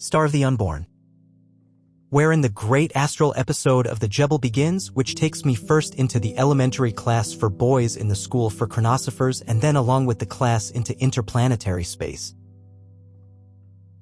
star of the Unborn, wherein the great astral episode of the Jebel begins, which takes me first into the elementary class for boys in the school for chronosophers and then along with the class into interplanetary space.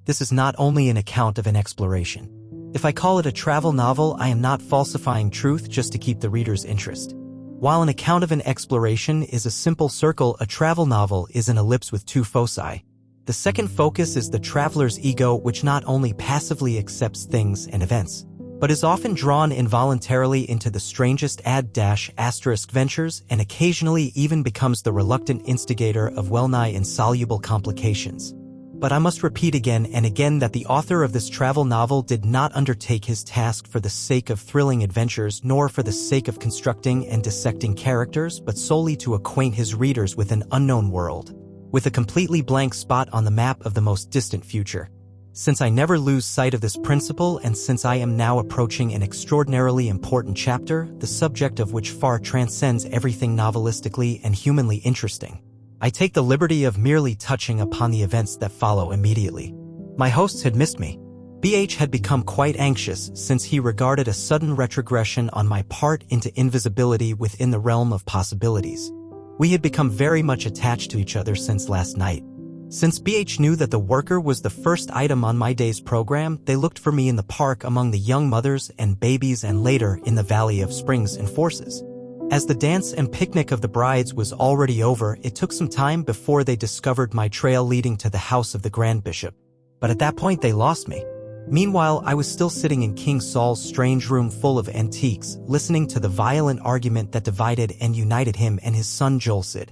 This is not only an account of an exploration. If I call it a travel novel, I am not falsifying truth just to keep the reader's interest. While an account of an exploration is a simple circle, a travel novel is an ellipse with two foci. The second focus is the traveler's ego, which not only passively accepts things and events, but is often drawn involuntarily into the strangest *** ventures and occasionally even becomes the reluctant instigator of well-nigh insoluble complications. But I must repeat again and again that the author of this travel novel did not undertake his task for the sake of thrilling adventures nor for the sake of constructing and dissecting characters, but solely to acquaint his readers with an unknown world, with a completely blank spot on the map of the most distant future. Since I never lose sight of this principle and since I am now approaching an extraordinarily important chapter, the subject of which far transcends everything novelistically and humanly interesting, I take the liberty of merely touching upon the events that follow immediately. My hosts had missed me. BH had become quite anxious since he regarded a sudden retrogression on my part into invisibility within the realm of possibilities. We had become very much attached to each other since last night. Since BH knew that the worker was the first item on my day's program, they looked for me in the park among the young mothers and babies and later in the Valley of Springs and Forces. As the dance and picnic of the brides was already over, it took some time before they discovered my trail leading to the house of the Grand Bishop. But at that point they lost me. Meanwhile, I was still sitting in King Saul's strange room full of antiques, listening to the violent argument that divided and united him and his son Jolsid.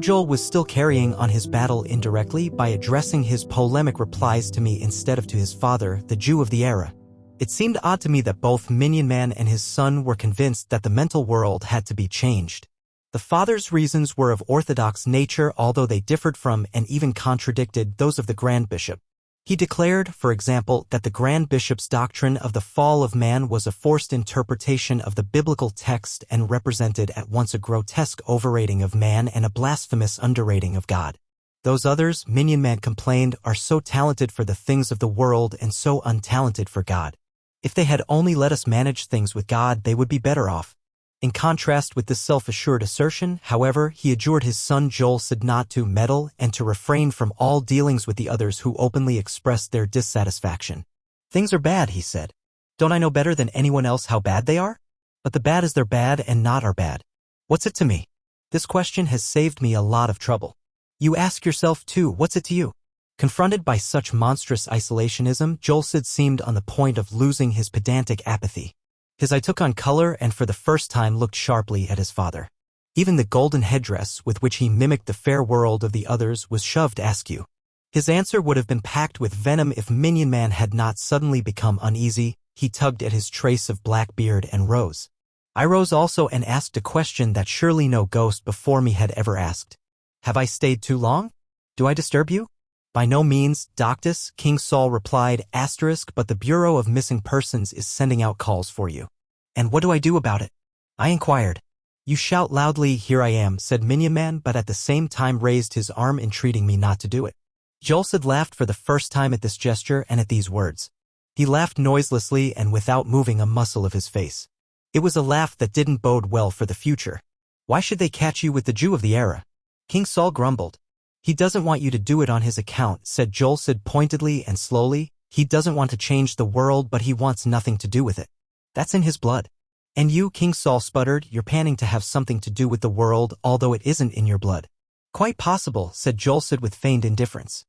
Joel was still carrying on his battle indirectly by addressing his polemic replies to me instead of to his father, the Jew of the era. It seemed odd to me that both Minion Man and his son were convinced that the mental world had to be changed. The father's reasons were of orthodox nature, although they differed from and even contradicted those of the Grand Bishop. He declared, for example, that the Grand Bishop's doctrine of the fall of man was a forced interpretation of the biblical text and represented at once a grotesque overrating of man and a blasphemous underrating of God. Those others, Minion Man complained, are so talented for the things of the world and so untalented for God. If they had only let us manage things with God, they would be better off. In contrast with this self-assured assertion, however, he adjured his son Jolsid not to meddle and to refrain from all dealings with the others who openly expressed their dissatisfaction. Things are bad, he said. Don't I know better than anyone else how bad they are? But the bad is their bad and not our bad. What's it to me? This question has saved me a lot of trouble. You ask yourself too, what's it to you? Confronted by such monstrous isolationism, Jolsid seemed on the point of losing his pedantic apathy. His eye took on color and for the first time looked sharply at his father. Even the golden headdress with which he mimicked the fair world of the others was shoved askew. His answer would have been packed with venom if Minion Man had not suddenly become uneasy. He tugged at his trace of black beard and rose. I rose also and asked a question that surely no ghost before me had ever asked. Have I stayed too long? Do I disturb you? By no means, Doctus, King Saul replied, **, but the Bureau of Missing Persons is sending out calls for you. And what do I do about it? I inquired. You shout loudly, here I am, said Minion Man, but at the same time raised his arm entreating me not to do it. Jolsid laughed for the first time at this gesture and at these words. He laughed noiselessly and without moving a muscle of his face. It was a laugh that didn't bode well for the future. Why should they catch you with the Jew of the era? King Saul grumbled. He doesn't want you to do it on his account, said Jolsid pointedly and slowly. He doesn't want to change the world, but he wants nothing to do with it. That's in his blood. And you, King Saul sputtered, you're panning to have something to do with the world, although it isn't in your blood. Quite possible, said Jolsid with feigned indifference.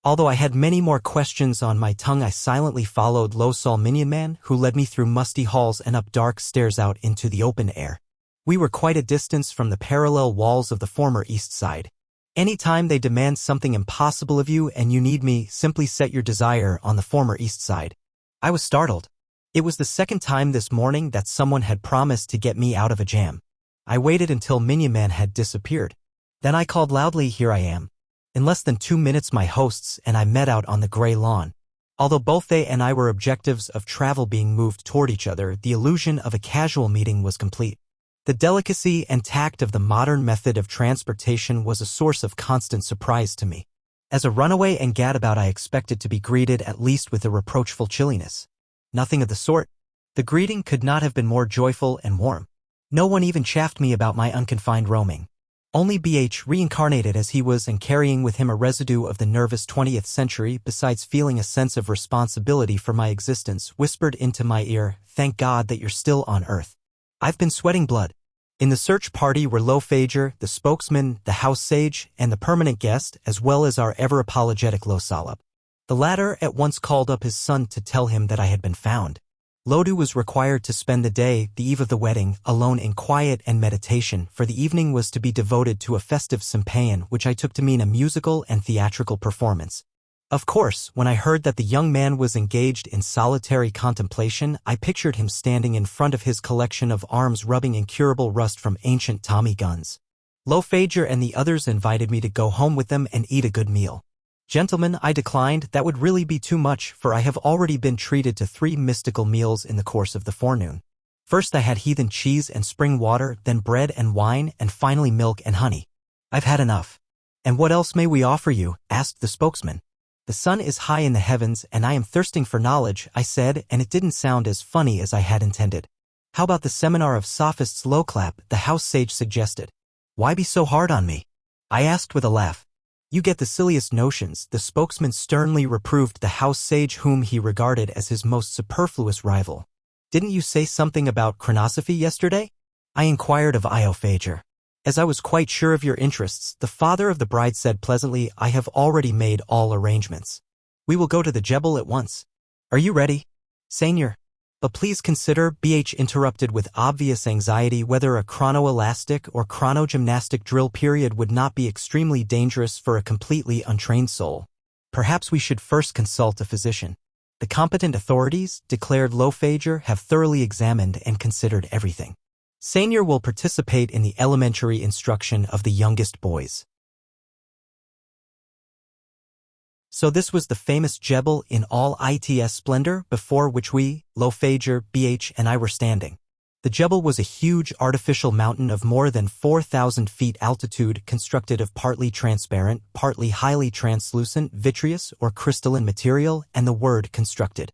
Although I had many more questions on my tongue, I silently followed Saul Minion Man, who led me through musty halls and up dark stairs out into the open air. We were quite a distance from the parallel walls of the former East Side. Anytime they demand something impossible of you and you need me, simply set your desire on the former East Side. I was startled. It was the second time this morning that someone had promised to get me out of a jam. I waited until Minion Man had disappeared. Then I called loudly, here I am. In less than 2 minutes my hosts and I met out on the gray lawn. Although both they and I were objectives of travel being moved toward each other, the illusion of a casual meeting was complete. The delicacy and tact of the modern method of transportation was a source of constant surprise to me. As a runaway and gadabout I expected to be greeted at least with a reproachful chilliness. Nothing of the sort. The greeting could not have been more joyful and warm. No one even chaffed me about my unconfined roaming. Only BH, reincarnated as he was and carrying with him a residue of the nervous 20th century besides feeling a sense of responsibility for my existence, whispered into my ear, "Thank God that you're still on Earth. I've been sweating blood." In the search party were Lo-Fager, the spokesman, the house sage, and the permanent guest, as well as our ever-apologetic Lo-Salab. The latter at once called up his son to tell him that I had been found. Lodu was required to spend the day, the eve of the wedding, alone in quiet and meditation, for the evening was to be devoted to a festive symphony, which I took to mean a musical and theatrical performance. Of course, when I heard that the young man was engaged in solitary contemplation, I pictured him standing in front of his collection of arms rubbing incurable rust from ancient Tommy guns. Lo-Fager and the others invited me to go home with them and eat a good meal. "Gentlemen," I declined, "that would really be too much, for I have already been treated to 3 mystical meals in the course of the forenoon. First I had heathen cheese and spring water, then bread and wine, and finally milk and honey. I've had enough." "And what else may we offer you?" asked the spokesman. "The sun is high in the heavens, and I am thirsting for knowledge," I said, and it didn't sound as funny as I had intended. "How about the seminar of sophists, Lo-Clap?" the house sage suggested. "Why be so hard on me?" I asked with a laugh. "You get the silliest notions," the spokesman sternly reproved the house sage whom he regarded as his most superfluous rival. "Didn't you say something about chronosophy yesterday?" I inquired of Io-Fager. "As I was quite sure of your interests," the father of the bride said pleasantly, "I have already made all arrangements. We will go to the Jebel at once. Are you ready?" "Senior." "But please consider," BH interrupted with obvious anxiety, "whether a chronoelastic or chronogymnastic drill period would not be extremely dangerous for a completely untrained soul. Perhaps we should first consult a physician. The competent authorities," declared Lo-Fager, "have thoroughly examined and considered everything. Senior will participate in the elementary instruction of the youngest boys." So this was the famous Jebel in all its splendor before which we, Lo-Fager, BH, and I were standing. The Jebel was a huge artificial mountain of more than 4,000 feet altitude, constructed of partly transparent, partly highly translucent, vitreous or crystalline material, and the word constructed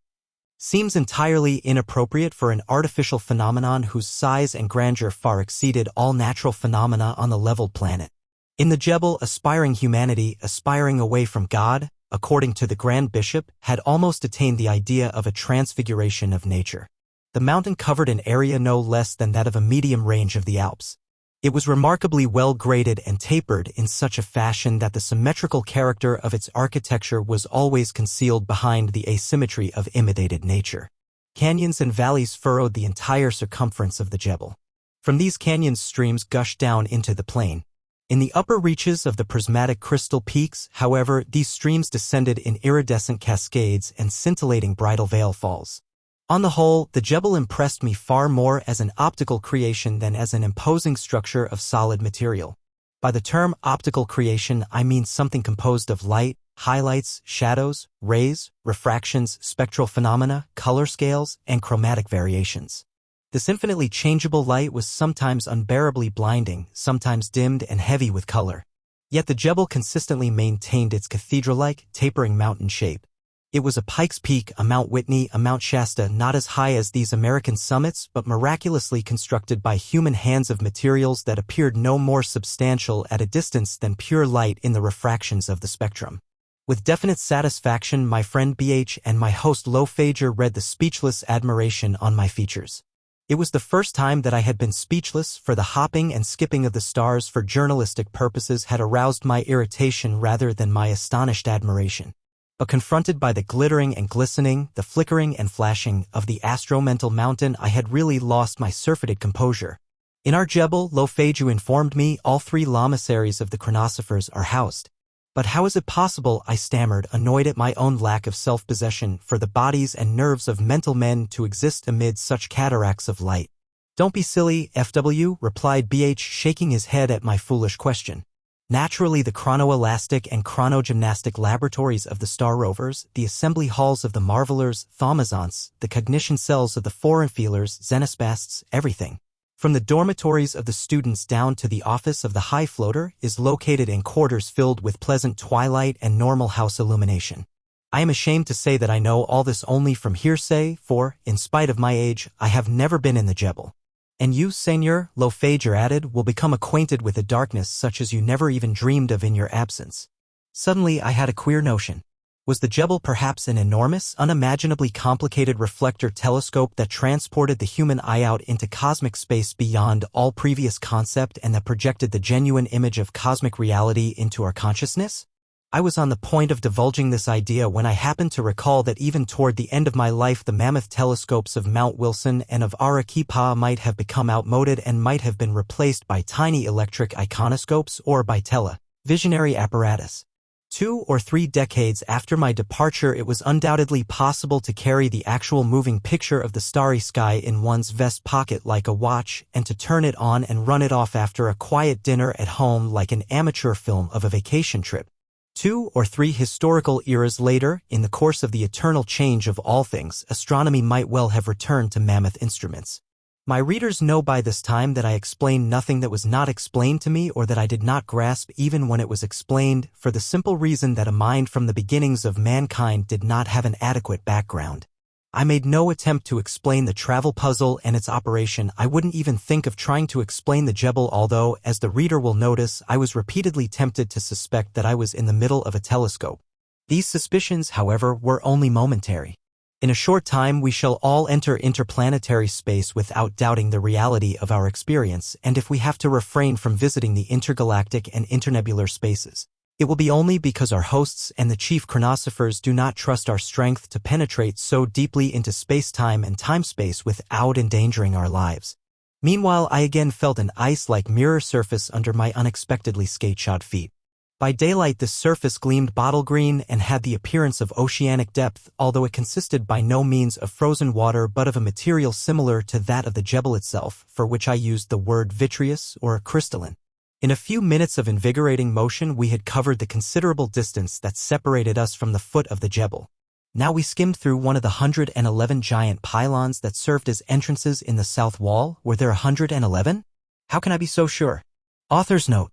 seems entirely inappropriate for an artificial phenomenon whose size and grandeur far exceeded all natural phenomena on the leveled planet. In the Jebel, aspiring humanity, aspiring away from God, according to the Grand Bishop, had almost attained the idea of a transfiguration of nature. The mountain covered an area no less than that of a medium range of the Alps. It was remarkably well graded and tapered in such a fashion that the symmetrical character of its architecture was always concealed behind the asymmetry of imitated nature. Canyons and valleys furrowed the entire circumference of the Jebel. From these canyons streams gushed down into the plain. In the upper reaches of the prismatic crystal peaks, however, these streams descended in iridescent cascades and scintillating bridal veil falls. On the whole, the Jebel impressed me far more as an optical creation than as an imposing structure of solid material. By the term optical creation, I mean something composed of light, highlights, shadows, rays, refractions, spectral phenomena, color scales, and chromatic variations. This infinitely changeable light was sometimes unbearably blinding, sometimes dimmed and heavy with color. Yet the Jebel consistently maintained its cathedral-like, tapering mountain shape. It was a Pikes Peak, a Mount Whitney, a Mount Shasta, not as high as these American summits, but miraculously constructed by human hands of materials that appeared no more substantial at a distance than pure light in the refractions of the spectrum. With definite satisfaction, my friend BH and my host Lo-Fager read the speechless admiration on my features. It was the first time that I had been speechless, for the hopping and skipping of the stars for journalistic purposes had aroused my irritation rather than my astonished admiration. But confronted by the glittering and glistening, the flickering and flashing of the astromental mountain, I had really lost my surfeited composure. In our Jebel, Lo-Fager informed me, all 3 lamassaries of the chronosophers are housed. "But how is it possible," I stammered, annoyed at my own lack of self-possession, "for the bodies and nerves of mental men to exist amid such cataracts of light?" "Don't be silly, FW," replied BH, shaking his head at my foolish question. "Naturally, the chronoelastic and chronogymnastic laboratories of the star rovers, the assembly halls of the marvelers, thaumazounts, the cognition cells of the foreign feelers, xenospasts, everything From the dormitories of the students down to the office of the high floater is located in quarters filled with pleasant twilight and normal house illumination. I am ashamed to say that I know all this only from hearsay, for, in spite of my age, I have never been in the Jebel. And you, Seigneur, Lofager added, will become acquainted with a darkness such as you never even dreamed of in your absence. Suddenly I had a queer notion. Was the Jebel perhaps an enormous, unimaginably complicated reflector telescope that transported the human eye out into cosmic space beyond all previous concept and that projected the genuine image of cosmic reality into our consciousness? I was on the point of divulging this idea when I happened to recall that even toward the end of my life the mammoth telescopes of Mount Wilson and of Arequipa might have become outmoded and might have been replaced by tiny electric iconoscopes or by visionary apparatus. 2 or 3 decades after my departure it was undoubtedly possible to carry the actual moving picture of the starry sky in one's vest pocket like a watch and to turn it on and run it off after a quiet dinner at home like an amateur film of a vacation trip. 2 or 3 historical eras later, in the course of the eternal change of all things, astronomy might well have returned to mammoth instruments. My readers know by this time that I explained nothing that was not explained to me or that I did not grasp even when it was explained, for the simple reason that a mind from the beginnings of mankind did not have an adequate background. I made no attempt to explain the travel puzzle and its operation. I wouldn't even think of trying to explain the Jebel, although, as the reader will notice, I was repeatedly tempted to suspect that I was in the middle of a telescope. These suspicions, however, were only momentary. In a short time we shall all enter interplanetary space without doubting the reality of our experience, and if we have to refrain from visiting the intergalactic and internebular spaces, it will be only because our hosts and the chief chronosophers do not trust our strength to penetrate so deeply into space-time and time-space without endangering our lives. Meanwhile I again felt an ice-like mirror surface under my unexpectedly skate-shod feet. By daylight this surface gleamed bottle green and had the appearance of oceanic depth, although it consisted by no means of frozen water but of a material similar to that of the Jebel itself, for which I used the word vitreous or crystalline. In a few minutes of invigorating motion we had covered the considerable distance that separated us from the foot of the Jebel. Now we skimmed through one of the 111 giant pylons that served as entrances in the south wall. Were there 111? How can I be so sure? Author's note.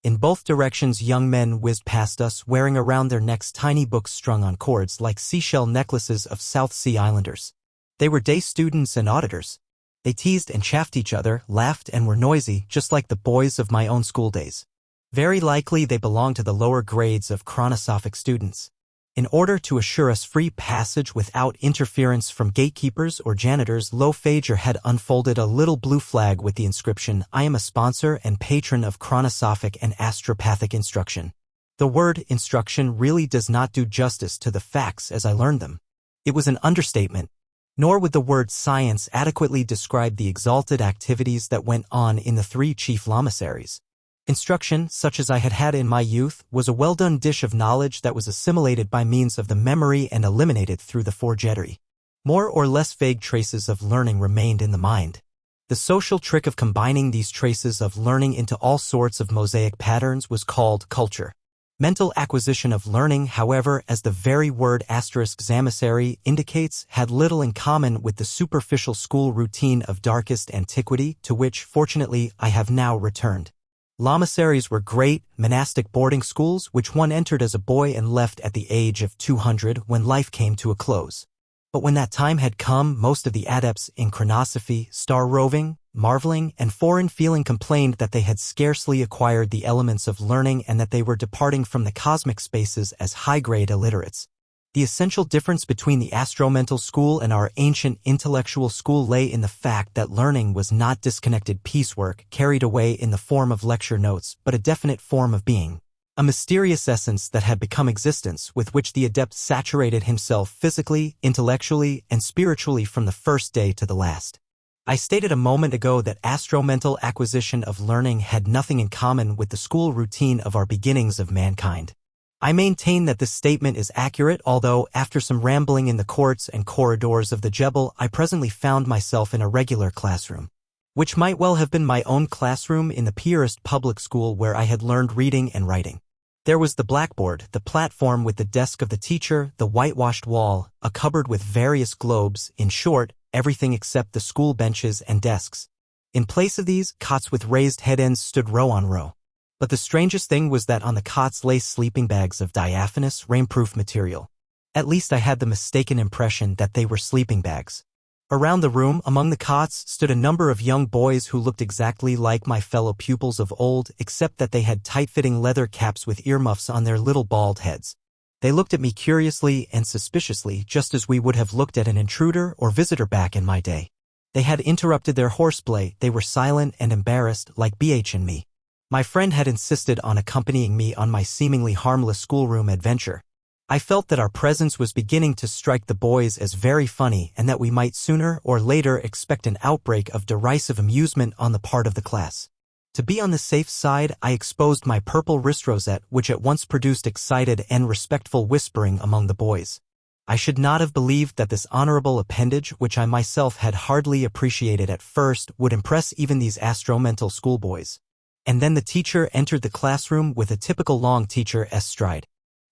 In both directions young men whizzed past us, wearing around their necks tiny books strung on cords like seashell necklaces of South Sea Islanders. They were day students and auditors. They teased and chaffed each other, laughed and were noisy, just like the boys of my own school days. Very likely they belonged to the lower grades of chronosophic students. In order to assure us free passage without interference from gatekeepers or janitors, Lofager had unfolded a little blue flag with the inscription, "I am a sponsor and patron of chronosophic and astropathic instruction." The word instruction really does not do justice to the facts as I learned them. It was an understatement. Nor would the word science adequately describe the exalted activities that went on in the 3 chief lamaseries. Instruction, such as I had had in my youth, was a well-done dish of knowledge that was assimilated by means of the memory and eliminated through the forgery. More or less vague traces of learning remained in the mind. The social trick of combining these traces of learning into all sorts of mosaic patterns was called culture. Mental acquisition of learning, however, as the very word *zamissary indicates, had little in common with the superficial school routine of darkest antiquity, to which, fortunately, I have now returned. Lamaseries were great, monastic boarding schools which one entered as a boy and left at the age of 200 when life came to a close. But when that time had come, most of the adepts in chronosophy, star roving, marveling, and foreign feeling complained that they had scarcely acquired the elements of learning and that they were departing from the cosmic spaces as high-grade illiterates. The essential difference between the astromental school and our ancient intellectual school lay in the fact that learning was not disconnected piecework carried away in the form of lecture notes, but a definite form of being. A mysterious essence that had become existence with which the adept saturated himself physically, intellectually, and spiritually from the first day to the last. I stated a moment ago that astromental acquisition of learning had nothing in common with the school routine of our beginnings of mankind. I maintain that this statement is accurate, although, after some rambling in the courts and corridors of the Jebel, I presently found myself in a regular classroom, which might well have been my own classroom in the purest public school where I had learned reading and writing. There was the blackboard, the platform with the desk of the teacher, the whitewashed wall, a cupboard with various globes, in short, everything except the school benches and desks. In place of these, cots with raised head ends stood row on row. But the strangest thing was that on the cots lay sleeping bags of diaphanous, rainproof material. At least I had the mistaken impression that they were sleeping bags. Around the room, among the cots, stood a number of young boys who looked exactly like my fellow pupils of old, except that they had tight-fitting leather caps with earmuffs on their little bald heads. They looked at me curiously and suspiciously, just as we would have looked at an intruder or visitor back in my day. They had interrupted their horseplay, they were silent and embarrassed, like BH and me. My friend had insisted on accompanying me on my seemingly harmless schoolroom adventure. I felt that our presence was beginning to strike the boys as very funny and that we might sooner or later expect an outbreak of derisive amusement on the part of the class. To be on the safe side, I exposed my purple wrist rosette, which at once produced excited and respectful whispering among the boys. I should not have believed that this honorable appendage, which I myself had hardly appreciated at first, would impress even these astromental schoolboys. And then the teacher entered the classroom with a typical long teacher-esque stride.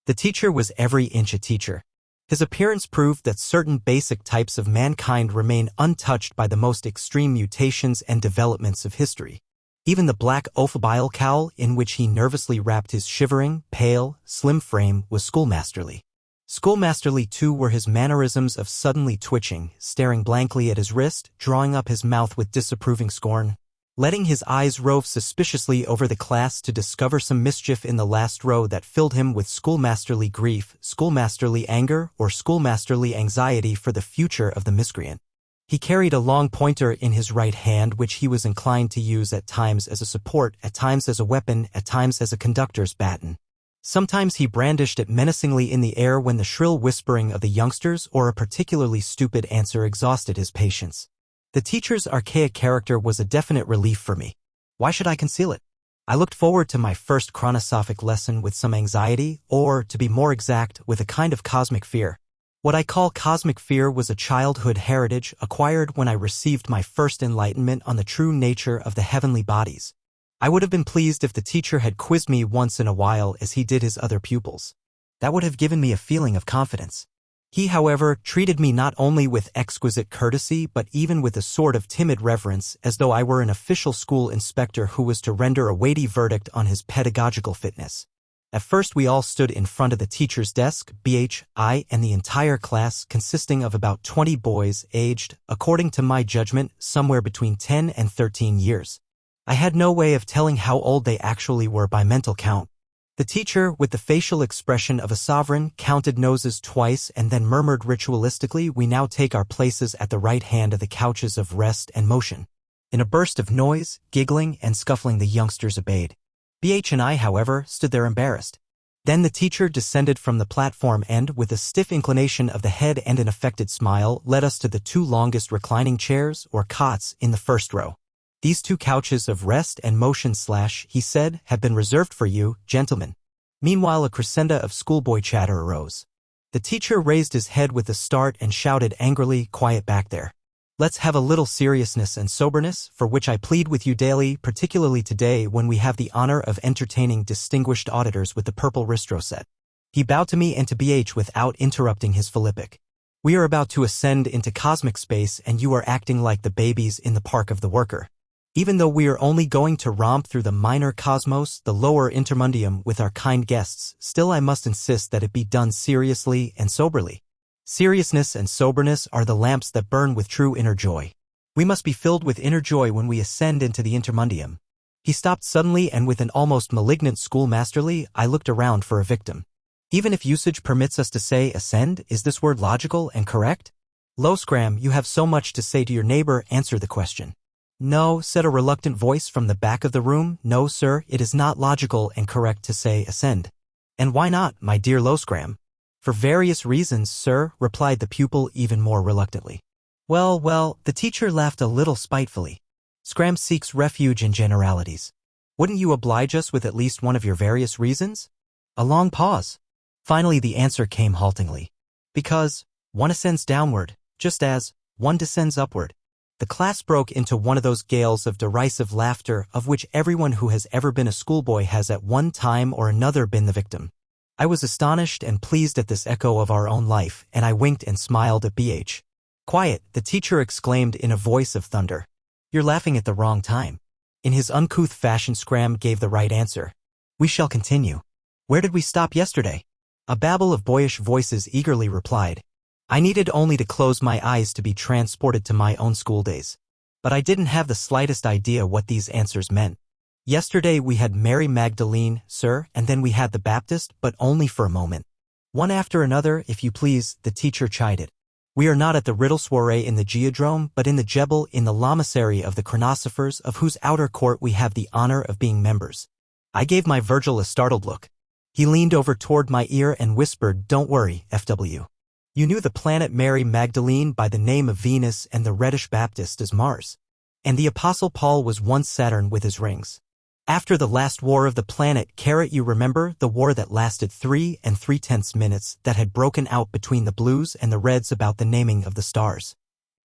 The teacher was every inch a teacher. His appearance proved that certain basic types of mankind remain untouched by the most extreme mutations and developments of history. Even the black ophibile cowl in which he nervously wrapped his shivering, pale, slim frame was schoolmasterly. Schoolmasterly too were his mannerisms of suddenly twitching, staring blankly at his wrist, drawing up his mouth with disapproving scorn, letting his eyes rove suspiciously over the class to discover some mischief in the last row that filled him with schoolmasterly grief, schoolmasterly anger, or schoolmasterly anxiety for the future of the miscreant. He carried a long pointer in his right hand which he was inclined to use at times as a support, at times as a weapon, at times as a conductor's baton. Sometimes he brandished it menacingly in the air when the shrill whispering of the youngsters or a particularly stupid answer exhausted his patience. The teacher's archaic character was a definite relief for me. Why should I conceal it? I looked forward to my first chronosophic lesson with some anxiety, or, to be more exact, with a kind of cosmic fear. What I call cosmic fear was a childhood heritage acquired when I received my first enlightenment on the true nature of the heavenly bodies. I would have been pleased if the teacher had quizzed me once in a while as he did his other pupils. That would have given me a feeling of confidence. He, however, treated me not only with exquisite courtesy but even with a sort of timid reverence, as though I were an official school inspector who was to render a weighty verdict on his pedagogical fitness. At first we all stood in front of the teacher's desk, BH, I, and the entire class, consisting of about 20 boys aged, according to my judgment, somewhere between 10 and 13 years. I had no way of telling how old they actually were by mental count. The teacher, with the facial expression of a sovereign, counted noses twice and then murmured ritualistically, "We now take our places at the right hand of the couches of rest and motion." In a burst of noise, giggling, and scuffling the youngsters obeyed. BH and I, however, stood there embarrassed. Then the teacher descended from the platform and, with a stiff inclination of the head and an affected smile, led us to the two longest reclining chairs, or cots, in the first row. "These two couches of rest and motion / he said, "have been reserved for you, gentlemen." Meanwhile a crescendo of schoolboy chatter arose. The teacher raised his head with a start and shouted angrily, "Quiet back there. Let's have a little seriousness and soberness, for which I plead with you daily, particularly today when we have the honor of entertaining distinguished auditors with the purple wrist rosette." He bowed to me and to BH without interrupting his philippic. "We are about to ascend into cosmic space and you are acting like the babies in the Park of the Worker. Even though we are only going to romp through the minor cosmos, the lower intermundium, with our kind guests, still I must insist that it be done seriously and soberly. Seriousness and soberness are the lamps that burn with true inner joy. We must be filled with inner joy when we ascend into the intermundium." He stopped suddenly and with an almost malignant schoolmasterly, I looked around for a victim. "Even if usage permits us to say ascend, is this word logical and correct?" "Loscram, you have so much to say to your neighbor, answer the question." "No," said a reluctant voice from the back of the room. "No, sir, it is not logical and correct to say ascend." "And why not, my dear Loscram?" "For various reasons, sir," replied the pupil even more reluctantly. Well, the teacher laughed a little spitefully. "Scram seeks refuge in generalities. Wouldn't you oblige us with at least one of your various reasons?" A long pause. Finally the answer came haltingly. "Because one ascends downward, just as one descends upward." The class broke into one of those gales of derisive laughter of which everyone who has ever been a schoolboy has at one time or another been the victim. I was astonished and pleased at this echo of our own life, and I winked and smiled at BH. "Quiet," the teacher exclaimed in a voice of thunder. You're laughing at the wrong time. In his uncouth fashion, Scram gave the right answer. We shall continue. Where did we stop yesterday? A babble of boyish voices eagerly replied. I needed only to close my eyes to be transported to my own school days. But I didn't have the slightest idea what these answers meant. Yesterday we had Mary Magdalene, sir, and then we had the Baptist, but only for a moment. One after another, if you please, the teacher chided. We are not at the riddle soiree in the Geodrome, but in the Jebel, in the lamasery of the Chronosophers, of whose outer court we have the honor of being members. I gave my Virgil a startled look. He leaned over toward my ear and whispered, Don't worry, FW. You knew the planet Mary Magdalene by the name of Venus and the reddish Baptist as Mars. And the Apostle Paul was once Saturn with his rings. After the last war of the planet, you remember, the war that lasted 3 3/10 minutes, that had broken out between the blues and the reds about the naming of the stars.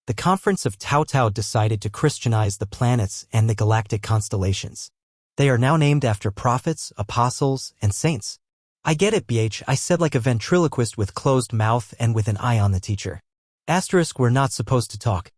The Conference of Tau decided to Christianize the planets and the galactic constellations. They are now named after prophets, apostles, and saints. I get it, BH, I said like a ventriloquist with closed mouth and with an eye on the teacher. We're not supposed to talk.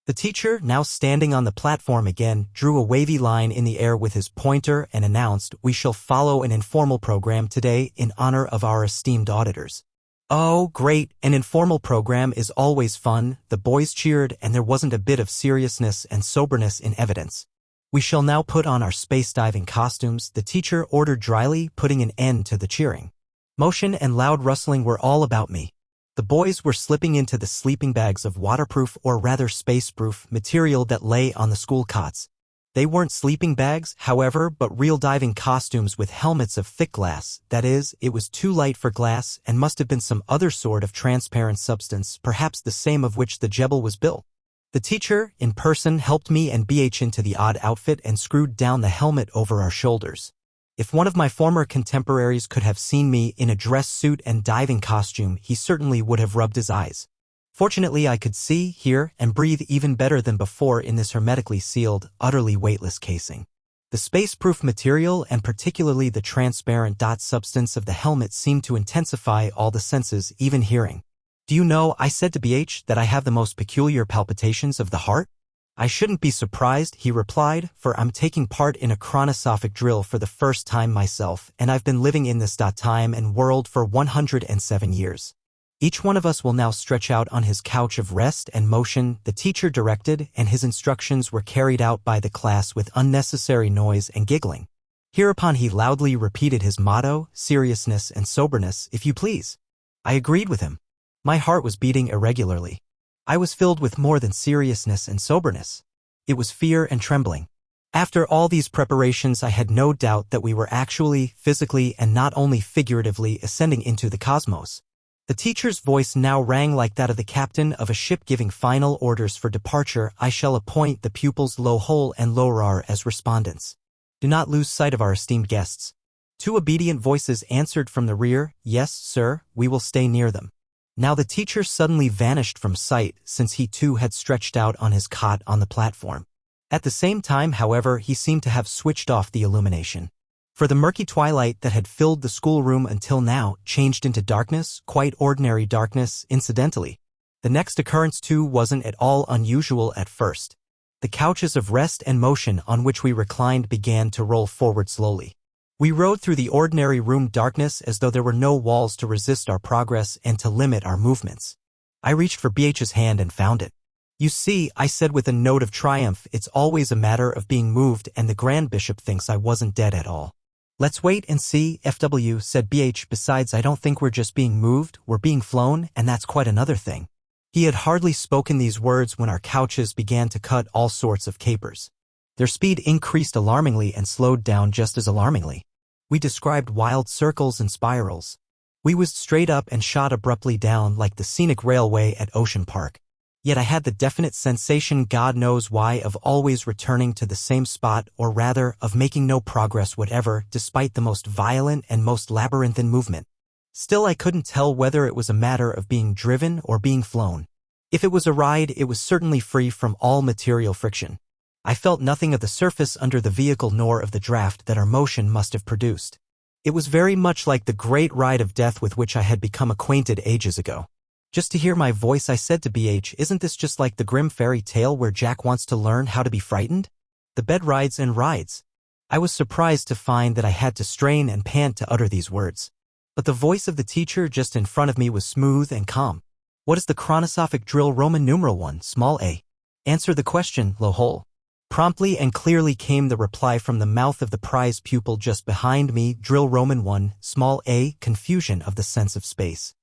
The teacher, now standing on the platform again, drew a wavy line in the air with his pointer and announced, We shall follow an informal program today in honor of our esteemed auditors. Oh, great, an informal program is always fun, the boys cheered, and there wasn't a bit of seriousness and soberness in evidence. We shall now put on our space diving costumes, the teacher ordered dryly, putting an end to the cheering. Motion and loud rustling were all about me. The boys were slipping into the sleeping bags of waterproof or rather space-proof material that lay on the school cots. They weren't sleeping bags, however, but real diving costumes with helmets of thick glass, that is, it was too light for glass and must have been some other sort of transparent substance, perhaps the same of which the Jebel was built. The teacher, in person, helped me and BH into the odd outfit and screwed down the helmet over our shoulders. If one of my former contemporaries could have seen me in a dress suit and diving costume, he certainly would have rubbed his eyes. Fortunately, I could see, hear, and breathe even better than before in this hermetically sealed, utterly weightless casing. The space-proof material and particularly the transparent dot substance of the helmet seemed to intensify all the senses, even hearing. Do you know, I said to BH, that I have the most peculiar palpitations of the heart? I shouldn't be surprised, he replied, for I'm taking part in a chronosophic drill for the first time myself, and I've been living in this time and world for 107 years. Each one of us will now stretch out on his couch of rest and motion, the teacher directed, and his instructions were carried out by the class with unnecessary noise and giggling. Hereupon he loudly repeated his motto, seriousness and soberness, if you please. I agreed with him. My heart was beating irregularly. I was filled with more than seriousness and soberness. It was fear and trembling. After all these preparations, I had no doubt that we were actually, physically, and not only figuratively ascending into the cosmos. The teacher's voice now rang like that of the captain of a ship giving final orders for departure. I shall appoint the pupils Lohol and Lorar as respondents. Do not lose sight of our esteemed guests. 2 obedient voices answered from the rear, Yes, sir, we will stay near them. Now the teacher suddenly vanished from sight, since he too had stretched out on his cot on the platform. At the same time, however, he seemed to have switched off the illumination. For the murky twilight that had filled the schoolroom until now changed into darkness, quite ordinary darkness, incidentally. The next occurrence too wasn't at all unusual at first. The couches of rest and motion on which we reclined began to roll forward slowly. We rode through the ordinary room darkness as though there were no walls to resist our progress and to limit our movements. I reached for BH's hand and found it. You see, I said with a note of triumph, it's always a matter of being moved, and the Grand Bishop thinks I wasn't dead at all. Let's wait and see, FW, said BH. Besides, I don't think we're just being moved, we're being flown, and that's quite another thing. He had hardly spoken these words when our couches began to cut all sorts of capers. Their speed increased alarmingly and slowed down just as alarmingly. We described wild circles and spirals. We whizzed straight up and shot abruptly down like the scenic railway at Ocean Park. Yet I had the definite sensation, God knows why, of always returning to the same spot, or rather, of making no progress whatever, despite the most violent and most labyrinthine movement. Still, I couldn't tell whether it was a matter of being driven or being flown. If it was a ride, it was certainly free from all material friction. I felt nothing of the surface under the vehicle nor of the draft that our motion must have produced. It was very much like the great ride of death with which I had become acquainted ages ago. Just to hear my voice, I said to BH, "Isn't this just like the grim fairy tale where Jack wants to learn how to be frightened? The bed rides and rides." I was surprised to find that I had to strain and pant to utter these words. But the voice of the teacher just in front of me was smooth and calm. "What is the chronosophic drill Roman numeral 1, small a? Answer the question, Lohol." Promptly and clearly came the reply from the mouth of the prize pupil just behind me, drill Roman 1, small a, confusion of the sense of space.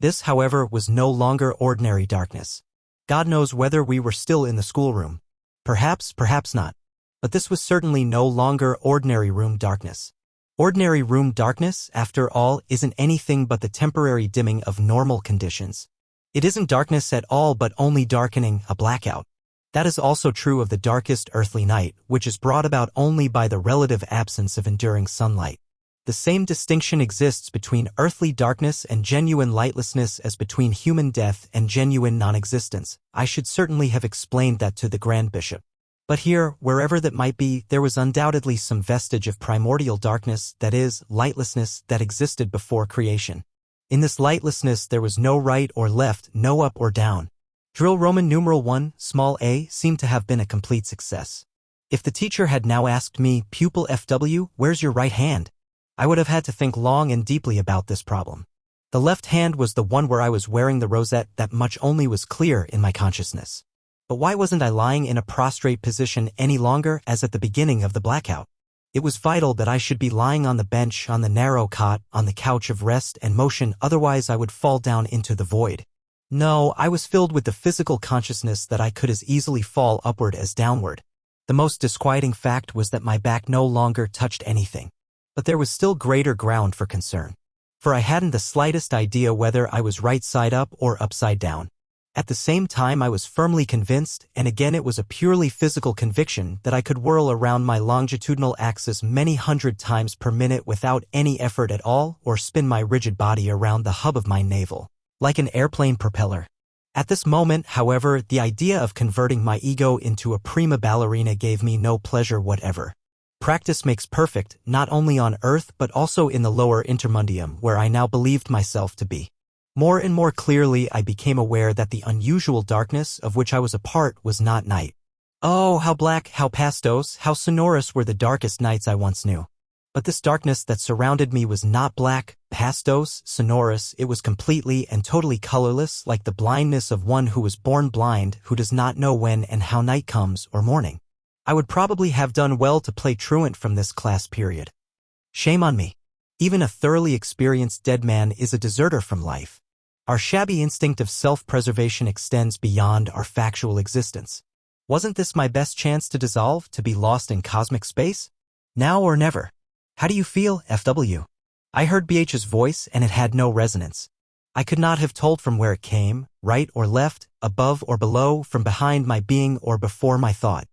This, however, was no longer ordinary darkness. God knows whether we were still in the schoolroom. Perhaps, perhaps not. But this was certainly no longer ordinary room darkness. Ordinary room darkness, after all, isn't anything but the temporary dimming of normal conditions. It isn't darkness at all but only darkening, a blackout. That is also true of the darkest earthly night, which is brought about only by the relative absence of enduring sunlight. The same distinction exists between earthly darkness and genuine lightlessness as between human death and genuine non-existence. I should certainly have explained that to the Grand Bishop. But here, wherever that might be, there was undoubtedly some vestige of primordial darkness, that is, lightlessness, that existed before creation. In this lightlessness there was no right or left, no up or down. Drill Roman numeral 1, small a, seemed to have been a complete success. If the teacher had now asked me, "Pupil FW, where's your right hand?" I would have had to think long and deeply about this problem. The left hand was the one where I was wearing the rosette, that much only was clear in my consciousness. But why wasn't I lying in a prostrate position any longer as at the beginning of the blackout? It was vital that I should be lying on the bench, on the narrow cot, on the couch of rest and motion, otherwise I would fall down into the void. No, I was filled with the physical consciousness that I could as easily fall upward as downward. The most disquieting fact was that my back no longer touched anything. But there was still greater ground for concern. For I hadn't the slightest idea whether I was right side up or upside down. At the same time I was firmly convinced, and again it was a purely physical conviction, that I could whirl around my longitudinal axis many hundred times per minute without any effort at all, or spin my rigid body around the hub of my navel, like an airplane propeller. At this moment, however, the idea of converting my ego into a prima ballerina gave me no pleasure whatever. Practice makes perfect, not only on earth but also in the lower intermundium, where I now believed myself to be. More and more clearly I became aware that the unusual darkness of which I was a part was not night. Oh, how black, how pastos, how sonorous were the darkest nights I once knew. But this darkness that surrounded me was not black, pastos, sonorous, it was completely and totally colorless, like the blindness of one who was born blind, who does not know when and how night comes or morning. I would probably have done well to play truant from this class period. Shame on me. Even a thoroughly experienced dead man is a deserter from life. Our shabby instinct of self-preservation extends beyond our factual existence. Wasn't this my best chance to dissolve, to be lost in cosmic space? Now or never. How do you feel, FW? I heard BH's voice and it had no resonance. I could not have told from where it came, right or left, above or below, from behind my being or before my thought.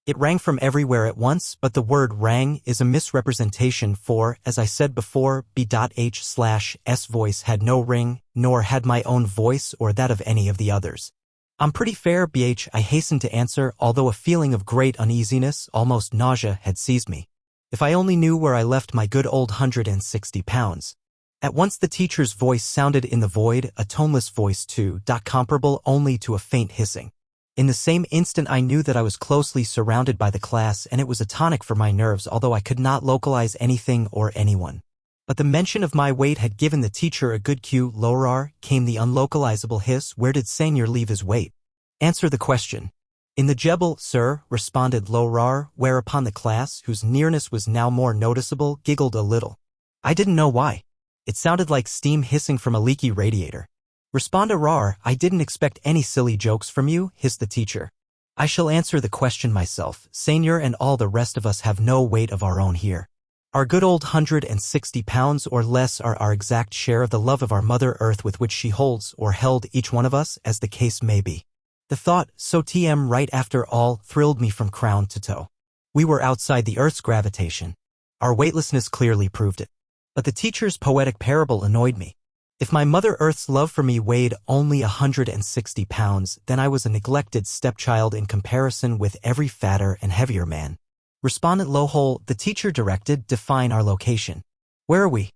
It rang from everywhere at once, but the word rang is a misrepresentation for, as I said before, B.H/S voice had no ring, nor had my own voice or that of any of the others. I'm pretty fair, BH, I hastened to answer, although a feeling of great uneasiness, almost nausea, had seized me. If I only knew where I left my good old 160 pounds. At once the teacher's voice sounded in the void, a toneless voice too, comparable only to a faint hissing. In the same instant I knew that I was closely surrounded by the class, and it was a tonic for my nerves, although I could not localize anything or anyone. But the mention of my weight had given the teacher a good cue. Lorar, came the unlocalizable hiss. Where did Senior leave his weight? Answer the question. In the Jebel, sir, responded Lorar, whereupon the class, whose nearness was now more noticeable, giggled a little. I didn't know why. It sounded like steam hissing from a leaky radiator. Respond Rar, I didn't expect any silly jokes from you, hissed the teacher. I shall answer the question myself. Senior and all the rest of us have no weight of our own here. Our good old 160 pounds or less are our exact share of the love of our Mother Earth with which she holds or held each one of us, as the case may be. The thought, so TM right after all, thrilled me from crown to toe. We were outside the Earth's gravitation. Our weightlessness clearly proved it. But the teacher's poetic parable annoyed me. If my Mother Earth's love for me weighed only 160 pounds, then I was a neglected stepchild in comparison with every fatter and heavier man. Respondent Lohol, the teacher directed, define our location. Where are we?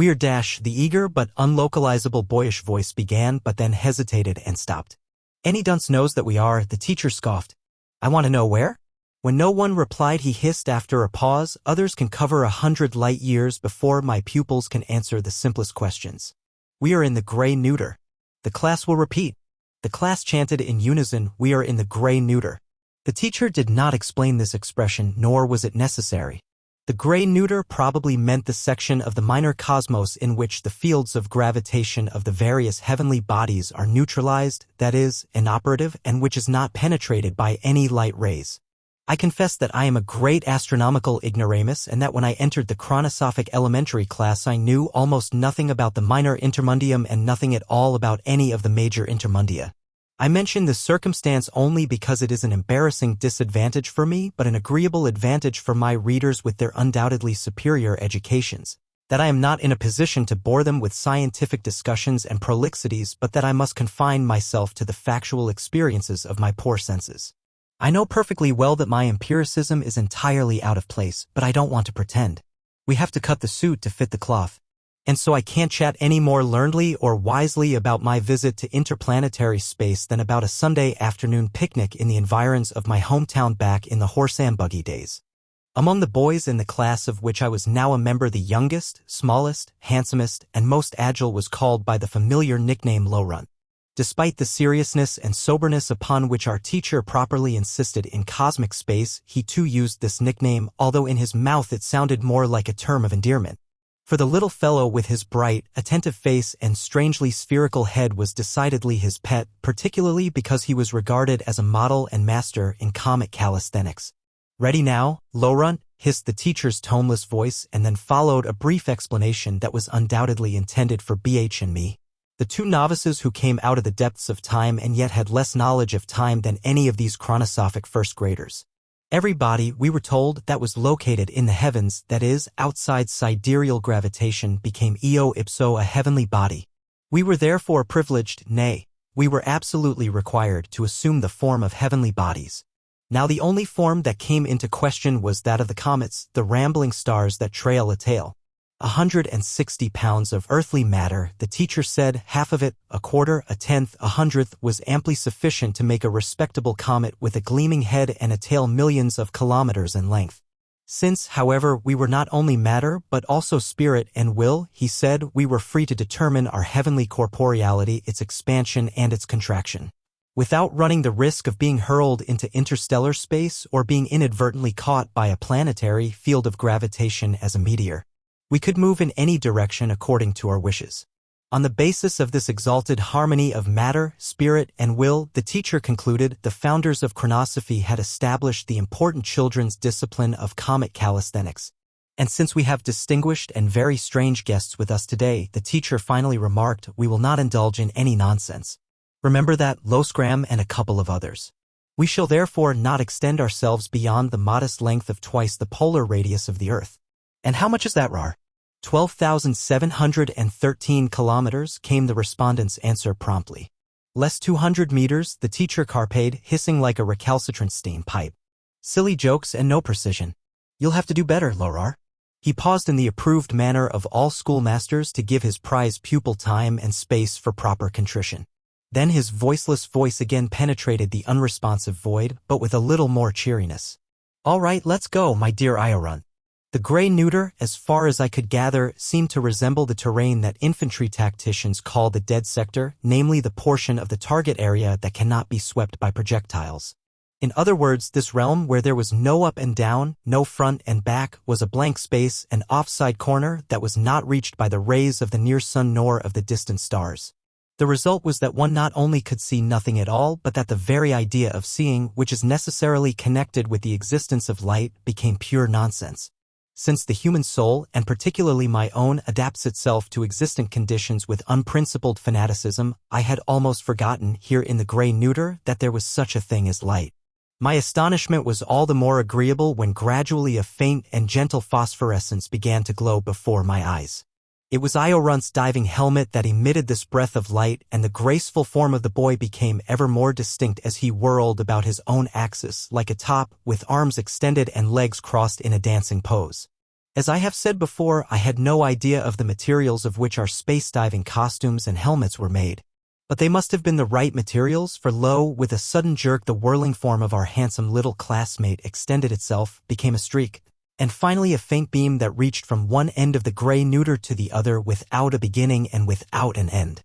We're the eager but unlocalizable boyish voice began but then hesitated and stopped. Any dunce knows that we are, the teacher scoffed. I want to know where? When no one replied he hissed after a pause, others can cover 100 light years before my pupils can answer the simplest questions. We are in the gray neuter. The class will repeat. The class chanted in unison, we are in the gray neuter. The teacher did not explain this expression, nor was it necessary. The gray neuter probably meant the section of the minor cosmos in which the fields of gravitation of the various heavenly bodies are neutralized, that is, inoperative, and which is not penetrated by any light rays. I confess that I am a great astronomical ignoramus and that when I entered the chronosophic elementary class I knew almost nothing about the minor intermundium and nothing at all about any of the major intermundia. I mention this circumstance only because it is an embarrassing disadvantage for me but an agreeable advantage for my readers with their undoubtedly superior educations, that I am not in a position to bore them with scientific discussions and prolixities but that I must confine myself to the factual experiences of my poor senses. I know perfectly well that my empiricism is entirely out of place, but I don't want to pretend. We have to cut the suit to fit the cloth. And so I can't chat any more learnedly or wisely about my visit to interplanetary space than about a Sunday afternoon picnic in the environs of my hometown back in the horse and buggy days. Among the boys in the class of which I was now a member, the youngest, smallest, handsomest, and most agile was called by the familiar nickname Low Run. Despite the seriousness and soberness upon which our teacher properly insisted in cosmic space, he too used this nickname, although in his mouth it sounded more like a term of endearment. For the little fellow with his bright, attentive face and strangely spherical head was decidedly his pet, particularly because he was regarded as a model and master in comic calisthenics. Ready now, Low Run? Hissed the teacher's toneless voice, and then followed a brief explanation that was undoubtedly intended for BH and me, the two novices who came out of the depths of time and yet had less knowledge of time than any of these chronosophic first graders. Every body, we were told, that was located in the heavens, that is, outside sidereal gravitation, became eo ipso a heavenly body. We were therefore privileged, nay, we were absolutely required to assume the form of heavenly bodies. Now the only form that came into question was that of the comets, the rambling stars that trail a tail. 160 pounds of earthly matter, the teacher said, half of it, a quarter, a tenth, a hundredth, was amply sufficient to make a respectable comet with a gleaming head and a tail millions of kilometers in length. Since, however, we were not only matter but also spirit and will, he said, we were free to determine our heavenly corporeality, its expansion and its contraction, without running the risk of being hurled into interstellar space or being inadvertently caught by a planetary field of gravitation as a meteor. We could move in any direction according to our wishes. On the basis of this exalted harmony of matter, spirit, and will, the teacher concluded, the founders of chronosophy had established the important children's discipline of comic calisthenics. And since we have distinguished and very strange guests with us today, the teacher finally remarked, we will not indulge in any nonsense. Remember that, Losgram and a couple of others. We shall therefore not extend ourselves beyond the modest length of twice the polar radius of the Earth. And how much is that, Rar? 12,713 kilometers, came the respondent's answer promptly. Less 200 meters, the teacher carped, hissing like a recalcitrant steam pipe. Silly jokes and no precision. You'll have to do better, Lorar. He paused in the approved manner of all schoolmasters to give his prize pupil time and space for proper contrition. Then his voiceless voice again penetrated the unresponsive void, but with a little more cheeriness. All right, let's go, my dear Iorun. The gray neuter, as far as I could gather, seemed to resemble the terrain that infantry tacticians call the dead sector, namely the portion of the target area that cannot be swept by projectiles. In other words, this realm where there was no up and down, no front and back, was a blank space, an offside corner that was not reached by the rays of the near sun nor of the distant stars. The result was that one not only could see nothing at all, but that the very idea of seeing, which is necessarily connected with the existence of light, became pure nonsense. Since the human soul, and particularly my own, adapts itself to existent conditions with unprincipled fanaticism, I had almost forgotten, here in the gray neuter, that there was such a thing as light. My astonishment was all the more agreeable when gradually a faint and gentle phosphorescence began to glow before my eyes. It was Iorun's diving helmet that emitted this breath of light, and the graceful form of the boy became ever more distinct as he whirled about his own axis like a top, with arms extended and legs crossed in a dancing pose. As I have said before, I had no idea of the materials of which our space diving costumes and helmets were made. But they must have been the right materials, for lo, with a sudden jerk the whirling form of our handsome little classmate extended itself, became a streak, and finally a faint beam that reached from one end of the gray neuter to the other without a beginning and without an end.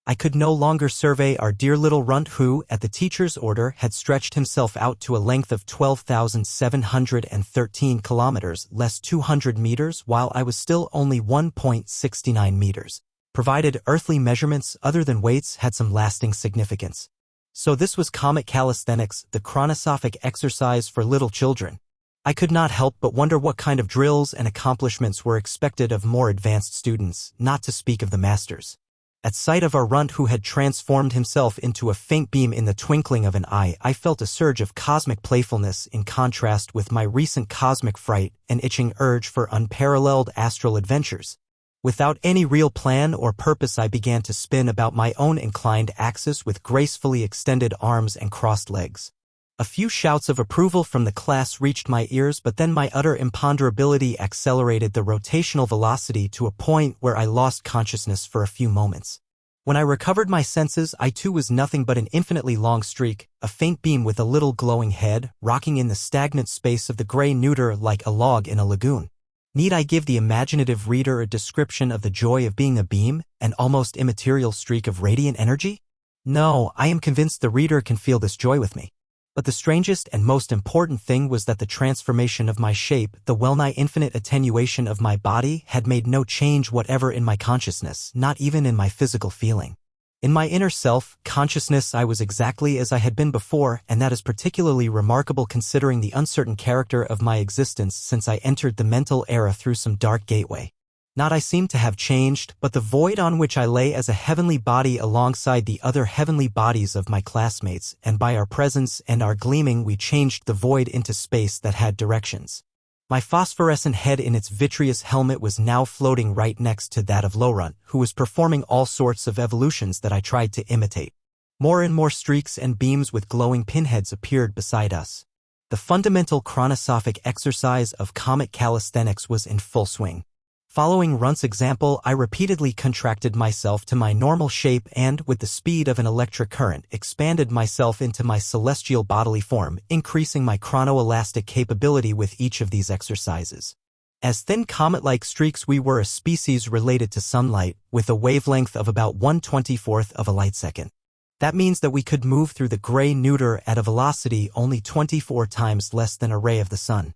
I could no longer survey our dear little runt who, at the teacher's order, had stretched himself out to a length of 12,713 kilometers, less 200 meters, while I was still only 1.69 meters. Provided earthly measurements other than weights had some lasting significance. So this was comet calisthenics, the chronosophic exercise for little children. I could not help but wonder what kind of drills and accomplishments were expected of more advanced students, not to speak of the masters. At sight of our runt who had transformed himself into a faint beam in the twinkling of an eye, I felt a surge of cosmic playfulness in contrast with my recent cosmic fright and itching urge for unparalleled astral adventures. Without any real plan or purpose, I began to spin about my own inclined axis with gracefully extended arms and crossed legs. A few shouts of approval from the class reached my ears, but then my utter imponderability accelerated the rotational velocity to a point where I lost consciousness for a few moments. When I recovered my senses, I too was nothing but an infinitely long streak, a faint beam with a little glowing head, rocking in the stagnant space of the gray neuter like a log in a lagoon. Need I give the imaginative reader a description of the joy of being a beam, an almost immaterial streak of radiant energy? No, I am convinced the reader can feel this joy with me. But the strangest and most important thing was that the transformation of my shape, the well-nigh infinite attenuation of my body, had made no change whatever in my consciousness, not even in my physical feeling. In my inner self, consciousness, I was exactly as I had been before, and that is particularly remarkable considering the uncertain character of my existence since I entered the mental era through some dark gateway. Not I seemed to have changed, but the void on which I lay as a heavenly body alongside the other heavenly bodies of my classmates, and by our presence and our gleaming we changed the void into space that had directions. My phosphorescent head in its vitreous helmet was now floating right next to that of Lowrunt, who was performing all sorts of evolutions that I tried to imitate. More and more streaks and beams with glowing pinheads appeared beside us. The fundamental chronosophic exercise of comet calisthenics was in full swing. Following Runt's example, I repeatedly contracted myself to my normal shape and, with the speed of an electric current, expanded myself into my celestial bodily form, increasing my chronoelastic capability with each of these exercises. As thin comet-like streaks, we were a species related to sunlight, with a wavelength of about 1/24th of a light second. That means that we could move through the gray neuter at a velocity only 24 times less than a ray of the sun.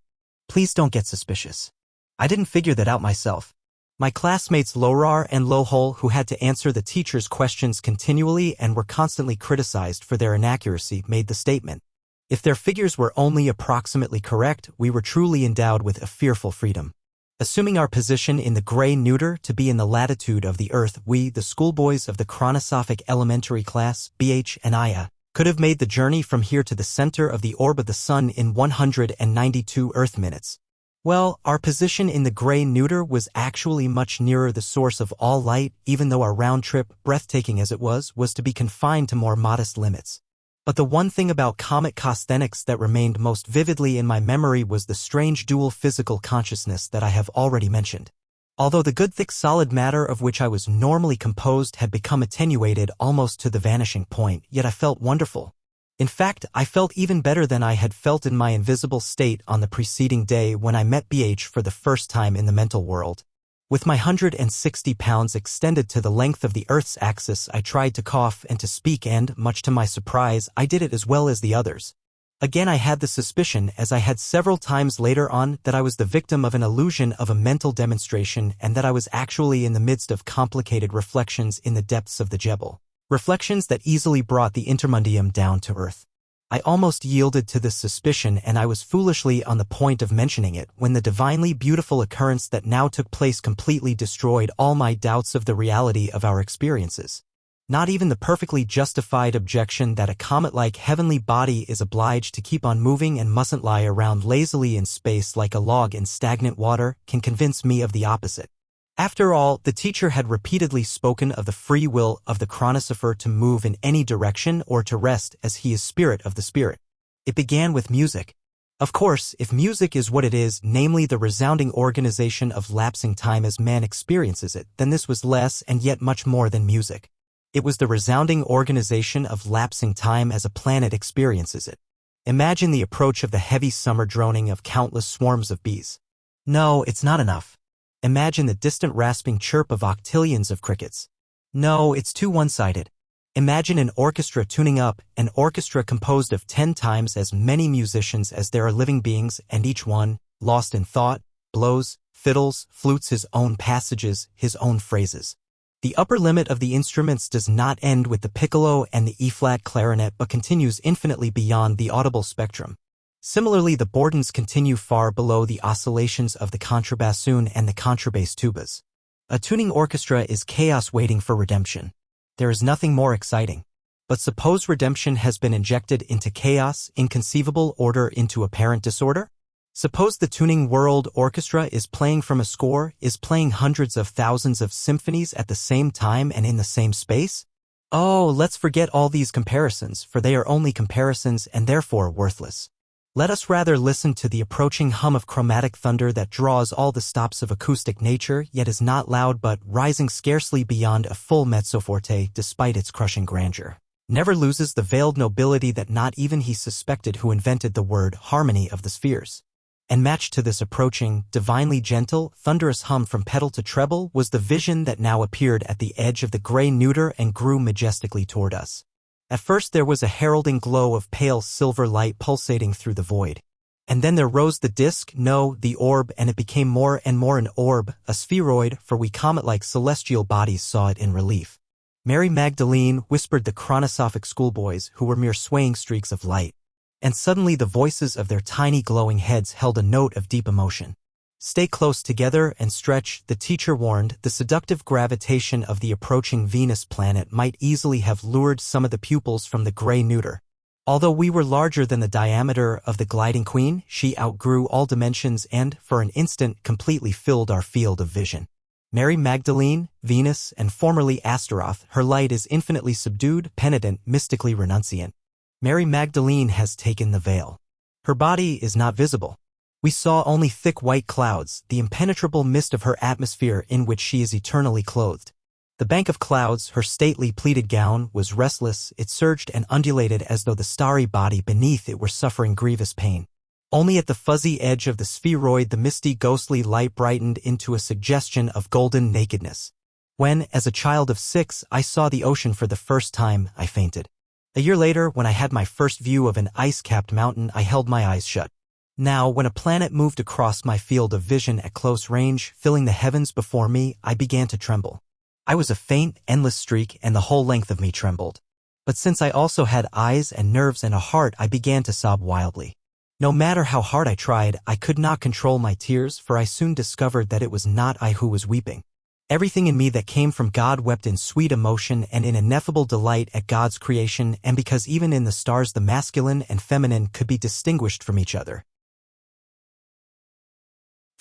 Please don't get suspicious. I didn't figure that out myself. My classmates Lowrar and Lowhole, who had to answer the teacher's questions continually and were constantly criticized for their inaccuracy, made the statement. If their figures were only approximately correct, we were truly endowed with a fearful freedom. Assuming our position in the gray neuter to be in the latitude of the Earth, we, the schoolboys of the chronosophic elementary class, BH and IA, could have made the journey from here to the center of the orb of the Sun in 192 Earth minutes. Well, our position in the gray neuter was actually much nearer the source of all light, even though our round trip, breathtaking as it was to be confined to more modest limits. But the one thing about comet calisthenics that remained most vividly in my memory was the strange dual physical consciousness that I have already mentioned. Although the good thick solid matter of which I was normally composed had become attenuated almost to the vanishing point, yet I felt wonderful. In fact, I felt even better than I had felt in my invisible state on the preceding day when I met BH for the first time in the mental world. With my 160 pounds extended to the length of the Earth's axis, I tried to cough and to speak and, much to my surprise, I did it as well as the others. Again I had the suspicion, as I had several times later on, that I was the victim of an illusion of a mental demonstration and that I was actually in the midst of complicated reflections in the depths of the Jebel. Reflections that easily brought the intermundium down to earth. I almost yielded to this suspicion, and I was foolishly on the point of mentioning it when the divinely beautiful occurrence that now took place completely destroyed all my doubts of the reality of our experiences. Not even the perfectly justified objection that a comet-like heavenly body is obliged to keep on moving and mustn't lie around lazily in space like a log in stagnant water can convince me of the opposite. After all, the teacher had repeatedly spoken of the free will of the chronosopher to move in any direction or to rest as he is spirit of the spirit. It began with music. Of course, if music is what it is, namely the resounding organization of lapsing time as man experiences it, then this was less and yet much more than music. It was the resounding organization of lapsing time as a planet experiences it. Imagine the approach of the heavy summer droning of countless swarms of bees. No, it's not enough. Imagine the distant rasping chirp of octillions of crickets. No, it's too one-sided. Imagine an orchestra tuning up, an orchestra composed of 10 times as many musicians as there are living beings, and each one, lost in thought, blows, fiddles, flutes his own passages, his own phrases. The upper limit of the instruments does not end with the piccolo and the E-flat clarinet but continues infinitely beyond the audible spectrum. Similarly, the bordons continue far below the oscillations of the contrabassoon and the contrabass tubas. A tuning orchestra is chaos waiting for redemption. There is nothing more exciting. But suppose redemption has been injected into chaos, inconceivable order into apparent disorder? Suppose the tuning world orchestra is playing from a score, is playing hundreds of thousands of symphonies at the same time and in the same space? Oh, let's forget all these comparisons, for they are only comparisons and therefore worthless. Let us rather listen to the approaching hum of chromatic thunder that draws all the stops of acoustic nature, yet is not loud but, rising scarcely beyond a full mezzo forte despite its crushing grandeur, never loses the veiled nobility that not even he suspected who invented the word harmony of the spheres. And matched to this approaching, divinely gentle, thunderous hum from pedal to treble was the vision that now appeared at the edge of the gray neuter and grew majestically toward us. At first there was a heralding glow of pale silver light pulsating through the void. And then there rose the disk, no, the orb, and it became more and more an orb, a spheroid, for we comet-like celestial bodies saw it in relief. Mary Magdalene, whispered the chronosophic schoolboys, who were mere swaying streaks of light. And suddenly the voices of their tiny glowing heads held a note of deep emotion. Stay close together and stretch, the teacher warned. The seductive gravitation of the approaching Venus planet might easily have lured some of the pupils from the gray neuter. Although we were larger than the diameter of the gliding queen, she outgrew all dimensions and, for an instant, completely filled our field of vision. Mary Magdalene, Venus, and formerly Astaroth, her light is infinitely subdued, penitent, mystically renunciant. Mary Magdalene has taken the veil. Her body is not visible. We saw only thick white clouds, the impenetrable mist of her atmosphere in which she is eternally clothed. The bank of clouds, her stately pleated gown, was restless, it surged and undulated as though the starry body beneath it were suffering grievous pain. Only at the fuzzy edge of the spheroid the misty ghostly light brightened into a suggestion of golden nakedness. When, as a child of 6, I saw the ocean for the first time, I fainted. A year later, when I had my first view of an ice-capped mountain, I held my eyes shut. Now, when a planet moved across my field of vision at close range, filling the heavens before me, I began to tremble. I was a faint, endless streak, and the whole length of me trembled. But since I also had eyes and nerves and a heart, I began to sob wildly. No matter how hard I tried, I could not control my tears, for I soon discovered that it was not I who was weeping. Everything in me that came from God wept in sweet emotion and in ineffable delight at God's creation, and because even in the stars the masculine and feminine could be distinguished from each other.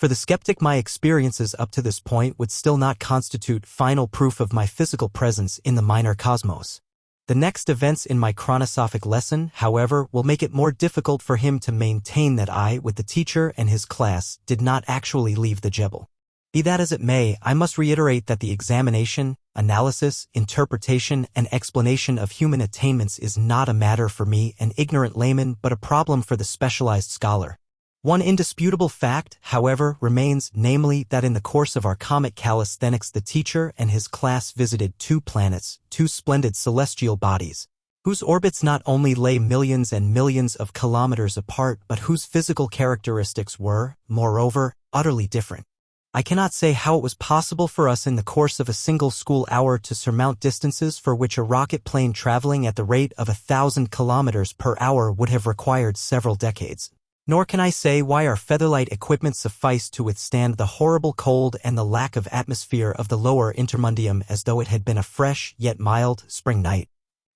For the skeptic, my experiences up to this point would still not constitute final proof of my physical presence in the minor cosmos. The next events in my chronosophic lesson, however, will make it more difficult for him to maintain that I, with the teacher and his class, did not actually leave the Jebel. Be that as it may, I must reiterate that the examination, analysis, interpretation, and explanation of human attainments is not a matter for me, an ignorant layman, but a problem for the specialized scholar. One indisputable fact, however, remains, namely, that in the course of our comic calisthenics the teacher and his class visited 2 planets, 2 splendid celestial bodies, whose orbits not only lay millions and millions of kilometers apart but whose physical characteristics were, moreover, utterly different. I cannot say how it was possible for us in the course of a single school hour to surmount distances for which a rocket plane traveling at the rate of 1,000 kilometers per hour would have required several decades. Nor can I say why our featherlight equipment sufficed to withstand the horrible cold and the lack of atmosphere of the lower intermundium as though it had been a fresh, yet mild, spring night.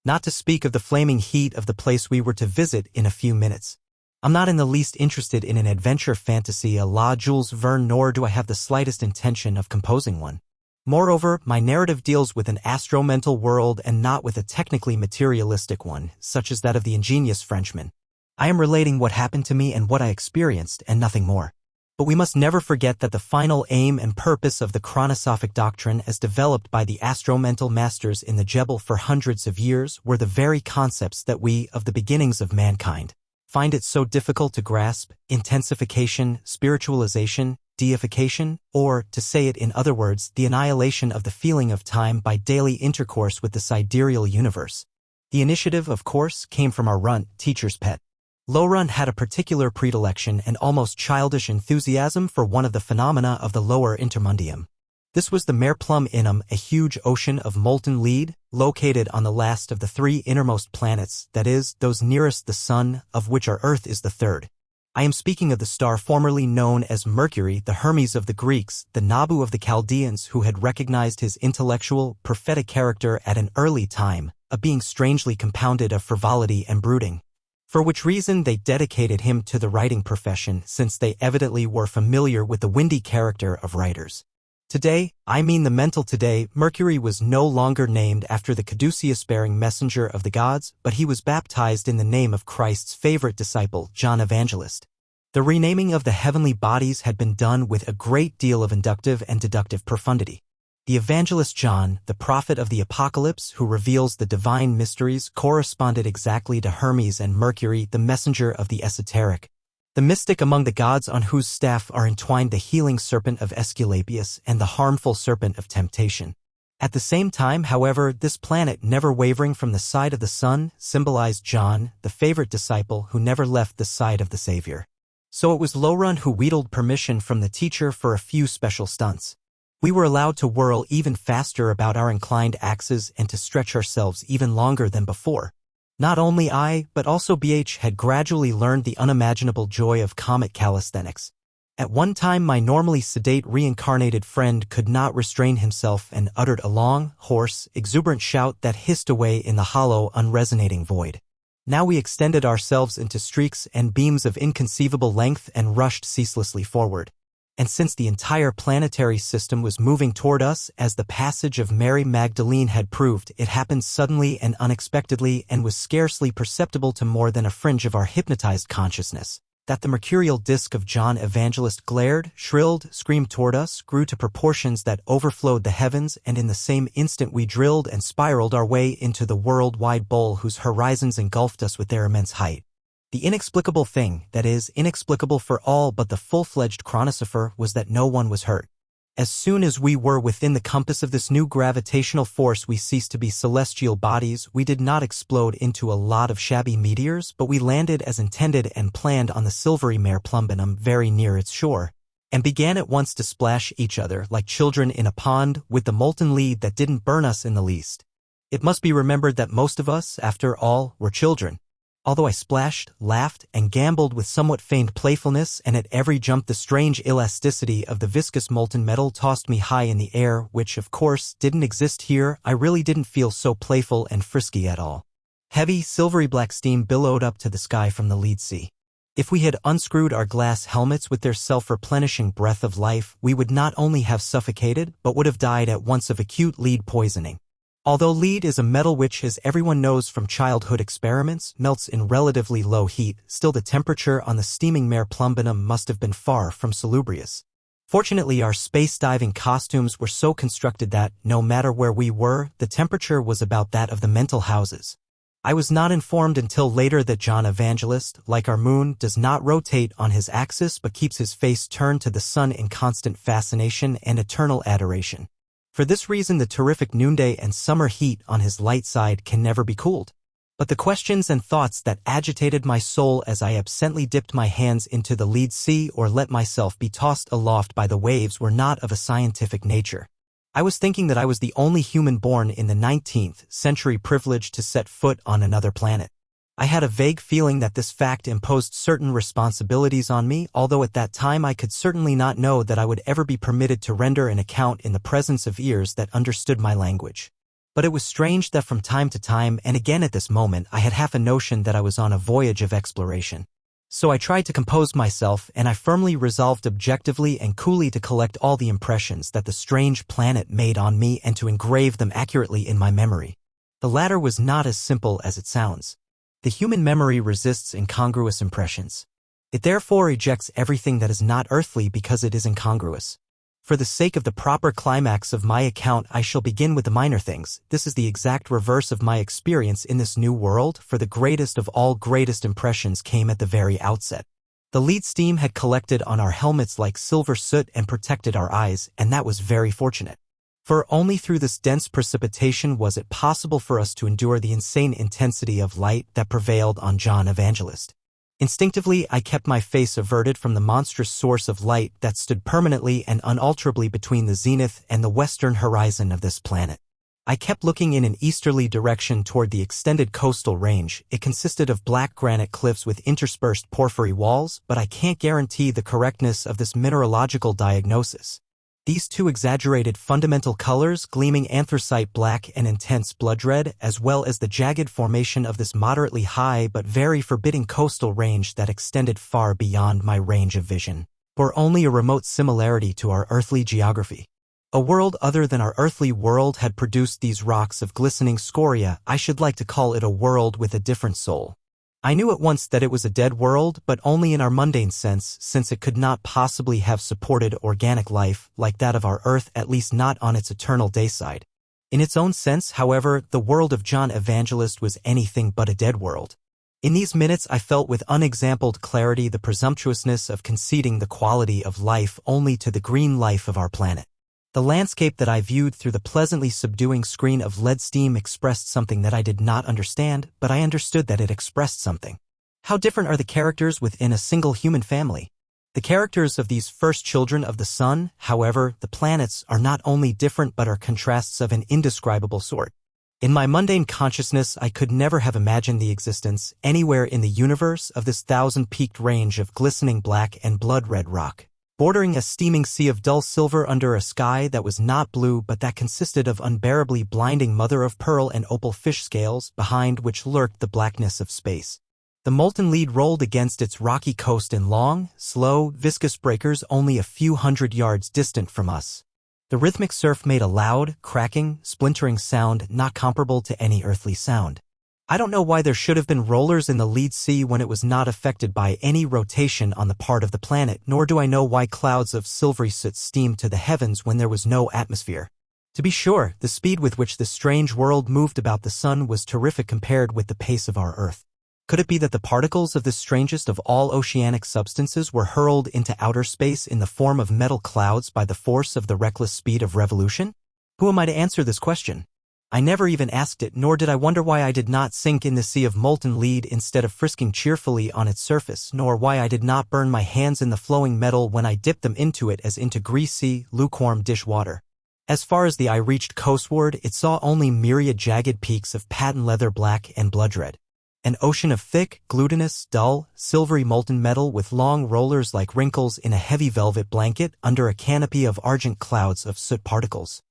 Not to speak of the flaming heat of the place we were to visit in a few minutes. I'm not in the least interested in an adventure fantasy a la Jules Verne, nor do I have the slightest intention of composing one. Moreover, my narrative deals with an astromental world and not with a technically materialistic one, such as that of the ingenious Frenchman. I am relating what happened to me and what I experienced and nothing more. But we must never forget that the final aim and purpose of the chronosophic doctrine as developed by the astromental masters in the Jebel for hundreds of years were the very concepts that we, of the beginnings of mankind, find it so difficult to grasp: intensification, spiritualization, deification, or, to say it in other words, the annihilation of the feeling of time by daily intercourse with the sidereal universe. The initiative, of course, came from our runt, teacher's pet. Lorun had a particular predilection and almost childish enthusiasm for one of the phenomena of the lower intermundium. This was the Mare Plum Inum, a huge ocean of molten lead, located on the last of the three innermost planets, that is, those nearest the Sun, of which our Earth is the third. I am speaking of the star formerly known as Mercury, the Hermes of the Greeks, the Nabu of the Chaldeans, who had recognized his intellectual, prophetic character at an early time, a being strangely compounded of frivolity and brooding. For which reason they dedicated him to the writing profession, since they evidently were familiar with the windy character of writers. Today, I mean the mental today, Mercury was no longer named after the caduceus-bearing messenger of the gods, but he was baptized in the name of Christ's favorite disciple, John Evangelist. The renaming of the heavenly bodies had been done with a great deal of inductive and deductive profundity. The evangelist John, the prophet of the Apocalypse who reveals the divine mysteries, corresponded exactly to Hermes and Mercury, the messenger of the esoteric, the mystic among the gods on whose staff are entwined the healing serpent of Aesculapius and the harmful serpent of temptation. At the same time, however, this planet never wavering from the side of the sun symbolized John, the favorite disciple who never left the side of the Savior. So it was Lorun who wheedled permission from the teacher for a few special stunts. We were allowed to whirl even faster about our inclined axes and to stretch ourselves even longer than before. Not only I, but also BH had gradually learned the unimaginable joy of comic calisthenics. At one time my normally sedate reincarnated friend could not restrain himself and uttered a long, hoarse, exuberant shout that hissed away in the hollow, unresonating void. Now we extended ourselves into streaks and beams of inconceivable length and rushed ceaselessly forward. And since the entire planetary system was moving toward us, as the passage of Mary Magdalene had proved, it happened suddenly and unexpectedly and was scarcely perceptible to more than a fringe of our hypnotized consciousness, that the mercurial disk of John Evangelist glared, shrilled, screamed toward us, grew to proportions that overflowed the heavens, and in the same instant we drilled and spiraled our way into the world-wide bowl whose horizons engulfed us with their immense height. The inexplicable thing, that is, inexplicable for all but the full-fledged chronosopher, was that no one was hurt. As soon as we were within the compass of this new gravitational force we ceased to be celestial bodies. We did not explode into a lot of shabby meteors, but we landed as intended and planned on the silvery Mare Plumbinum very near its shore, and began at once to splash each other like children in a pond with the molten lead that didn't burn us in the least. It must be remembered that most of us, after all, were children. Although I splashed, laughed, and gambled with somewhat feigned playfulness, and at every jump the strange elasticity of the viscous molten metal tossed me high in the air, which, of course, didn't exist here, I really didn't feel so playful and frisky at all. Heavy, silvery black steam billowed up to the sky from the lead sea. If we had unscrewed our glass helmets with their self-replenishing breath of life, we would not only have suffocated, but would have died at once of acute lead poisoning. Although lead is a metal which, as everyone knows from childhood experiments, melts in relatively low heat, still the temperature on the steaming Mare Plumbinum must have been far from salubrious. Fortunately, our space-diving costumes were so constructed that, no matter where we were, the temperature was about that of the mental houses. I was not informed until later that John Evangelist, like our moon, does not rotate on his axis but keeps his face turned to the sun in constant fascination and eternal adoration. For this reason the terrific noonday and summer heat on his light side can never be cooled. But the questions and thoughts that agitated my soul as I absently dipped my hands into the lead sea or let myself be tossed aloft by the waves were not of a scientific nature. I was thinking that I was the only human born in the 19th century privileged to set foot on another planet. I had a vague feeling that this fact imposed certain responsibilities on me, although at that time I could certainly not know that I would ever be permitted to render an account in the presence of ears that understood my language. But it was strange that from time to time, and again at this moment, I had half a notion that I was on a voyage of exploration. So I tried to compose myself, and I firmly resolved objectively and coolly to collect all the impressions that the strange planet made on me and to engrave them accurately in my memory. The latter was not as simple as it sounds. The human memory resists incongruous impressions. It therefore rejects everything that is not earthly because it is incongruous. For the sake of the proper climax of my account, I shall begin with the minor things. This is the exact reverse of my experience in this new world, for the greatest of all greatest impressions came at the very outset. The lead steam had collected on our helmets like silver soot and protected our eyes, and that was very fortunate. For only through this dense precipitation was it possible for us to endure the insane intensity of light that prevailed on John Evangelist. Instinctively, I kept my face averted from the monstrous source of light that stood permanently and unalterably between the zenith and the western horizon of this planet. I kept looking in an easterly direction toward the extended coastal range. It consisted of black granite cliffs with interspersed porphyry walls, but I can't guarantee the correctness of this mineralogical diagnosis. These two exaggerated fundamental colors, gleaming anthracite black and intense blood red, as well as the jagged formation of this moderately high but very forbidding coastal range that extended far beyond my range of vision, bore only a remote similarity to our earthly geography. A world other than our earthly world had produced these rocks of glistening scoria. I should like to call it a world with a different soul. I knew at once that it was a dead world, but only in our mundane sense, since it could not possibly have supported organic life like that of our Earth, at least not on its eternal dayside. In its own sense, however, the world of John Evangelist was anything but a dead world. In these minutes I felt with unexampled clarity the presumptuousness of conceding the quality of life only to the green life of our planet. The landscape that I viewed through the pleasantly subduing screen of lead steam expressed something that I did not understand, but I understood that it expressed something. How different are the characters within a single human family? The characters of these first children of the sun, however, the planets, are not only different but are contrasts of an indescribable sort. In my mundane consciousness I could never have imagined the existence, anywhere in the universe, of this thousand-peaked range of glistening black and blood-red rock, bordering a steaming sea of dull silver under a sky that was not blue but that consisted of unbearably blinding mother-of-pearl and opal fish scales, behind which lurked the blackness of space. The molten lead rolled against its rocky coast in long, slow, viscous breakers only a few hundred yards distant from us. The rhythmic surf made a loud, cracking, splintering sound not comparable to any earthly sound. I don't know why there should have been rollers in the lead sea when it was not affected by any rotation on the part of the planet, nor do I know why clouds of silvery soot steamed to the heavens when there was no atmosphere. To be sure, the speed with which this strange world moved about the sun was terrific compared with the pace of our Earth. Could it be that the particles of this strangest of all oceanic substances were hurled into outer space in the form of metal clouds by the force of the reckless speed of revolution? Who am I to answer this question? I never even asked it, nor did I wonder why I did not sink in the sea of molten lead instead of frisking cheerfully on its surface, nor why I did not burn my hands in the flowing metal when I dipped them into it as into greasy, lukewarm dish water. As far as the eye reached coastward, it saw only myriad jagged peaks of patent leather black and blood red. An ocean of thick, glutinous, dull, silvery molten metal with long rollers like wrinkles in a heavy velvet blanket under a canopy of argent clouds of soot particles.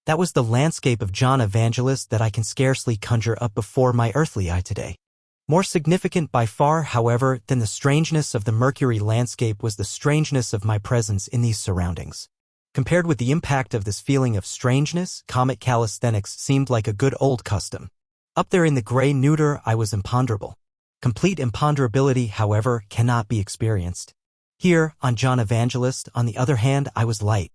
That was the landscape of John Evangelist that I can scarcely conjure up before my earthly eye today. More significant by far, however, than the strangeness of the Mercury landscape was the strangeness of my presence in these surroundings. Compared with the impact of this feeling of strangeness, comic calisthenics seemed like a good old custom. Up there in the gray neuter I was imponderable. Complete imponderability, however, cannot be experienced. Here, on John Evangelist, on the other hand, I was light.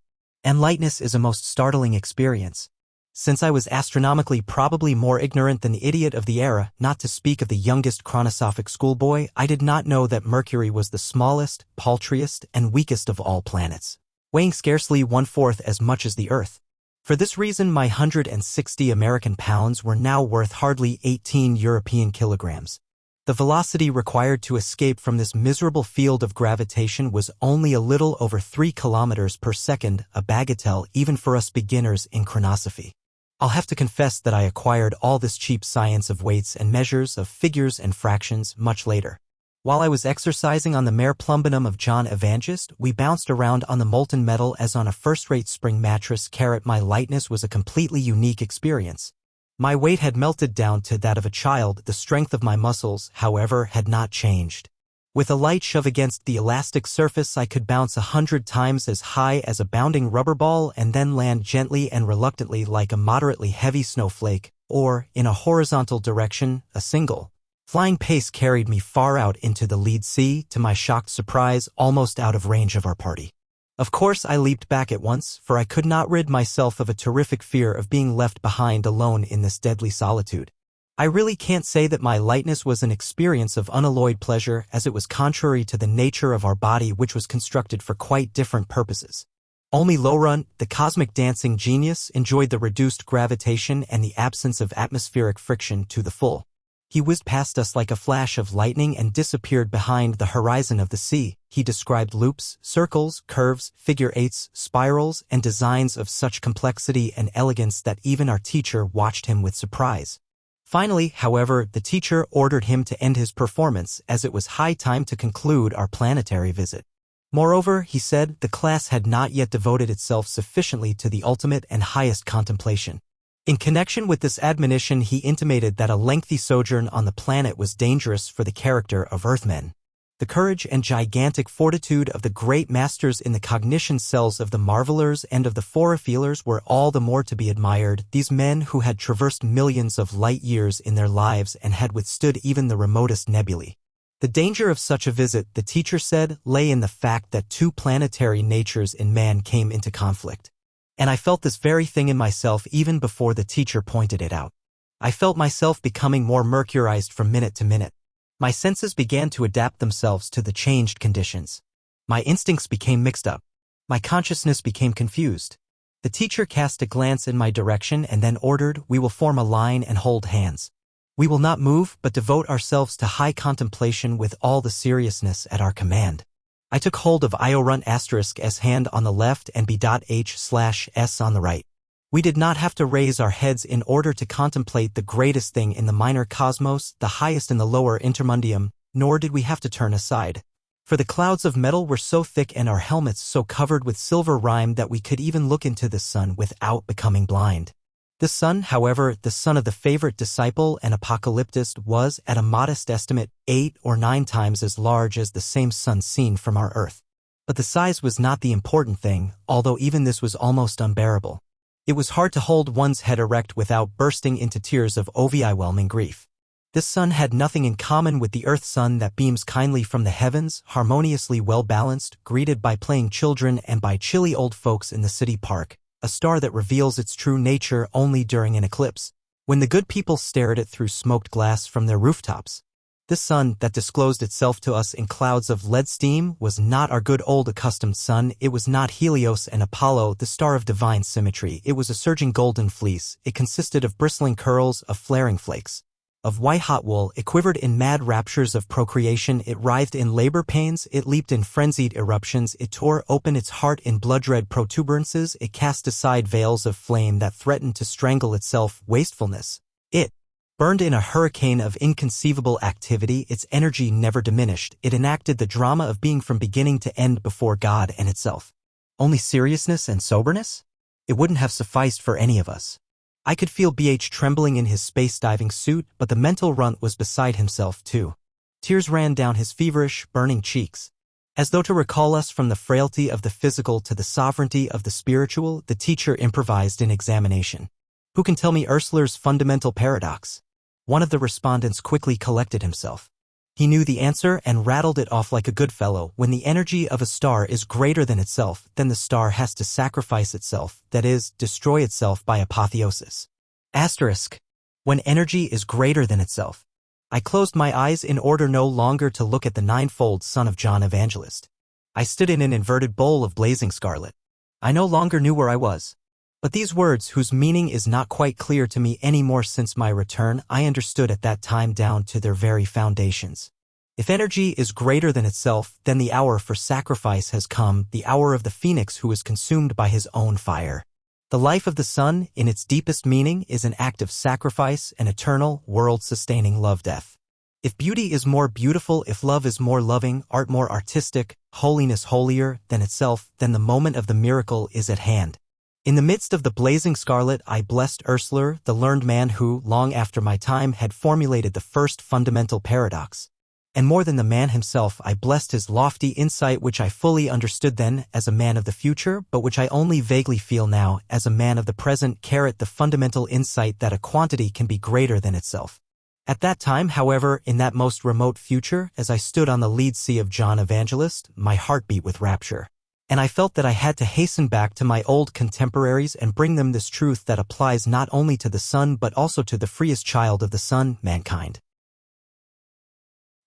And lightness is a most startling experience. Since I was astronomically probably more ignorant than the idiot of the era, not to speak of the youngest chronosophic schoolboy, I did not know that Mercury was the smallest, paltriest, and weakest of all planets, weighing scarcely 1/4 as much as the Earth. For this reason my 160 American pounds were now worth hardly 18 European kilograms. The velocity required to escape from this miserable field of gravitation was only a little over 3 kilometers per second, a bagatelle even for us beginners in chronosophy. I'll have to confess that I acquired all this cheap science of weights and measures, of figures and fractions, much later. While I was exercising on the mare plumbinum of John Evangelist, we bounced around on the molten metal as on a first-rate spring mattress. My lightness was a completely unique experience. My weight had melted down to that of a child. The strength of my muscles, however, had not changed. With a light shove against the elastic surface I could bounce 100 times as high as a bounding rubber ball and then land gently and reluctantly like a moderately heavy snowflake, or, in a horizontal direction, a single, Flying pace carried me far out into the lead sea, to my shocked surprise, almost out of range of our party. Of course, I leaped back at once, for I could not rid myself of a terrific fear of being left behind alone in this deadly solitude. I really can't say that my lightness was an experience of unalloyed pleasure, as it was contrary to the nature of our body, which was constructed for quite different purposes. Only Lorun, the cosmic dancing genius, enjoyed the reduced gravitation and the absence of atmospheric friction to the full. He whizzed past us like a flash of lightning and disappeared behind the horizon of the sea. He described loops, circles, curves, figure-eights, spirals, and designs of such complexity and elegance that even our teacher watched him with surprise. Finally, however, the teacher ordered him to end his performance, as it was high time to conclude our planetary visit. Moreover, he said, the class had not yet devoted itself sufficiently to the ultimate and highest contemplation. In connection with this admonition, he intimated that a lengthy sojourn on the planet was dangerous for the character of Earthmen. The courage and gigantic fortitude of the great masters in the cognition cells of the marvelers and of the forefeelers were all the more to be admired, these men who had traversed millions of light years in their lives and had withstood even the remotest nebulae. The danger of such a visit, the teacher said, lay in the fact that two planetary natures in man came into conflict. And I felt this very thing in myself even before the teacher pointed it out. I felt myself becoming more mercurized from minute to minute. My senses began to adapt themselves to the changed conditions. My instincts became mixed up. My consciousness became confused. The teacher cast a glance in my direction and then ordered, "We will form a line and hold hands. We will not move, but devote ourselves to high contemplation with all the seriousness at our command." I took hold of Iorun***'s hand on the left and B.H/S on the right. We did not have to raise our heads in order to contemplate the greatest thing in the minor cosmos, the highest in the lower intermundium, nor did we have to turn aside. For the clouds of metal were so thick and our helmets so covered with silver rime that we could even look into the sun without becoming blind. The sun, however, the son of the favorite disciple and apocalyptist, was, at a modest estimate, 8 or 9 times as large as the same sun seen from our Earth. But the size was not the important thing, although even this was almost unbearable. It was hard to hold one's head erect without bursting into tears of overwhelming grief. This sun had nothing in common with the Earth sun that beams kindly from the heavens, harmoniously well-balanced, greeted by playing children and by chilly old folks in the city park. A star that reveals its true nature only during an eclipse, when the good people stare at it through smoked glass from their rooftops. This sun that disclosed itself to us in clouds of lead steam was not our good old accustomed sun. It was not Helios and Apollo, the star of divine symmetry. It was a surging golden fleece. It consisted of bristling curls, of flaring flakes, of white-hot wool. It quivered in mad raptures of procreation. It writhed in labor pains. It leaped in frenzied eruptions. It tore open its heart in blood-red protuberances. It cast aside veils of flame that threatened to strangle itself. Wastefulness. It burned in a hurricane of inconceivable activity. Its energy never diminished. It enacted the drama of being from beginning to end before God and itself. Only seriousness and soberness? It wouldn't have sufficed for any of us. I could feel BH trembling in his space-diving suit, but the mental runt was beside himself too. Tears ran down his feverish, burning cheeks. As though to recall us from the frailty of the physical to the sovereignty of the spiritual, the teacher improvised in examination. "Who can tell me Ursula's fundamental paradox?" One of the respondents quickly collected himself. He knew the answer and rattled it off like a good fellow. When the energy of a star is greater than itself, then the star has to sacrifice itself, that is, destroy itself by apotheosis. Asterisk. When energy is greater than itself. I closed my eyes in order no longer to look at the ninefold son of John Evangelist. I stood in an inverted bowl of blazing scarlet. I no longer knew where I was. But these words, whose meaning is not quite clear to me any more since my return, I understood at that time down to their very foundations. If energy is greater than itself, then the hour for sacrifice has come, the hour of the phoenix who is consumed by his own fire. The life of the sun, in its deepest meaning, is an act of sacrifice, an eternal, world-sustaining love-death. If beauty is more beautiful, if love is more loving, art more artistic, holiness holier than itself, then the moment of the miracle is at hand. In the midst of the blazing scarlet, I blessed Ursula, the learned man who, long after my time, had formulated the first fundamental paradox. And more than the man himself, I blessed his lofty insight, which I fully understood then as a man of the future, but which I only vaguely feel now as a man of the present. The fundamental insight that a quantity can be greater than itself. At that time, however, in that most remote future, as I stood on the lead sea of John Evangelist, my heart beat with rapture. And I felt that I had to hasten back to my old contemporaries and bring them this truth that applies not only to the Son but also to the freest child of the Son, mankind.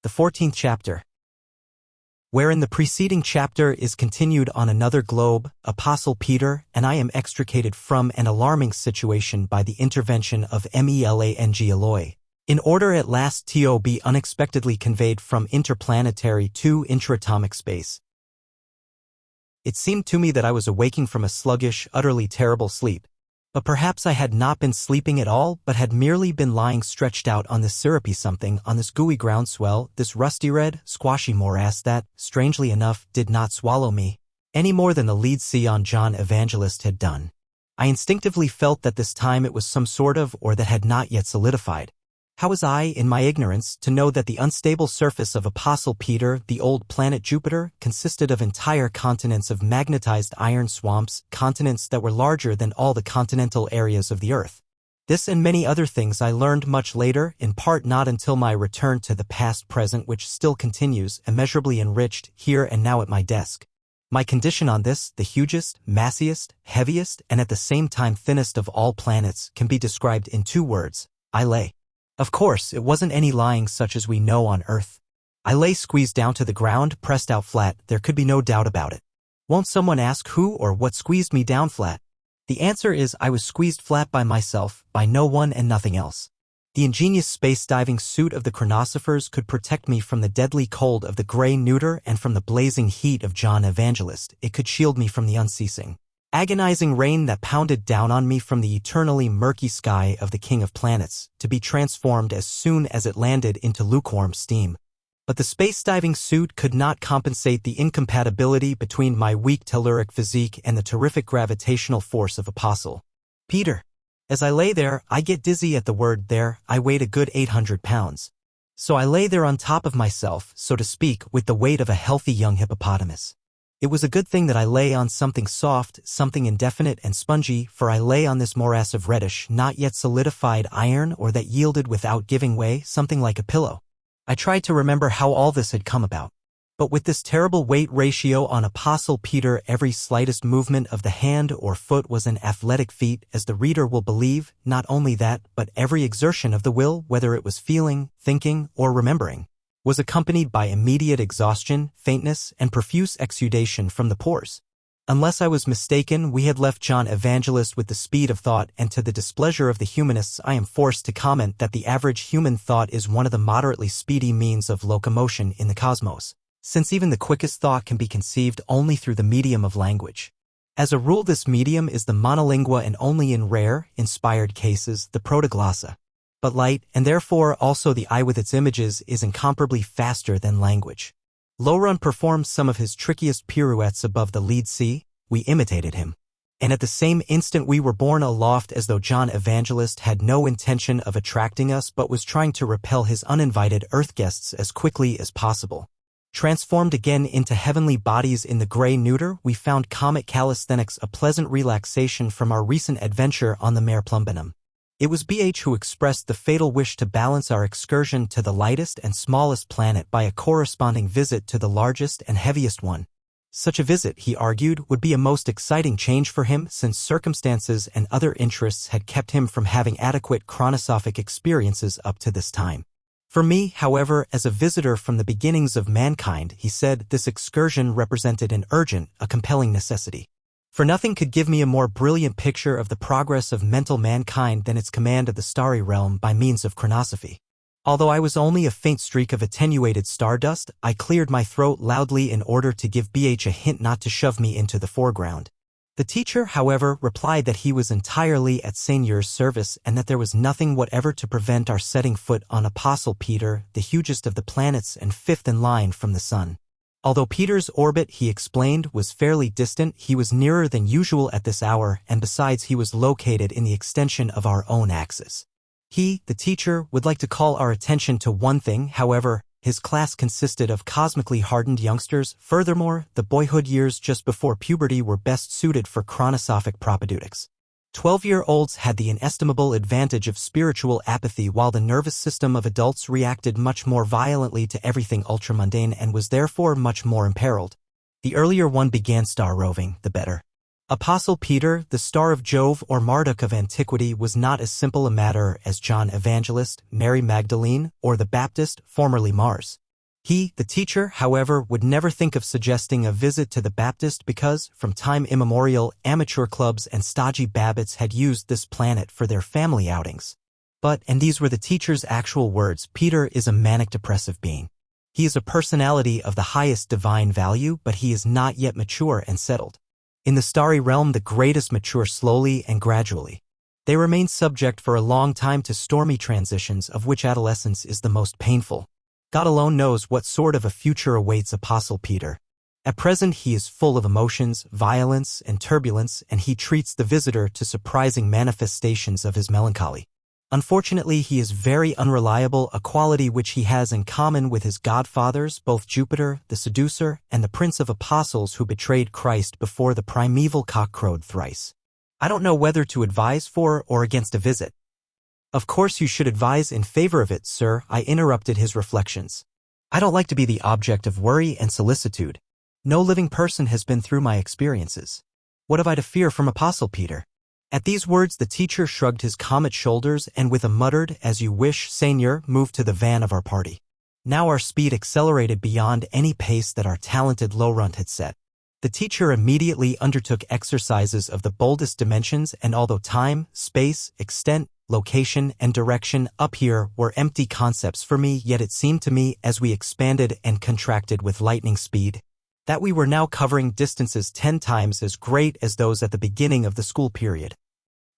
The 14th chapter. Wherein the preceding chapter is continued on another globe, Apostle Peter and I am extricated from an alarming situation by the intervention of Melang Eloi, in order at last to be unexpectedly conveyed from interplanetary to intraatomic space. It seemed to me that I was awaking from a sluggish, utterly terrible sleep. But perhaps I had not been sleeping at all, but had merely been lying stretched out on this syrupy something, on this gooey groundswell, this rusty red, squashy morass that, strangely enough, did not swallow me, any more than the lead sea on John Evangelist had done. I instinctively felt that this time it was some sort of, or that had not yet solidified. How was I, in my ignorance, to know that the unstable surface of Apostle Peter, the old planet Jupiter, consisted of entire continents of magnetized iron swamps, continents that were larger than all the continental areas of the Earth? This and many other things I learned much later, in part not until my return to the past present, which still continues, immeasurably enriched, here and now at my desk. My condition on this, the hugest, massiest, heaviest, and at the same time thinnest of all planets, can be described in 2 words: I lay. Of course, it wasn't any lying such as we know on Earth. I lay squeezed down to the ground, pressed out flat, there could be no doubt about it. Won't someone ask who or what squeezed me down flat? The answer is I was squeezed flat by myself, by no one and nothing else. The ingenious space-diving suit of the chronosophers could protect me from the deadly cold of the gray neuter and from the blazing heat of John Evangelist. It could shield me from the unceasing, agonizing rain that pounded down on me from the eternally murky sky of the King of Planets, to be transformed as soon as it landed into lukewarm steam. But the space-diving suit could not compensate the incompatibility between my weak telluric physique and the terrific gravitational force of Apostle Peter. As I lay there, I get dizzy at the word there. I weighed a good 800 pounds. So I lay there on top of myself, so to speak, with the weight of a healthy young hippopotamus. It was a good thing that I lay on something soft, something indefinite and spongy, for I lay on this morass of reddish, not yet solidified iron, or that yielded without giving way, something like a pillow. I tried to remember how all this had come about. But with this terrible weight ratio on Apostle Peter, every slightest movement of the hand or foot was an athletic feat, as the reader will believe. Not only that, but every exertion of the will, whether it was feeling, thinking, or remembering, was accompanied by immediate exhaustion, faintness, and profuse exudation from the pores. Unless I was mistaken, we had left John Evangelist with the speed of thought, and to the displeasure of the humanists I am forced to comment that the average human thought is one of the moderately speedy means of locomotion in the cosmos, since even the quickest thought can be conceived only through the medium of language. As a rule, this medium is the monolingua, and only in rare, inspired cases, the protoglossa. But light, and therefore also the eye with its images, is incomparably faster than language. Laurent performed some of his trickiest pirouettes above the lead sea. We imitated him. And at the same instant we were borne aloft, as though John Evangelist had no intention of attracting us but was trying to repel his uninvited earth guests as quickly as possible. Transformed again into heavenly bodies in the gray neuter, we found comic calisthenics a pleasant relaxation from our recent adventure on the Mare Plumbinum. It was BH who expressed the fatal wish to balance our excursion to the lightest and smallest planet by a corresponding visit to the largest and heaviest one. Such a visit, he argued, would be a most exciting change for him, since circumstances and other interests had kept him from having adequate chronosophic experiences up to this time. For me, however, as a visitor from the beginnings of mankind, he said, this excursion represented an urgent, a compelling necessity. For nothing could give me a more brilliant picture of the progress of mental mankind than its command of the starry realm by means of chronosophy. Although I was only a faint streak of attenuated stardust, I cleared my throat loudly in order to give BH a hint not to shove me into the foreground. The teacher, however, replied that he was entirely at Seigneur's service and that there was nothing whatever to prevent our setting foot on Apostle Peter, the hugest of the planets and 5th in line from the Sun. Although Peter's orbit, he explained, was fairly distant, he was nearer than usual at this hour, and besides he was located in the extension of our own axis. He, the teacher, would like to call our attention to one thing, however. His class consisted of cosmically hardened youngsters. Furthermore, the boyhood years just before puberty were best suited for chronosophic propedeutics. 12-year-olds had the inestimable advantage of spiritual apathy, while the nervous system of adults reacted much more violently to everything ultramundane and was therefore much more imperiled. The earlier one began star roving, the better. Apostle Peter, the star of Jove or Marduk of antiquity, was not as simple a matter as John Evangelist, Mary Magdalene, or the Baptist, formerly Mars. He, the teacher, however, would never think of suggesting a visit to the Baptist because, from time immemorial, amateur clubs and stodgy Babbitts had used this planet for their family outings. But, and these were the teacher's actual words, Peter is a manic-depressive being. He is a personality of the highest divine value, but he is not yet mature and settled. In the starry realm, the greatest mature slowly and gradually. They remain subject for a long time to stormy transitions, of which adolescence is the most painful. God alone knows what sort of a future awaits Apostle Peter. At present he is full of emotions, violence, and turbulence, and he treats the visitor to surprising manifestations of his melancholy. Unfortunately, he is very unreliable, a quality which he has in common with his godfathers, both Jupiter, the seducer, and the Prince of Apostles who betrayed Christ before the primeval cock crowed thrice. I don't know whether to advise for or against a visit. Of course you should advise in favor of it, sir, I interrupted his reflections. I don't like to be the object of worry and solicitude. No living person has been through my experiences. What have I to fear from Apostle Peter? At these words the teacher shrugged his comet shoulders and with a muttered, as you wish, seigneur, moved to the van of our party. Now our speed accelerated beyond any pace that our talented Laurent had set. The teacher immediately undertook exercises of the boldest dimensions, and although time, space, extent, location, and direction up here were empty concepts for me, yet it seemed to me, as we expanded and contracted with lightning speed, that we were now covering distances 10 times as great as those at the beginning of the school period.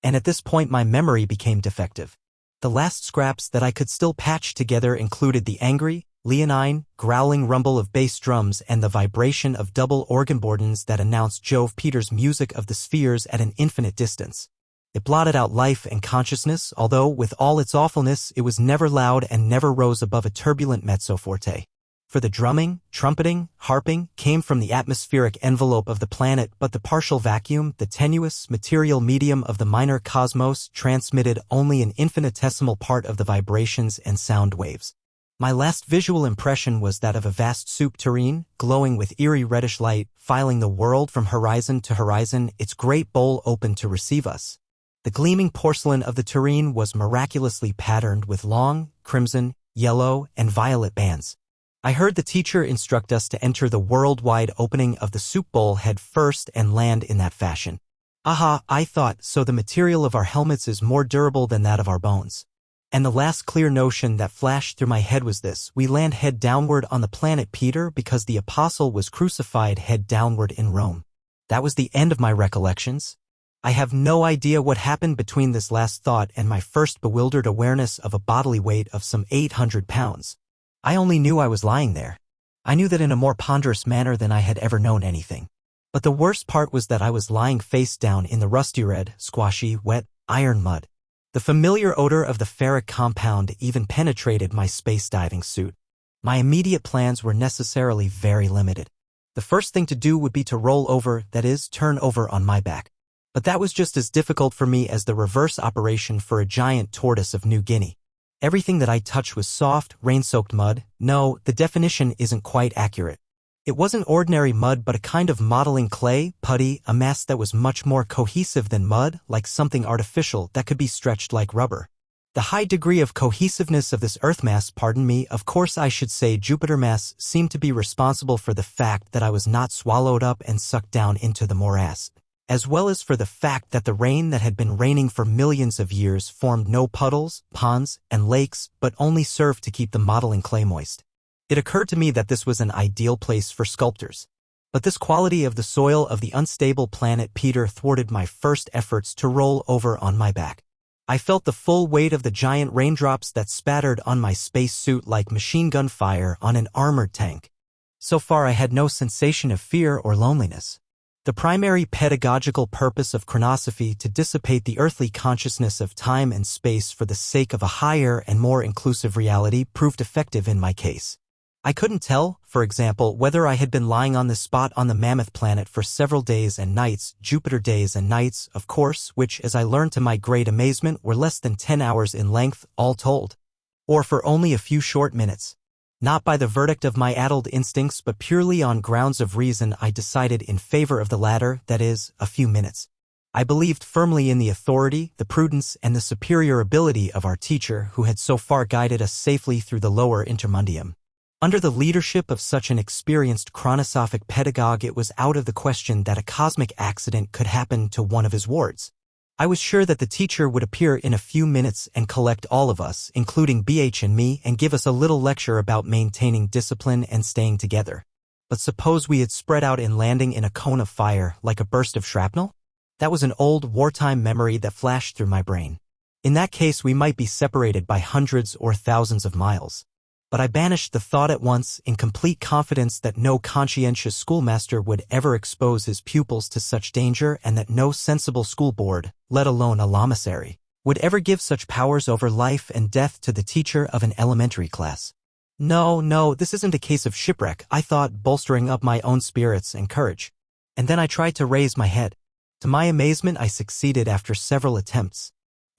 And at this point my memory became defective. The last scraps that I could still patch together included the angry, leonine, growling rumble of bass drums and the vibration of double organ bordons that announced Jove Peter's music of the spheres at an infinite distance. It blotted out life and consciousness, although, with all its awfulness, it was never loud and never rose above a turbulent mezzo forte. For the drumming, trumpeting, harping, came from the atmospheric envelope of the planet, but the partial vacuum, the tenuous, material medium of the minor cosmos, transmitted only an infinitesimal part of the vibrations and sound waves. My last visual impression was that of a vast soup tureen, glowing with eerie reddish light, filing the world from horizon to horizon, its great bowl open to receive us. The gleaming porcelain of the tureen was miraculously patterned with long, crimson, yellow, and violet bands. I heard the teacher instruct us to enter the worldwide opening of the soup bowl head first and land in that fashion. Aha, I thought, so the material of our helmets is more durable than that of our bones. And the last clear notion that flashed through my head was this: we land head downward on the planet Peter because the apostle was crucified head downward in Rome. That was the end of my recollections. I have no idea what happened between this last thought and my first bewildered awareness of a bodily weight of some 800 pounds. I only knew I was lying there. I knew that in a more ponderous manner than I had ever known anything. But the worst part was that I was lying face down in the rusty red, squashy, wet, iron mud. The familiar odor of the ferric compound even penetrated my space diving suit. My immediate plans were necessarily very limited. The first thing to do would be to roll over, that is, turn over on my back. But that was just as difficult for me as the reverse operation for a giant tortoise of New Guinea. Everything that I touched was soft, rain-soaked mud. No, the definition isn't quite accurate. It wasn't ordinary mud but a kind of modeling clay, putty, a mass that was much more cohesive than mud, like something artificial that could be stretched like rubber. The high degree of cohesiveness of this earth mass, pardon me, of course I should say Jupiter mass, seemed to be responsible for the fact that I was not swallowed up and sucked down into the morass, as well as for the fact that the rain that had been raining for millions of years formed no puddles, ponds, and lakes, but only served to keep the modeling clay moist. It occurred to me that this was an ideal place for sculptors. But this quality of the soil of the unstable planet Peter thwarted my first efforts to roll over on my back. I felt the full weight of the giant raindrops that spattered on my space suit like machine gun fire on an armored tank. So far I had no sensation of fear or loneliness. The primary pedagogical purpose of chronosophy, to dissipate the earthly consciousness of time and space for the sake of a higher and more inclusive reality, proved effective in my case. I couldn't tell, for example, whether I had been lying on this spot on the Mammoth planet for several days and nights, Jupiter days and nights, of course, which, as I learned to my great amazement, were less than 10 hours in length, all told. Or for only a few short minutes. Not by the verdict of my addled instincts, but purely on grounds of reason, I decided in favor of the latter, that is, a few minutes. I believed firmly in the authority, the prudence, and the superior ability of our teacher who had so far guided us safely through the lower intermundium. Under the leadership of such an experienced chronosophic pedagogue, it was out of the question that a cosmic accident could happen to one of his wards. I was sure that the teacher would appear in a few minutes and collect all of us, including BH and me, and give us a little lecture about maintaining discipline and staying together. But suppose we had spread out in landing in a cone of fire, like a burst of shrapnel? That was an old wartime memory that flashed through my brain. In that case, we might be separated by hundreds or thousands of miles. But I banished the thought at once, in complete confidence that no conscientious schoolmaster would ever expose his pupils to such danger, and that no sensible school board, let alone a lamasery, would ever give such powers over life and death to the teacher of an elementary class. No, this isn't a case of shipwreck, I thought, bolstering up my own spirits and courage. And then I tried to raise my head. To my amazement, I succeeded after several attempts.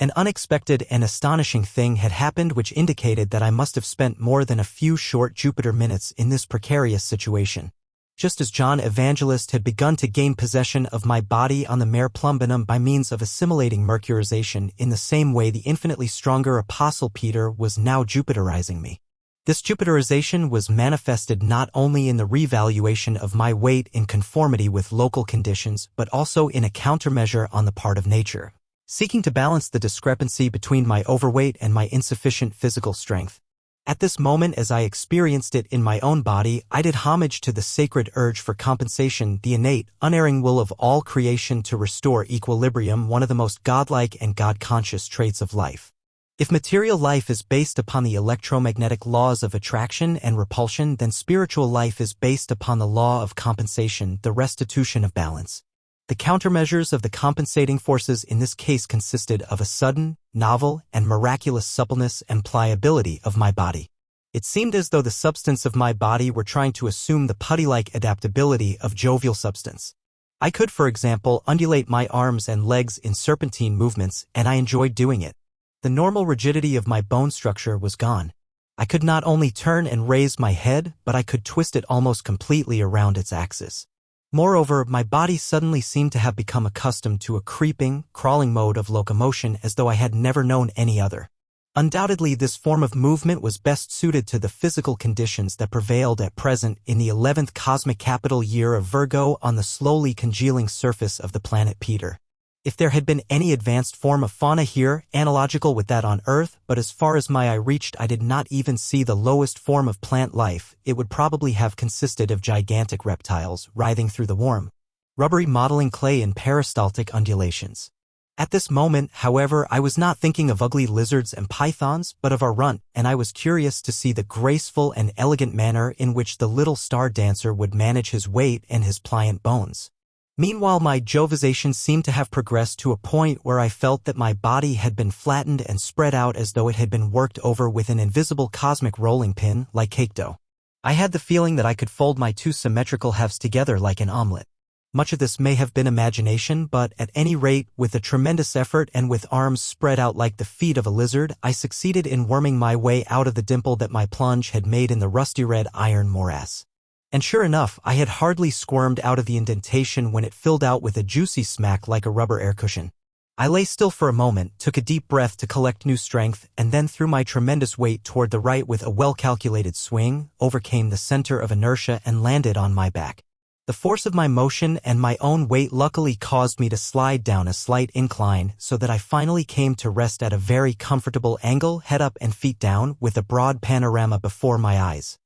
An unexpected and astonishing thing had happened which indicated that I must have spent more than a few short Jupiter minutes in this precarious situation. Just as John Evangelist had begun to gain possession of my body on the Mare Plumbinum by means of assimilating mercurization, in the same way the infinitely stronger Apostle Peter was now Jupiterizing me. This Jupiterization was manifested not only in the revaluation of my weight in conformity with local conditions, but also in a countermeasure on the part of nature, seeking to balance the discrepancy between my overweight and my insufficient physical strength. At this moment, as I experienced it in my own body, I did homage to the sacred urge for compensation, the innate, unerring will of all creation to restore equilibrium, one of the most godlike and God-conscious traits of life. If material life is based upon the electromagnetic laws of attraction and repulsion, then spiritual life is based upon the law of compensation, the restitution of balance. The countermeasures of the compensating forces in this case consisted of a sudden, novel, and miraculous suppleness and pliability of my body. It seemed as though the substance of my body were trying to assume the putty-like adaptability of jovial substance. I could, for example, undulate my arms and legs in serpentine movements, and I enjoyed doing it. The normal rigidity of my bone structure was gone. I could not only turn and raise my head, but I could twist it almost completely around its axis. Moreover, my body suddenly seemed to have become accustomed to a creeping, crawling mode of locomotion as though I had never known any other. Undoubtedly, this form of movement was best suited to the physical conditions that prevailed at present in the 11th cosmic capital year of Virgo on the slowly congealing surface of the planet Peter. If there had been any advanced form of fauna here, analogical with that on Earth, but as far as my eye reached I did not even see the lowest form of plant life, it would probably have consisted of gigantic reptiles writhing through the warm, rubbery modeling clay in peristaltic undulations. At this moment, however, I was not thinking of ugly lizards and pythons, but of a runt, and I was curious to see the graceful and elegant manner in which the little star dancer would manage his weight and his pliant bones. Meanwhile, my jovization seemed to have progressed to a point where I felt that my body had been flattened and spread out as though it had been worked over with an invisible cosmic rolling pin, like cake dough. I had the feeling that I could fold my two symmetrical halves together like an omelet. Much of this may have been imagination, but at any rate, with a tremendous effort and with arms spread out like the feet of a lizard, I succeeded in worming my way out of the dimple that my plunge had made in the rusty red iron morass. And sure enough, I had hardly squirmed out of the indentation when it filled out with a juicy smack like a rubber air cushion. I lay still for a moment, took a deep breath to collect new strength, and then threw my tremendous weight toward the right with a well-calculated swing, overcame the center of inertia and landed on my back. The force of my motion and my own weight luckily caused me to slide down a slight incline so that I finally came to rest at a very comfortable angle, head up and feet down, with a broad panorama before my eyes.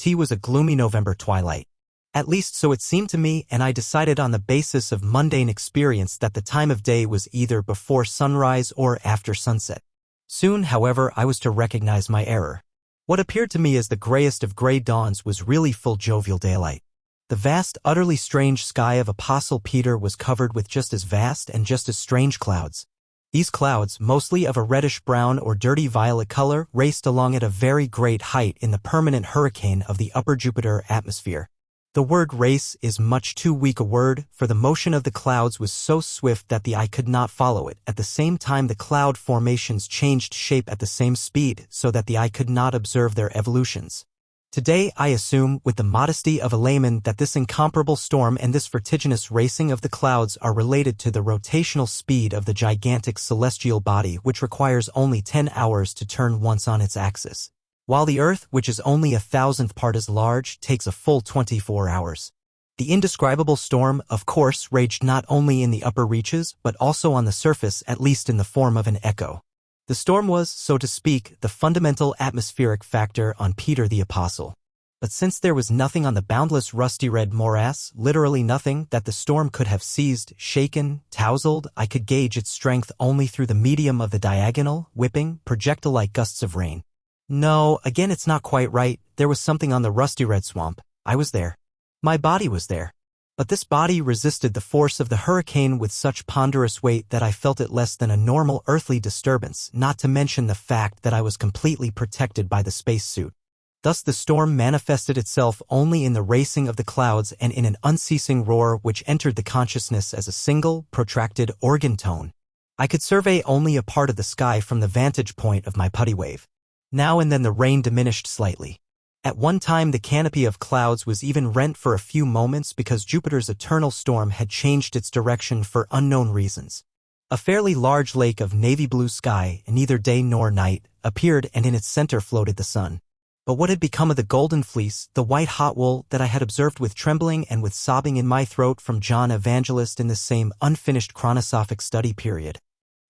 It was a gloomy November twilight. At least so it seemed to me, and I decided on the basis of mundane experience that the time of day was either before sunrise or after sunset. Soon, however, I was to recognize my error. What appeared to me as the grayest of gray dawns was really full jovial daylight. The vast, utterly strange sky of Apostle Peter was covered with just as vast and just as strange clouds. These clouds, mostly of a reddish-brown or dirty violet color, raced along at a very great height in the permanent hurricane of the upper Jupiter atmosphere. The word race is much too weak a word, for the motion of the clouds was so swift that the eye could not follow it. At the same time, the cloud formations changed shape at the same speed, so that the eye could not observe their evolutions. Today, I assume, with the modesty of a layman, that this incomparable storm and this vertiginous racing of the clouds are related to the rotational speed of the gigantic celestial body, which requires only 10 hours to turn once on its axis, while the Earth, which is only 1,000th part as large, takes a full 24 hours. The indescribable storm, of course, raged not only in the upper reaches, but also on the surface, at least in the form of an echo. The storm was, so to speak, the fundamental atmospheric factor on Peter the Apostle. But since there was nothing on the boundless rusty red morass, literally nothing, that the storm could have seized, shaken, tousled, I could gauge its strength only through the medium of the diagonal, whipping, projectile-like gusts of rain. No, again it's not quite right, there was something on the rusty red swamp. I was there. My body was there. But this body resisted the force of the hurricane with such ponderous weight that I felt it less than a normal earthly disturbance, not to mention the fact that I was completely protected by the spacesuit. Thus the storm manifested itself only in the racing of the clouds and in an unceasing roar which entered the consciousness as a single, protracted organ tone. I could survey only a part of the sky from the vantage point of my putty wave. Now and then the rain diminished slightly. At one time the canopy of clouds was even rent for a few moments because Jupiter's eternal storm had changed its direction for unknown reasons. A fairly large lake of navy blue sky, neither day nor night, appeared, and in its center floated the sun. But what had become of the golden fleece, the white hot wool that I had observed with trembling and with sobbing in my throat from John Evangelist in the same unfinished chronosophic study period?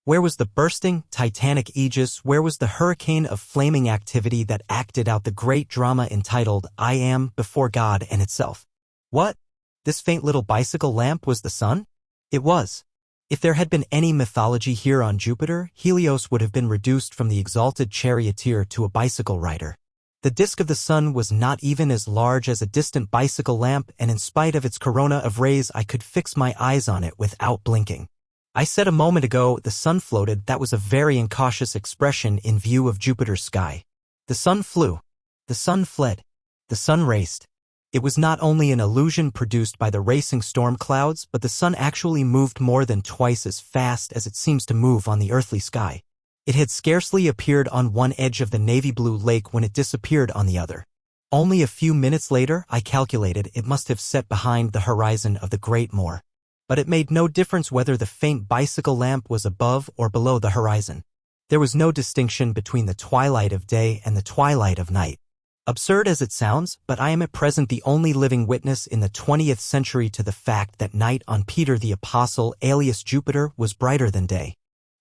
Where was the bursting, titanic aegis? Where was the hurricane of flaming activity that acted out the great drama entitled I Am, Before God and Itself? What? This faint little bicycle lamp was the sun? It was. If there had been any mythology here on Jupiter, Helios would have been reduced from the exalted charioteer to a bicycle rider. The disk of the sun was not even as large as a distant bicycle lamp, and in spite of its corona of rays I could fix my eyes on it without blinking. I said a moment ago the sun floated. That was a very incautious expression in view of Jupiter's sky. The sun flew. The sun fled. The sun raced. It was not only an illusion produced by the racing storm clouds, but the sun actually moved more than twice as fast as it seems to move on the earthly sky. It had scarcely appeared on one edge of the navy blue lake when it disappeared on the other. Only a few minutes later, I calculated, it must have set behind the horizon of the Great Moor. But it made no difference whether the faint bicycle lamp was above or below the horizon. There was no distinction between the twilight of day and the twilight of night. Absurd as it sounds, but I am at present the only living witness in the 20th century to the fact that night on Peter the Apostle alias Jupiter was brighter than day.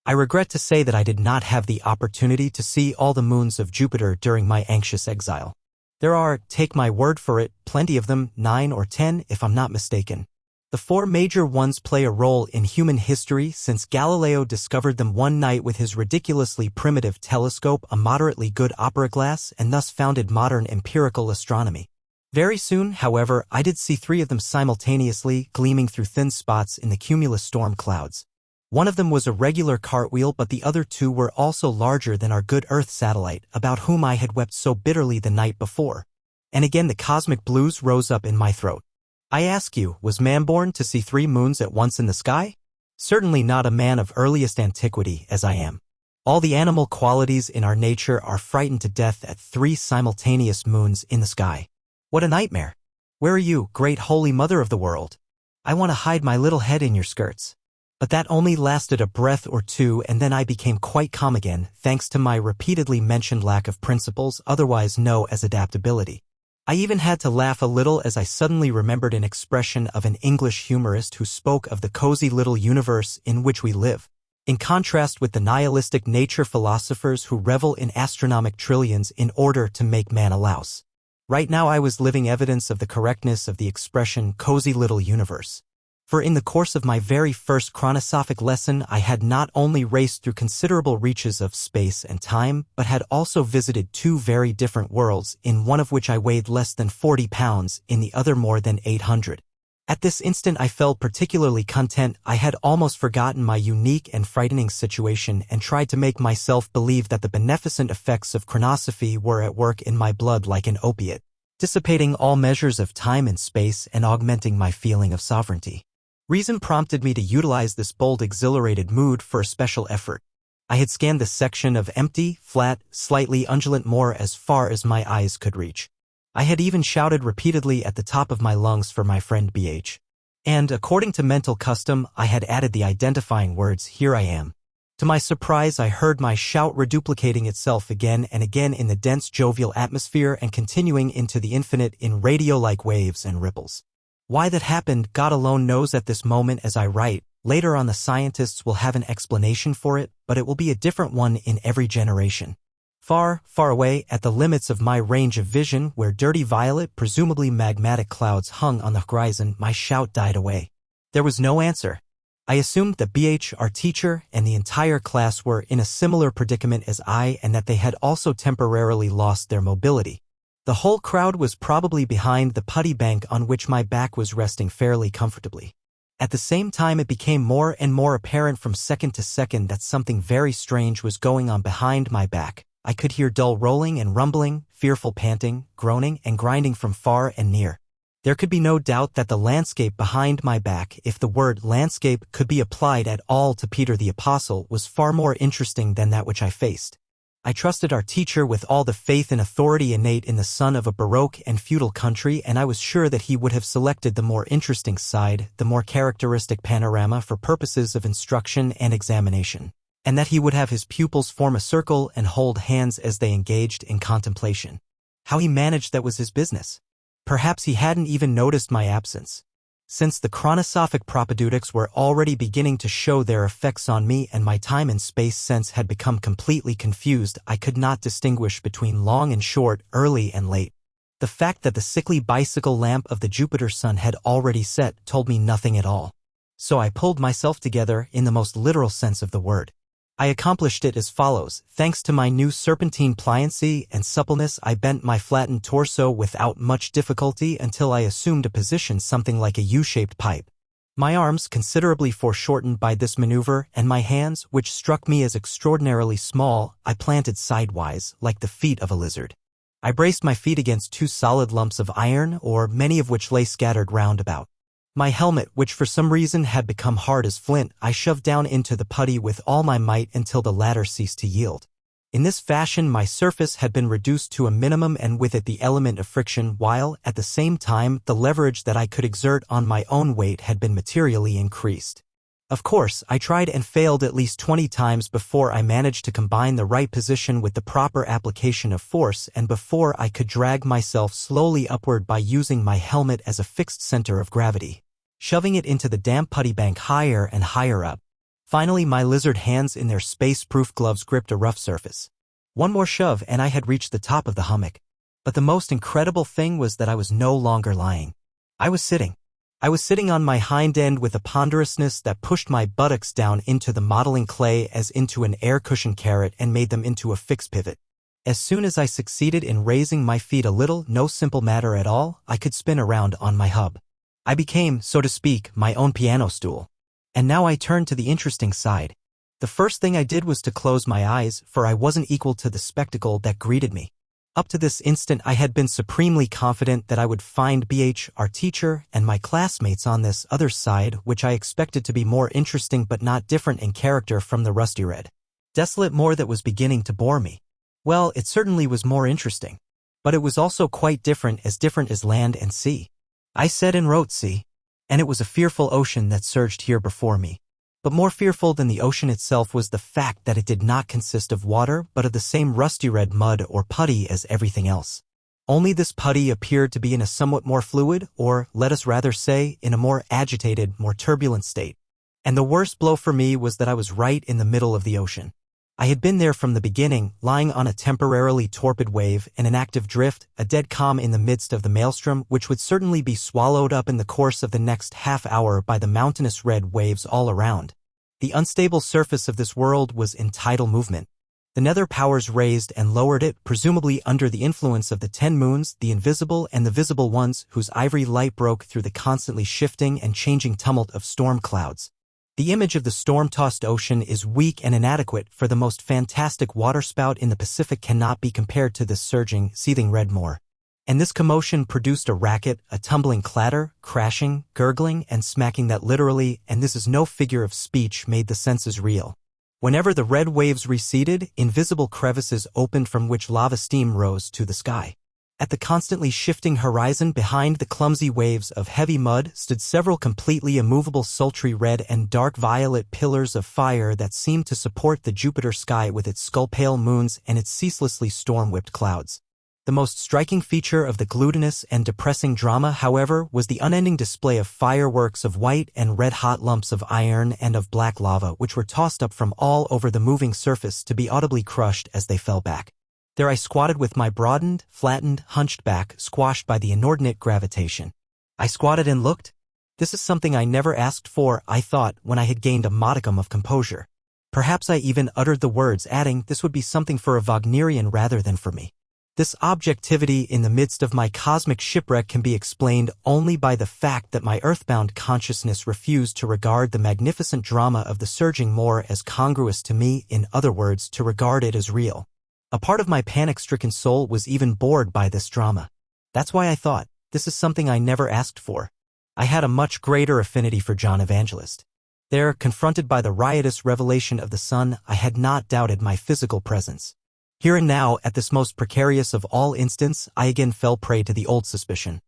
I regret to say that I did not have the opportunity to see all the moons of Jupiter during my anxious exile. There are, take my word for it, plenty of them, 9 or 10 if I'm not mistaken. The 4 major ones play a role in human history since Galileo discovered them one night with his ridiculously primitive telescope, a moderately good opera glass, and thus founded modern empirical astronomy. Very soon, however, I did see 3 of them simultaneously, gleaming through thin spots in the cumulus storm clouds. One of them was a regular cartwheel, but the other 2 were also larger than our good Earth satellite, about whom I had wept so bitterly the night before. And again the cosmic blues rose up in my throat. I ask you, was man born to see 3 moons at once in the sky? Certainly not a man of earliest antiquity as I am. All the animal qualities in our nature are frightened to death at 3 simultaneous moons in the sky. What a nightmare! Where are you, great holy mother of the world? I want to hide my little head in your skirts. But that only lasted a breath or 2, and then I became quite calm again, thanks to my repeatedly mentioned lack of principles, otherwise known as adaptability. I even had to laugh a little as I suddenly remembered an expression of an English humorist who spoke of the cozy little universe in which we live, in contrast with the nihilistic nature philosophers who revel in astronomic trillions in order to make man a louse. Right now I was living evidence of the correctness of the expression cozy little universe. For in the course of my very first chronosophic lesson I had not only raced through considerable reaches of space and time, but had also visited 2 very different worlds, in one of which I weighed less than 40 pounds, in the other more than 800. At this instant I felt particularly content. I had almost forgotten my unique and frightening situation and tried to make myself believe that the beneficent effects of chronosophy were at work in my blood like an opiate, dissipating all measures of time and space and augmenting my feeling of sovereignty. Reason prompted me to utilize this bold, exhilarated mood for a special effort. I had scanned the section of empty, flat, slightly undulant moor as far as my eyes could reach. I had even shouted repeatedly at the top of my lungs for my friend BH. And, according to mental custom, I had added the identifying words, "Here I am." To my surprise, I heard my shout reduplicating itself again and again in the dense jovial atmosphere and continuing into the infinite in radio-like waves and ripples. Why that happened, God alone knows at this moment as I write. Later on the scientists will have an explanation for it, but it will be a different one in every generation. Far, far away, at the limits of my range of vision, where dirty violet, presumably magmatic clouds hung on the horizon, my shout died away. There was no answer. I assumed that BH, our teacher, and the entire class were in a similar predicament as I and that they had also temporarily lost their mobility. The whole crowd was probably behind the putty bank on which my back was resting fairly comfortably. At the same time, it became more and more apparent from second to second that something very strange was going on behind my back. I could hear dull rolling and rumbling, fearful panting, groaning and grinding from far and near. There could be no doubt that the landscape behind my back, if the word landscape could be applied at all to Peter the Apostle, was far more interesting than that which I faced. I trusted our teacher with all the faith and authority innate in the son of a baroque and feudal country, and I was sure that he would have selected the more interesting side, the more characteristic panorama for purposes of instruction and examination, and that he would have his pupils form a circle and hold hands as they engaged in contemplation. How he managed that was his business. Perhaps he hadn't even noticed my absence. Since the chronosophic propaedeutics were already beginning to show their effects on me and my time and space sense had become completely confused, I could not distinguish between long and short, early and late. The fact that the sickly bicycle lamp of the Jupiter sun had already set told me nothing at all. So I pulled myself together in the most literal sense of the word. I accomplished it as follows. Thanks to my new serpentine pliancy and suppleness, I bent my flattened torso without much difficulty until I assumed a position something like a U-shaped pipe. My arms, considerably foreshortened by this maneuver, and my hands, which struck me as extraordinarily small, I planted sidewise, like the feet of a lizard. I braced my feet against two solid lumps of iron, or many of which lay scattered round about. My helmet, which for some reason had become hard as flint, I shoved down into the putty with all my might until the latter ceased to yield. In this fashion my surface had been reduced to a minimum and with it the element of friction, while, at the same time, the leverage that I could exert on my own weight had been materially increased. Of course, I tried and failed at least 20 times before I managed to combine the right position with the proper application of force and before I could drag myself slowly upward by using my helmet as a fixed center of gravity, shoving it into the damp putty bank higher and higher up. Finally, my lizard hands in their space-proof gloves gripped a rough surface. One more shove and I had reached the top of the hummock. But the most incredible thing was that I was no longer lying. I was sitting. I was sitting on my hind end with a ponderousness that pushed my buttocks down into the modeling clay as into an air-cushioned carrot and made them into a fixed pivot. As soon as I succeeded in raising my feet a little, no simple matter at all, I could spin around on my hub. I became, so to speak, my own piano stool. And now I turned to the interesting side. The first thing I did was to close my eyes, for I wasn't equal to the spectacle that greeted me. Up to this instant I had been supremely confident that I would find BH, our teacher, and my classmates on this other side, which I expected to be more interesting but not different in character from the rusty red, desolate moor that was beginning to bore me. Well, it certainly was more interesting. But it was also quite different as land and sea. I said and wrote sea. And it was a fearful ocean that surged here before me. But more fearful than the ocean itself was the fact that it did not consist of water but of the same rusty red mud or putty as everything else. Only this putty appeared to be in a somewhat more fluid, or, let us rather say, in a more agitated, more turbulent state. And the worst blow for me was that I was right in the middle of the ocean. I had been there from the beginning, lying on a temporarily torpid wave, in an active drift, a dead calm in the midst of the maelstrom, which would certainly be swallowed up in the course of the next half-hour by the mountainous red waves all around. The unstable surface of this world was in tidal movement. The nether powers raised and lowered it, presumably under the influence of the 10 moons, the invisible and the visible ones, whose ivory light broke through the constantly shifting and changing tumult of storm clouds. The image of the storm-tossed ocean is weak and inadequate, for the most fantastic waterspout in the Pacific cannot be compared to this surging, seething red moor. And this commotion produced a racket, a tumbling clatter, crashing, gurgling, and smacking that literally, and this is no figure of speech, made the senses reel. Whenever the red waves receded, invisible crevices opened from which lava steam rose to the sky. At the constantly shifting horizon behind the clumsy waves of heavy mud stood several completely immovable sultry red and dark violet pillars of fire that seemed to support the Jupiter sky with its skull-pale moons and its ceaselessly storm-whipped clouds. The most striking feature of the glutinous and depressing drama, however, was the unending display of fireworks of white and red-hot lumps of iron and of black lava which were tossed up from all over the moving surface to be audibly crushed as they fell back. There I squatted with my broadened, flattened, hunched back squashed by the inordinate gravitation. I squatted and looked. This is something I never asked for, I thought, when I had gained a modicum of composure. Perhaps I even uttered the words, adding, this would be something for a Wagnerian rather than for me. This objectivity in the midst of my cosmic shipwreck can be explained only by the fact that my earthbound consciousness refused to regard the magnificent drama of the surging moor as congruous to me, in other words, to regard it as real. A part of my panic-stricken soul was even bored by this drama. That's why I thought, this is something I never asked for. I had a much greater affinity for John Evangelist. There, confronted by the riotous revelation of the sun, I had not doubted my physical presence. Here and now, at this most precarious of all instants, I again fell prey to the old suspicion.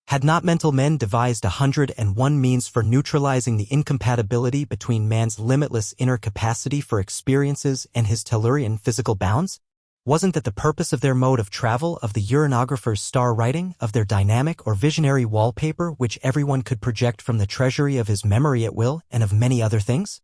Had not mental men devised 101 means for neutralizing the incompatibility between man's limitless inner capacity for experiences and his Tellurian physical bounds? Wasn't that the purpose of their mode of travel, of the uranographer's star writing, of their dynamic or visionary wallpaper which everyone could project from the treasury of his memory at will, and of many other things?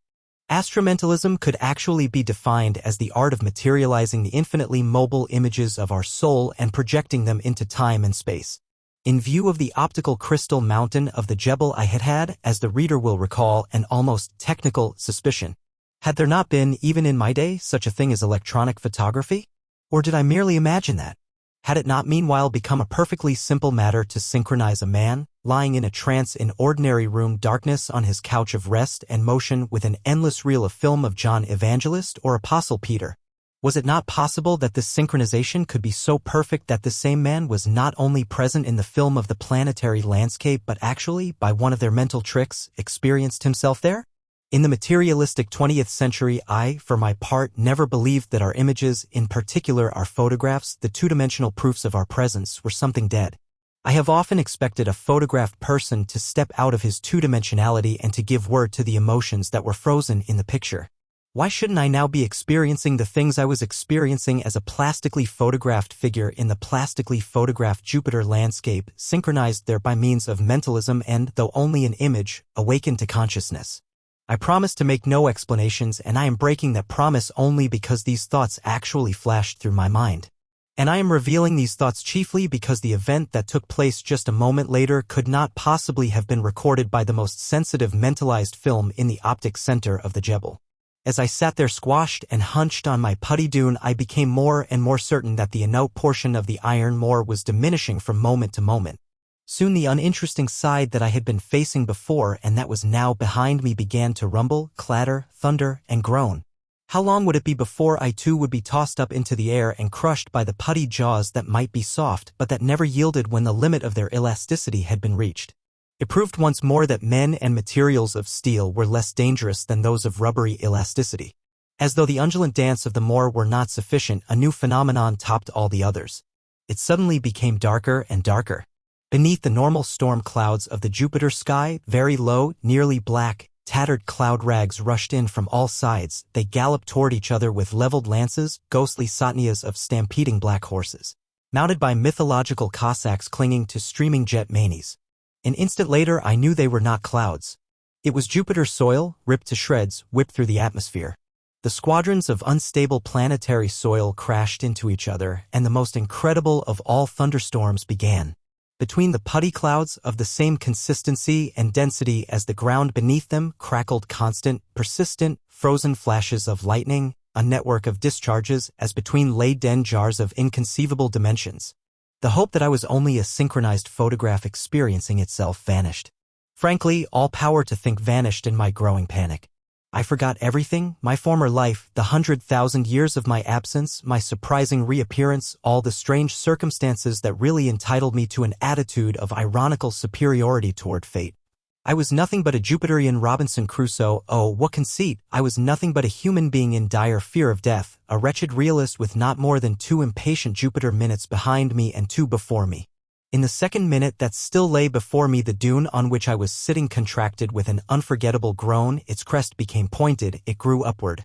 Astromentalism could actually be defined as the art of materializing the infinitely mobile images of our soul and projecting them into time and space. In view of the optical crystal mountain of the Jebel, I had, as the reader will recall, an almost technical suspicion. Had there not been, even in my day, such a thing as electronic photography? Or did I merely imagine that? Had it not meanwhile become a perfectly simple matter to synchronize a man, lying in a trance in ordinary room darkness on his couch of rest and motion, with an endless reel of film of John Evangelist or Apostle Peter? Was it not possible that this synchronization could be so perfect that the same man was not only present in the film of the planetary landscape but actually, by one of their mental tricks, experienced himself there? In the materialistic 20th century, I, for my part, never believed that our images, in particular our photographs, the two-dimensional proofs of our presence, were something dead. I have often expected a photographed person to step out of his two-dimensionality and to give word to the emotions that were frozen in the picture. Why shouldn't I now be experiencing the things I was experiencing as a plastically photographed figure in the plastically photographed Jupiter landscape, synchronized there by means of mentalism and, though only an image, awakened to consciousness? I promise to make no explanations, and I am breaking that promise only because these thoughts actually flashed through my mind. And I am revealing these thoughts chiefly because the event that took place just a moment later could not possibly have been recorded by the most sensitive mentalized film in the optic center of the Jebel. As I sat there squashed and hunched on my putty dune, I became more and more certain that the inert portion of the iron moor was diminishing from moment to moment. Soon the uninteresting side that I had been facing before and that was now behind me began to rumble, clatter, thunder, and groan. How long would it be before I too would be tossed up into the air and crushed by the putty jaws that might be soft but that never yielded when the limit of their elasticity had been reached? It proved once more that men and materials of steel were less dangerous than those of rubbery elasticity. As though the undulant dance of the moor were not sufficient, a new phenomenon topped all the others. It suddenly became darker and darker. Beneath the normal storm clouds of the Jupiter sky, very low, nearly black, tattered cloud rags rushed in from all sides. They galloped toward each other with leveled lances, ghostly sotnias of stampeding black horses, mounted by mythological Cossacks clinging to streaming jet manes. An instant later I knew they were not clouds. It was Jupiter's soil, ripped to shreds, whipped through the atmosphere. The squadrons of unstable planetary soil crashed into each other, and the most incredible of all thunderstorms began. Between the putty clouds, of the same consistency and density as the ground beneath them, crackled constant, persistent, frozen flashes of lightning, a network of discharges as between laid-den jars of inconceivable dimensions. The hope that I was only a synchronized photograph experiencing itself vanished. Frankly, all power to think vanished in my growing panic. I forgot everything, my former life, the 100,000 years of my absence, my surprising reappearance, all the strange circumstances that really entitled me to an attitude of ironical superiority toward fate. I was nothing but a Jupiterian Robinson Crusoe. Oh, what conceit! I was nothing but a human being in dire fear of death, a wretched realist with not more than 2 impatient Jupiter minutes behind me and 2 before me. In the second minute that still lay before me, the dune on which I was sitting contracted with an unforgettable groan, its crest became pointed, it grew upward,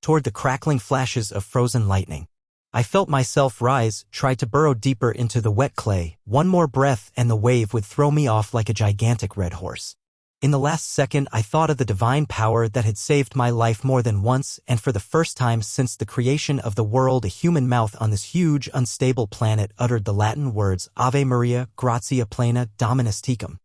toward the crackling flashes of frozen lightning. I felt myself rise, tried to burrow deeper into the wet clay. One more breath and the wave would throw me off like a gigantic red horse. In the last second, I thought of the divine power that had saved my life more than once, and for the first time since the creation of the world, a human mouth on this huge, unstable planet uttered the Latin words Ave Maria, gratia plena, Dominus tecum.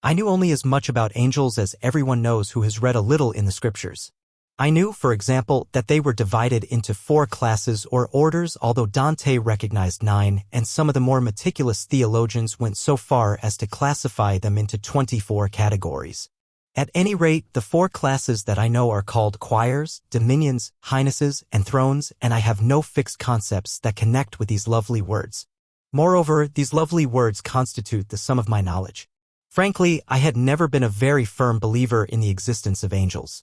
I knew only as much about angels as everyone knows who has read a little in the scriptures. I knew, for example, that they were divided into 4 classes or orders, although Dante recognized 9, and some of the more meticulous theologians went so far as to classify them into 24 categories. At any rate, the 4 classes that I know are called choirs, dominions, highnesses, and thrones, and I have no fixed concepts that connect with these lovely words. Moreover, these lovely words constitute the sum of my knowledge. Frankly, I had never been a very firm believer in the existence of angels.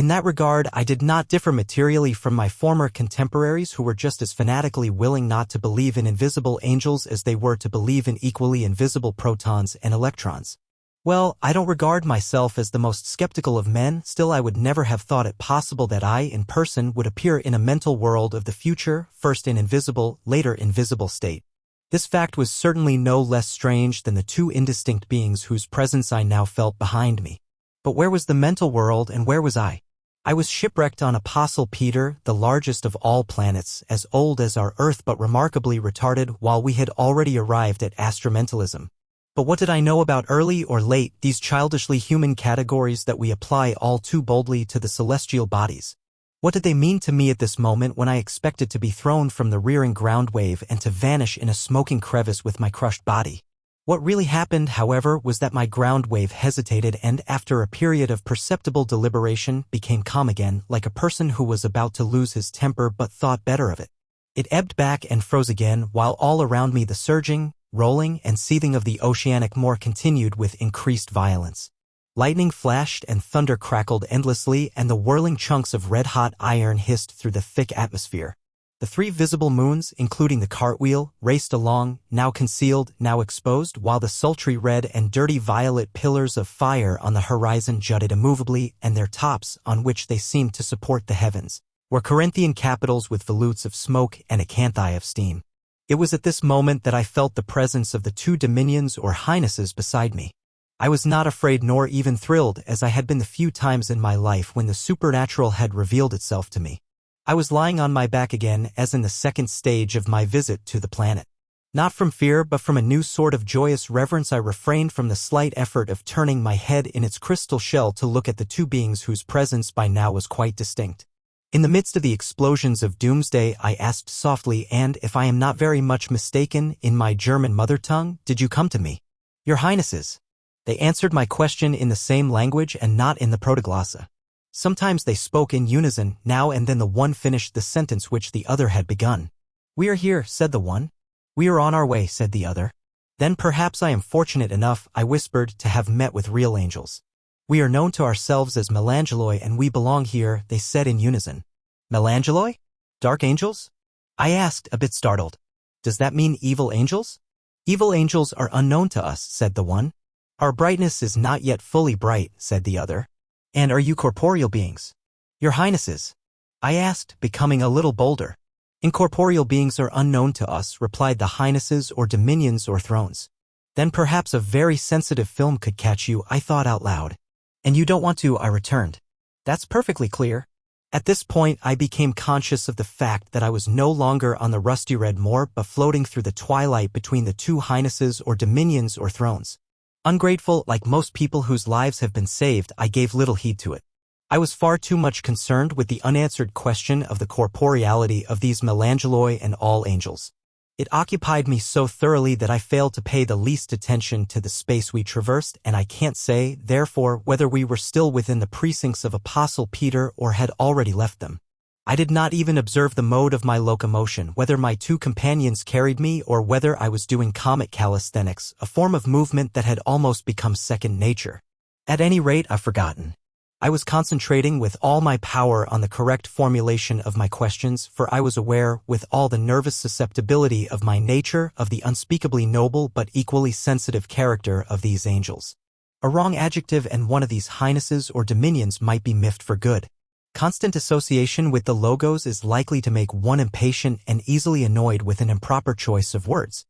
In that regard, I did not differ materially from my former contemporaries who were just as fanatically willing not to believe in invisible angels as they were to believe in equally invisible protons and electrons. Well, I don't regard myself as the most skeptical of men, still I would never have thought it possible that I, in person, would appear in a mental world of the future, first in invisible, later invisible state. This fact was certainly no less strange than the 2 indistinct beings whose presence I now felt behind me. But where was the mental world and where was I? I was shipwrecked on Apostle Peter, the largest of all planets, as old as our Earth but remarkably retarded, while we had already arrived at astromentalism. But what did I know about early or late, these childishly human categories that we apply all too boldly to the celestial bodies? What did they mean to me at this moment when I expected to be thrown from the rearing ground wave and to vanish in a smoking crevice with my crushed body? What really happened, however, was that my ground wave hesitated and, after a period of perceptible deliberation, became calm again, like a person who was about to lose his temper but thought better of it. It ebbed back and froze again, while all around me the surging, rolling, and seething of the oceanic moor continued with increased violence. Lightning flashed and thunder crackled endlessly, and the whirling chunks of red-hot iron hissed through the thick atmosphere. The 3 visible moons, including the cartwheel, raced along, now concealed, now exposed, while the sultry red and dirty violet pillars of fire on the horizon jutted immovably, and their tops, on which they seemed to support the heavens, were Corinthian capitals with volutes of smoke and acanthi of steam. It was at this moment that I felt the presence of the 2 dominions or highnesses beside me. I was not afraid nor even thrilled, as I had been the few times in my life when the supernatural had revealed itself to me. I was lying on my back again, as in the second stage of my visit to the planet. Not from fear but from a new sort of joyous reverence, I refrained from the slight effort of turning my head in its crystal shell to look at the 2 beings whose presence by now was quite distinct. In the midst of the explosions of doomsday, I asked softly, and, if I am not very much mistaken, in my German mother tongue, "Did you come to me?" "Your Highnesses." They answered my question in the same language and not in the protoglossa. Sometimes they spoke in unison, now and then the one finished the sentence which the other had begun. "We are here," said the one. "We are on our way," said the other. "Then perhaps I am fortunate enough," I whispered, "to have met with real angels." "We are known to ourselves as melangeloi and we belong here," they said in unison. "Melangeloi? Dark angels?" I asked, a bit startled. "Does that mean evil angels?" "Evil angels are unknown to us," said the one. "Our brightness is not yet fully bright," said the other. "And are you corporeal beings?" "Your Highnesses?" I asked, becoming a little bolder. "Incorporeal beings are unknown to us," replied the Highnesses, or dominions or thrones. "Then perhaps a very sensitive film could catch you," I thought out loud. "And you don't want to," I returned. "That's perfectly clear." At this point I became conscious of the fact that I was no longer on the rusty red moor but floating through the twilight between the 2 Highnesses or dominions or thrones. Ungrateful, like most people whose lives have been saved, I gave little heed to it. I was far too much concerned with the unanswered question of the corporeality of these melangeloi and all angels. It occupied me so thoroughly that I failed to pay the least attention to the space we traversed, and I can't say, therefore, whether we were still within the precincts of Apostle Peter or had already left them. I did not even observe the mode of my locomotion, whether my two companions carried me or whether I was doing comic calisthenics, a form of movement that had almost become second nature. At any rate, I've forgotten. I was concentrating with all my power on the correct formulation of my questions, for I was aware, with all the nervous susceptibility of my nature, of the unspeakably noble but equally sensitive character of these angels. A wrong adjective and one of these highnesses or dominions might be miffed for good. Constant association with the logos is likely to make one impatient and easily annoyed with an improper choice of words.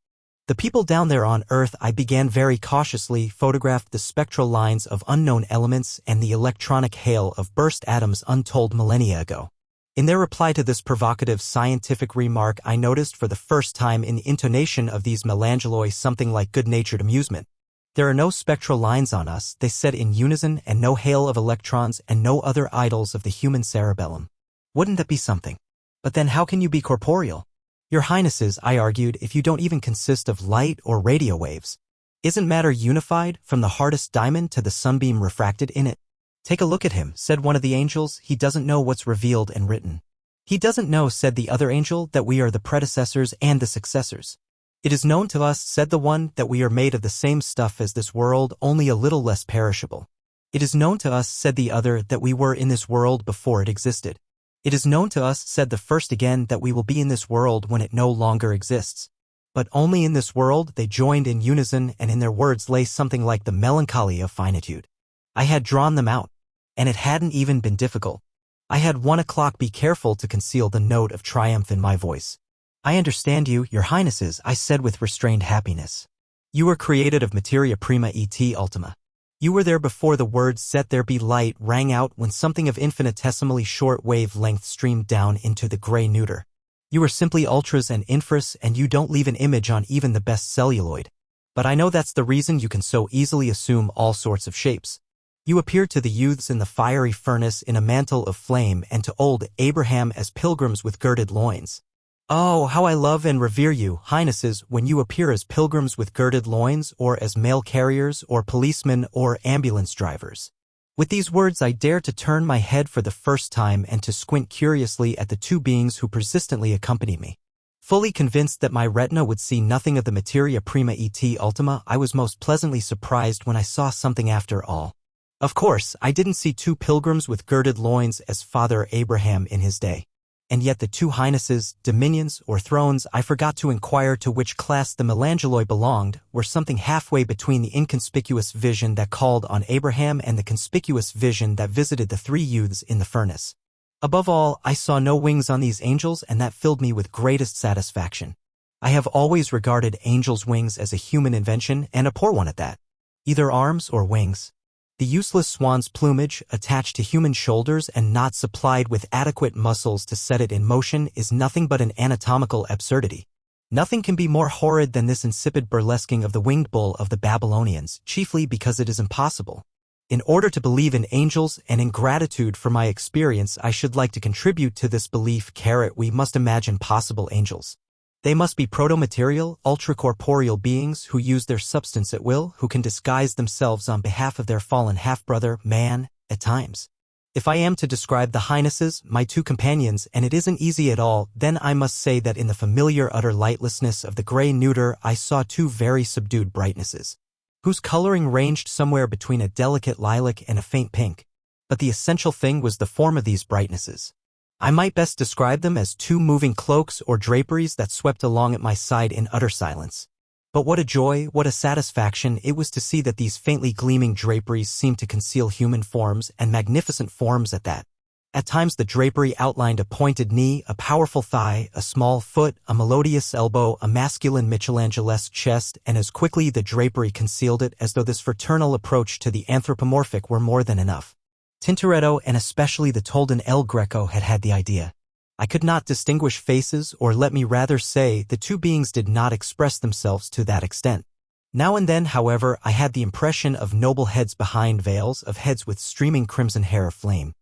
The people down there on Earth, I began very cautiously, photographed the spectral lines of unknown elements and the electronic hail of burst atoms untold millennia ago. In their reply to this provocative scientific remark, I noticed for the first time in the intonation of these melangeloi something like good-natured amusement. There are no spectral lines on us, they said in unison, and no hail of electrons and no other idols of the human cerebellum. Wouldn't that be something? But then how can you be corporeal? Your Highnesses, I argued, if you don't even consist of light or radio waves. Isn't matter unified, from the hardest diamond to the sunbeam refracted in it? Take a look at him, said one of the angels, he doesn't know what's revealed and written. He doesn't know, said the other angel, that we are the predecessors and the successors. It is known to us, said the one, that we are made of the same stuff as this world, only a little less perishable. It is known to us, said the other, that we were in this world before it existed. It is known to us, said the first again, that we will be in this world when it no longer exists. But only in this world, they joined in unison, and in their words lay something like the melancholy of finitude. I had drawn them out, and it hadn't even been difficult. I had 1 o'clock. Be careful to conceal the note of triumph in my voice. I understand you, your highnesses, I said with restrained happiness. You were created of materia prima et ultima. You were there before the words "set there be light" rang out, when something of infinitesimally short wavelength streamed down into the gray neuter. You were simply ultras and infras, and you don't leave an image on even the best celluloid. But I know that's the reason you can so easily assume all sorts of shapes. You appeared to the youths in the fiery furnace in a mantle of flame, and to old Abraham as pilgrims with girded loins. Oh, how I love and revere you, highnesses, when you appear as pilgrims with girded loins, or as mail carriers, or policemen, or ambulance drivers. With these words I dare to turn my head for the first time and to squint curiously at the two beings who persistently accompanied me. Fully convinced that my retina would see nothing of the materia prima et ultima, I was most pleasantly surprised when I saw something after all. Of course, I didn't see two pilgrims with girded loins as Father Abraham in his day. And yet the two highnesses, dominions, or thrones, I forgot to inquire to which class the melangeloi belonged, were something halfway between the inconspicuous vision that called on Abraham and the conspicuous vision that visited the three youths in the furnace. Above all, I saw no wings on these angels, and that filled me with greatest satisfaction. I have always regarded angels' wings as a human invention, and a poor one at that. Either arms or wings. The useless swan's plumage, attached to human shoulders and not supplied with adequate muscles to set it in motion, is nothing but an anatomical absurdity. Nothing can be more horrid than this insipid burlesquing of the winged bull of the Babylonians, chiefly because it is impossible. In order to believe in angels, and in gratitude for my experience, I should like to contribute to this belief. We must imagine possible angels. They must be proto-material, ultra-corporeal beings who use their substance at will, who can disguise themselves on behalf of their fallen half-brother, man, at times. If I am to describe the highnesses, my two companions, and it isn't easy at all, then I must say that in the familiar utter lightlessness of the gray neuter I saw two very subdued brightnesses, whose coloring ranged somewhere between a delicate lilac and a faint pink. But the essential thing was the form of these brightnesses. I might best describe them as two moving cloaks or draperies that swept along at my side in utter silence. But what a joy, what a satisfaction it was to see that these faintly gleaming draperies seemed to conceal human forms, and magnificent forms at that. At times the drapery outlined a pointed knee, a powerful thigh, a small foot, a melodious elbow, a masculine Michelangelesque chest, and as quickly the drapery concealed it, as though this fraternal approach to the anthropomorphic were more than enough. Tintoretto, and especially the Tolden El Greco, had had the idea. I could not distinguish faces, or let me rather say, the two beings did not express themselves to that extent. Now and then, however, I had the impression of noble heads behind veils, of heads with streaming crimson hair aflame.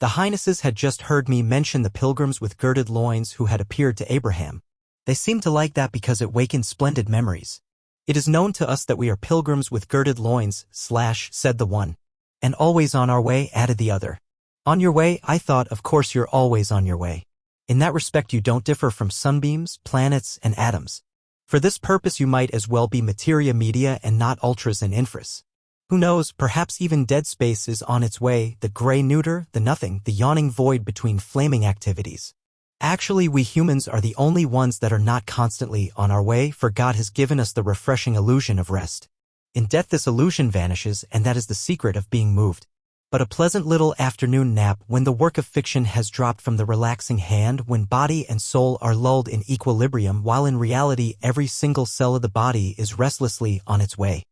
The Highnesses had just heard me mention the pilgrims with girded loins who had appeared to Abraham. They seemed to like that because it wakened splendid memories. It is known to us that we are pilgrims with girded loins, said the one. And always on our way, added the other. On your way, I thought, of course you're always on your way. In that respect you don't differ from sunbeams, planets, and atoms. For this purpose you might as well be materia media and not ultras and infras. Who knows, perhaps even dead space is on its way, the gray neuter, the nothing, the yawning void between flaming activities. Actually, we humans are the only ones that are not constantly on our way, for God has given us the refreshing illusion of rest. In death this illusion vanishes, and that is the secret of being moved. But a pleasant little afternoon nap when the work of fiction has dropped from the relaxing hand, when body and soul are lulled in equilibrium while in reality every single cell of the body is restlessly on its way.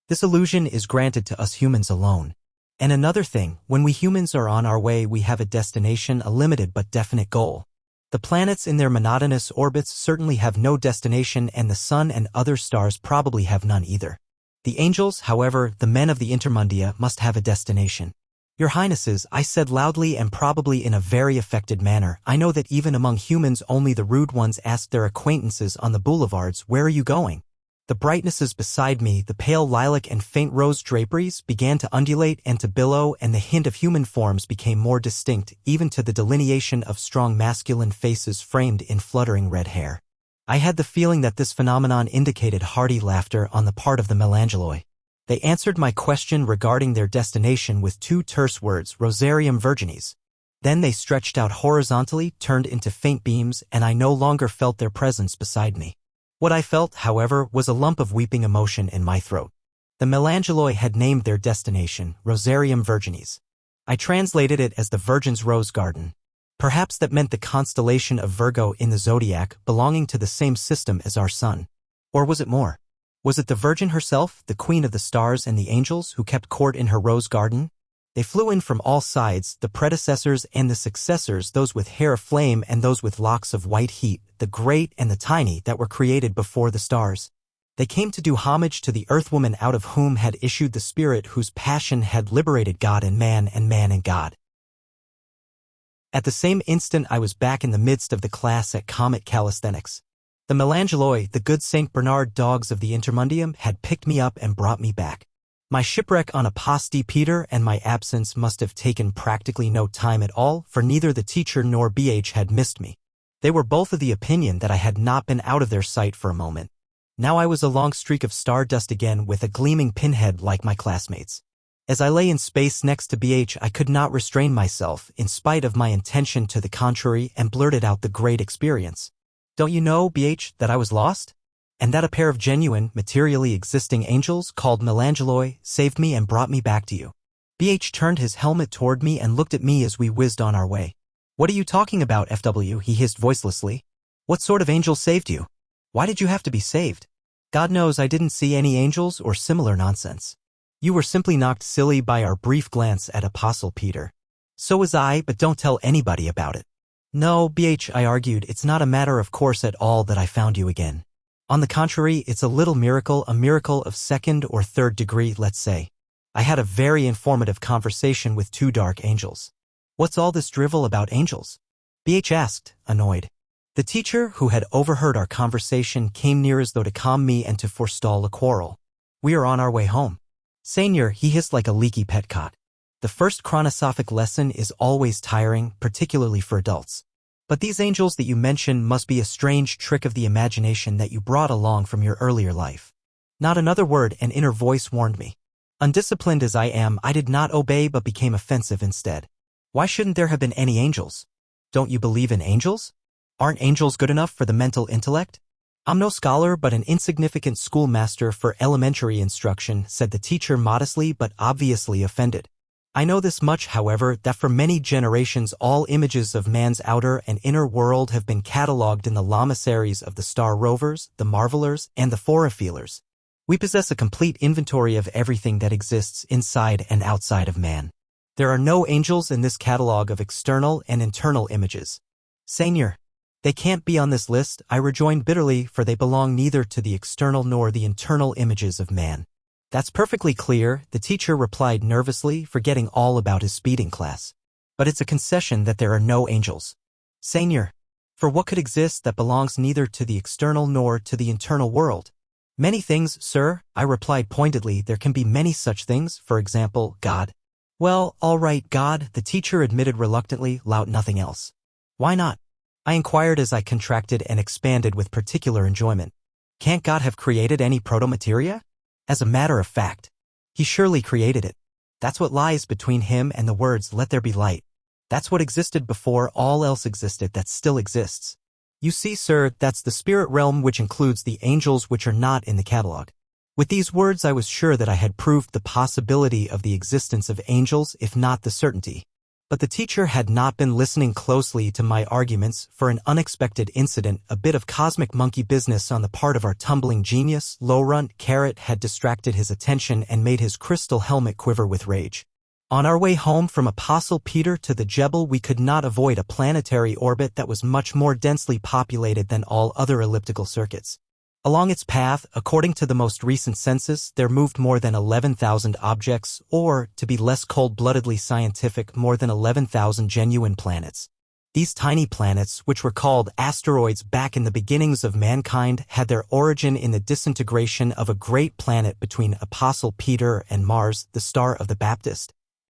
This illusion is granted to us humans alone. And another thing, when we humans are on our way we have a destination, a limited but definite goal. The planets in their monotonous orbits certainly have no destination, and the sun and other stars probably have none either. The angels, however, the men of the intermundia, must have a destination. Your Highnesses, I said loudly and probably in a very affected manner, I know that even among humans only the rude ones ask their acquaintances on the boulevards, "Where are you going?" The brightnesses beside me, the pale lilac and faint rose draperies, began to undulate and to billow, and the hint of human forms became more distinct, even to the delineation of strong masculine faces framed in fluttering red hair. I had the feeling that this phenomenon indicated hearty laughter on the part of the Melangeloi. They answered my question regarding their destination with two terse words, Rosarium Virginis. Then they stretched out horizontally, turned into faint beams, and I no longer felt their presence beside me. What I felt, however, was a lump of weeping emotion in my throat. The Melangeloi had named their destination, Rosarium Virginis. I translated it as the Virgin's Rose Garden. Perhaps that meant the constellation of Virgo in the zodiac, belonging to the same system as our sun. Or was it more? Was it the Virgin herself, the Queen of the Stars and the angels, who kept court in her rose garden? They flew in from all sides, the predecessors and the successors, those with hair aflame and those with locks of white heat, the great and the tiny that were created before the stars. They came to do homage to the earthwoman out of whom had issued the spirit whose passion had liberated God and man and God. At the same instant I was back in the midst of the class at comic calisthenics. The Melangeloi, the good St. Bernard dogs of the intermundium, had picked me up and brought me back. My shipwreck on a Pasti Peter and my absence must have taken practically no time at all, for neither the teacher nor BH had missed me. They were both of the opinion that I had not been out of their sight for a moment. Now I was a long streak of stardust again, with a gleaming pinhead like my classmates. As I lay in space next to BH I could not restrain myself, in spite of my intention to the contrary, and blurted out the great experience. "Don't you know, BH, that I was lost? And that a pair of genuine, materially existing angels called Melangeloi saved me and brought me back to you." BH turned his helmet toward me and looked at me as we whizzed on our way. "What are you talking about, FW?" he hissed voicelessly. "What sort of angel saved you? Why did you have to be saved?" "God knows I didn't see any angels or similar nonsense. You were simply knocked silly by our brief glance at Apostle Peter." "So was I, but don't tell anybody about it." "No, BH," I argued, "it's not a matter of course at all that I found you again. On the contrary, it's a little miracle, a miracle of second or third degree, let's say. I had a very informative conversation with two dark angels." "What's all this drivel about angels?" BH asked, annoyed. The teacher, who had overheard our conversation, came near as though to calm me and to forestall a quarrel. "We are on our way home." "Senior," he hissed like a leaky petcot. "The first chronosophic lesson is always tiring, particularly for adults. But these angels that you mention must be a strange trick of the imagination that you brought along from your earlier life." Not another word, an inner voice warned me. Undisciplined as I am, I did not obey but became offensive instead. "Why shouldn't there have been any angels? Don't you believe in angels? Aren't angels good enough for the mental intellect?" "I'm no scholar but an insignificant schoolmaster for elementary instruction," said the teacher modestly but obviously offended. "I know this much, however, that for many generations all images of man's outer and inner world have been catalogued in the lamaseries of the star rovers, the marvelers, and the forafeelers. We possess a complete inventory of everything that exists inside and outside of man. There are no angels in this catalogue of external and internal images." "Senior, they can't be on this list," I rejoined bitterly, "for they belong neither to the external nor the internal images of man." "That's perfectly clear," the teacher replied nervously, forgetting all about his speeding class. But it's a concession that there are no angels. Seigneur, for what could exist that belongs neither to the external nor to the internal world? Many things, sir, I replied pointedly. There can be many such things, for example, God. Well, all right, God, the teacher admitted reluctantly, lout nothing else. Why not? I inquired as I contracted and expanded with particular enjoyment. Can't God have created any proto-materia? As a matter of fact, he surely created it. That's what lies between him and the words, let there be light. That's what existed before all else existed that still exists. You see, sir, that's the spirit realm, which includes the angels which are not in the catalog. With these words I was sure that I had proved the possibility of the existence of angels, if not the certainty. But the teacher had not been listening closely to my arguments, for an unexpected incident, a bit of cosmic monkey business on the part of our tumbling genius, Laurent Carrot, had distracted his attention and made his crystal helmet quiver with rage. On our way home from Apostle Peter to the Jebel, we could not avoid a planetary orbit that was much more densely populated than all other elliptical circuits. Along its path, according to the most recent census, there moved more than 11,000 objects, or, to be less cold-bloodedly scientific, more than 11,000 genuine planets. These tiny planets, which were called asteroids back in the beginnings of mankind, had their origin in the disintegration of a great planet between Apostle Peter and Mars, the star of the Baptist.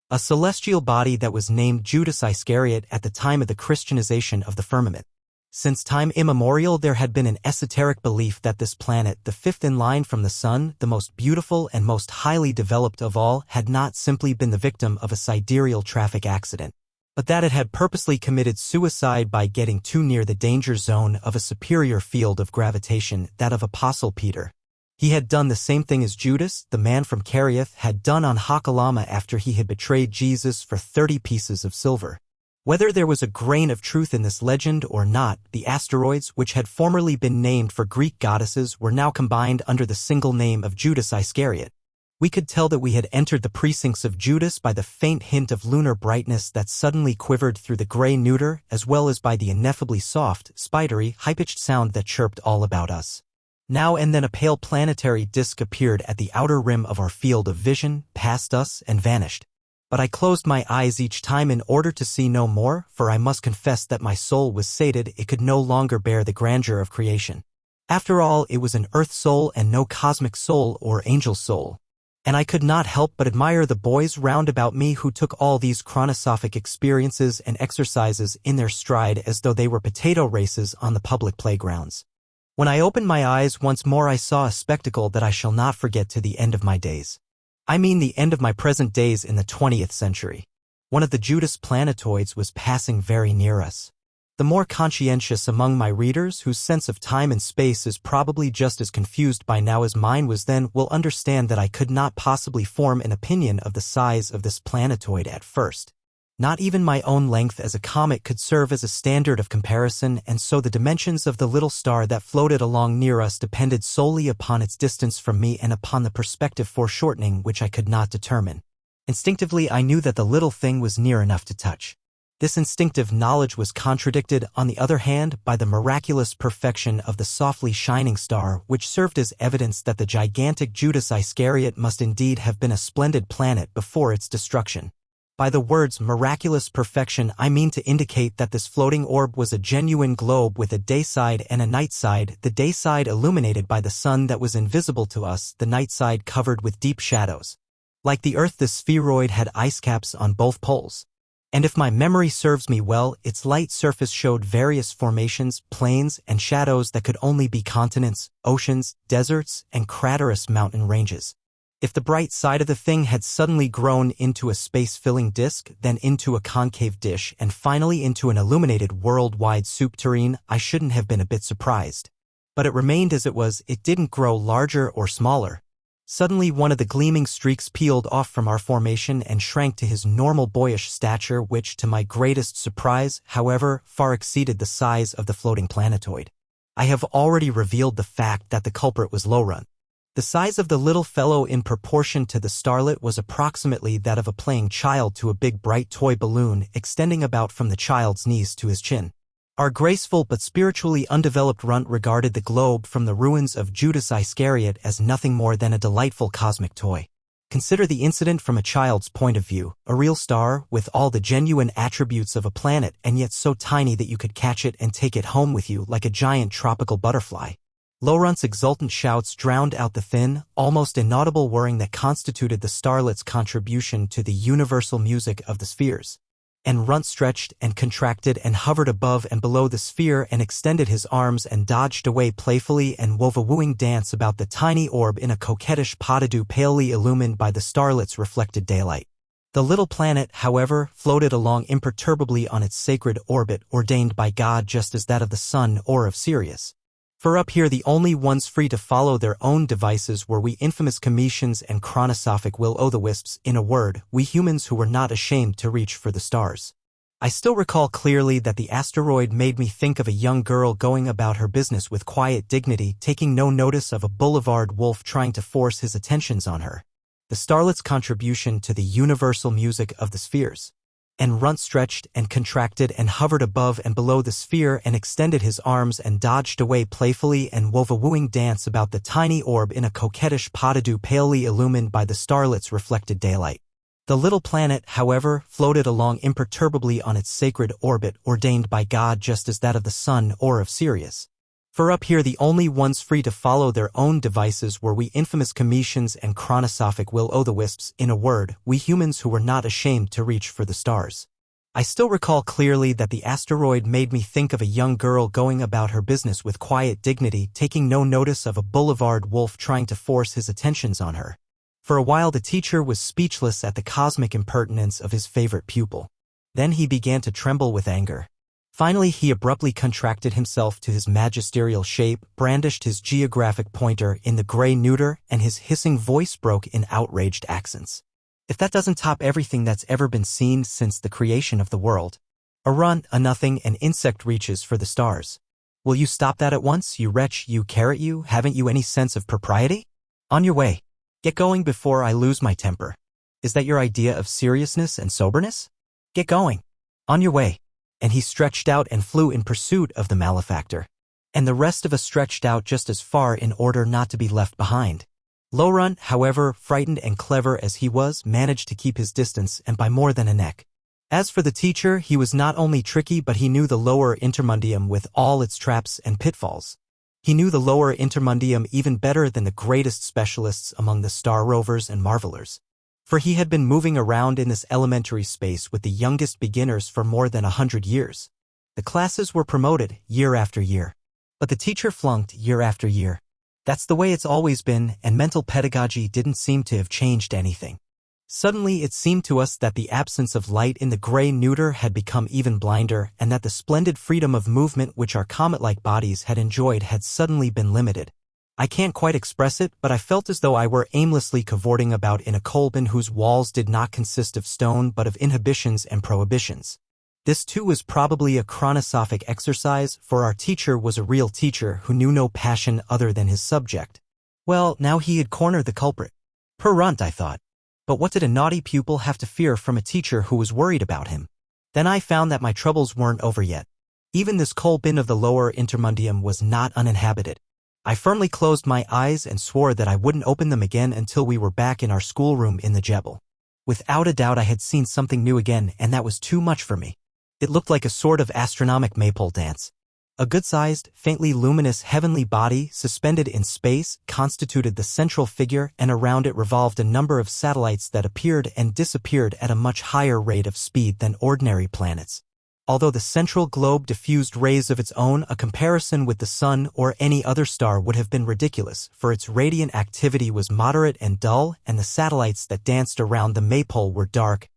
A celestial body that was named Judas Iscariot at the time of the Christianization of the firmament. Since time immemorial there had been an esoteric belief that this planet, the fifth in line from the Sun, the most beautiful and most highly developed of all, had not simply been the victim of a sidereal traffic accident, but that it had purposely committed suicide by getting too near the danger zone of a superior field of gravitation, that of Apostle Peter. He had done the same thing as Judas, the man from Kerioth, had done on Hakalama after he had betrayed Jesus for 30 pieces of silver. Whether there was a grain of truth in this legend or not, the asteroids, which had formerly been named for Greek goddesses, were now combined under the single name of Judas Iscariot. We could tell that we had entered the precincts of Judas by the faint hint of lunar brightness that suddenly quivered through the gray neuter, as well as by the ineffably soft, spidery, high-pitched sound that chirped all about us. Now and then a pale planetary disk appeared at the outer rim of our field of vision, passed us, and vanished. But I closed my eyes each time in order to see no more, for I must confess that my soul was sated. It could no longer bear the grandeur of creation. After all, it was an earth soul and no cosmic soul or angel soul. And I could not help but admire the boys round about me who took all these chronosophic experiences and exercises in their stride as though they were potato races on the public playgrounds. When I opened my eyes once more I saw a spectacle that I shall not forget to the end of my days. I mean the end of my present days in the 20th century. One of the Judas planetoids was passing very near us. The more conscientious among my readers, whose sense of time and space is probably just as confused by now as mine was then, will understand that I could not possibly form an opinion of the size of this planetoid at first. Not even my own length as a comet could serve as a standard of comparison, and so the dimensions of the little star that floated along near us depended solely upon its distance from me and upon the perspective foreshortening which I could not determine. Instinctively I knew that the little thing was near enough to touch. This instinctive knowledge was contradicted, on the other hand, by the miraculous perfection of the softly shining star, which served as evidence that the gigantic Judas Iscariot must indeed have been a splendid planet before its destruction. By the words miraculous perfection I mean to indicate that this floating orb was a genuine globe with a day side and a night side, the day side illuminated by the sun that was invisible to us, the night side covered with deep shadows. Like the Earth, this spheroid had ice caps on both poles. And if my memory serves me well, its light surface showed various formations, plains, and shadows that could only be continents, oceans, deserts, and craterous mountain ranges. If the bright side of the thing had suddenly grown into a space-filling disk, then into a concave dish, and finally into an illuminated worldwide soup tureen, I shouldn't have been a bit surprised. But it remained as it was. It didn't grow larger or smaller. Suddenly one of the gleaming streaks peeled off from our formation and shrank to his normal boyish stature, which, to my greatest surprise, however, far exceeded the size of the floating planetoid. I have already revealed the fact that the culprit was Laurent. The size of the little fellow in proportion to the starlet was approximately that of a playing child to a big bright toy balloon, extending about from the child's knees to his chin. Our graceful but spiritually undeveloped runt regarded the globe from the ruins of Judas Iscariot as nothing more than a delightful cosmic toy. Consider the incident from a child's point of view, a real star with all the genuine attributes of a planet and yet so tiny that you could catch it and take it home with you like a giant tropical butterfly. Laurent's exultant shouts drowned out the thin, almost inaudible whirring that constituted the starlet's contribution to the universal music of the spheres. And Runt stretched and contracted and hovered above and below the sphere and extended his arms and dodged away playfully and wove a wooing dance about the tiny orb in a coquettish pas de deux palely illumined by the starlet's reflected daylight. The little planet, however, floated along imperturbably on its sacred orbit ordained by God just as that of the sun or of Sirius. For up here the only ones free to follow their own devices were we infamous Cometians and chronosophic will-o'-the-wisps, in a word, we humans who were not ashamed to reach for the stars. I still recall clearly that the asteroid made me think of a young girl going about her business with quiet dignity, taking no notice of a boulevard wolf trying to force his attentions on her. The starlet's contribution to the universal music of the spheres. And Runt stretched and contracted and hovered above and below the sphere and extended his arms and dodged away playfully and wove a wooing dance about the tiny orb in a coquettish pas de deux palely illumined by the starlet's reflected daylight. The little planet, however, floated along imperturbably on its sacred orbit ordained by God just as that of the sun or of Sirius. For up here the only ones free to follow their own devices were we infamous Cometians and chronosophic will-o'-the-wisps, in a word, we humans who were not ashamed to reach for the stars. I still recall clearly that the asteroid made me think of a young girl going about her business with quiet dignity, taking no notice of a boulevard wolf trying to force his attentions on her. For a while the teacher was speechless at the cosmic impertinence of his favorite pupil. Then he began to tremble with anger. Finally he abruptly contracted himself to his magisterial shape, brandished his geographic pointer in the gray neuter, and his hissing voice broke in outraged accents. If that doesn't top everything that's ever been seen since the creation of the world. A runt, a nothing, an insect reaches for the stars. Will you stop that at once, you wretch, you carrot you? Haven't you any sense of propriety? On your way. Get going before I lose my temper. Is that your idea of seriousness and soberness? Get going. On your way. And he stretched out and flew in pursuit of the malefactor. And the rest of us stretched out just as far in order not to be left behind. Laurent, however, frightened and clever as he was, managed to keep his distance and by more than a neck. As for the teacher, he was not only tricky but he knew the lower intermundium with all its traps and pitfalls. He knew the lower intermundium even better than the greatest specialists among the star rovers and marvelers. For he had been moving around in this elementary space with the youngest beginners for more than 100 years. The classes were promoted year after year. But the teacher flunked year after year. That's the way it's always been, and mental pedagogy didn't seem to have changed anything. Suddenly it seemed to us that the absence of light in the gray neuter had become even blinder, and that the splendid freedom of movement which our comet-like bodies had enjoyed had suddenly been limited. I can't quite express it, but I felt as though I were aimlessly cavorting about in a kolben whose walls did not consist of stone but of inhibitions and prohibitions. This too was probably a chronosophic exercise, for our teacher was a real teacher who knew no passion other than his subject. Well, now he had cornered the culprit. Per runt, I thought. But what did a naughty pupil have to fear from a teacher who was worried about him? Then I found that my troubles weren't over yet. Even this kolben of the lower intermundium was not uninhabited. I firmly closed my eyes and swore that I wouldn't open them again until we were back in our schoolroom in the Jebel. Without a doubt I had seen something new again, and that was too much for me. It looked like a sort of astronomic maypole dance. A good-sized, faintly luminous heavenly body, suspended in space, constituted the central figure, and around it revolved a number of satellites that appeared and disappeared at a much higher rate of speed than ordinary planets. Although the central globe diffused rays of its own, a comparison with the sun or any other star would have been ridiculous, for its radiant activity was moderate and dull, and the satellites that danced around the maypole were dark,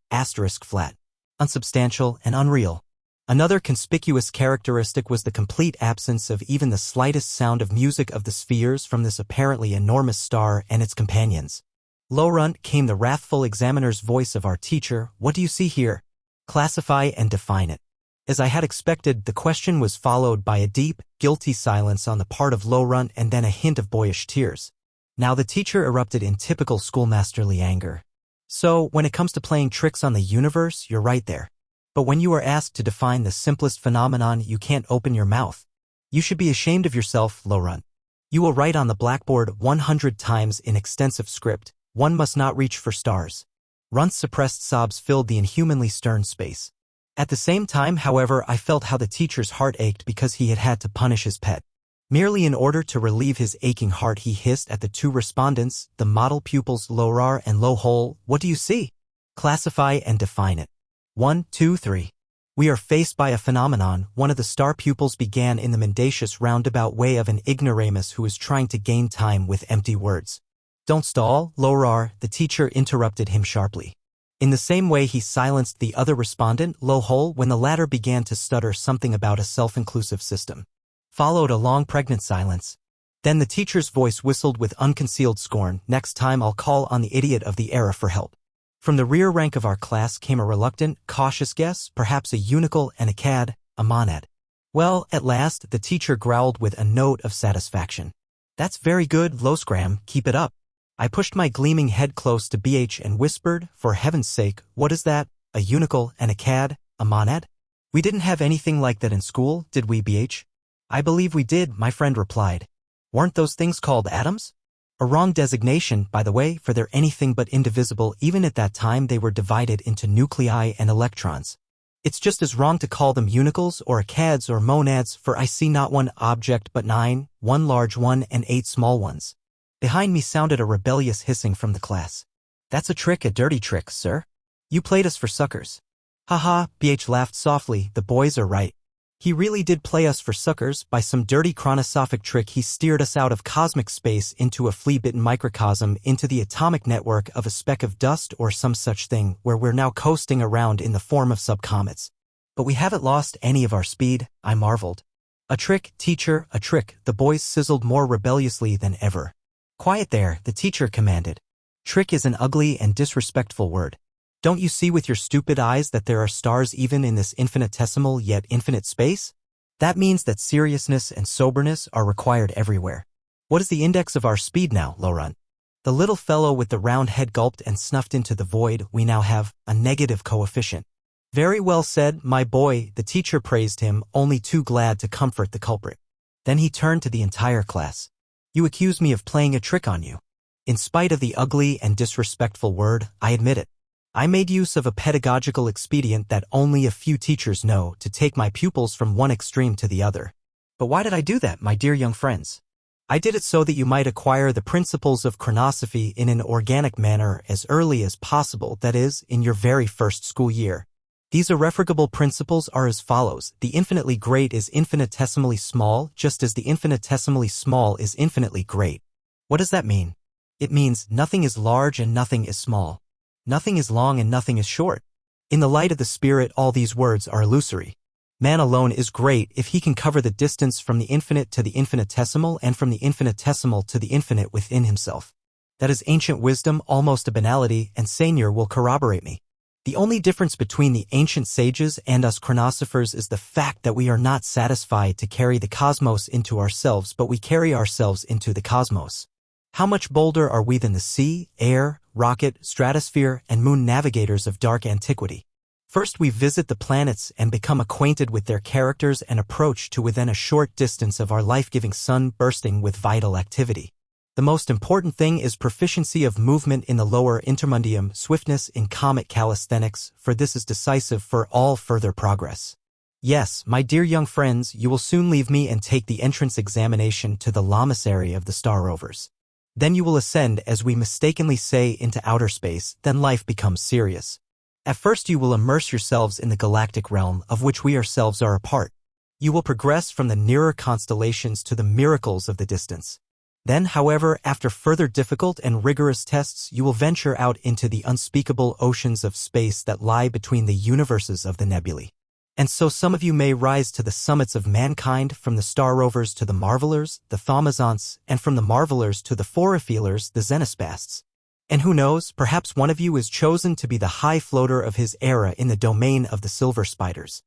flat, unsubstantial, and unreal. Another conspicuous characteristic was the complete absence of even the slightest sound of music of the spheres from this apparently enormous star and its companions. Laurent, came the wrathful examiner's voice of our teacher. What do you see here? Classify and define it. As I had expected, the question was followed by a deep, guilty silence on the part of Laurent and then a hint of boyish tears. Now the teacher erupted in typical schoolmasterly anger. So, when it comes to playing tricks on the universe, you're right there. But when you are asked to define the simplest phenomenon, you can't open your mouth. You should be ashamed of yourself, Laurent. You will write on the blackboard 100 times in extensive script, One must not reach for stars. Run's suppressed sobs filled the inhumanly stern space. At the same time, however, I felt how the teacher's heart ached because he had to punish his pet. Merely in order to relieve his aching heart, he hissed at the two respondents, the model pupils Lorar and Lohol. What do you see? Classify and define it. 1, 2, 3. We are faced by a phenomenon. One of the star pupils began in the mendacious roundabout way of an ignoramus who is trying to gain time with empty words. Don't stall, Lorar, the teacher interrupted him sharply. In the same way he silenced the other respondent, Lohol, when the latter began to stutter something about a self-inclusive system. Followed a long pregnant silence. Then the teacher's voice whistled with unconcealed scorn. Next time I'll call on the idiot of the era for help. From the rear rank of our class came a reluctant, cautious guess, perhaps a unical and a cad, a monad. Well, at last, the teacher growled with a note of satisfaction. That's very good, Losgram, keep it up. I pushed my gleaming head close to BH and whispered, for heaven's sake, what is that? A unical and a cad, a monad? We didn't have anything like that in school, did we, BH? I believe we did, my friend replied. Weren't those things called atoms? A wrong designation, by the way, for they're anything but indivisible. Even at that time they were divided into nuclei and electrons. It's just as wrong to call them unicals or acads or monads, for I see not one object but 9, 1 large one and 8 small ones. Behind me sounded a rebellious hissing from the class. That's a trick, a dirty trick, sir. You played us for suckers. Haha, BH laughed softly, the boys are right. He really did play us for suckers. By some dirty chronosophic trick he steered us out of cosmic space into a flea-bitten microcosm, into the atomic network of a speck of dust or some such thing, where we're now coasting around in the form of subcomets. But we haven't lost any of our speed, I marveled. A trick, teacher, a trick, the boys sizzled more rebelliously than ever. Quiet there, the teacher commanded. Trick is an ugly and disrespectful word. Don't you see with your stupid eyes that there are stars even in this infinitesimal yet infinite space? That means that seriousness and soberness are required everywhere. What is the index of our speed now, Laurent? The little fellow with the round head gulped and snuffed into the void. We now have a negative coefficient. Very well said, my boy, the teacher praised him, only too glad to comfort the culprit. Then he turned to the entire class. You accuse me of playing a trick on you. In spite of the ugly and disrespectful word, I admit it. I made use of a pedagogical expedient that only a few teachers know, to take my pupils from one extreme to the other. But why did I do that, my dear young friends? I did it so that you might acquire the principles of chronosophy in an organic manner as early as possible, that is, in your very first school year. These irrefragable principles are as follows. The infinitely great is infinitesimally small, just as the infinitesimally small is infinitely great. What does that mean? It means nothing is large and nothing is small. Nothing is long and nothing is short. In the light of the Spirit, all these words are illusory. Man alone is great if he can cover the distance from the infinite to the infinitesimal and from the infinitesimal to the infinite within himself. That is ancient wisdom, almost a banality, and Senior will corroborate me. The only difference between the ancient sages and us chronosophers is the fact that we are not satisfied to carry the cosmos into ourselves, but we carry ourselves into the cosmos. How much bolder are we than the sea, air, rocket, stratosphere, and moon navigators of dark antiquity? First we visit the planets and become acquainted with their characters and approach to within a short distance of our life-giving sun bursting with vital activity. The most important thing is proficiency of movement in the lower intermundium, swiftness in comet calisthenics, for this is decisive for all further progress. Yes, my dear young friends, you will soon leave me and take the entrance examination to the lamasery of the star rovers. Then you will ascend, as we mistakenly say, into outer space. Then life becomes serious. At first you will immerse yourselves in the galactic realm, of which we ourselves are a part. You will progress from the nearer constellations to the miracles of the distance. Then, however, after further difficult and rigorous tests, you will venture out into the unspeakable oceans of space that lie between the universes of the nebulae. And so some of you may rise to the summits of mankind, from the star rovers to the marvelers, the thaumazounts, and from the marvelers to the fourifeelers, the xenospasts. And who knows, perhaps one of you is chosen to be the high floater of his era in the domain of the silver spiders.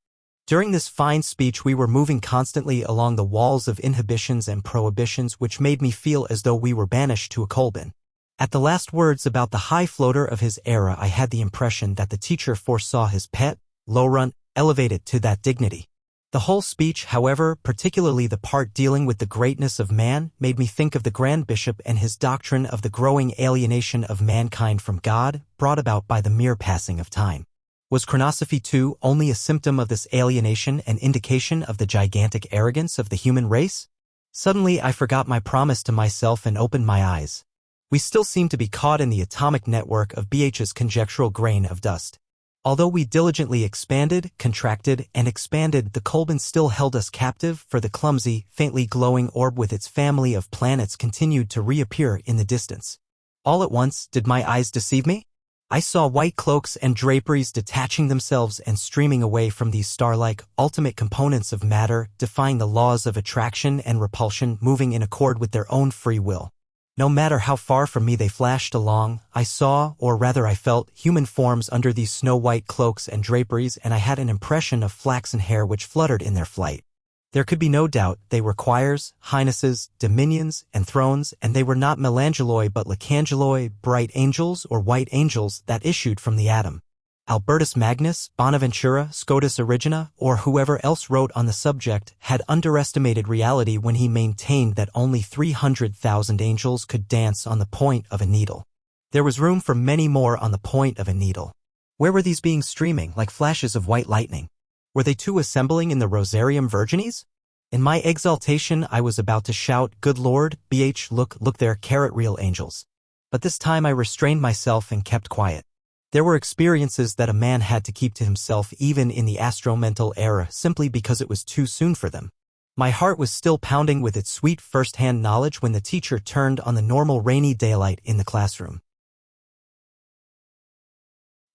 During this fine speech we were moving constantly along the walls of inhibitions and prohibitions, which made me feel as though we were banished to a coal bin. At the last words about the high floater of his era, I had the impression that the teacher foresaw his pet, Laurent, elevated to that dignity. The whole speech, however, particularly the part dealing with the greatness of man, made me think of the Grand Bishop and his doctrine of the growing alienation of mankind from God, brought about by the mere passing of time. Was chronosophy too only a symptom of this alienation and indication of the gigantic arrogance of the human race? Suddenly I forgot my promise to myself and opened my eyes. We still seem to be caught in the atomic network of BH's conjectural grain of dust. Although we diligently expanded, contracted, and expanded, the Kolben still held us captive, for the clumsy, faintly glowing orb with its family of planets continued to reappear in the distance. All at once, did my eyes deceive me? I saw white cloaks and draperies detaching themselves and streaming away from these star-like, ultimate components of matter, defying the laws of attraction and repulsion, moving in accord with their own free will. No matter how far from me they flashed along, I saw, or rather I felt, human forms under these snow-white cloaks and draperies, and I had an impression of flaxen hair which fluttered in their flight. There could be no doubt they were choirs, highnesses, dominions, and thrones, and they were not melangeloi but lycangeloi, bright angels or white angels that issued from the atom. Albertus Magnus, Bonaventura, Scotus Erigena, or whoever else wrote on the subject, had underestimated reality when he maintained that only 300,000 angels could dance on the point of a needle. There was room for many more on the point of a needle. Where were these beings streaming like flashes of white lightning? Were they too assembling in the Rosarium Virginis? In my exaltation I was about to shout, "Good Lord, look there, real angels." But this time I restrained myself and kept quiet. There were experiences that a man had to keep to himself even in the astromental era simply because it was too soon for them. My heart was still pounding with its sweet first-hand knowledge when the teacher turned on the normal rainy daylight in the classroom.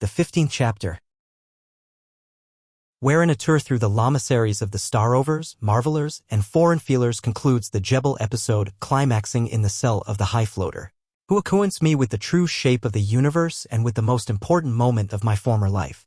The 15th chapter. Wherein a tour through the lamaseries of the Starovers, Marvelers, and Foreign Feelers concludes the Jebel episode, climaxing in the cell of the High Floater, who acquaints me with the true shape of the universe and with the most important moment of my former life.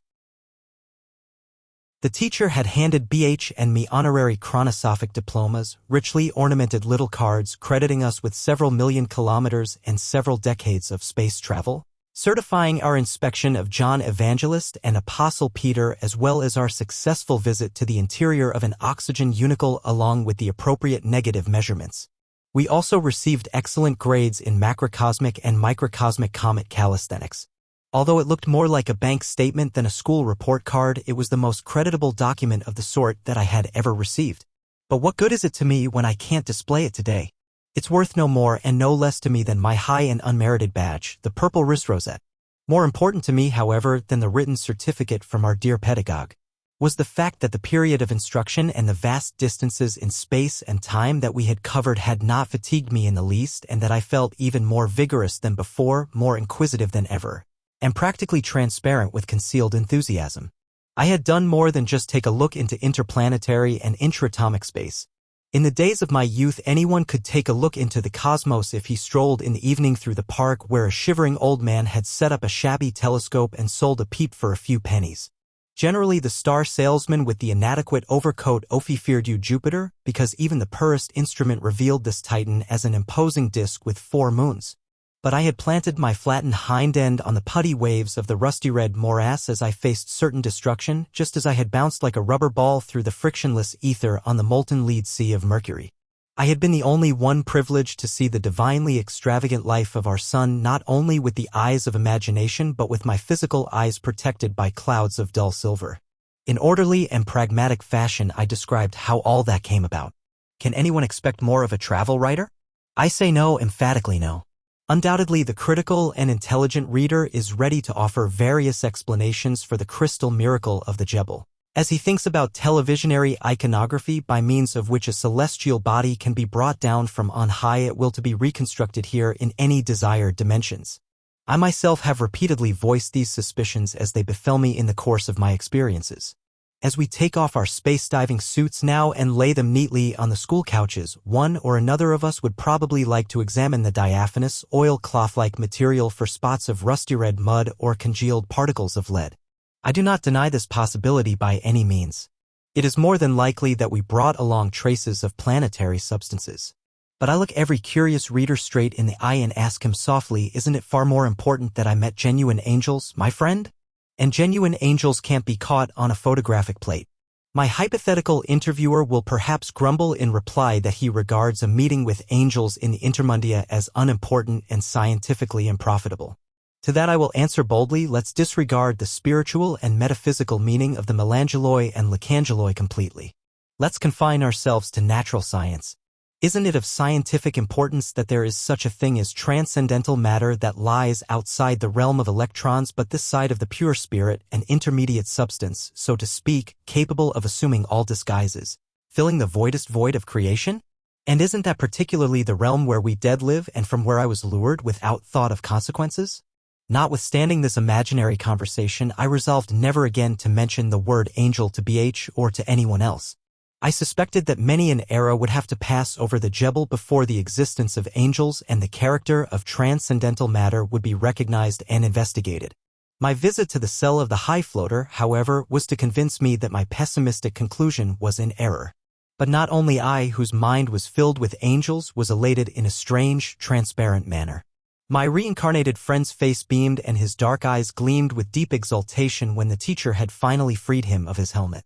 The teacher had handed BH and me honorary chronosophic diplomas, richly ornamented little cards crediting us with several million kilometers and several decades of space travel, certifying our inspection of John Evangelist and Apostle Peter as well as our successful visit to the interior of an oxygen unicle along with the appropriate negative measurements. We also received excellent grades in macrocosmic and microcosmic comet calisthenics. Although it looked more like a bank statement than a school report card, it was the most creditable document of the sort that I had ever received. But what good is it to me when I can't display it today? It's worth no more and no less to me than my high and unmerited badge, the purple wrist rosette. More important to me, however, than the written certificate from our dear pedagogue, was the fact that the period of instruction and the vast distances in space and time that we had covered had not fatigued me in the least, and that I felt even more vigorous than before, more inquisitive than ever, and practically transparent with concealed enthusiasm. I had done more than just take a look into interplanetary and intraatomic space. In the days of my youth, anyone could take a look into the cosmos if he strolled in the evening through the park where a shivering old man had set up a shabby telescope and sold a peep for a few pennies. Generally the star salesman with the inadequate overcoat feared you Jupiter, because even the poorest instrument revealed this titan as an imposing disk with 4 moons. But I had planted my flattened hind end on the putty waves of the rusty red morass as I faced certain destruction, just as I had bounced like a rubber ball through the frictionless ether on the molten lead sea of Mercury. I had been the only one privileged to see the divinely extravagant life of our sun not only with the eyes of imagination but with my physical eyes protected by clouds of dull silver. In orderly and pragmatic fashion I described how all that came about. Can anyone expect more of a travel writer? I say no, emphatically no. Undoubtedly the critical and intelligent reader is ready to offer various explanations for the crystal miracle of the Jebel, as he thinks about televisionary iconography by means of which a celestial body can be brought down from on high at will to be reconstructed here in any desired dimensions. I myself have repeatedly voiced these suspicions as they befell me in the course of my experiences. As we take off our space-diving suits now and lay them neatly on the school couches, one or another of us would probably like to examine the diaphanous, oilcloth-like material for spots of rusty red mud or congealed particles of lead. I do not deny this possibility by any means. It is more than likely that we brought along traces of planetary substances. But I look every curious reader straight in the eye and ask him softly, isn't it far more important that I met genuine angels, my friend? And genuine angels can't be caught on a photographic plate. My hypothetical interviewer will perhaps grumble in reply that he regards a meeting with angels in the intermundia as unimportant and scientifically unprofitable. To that I will answer boldly, let's disregard the spiritual and metaphysical meaning of the melangeloi and lecangeloi completely. Let's confine ourselves to natural science. Isn't it of scientific importance that there is such a thing as transcendental matter that lies outside the realm of electrons but this side of the pure spirit, an intermediate substance, so to speak, capable of assuming all disguises, filling the voidest void of creation? And isn't that particularly the realm where we dead live and from where I was lured without thought of consequences? Notwithstanding this imaginary conversation, I resolved never again to mention the word angel to BH or to anyone else. I suspected that many an era would have to pass over the Jebel before the existence of angels and the character of transcendental matter would be recognized and investigated. My visit to the cell of the high floater, however, was to convince me that my pessimistic conclusion was in error. But not only I, whose mind was filled with angels, was elated in a strange, transparent manner. My reincarnated friend's face beamed and his dark eyes gleamed with deep exultation when the teacher had finally freed him of his helmet.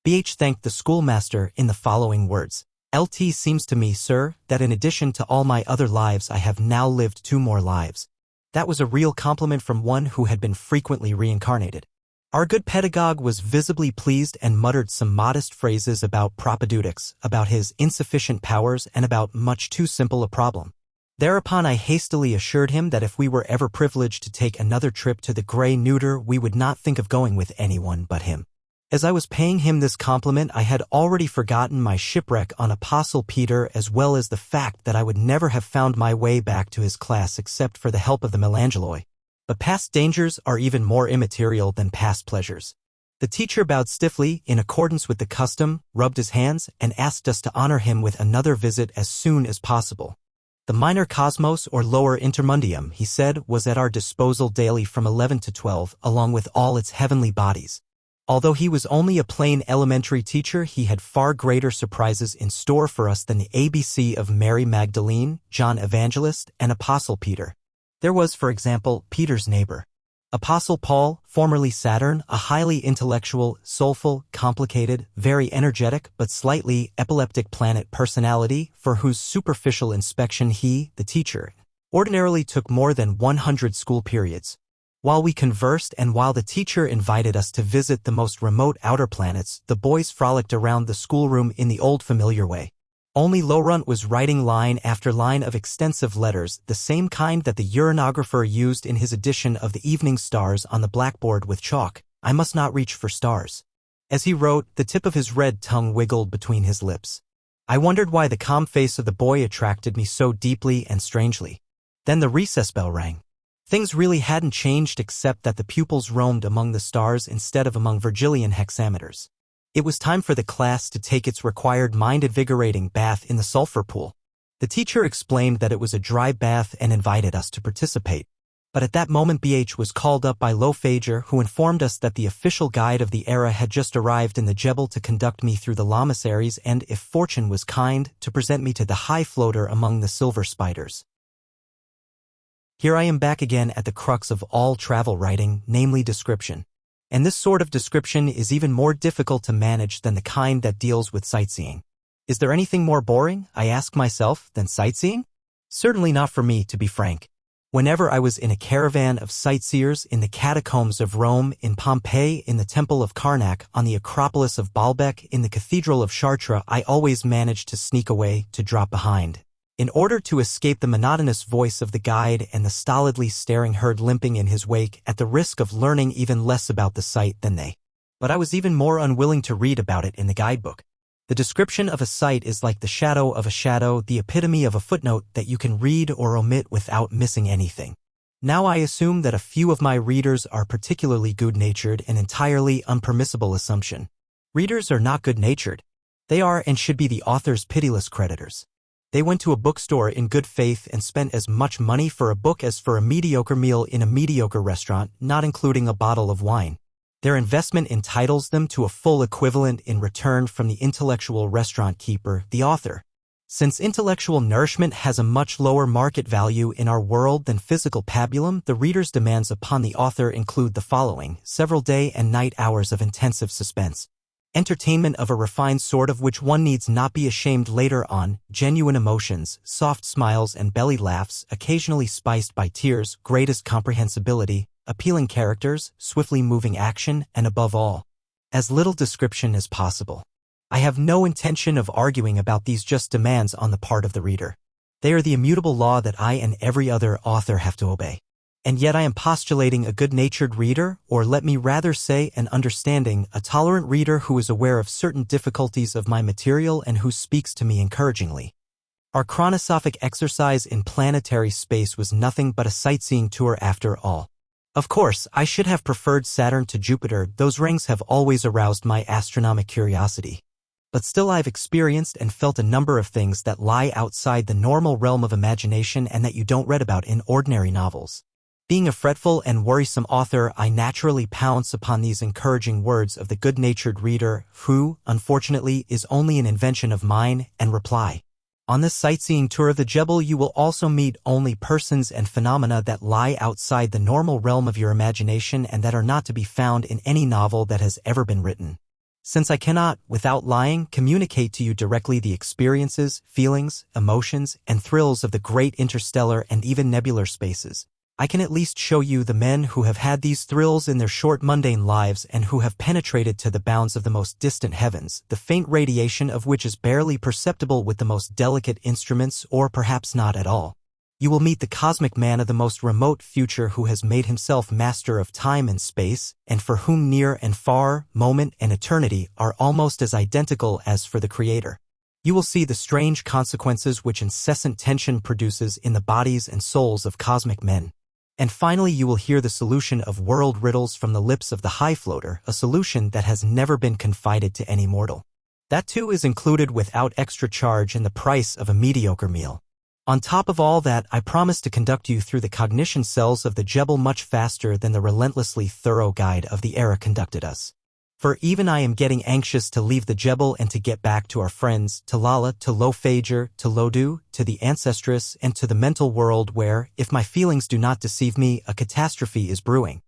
BH thanked the schoolmaster in the following words. "LT seems to me, sir, that in addition to all my other lives I have now lived 2 more lives." That was a real compliment from one who had been frequently reincarnated. Our good pedagogue was visibly pleased and muttered some modest phrases about propaedeutics, about his insufficient powers, and about much too simple a problem. Thereupon I hastily assured him that if we were ever privileged to take another trip to the Grey Neuter, we would not think of going with anyone but him. As I was paying him this compliment, I had already forgotten my shipwreck on Apostle Peter as well as the fact that I would never have found my way back to his class except for the help of the melangeloi. But past dangers are even more immaterial than past pleasures. The teacher bowed stiffly, in accordance with the custom, rubbed his hands, and asked us to honor him with another visit as soon as possible. The minor cosmos or lower intermundium, he said, was at our disposal daily from 11 to 12, along with all its heavenly bodies. Although he was only a plain elementary teacher, he had far greater surprises in store for us than the ABC of Mary Magdalene, John Evangelist, and Apostle Peter. There was, for example, Peter's neighbor, Apostle Paul, formerly Saturn, a highly intellectual, soulful, complicated, very energetic but slightly epileptic planet personality for whose superficial inspection he, the teacher, ordinarily took more than 100 school periods. While we conversed and while the teacher invited us to visit the most remote outer planets, the boys frolicked around the schoolroom in the old familiar way. Only Laurent was writing line after line of extensive letters, the same kind that the uranographer used in his edition of the Evening Stars on the blackboard with chalk. "I must not reach for stars." As he wrote, the tip of his red tongue wiggled between his lips. I wondered why the calm face of the boy attracted me so deeply and strangely. Then the recess bell rang. Things really hadn't changed except that the pupils roamed among the stars instead of among Virgilian hexameters. It was time for the class to take its required mind-invigorating bath in the sulfur pool. The teacher explained that it was a dry bath and invited us to participate. But at that moment BH was called up by Lofager, who informed us that the official guide of the era had just arrived in the Jebel to conduct me through the lamaseries and, if fortune was kind, to present me to the high floater among the silver spiders. Here I am back again at the crux of all travel writing, namely description. And this sort of description is even more difficult to manage than the kind that deals with sightseeing. Is there anything more boring, I ask myself, than sightseeing? Certainly not for me, to be frank. Whenever I was in a caravan of sightseers in the catacombs of Rome, in Pompeii, in the Temple of Karnak, on the Acropolis of Baalbek, in the Cathedral of Chartres, I always managed to sneak away, to drop behind, in order to escape the monotonous voice of the guide and the stolidly staring herd limping in his wake, at the risk of learning even less about the site than they. But I was even more unwilling to read about it in the guidebook. The description of a site is like the shadow of a shadow, the epitome of a footnote that you can read or omit without missing anything. Now I assume that a few of my readers are particularly good-natured, an entirely unpermissible assumption. Readers are not good-natured. They are and should be the author's pitiless creditors. They went to a bookstore in good faith and spent as much money for a book as for a mediocre meal in a mediocre restaurant, not including a bottle of wine. Their investment entitles them to a full equivalent in return from the intellectual restaurant keeper, the author. Since intellectual nourishment has a much lower market value in our world than physical pabulum, the reader's demands upon the author include the following: several day and night hours of intensive suspense. Entertainment of a refined sort of which one needs not be ashamed later on, genuine emotions, soft smiles and belly laughs, occasionally spiced by tears, greatest comprehensibility, appealing characters, swiftly moving action, and above all, as little description as possible. I have no intention of arguing about these just demands on the part of the reader. They are the immutable law that I and every other author have to obey. And yet I am postulating a good-natured reader, or let me rather say an understanding, a tolerant reader who is aware of certain difficulties of my material and who speaks to me encouragingly. Our chronosophic exercise in planetary space was nothing but a sightseeing tour after all. Of course, I should have preferred Saturn to Jupiter, those rings have always aroused my astronomic curiosity. But still I've experienced and felt a number of things that lie outside the normal realm of imagination and that you don't read about in ordinary novels. Being a fretful and worrisome author, I naturally pounce upon these encouraging words of the good-natured reader who, unfortunately, is only an invention of mine, and reply. On this sightseeing tour of the Jebel you will also meet only persons and phenomena that lie outside the normal realm of your imagination and that are not to be found in any novel that has ever been written. Since I cannot, without lying, communicate to you directly the experiences, feelings, emotions, and thrills of the great interstellar and even nebular spaces, I can at least show you the men who have had these thrills in their short mundane lives and who have penetrated to the bounds of the most distant heavens, the faint radiation of which is barely perceptible with the most delicate instruments or perhaps not at all. You will meet the cosmic man of the most remote future who has made himself master of time and space, and for whom near and far, moment and eternity are almost as identical as for the Creator. You will see the strange consequences which incessant tension produces in the bodies and souls of cosmic men. And finally you will hear the solution of world riddles from the lips of the high floater, a solution that has never been confided to any mortal. That too is included without extra charge in the price of a mediocre meal. On top of all that, I promise to conduct you through the cognition cells of the Jebel much faster than the relentlessly thorough guide of the era conducted us. For even I am getting anxious to leave the Jebel and to get back to our friends, to Lala, to Lo-Fajer, to Lodu, to the Ancestress, and to the mental world where, if my feelings do not deceive me, a catastrophe is brewing.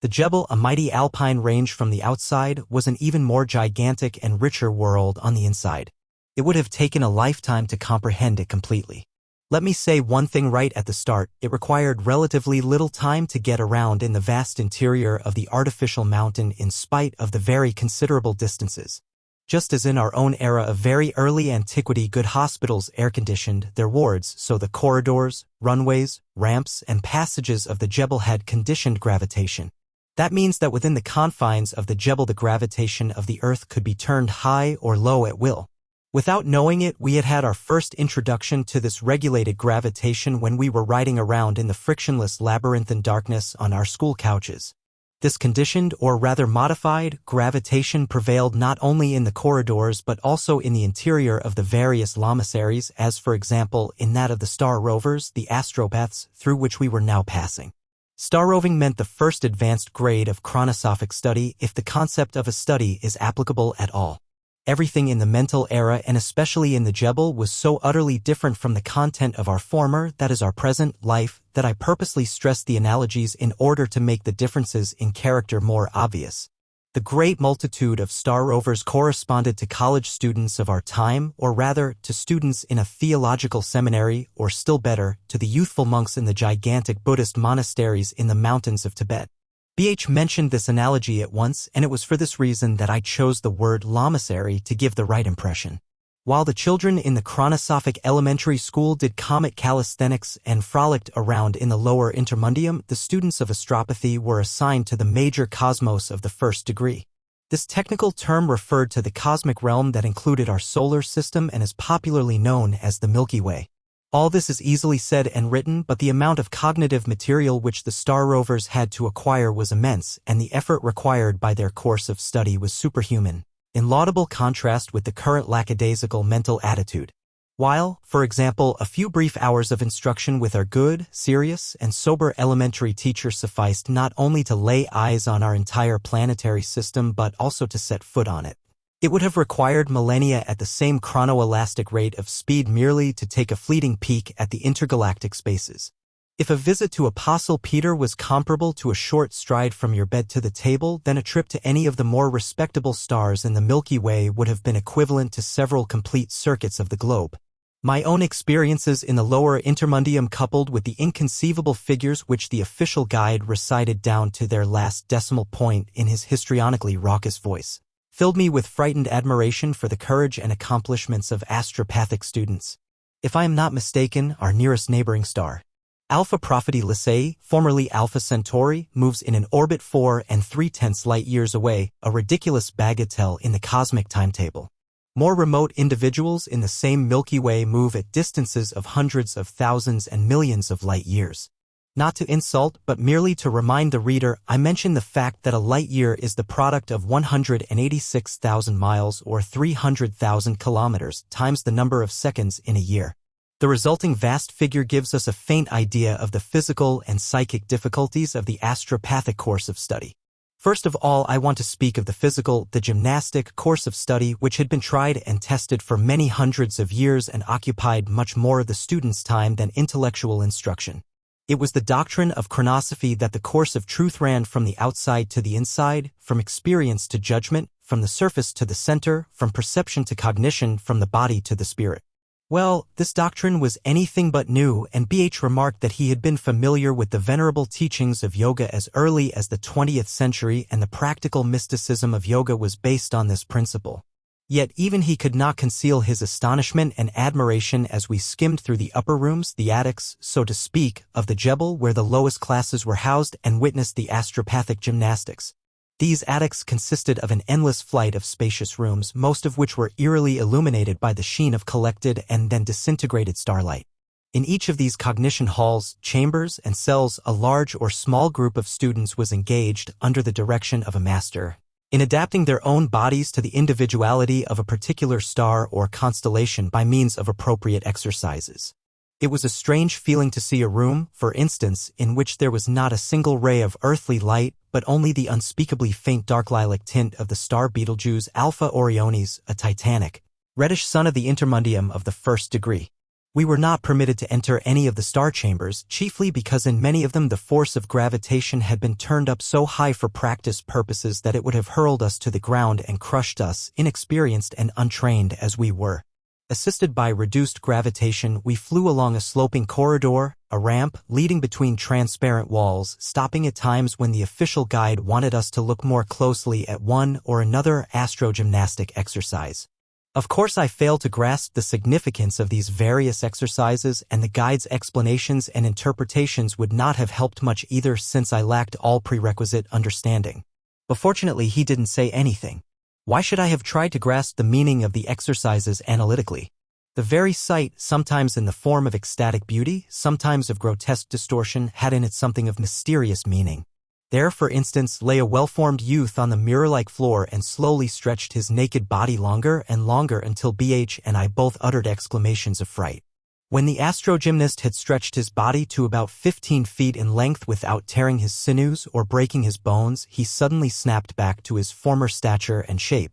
The Jebel, a mighty alpine range from the outside, was an even more gigantic and richer world on the inside. It would have taken a lifetime to comprehend it completely. Let me say one thing right at the start, it required relatively little time to get around in the vast interior of the artificial mountain in spite of the very considerable distances. Just as in our own era of very early antiquity good hospitals air-conditioned their wards, so the corridors, runways, ramps, and passages of the Jebel had conditioned gravitation. That means that within the confines of the Jebel the gravitation of the Earth could be turned high or low at will. Without knowing it, we had had our first introduction to this regulated gravitation when we were riding around in the frictionless labyrinthine darkness on our school couches. This conditioned, or rather modified, gravitation prevailed not only in the corridors but also in the interior of the various lamaseries, as for example in that of the star rovers, the astropaths, through which we were now passing. Star roving meant the first advanced grade of chronosophic study, if the concept of a study is applicable at all. Everything in the mental era and especially in the Jebel was so utterly different from the content of our former, that is our present, life, that I purposely stressed the analogies in order to make the differences in character more obvious. The great multitude of star rovers corresponded to college students of our time, or rather, to students in a theological seminary, or still better, to the youthful monks in the gigantic Buddhist monasteries in the mountains of Tibet. BH mentioned this analogy at once, and it was for this reason that I chose the word lamasery to give the right impression. While the children in the chronosophic elementary school did comic calisthenics and frolicked around in the lower intermundium, the students of astropathy were assigned to the major cosmos of the first degree. This technical term referred to the cosmic realm that included our solar system and is popularly known as the Milky Way. All this is easily said and written, but the amount of cognitive material which the star rovers had to acquire was immense, and the effort required by their course of study was superhuman, in laudable contrast with the current lackadaisical mental attitude. While, for example, a few brief hours of instruction with our good, serious, and sober elementary teacher sufficed not only to lay eyes on our entire planetary system but also to set foot on it, it would have required millennia at the same chronoelastic rate of speed merely to take a fleeting peek at the intergalactic spaces. If a visit to Apostle Peter was comparable to a short stride from your bed to the table, then a trip to any of the more respectable stars in the Milky Way would have been equivalent to several complete circuits of the globe. My own experiences in the lower intermundium, coupled with the inconceivable figures which the official guide recited down to their last decimal point in his histrionically raucous voice, filled me with frightened admiration for the courage and accomplishments of astropathic students. If I am not mistaken, our nearest neighboring star, Alpha Propheti Lycae, formerly Alpha Centauri, moves in an orbit 4 3/10 light-years away, a ridiculous bagatelle in the cosmic timetable. More remote individuals in the same Milky Way move at distances of hundreds of thousands and millions of light-years. Not to insult, but merely to remind the reader, I mention the fact that a light-year is the product of 186,000 miles or 300,000 kilometers times the number of seconds in a year. The resulting vast figure gives us a faint idea of the physical and psychic difficulties of the astropathic course of study. First of all, I want to speak of the physical, the gymnastic course of study, which had been tried and tested for many hundreds of years and occupied much more of the student's time than intellectual instruction. It was the doctrine of chronosophy that the course of truth ran from the outside to the inside, from experience to judgment, from the surface to the center, from perception to cognition, from the body to the spirit. Well, this doctrine was anything but new, and BH remarked that he had been familiar with the venerable teachings of yoga as early as the 20th century, and the practical mysticism of yoga was based on this principle. Yet even he could not conceal his astonishment and admiration as we skimmed through the upper rooms, the attics, so to speak, of the Jebel where the lowest classes were housed, and witnessed the astropathic gymnastics. These attics consisted of an endless flight of spacious rooms, most of which were eerily illuminated by the sheen of collected and then disintegrated starlight. In each of these cognition halls, chambers, and cells, a large or small group of students was engaged, under the direction of a master, in adapting their own bodies to the individuality of a particular star or constellation by means of appropriate exercises. It was a strange feeling to see a room, for instance, in which there was not a single ray of earthly light, but only the unspeakably faint dark lilac tint of the star Betelgeuse Alpha Orionis, a titanic, reddish sun of the intermundium of the first degree. We were not permitted to enter any of the star chambers, chiefly because in many of them the force of gravitation had been turned up so high for practice purposes that it would have hurled us to the ground and crushed us, inexperienced and untrained as we were. Assisted by reduced gravitation, we flew along a sloping corridor, a ramp, leading between transparent walls, stopping at times when the official guide wanted us to look more closely at one or another astrogymnastic exercise. Of course, I failed to grasp the significance of these various exercises, and the guide's explanations and interpretations would not have helped much either, since I lacked all prerequisite understanding. But fortunately, he didn't say anything. Why should I have tried to grasp the meaning of the exercises analytically? The very sight, sometimes in the form of ecstatic beauty, sometimes of grotesque distortion, had in it something of mysterious meaning. There, for instance, lay a well-formed youth on the mirror-like floor and slowly stretched his naked body longer and longer until BH and I both uttered exclamations of fright. When the astrogymnast had stretched his body to about 15 feet in length without tearing his sinews or breaking his bones, he suddenly snapped back to his former stature and shape.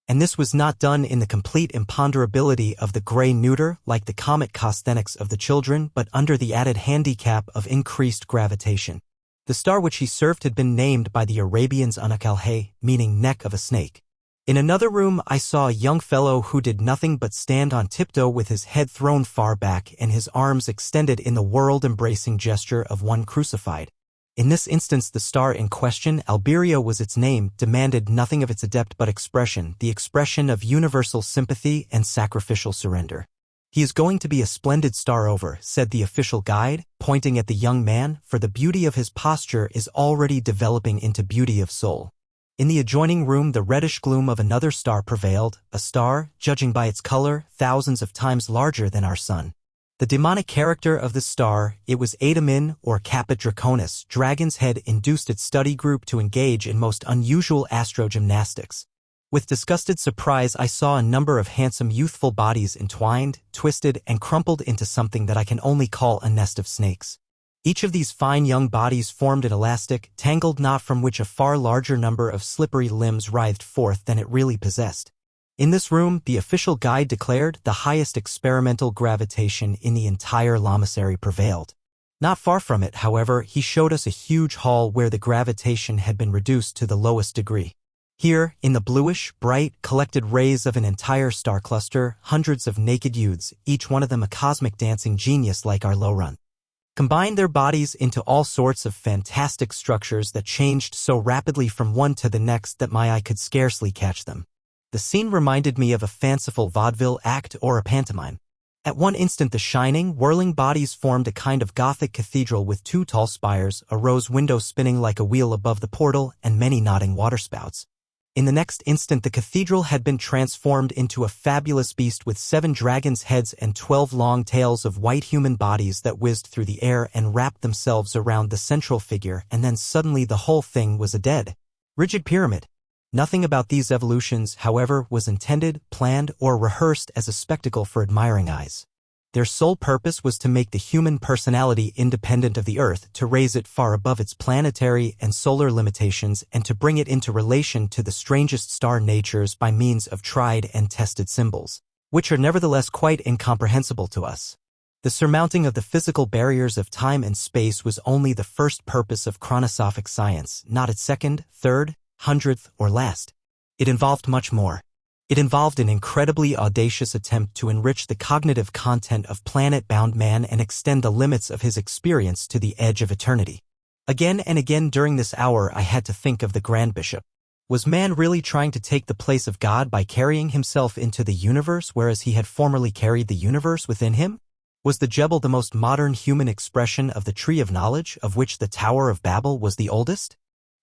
And this was not done in the complete imponderability of the gray neuter, like the comic calisthenics of the children, but under the added handicap of increased gravitation. The star which he served had been named by the Arabians Anakalhe, meaning neck of a snake. In another room, I saw a young fellow who did nothing but stand on tiptoe with his head thrown far back and his arms extended in the world-embracing gesture of one crucified. In this instance, the star in question, Alberio was its name, demanded nothing of its adept but expression, the expression of universal sympathy and sacrificial surrender. "He is going to be a splendid star over," said the official guide, pointing at the young man, "for the beauty of his posture is already developing into beauty of soul." In the adjoining room, the reddish gloom of another star prevailed, a star, judging by its color, thousands of times larger than our sun. The demonic character of the star, it was Eta Min, or Caput Draconis, Dragon's Head, induced its study group to engage in most unusual astrogymnastics. With disgusted surprise, I saw a number of handsome youthful bodies entwined, twisted, and crumpled into something that I can only call a nest of snakes. Each of these fine young bodies formed an elastic, tangled knot from which a far larger number of slippery limbs writhed forth than it really possessed. In this room, the official guide declared, the highest experimental gravitation in the entire lamasery prevailed. Not far from it, however, he showed us a huge hall where the gravitation had been reduced to the lowest degree. Here, in the bluish, bright, collected rays of an entire star cluster, hundreds of naked youths, each one of them a cosmic dancing genius like our low run, combined their bodies into all sorts of fantastic structures that changed so rapidly from one to the next that my eye could scarcely catch them. The scene reminded me of a fanciful vaudeville act or a pantomime. At one instant the shining, whirling bodies formed a kind of Gothic cathedral with two tall spires, a rose window spinning like a wheel above the portal, and many nodding waterspouts. In the next instant the cathedral had been transformed into a fabulous beast with 7 dragons' heads and 12 long tails of white human bodies that whizzed through the air and wrapped themselves around the central figure, and then suddenly the whole thing was a dead, rigid pyramid. Nothing about these evolutions, however, was intended, planned, or rehearsed as a spectacle for admiring eyes. Their sole purpose was to make the human personality independent of the Earth, to raise it far above its planetary and solar limitations, and to bring it into relation to the strangest star natures by means of tried and tested symbols, which are nevertheless quite incomprehensible to us. The surmounting of the physical barriers of time and space was only the first purpose of chronosophic science, not its second, third, 100th, or last. It involved much more. It involved an incredibly audacious attempt to enrich the cognitive content of planet-bound man and extend the limits of his experience to the edge of eternity. Again and again during this hour I had to think of the Grand Bishop. Was man really trying to take the place of God by carrying himself into the universe whereas he had formerly carried the universe within him? Was the Jebel the most modern human expression of the tree of knowledge, of which the Tower of Babel was the oldest?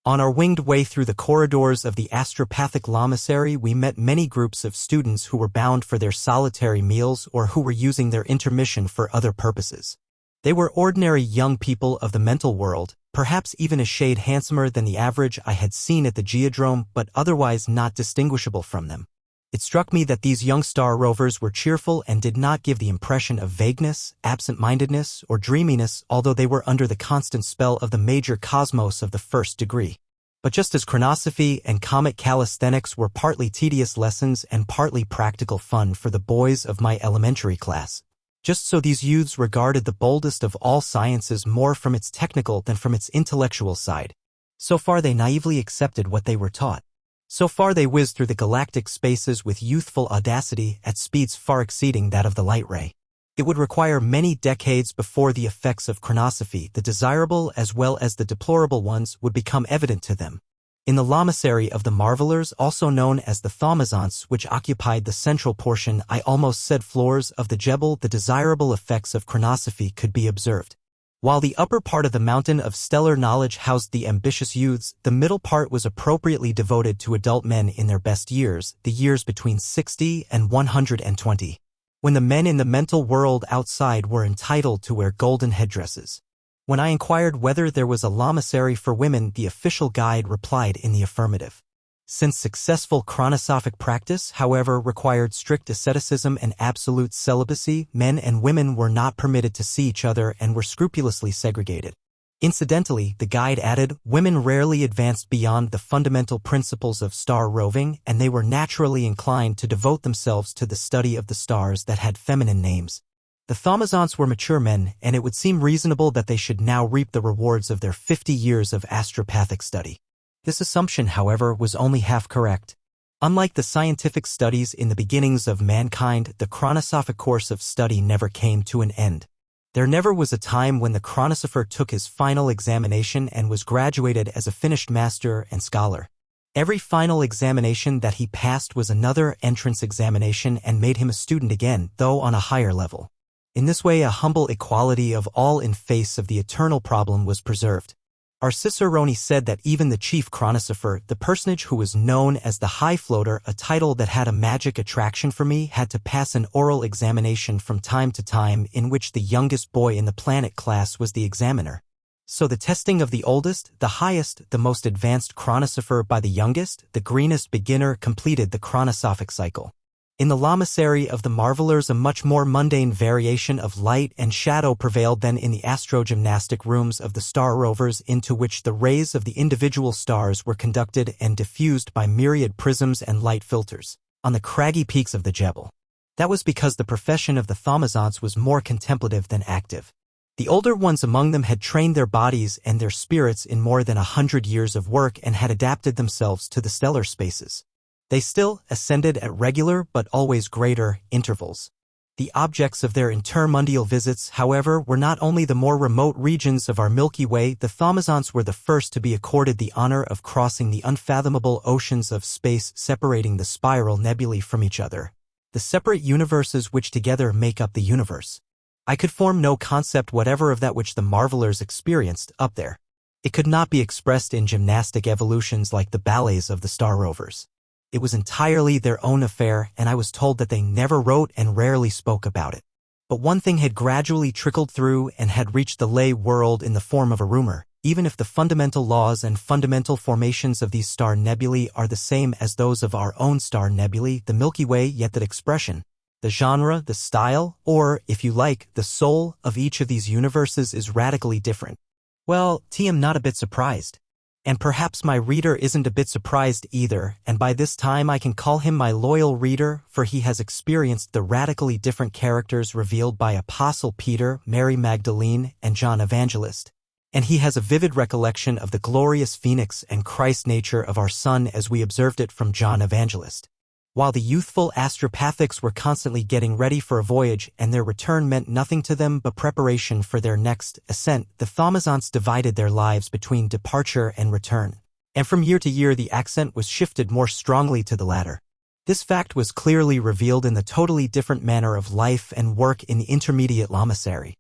On our winged way through the corridors of the astropathic lamasery, we met many groups of students who were bound for their solitary meals or who were using their intermission for other purposes. They were ordinary young people of the mental world, perhaps even a shade handsomer than the average I had seen at the Geodrome, but otherwise not distinguishable from them. It struck me that these young star rovers were cheerful and did not give the impression of vagueness, absent-mindedness, or dreaminess, although they were under the constant spell of the major cosmos of the first degree. But just as chronosophy and comic calisthenics were partly tedious lessons and partly practical fun for the boys of my elementary class, just so these youths regarded the boldest of all sciences more from its technical than from its intellectual side. So far they naively accepted what they were taught. So far they whizzed through the galactic spaces with youthful audacity at speeds far exceeding that of the light ray. It would require many decades before the effects of chronosophy, the desirable as well as the deplorable ones, would become evident to them. In the lamasery of the marvelers, also known as the thaumazounts, which occupied the central portion, I almost said floors, of the Jebel, the desirable effects of chronosophy could be observed. While the upper part of the mountain of stellar knowledge housed the ambitious youths, the middle part was appropriately devoted to adult men in their best years, the years between 60 and 120, when the men in the mental world outside were entitled to wear golden headdresses. When I inquired whether there was a lamasery for women, the official guide replied in the affirmative. Since successful chronosophic practice, however, required strict asceticism and absolute celibacy, men and women were not permitted to see each other and were scrupulously segregated. Incidentally, the guide added, women rarely advanced beyond the fundamental principles of star roving, and they were naturally inclined to devote themselves to the study of the stars that had feminine names. The thaumazounts were mature men, and it would seem reasonable that they should now reap the rewards of their 50 years of astropathic study. This assumption, however, was only half correct. Unlike the scientific studies in the beginnings of mankind, the chronosophic course of study never came to an end. There never was a time when the chronosopher took his final examination and was graduated as a finished master and scholar. Every final examination that he passed was another entrance examination and made him a student again, though on a higher level. In this way, a humble equality of all in face of the eternal problem was preserved. Our cicerone said that even the chief chronosopher, the personage who was known as the High Floater, a title that had a magic attraction for me, had to pass an oral examination from time to time in which the youngest boy in the planet class was the examiner. So the testing of the oldest, the highest, the most advanced chronosopher by the youngest, the greenest beginner, completed the chronosophic cycle. In the lamasery of the marvelers, a much more mundane variation of light and shadow prevailed than in the astrogymnastic rooms of the star rovers, into which the rays of the individual stars were conducted and diffused by myriad prisms and light filters, on the craggy peaks of the Jebel. That was because the profession of the thaumazounts was more contemplative than active. The older ones among them had trained their bodies and their spirits in more than 100 years of work and had adapted themselves to the stellar spaces. They still ascended at regular but always greater intervals. The objects of their intermundial visits, however, were not only the more remote regions of our Milky Way. The Thomazants were the first to be accorded the honor of crossing the unfathomable oceans of space separating the spiral nebulae from each other, the separate universes which together make up the universe. I could form no concept whatever of that which the marvelers experienced up there. It could not be expressed in gymnastic evolutions like the ballets of the Star Rovers. It was entirely their own affair, and I was told that they never wrote and rarely spoke about it. But one thing had gradually trickled through and had reached the lay world in the form of a rumor. Even if the fundamental laws and fundamental formations of these star nebulae are the same as those of our own star nebulae, the Milky Way, yet that expression, the genre, the style, or, if you like, the soul of each of these universes is radically different. Well, I'm not a bit surprised. And perhaps my reader isn't a bit surprised either, and by this time I can call him my loyal reader, for he has experienced the radically different characters revealed by Apostle Peter, Mary Magdalene, and John Evangelist. And he has a vivid recollection of the glorious phoenix and Christ nature of our Son as we observed it from John Evangelist. While the youthful astropathics were constantly getting ready for a voyage and their return meant nothing to them but preparation for their next ascent, the Thomazants divided their lives between departure and return. And from year to year the accent was shifted more strongly to the latter. This fact was clearly revealed in the totally different manner of life and work in the intermediate lamasery.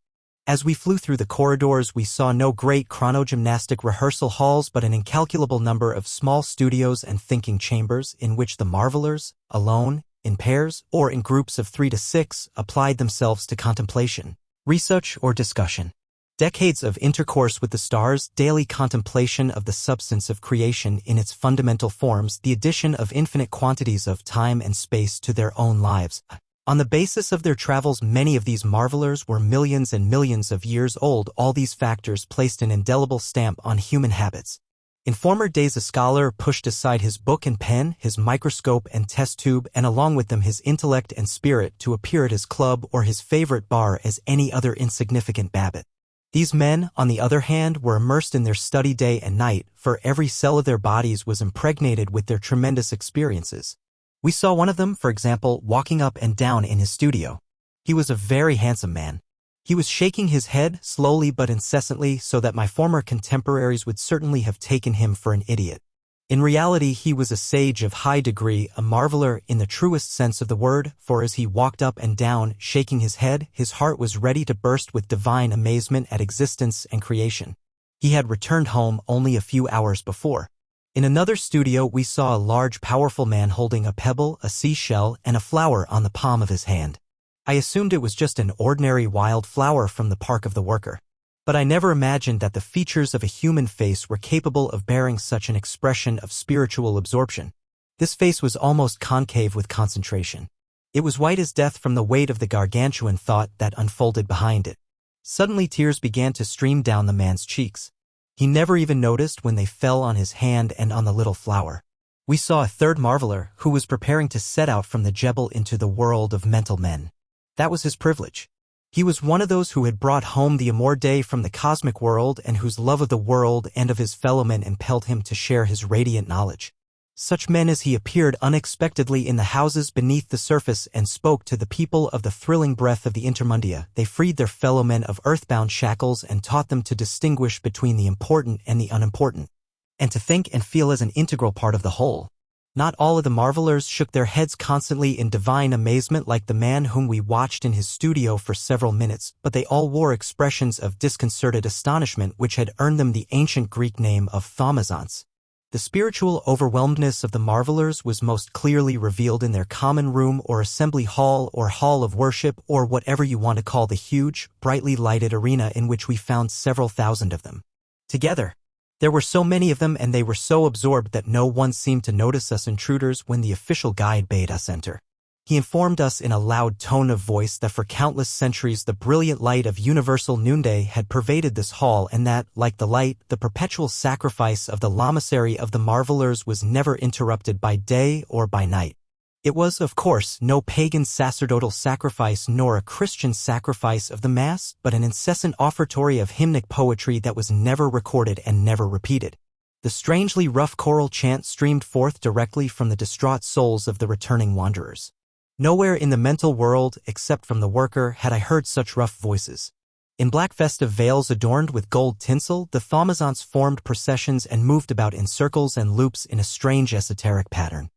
As we flew through the corridors, we saw no great chronogymnastic rehearsal halls but an incalculable number of small studios and thinking chambers in which the marvelers, alone, in pairs, or in groups of 3 to 6, applied themselves to contemplation, research, or discussion. Decades of intercourse with the stars, daily contemplation of the substance of creation in its fundamental forms, the addition of infinite quantities of time and space to their own lives. On the basis of their travels, many of these marvelers were millions and millions of years old. All these factors placed an indelible stamp on human habits. In former days a scholar pushed aside his book and pen, his microscope and test tube, and along with them his intellect and spirit to appear at his club or his favorite bar as any other insignificant babbit. These men, on the other hand, were immersed in their study day and night, for every cell of their bodies was impregnated with their tremendous experiences. We saw one of them, for example, walking up and down in his studio. He was a very handsome man. He was shaking his head slowly but incessantly so that my former contemporaries would certainly have taken him for an idiot. In reality, he was a sage of high degree, a marveler in the truest sense of the word, for as he walked up and down, shaking his head, his heart was ready to burst with divine amazement at existence and creation. He had returned home only a few hours before. In another studio we saw a large powerful man holding a pebble, a seashell, and a flower on the palm of his hand. I assumed it was just an ordinary wild flower from the park of the worker. But I never imagined that the features of a human face were capable of bearing such an expression of spiritual absorption. This face was almost concave with concentration. It was white as death from the weight of the gargantuan thought that unfolded behind it. Suddenly tears began to stream down the man's cheeks. He never even noticed when they fell on his hand and on the little flower. We saw a third marveler who was preparing to set out from the Jebel into the world of mental men. That was his privilege. He was one of those who had brought home the Amor Day from the cosmic world and whose love of the world and of his fellowmen impelled him to share his radiant knowledge. Such men as he appeared unexpectedly in the houses beneath the surface and spoke to the people of the thrilling breath of the intermundia. They freed their fellowmen of earthbound shackles and taught them to distinguish between the important and the unimportant, and to think and feel as an integral part of the whole. Not all of the marvelers shook their heads constantly in divine amazement like the man whom we watched in his studio for several minutes, but they all wore expressions of disconcerted astonishment which had earned them the ancient Greek name of Thomazants. The spiritual overwhelmedness of the marvelers was most clearly revealed in their common room or assembly hall or hall of worship or whatever you want to call the huge, brightly lighted arena in which we found several thousand of them. Together, there were so many of them and they were so absorbed that no one seemed to notice us intruders when the official guide bade us enter. He informed us in a loud tone of voice that for countless centuries the brilliant light of universal noonday had pervaded this hall and that, like the light, the perpetual sacrifice of the lamasery of the marvelers was never interrupted by day or by night. It was, of course, no pagan sacerdotal sacrifice nor a Christian sacrifice of the Mass, but an incessant offertory of hymnic poetry that was never recorded and never repeated. The strangely rough choral chant streamed forth directly from the distraught souls of the returning wanderers. Nowhere in the mental world, except from the worker, had I heard such rough voices. In black festive veils adorned with gold tinsel, the thaumazeunts formed processions and moved about in circles and loops in a strange esoteric pattern.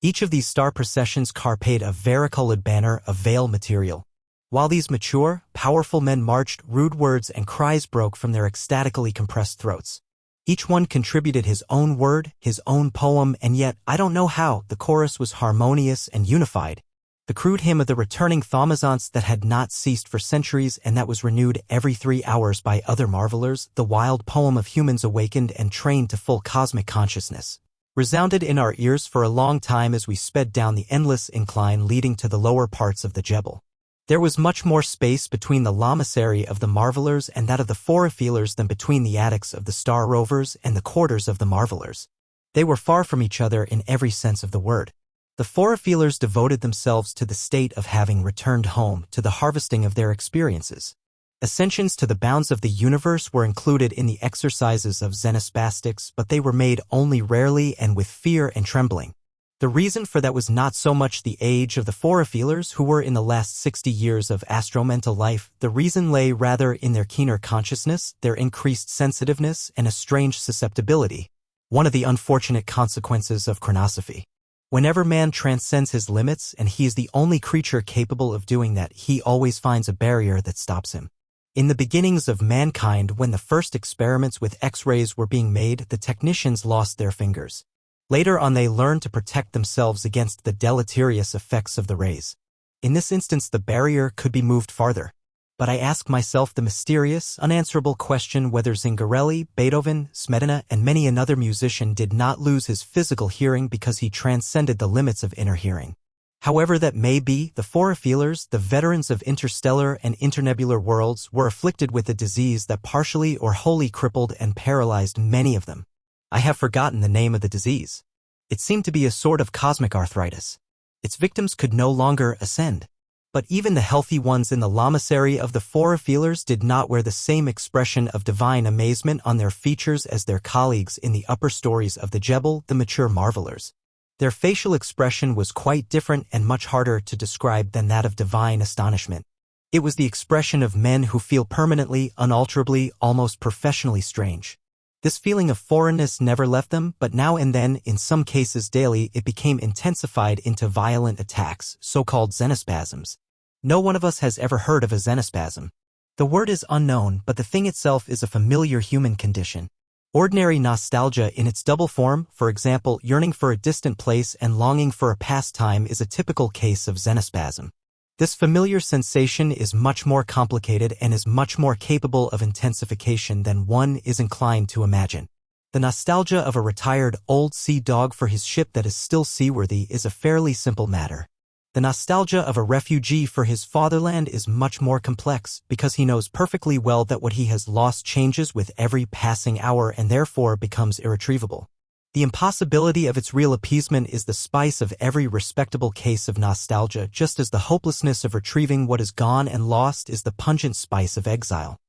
Each of these star processions carried a varicolored banner of veil material. While these mature, powerful men marched, rude words and cries broke from their ecstatically compressed throats. Each one contributed his own word, his own poem, and yet, I don't know how, the chorus was harmonious and unified. The crude hymn of the returning thaumazeunts that had not ceased for centuries and that was renewed every 3 hours by other marvelers, the wild poem of humans awakened and trained to full cosmic consciousness, resounded in our ears for a long time as we sped down the endless incline leading to the lower parts of the Jebel. There was much more space between the lamasery of the marvelers and that of the forafeelers than between the attics of the star rovers and the quarters of the marvelers. They were far from each other in every sense of the word. The forafeelers devoted themselves to the state of having returned home, to the harvesting of their experiences. Ascensions to the bounds of the universe were included in the exercises of xenospastics, but they were made only rarely and with fear and trembling. The reason for that was not so much the age of the forafeelers who were in the last 60 years of astromental life. The reason lay rather in their keener consciousness, their increased sensitiveness, and a strange susceptibility, one of the unfortunate consequences of chronosophy. Whenever man transcends his limits, and he is the only creature capable of doing that, he always finds a barrier that stops him. In the beginnings of mankind, when the first experiments with X-rays were being made, the technicians lost their fingers. Later on they learned to protect themselves against the deleterious effects of the rays. In this instance the barrier could be moved farther. But I ask myself the mysterious, unanswerable question whether Zingarelli, Beethoven, Smetana, and many another musician did not lose his physical hearing because he transcended the limits of inner hearing. However that may be, the forafeelers, the veterans of interstellar and internebular worlds, were afflicted with a disease that partially or wholly crippled and paralyzed many of them. I have forgotten the name of the disease. It seemed to be a sort of cosmic arthritis. Its victims could no longer ascend. But even the healthy ones in the lamasery of the forafeelers did not wear the same expression of divine amazement on their features as their colleagues in the upper stories of the Jebel, the mature marvelers. Their facial expression was quite different and much harder to describe than that of divine astonishment. It was the expression of men who feel permanently, unalterably, almost professionally strange. This feeling of foreignness never left them, but now and then, in some cases daily, it became intensified into violent attacks, so-called xenospasms. No one of us has ever heard of a xenospasm. The word is unknown, but the thing itself is a familiar human condition. Ordinary nostalgia in its double form, for example, yearning for a distant place and longing for a pastime, is a typical case of xenospasm. This familiar sensation is much more complicated and is much more capable of intensification than one is inclined to imagine. The nostalgia of a retired old sea dog for his ship that is still seaworthy is a fairly simple matter. The nostalgia of a refugee for his fatherland is much more complex, because he knows perfectly well that what he has lost changes with every passing hour and therefore becomes irretrievable. The impossibility of its real appeasement is the spice of every respectable case of nostalgia, just as the hopelessness of retrieving what is gone and lost is the pungent spice of exile.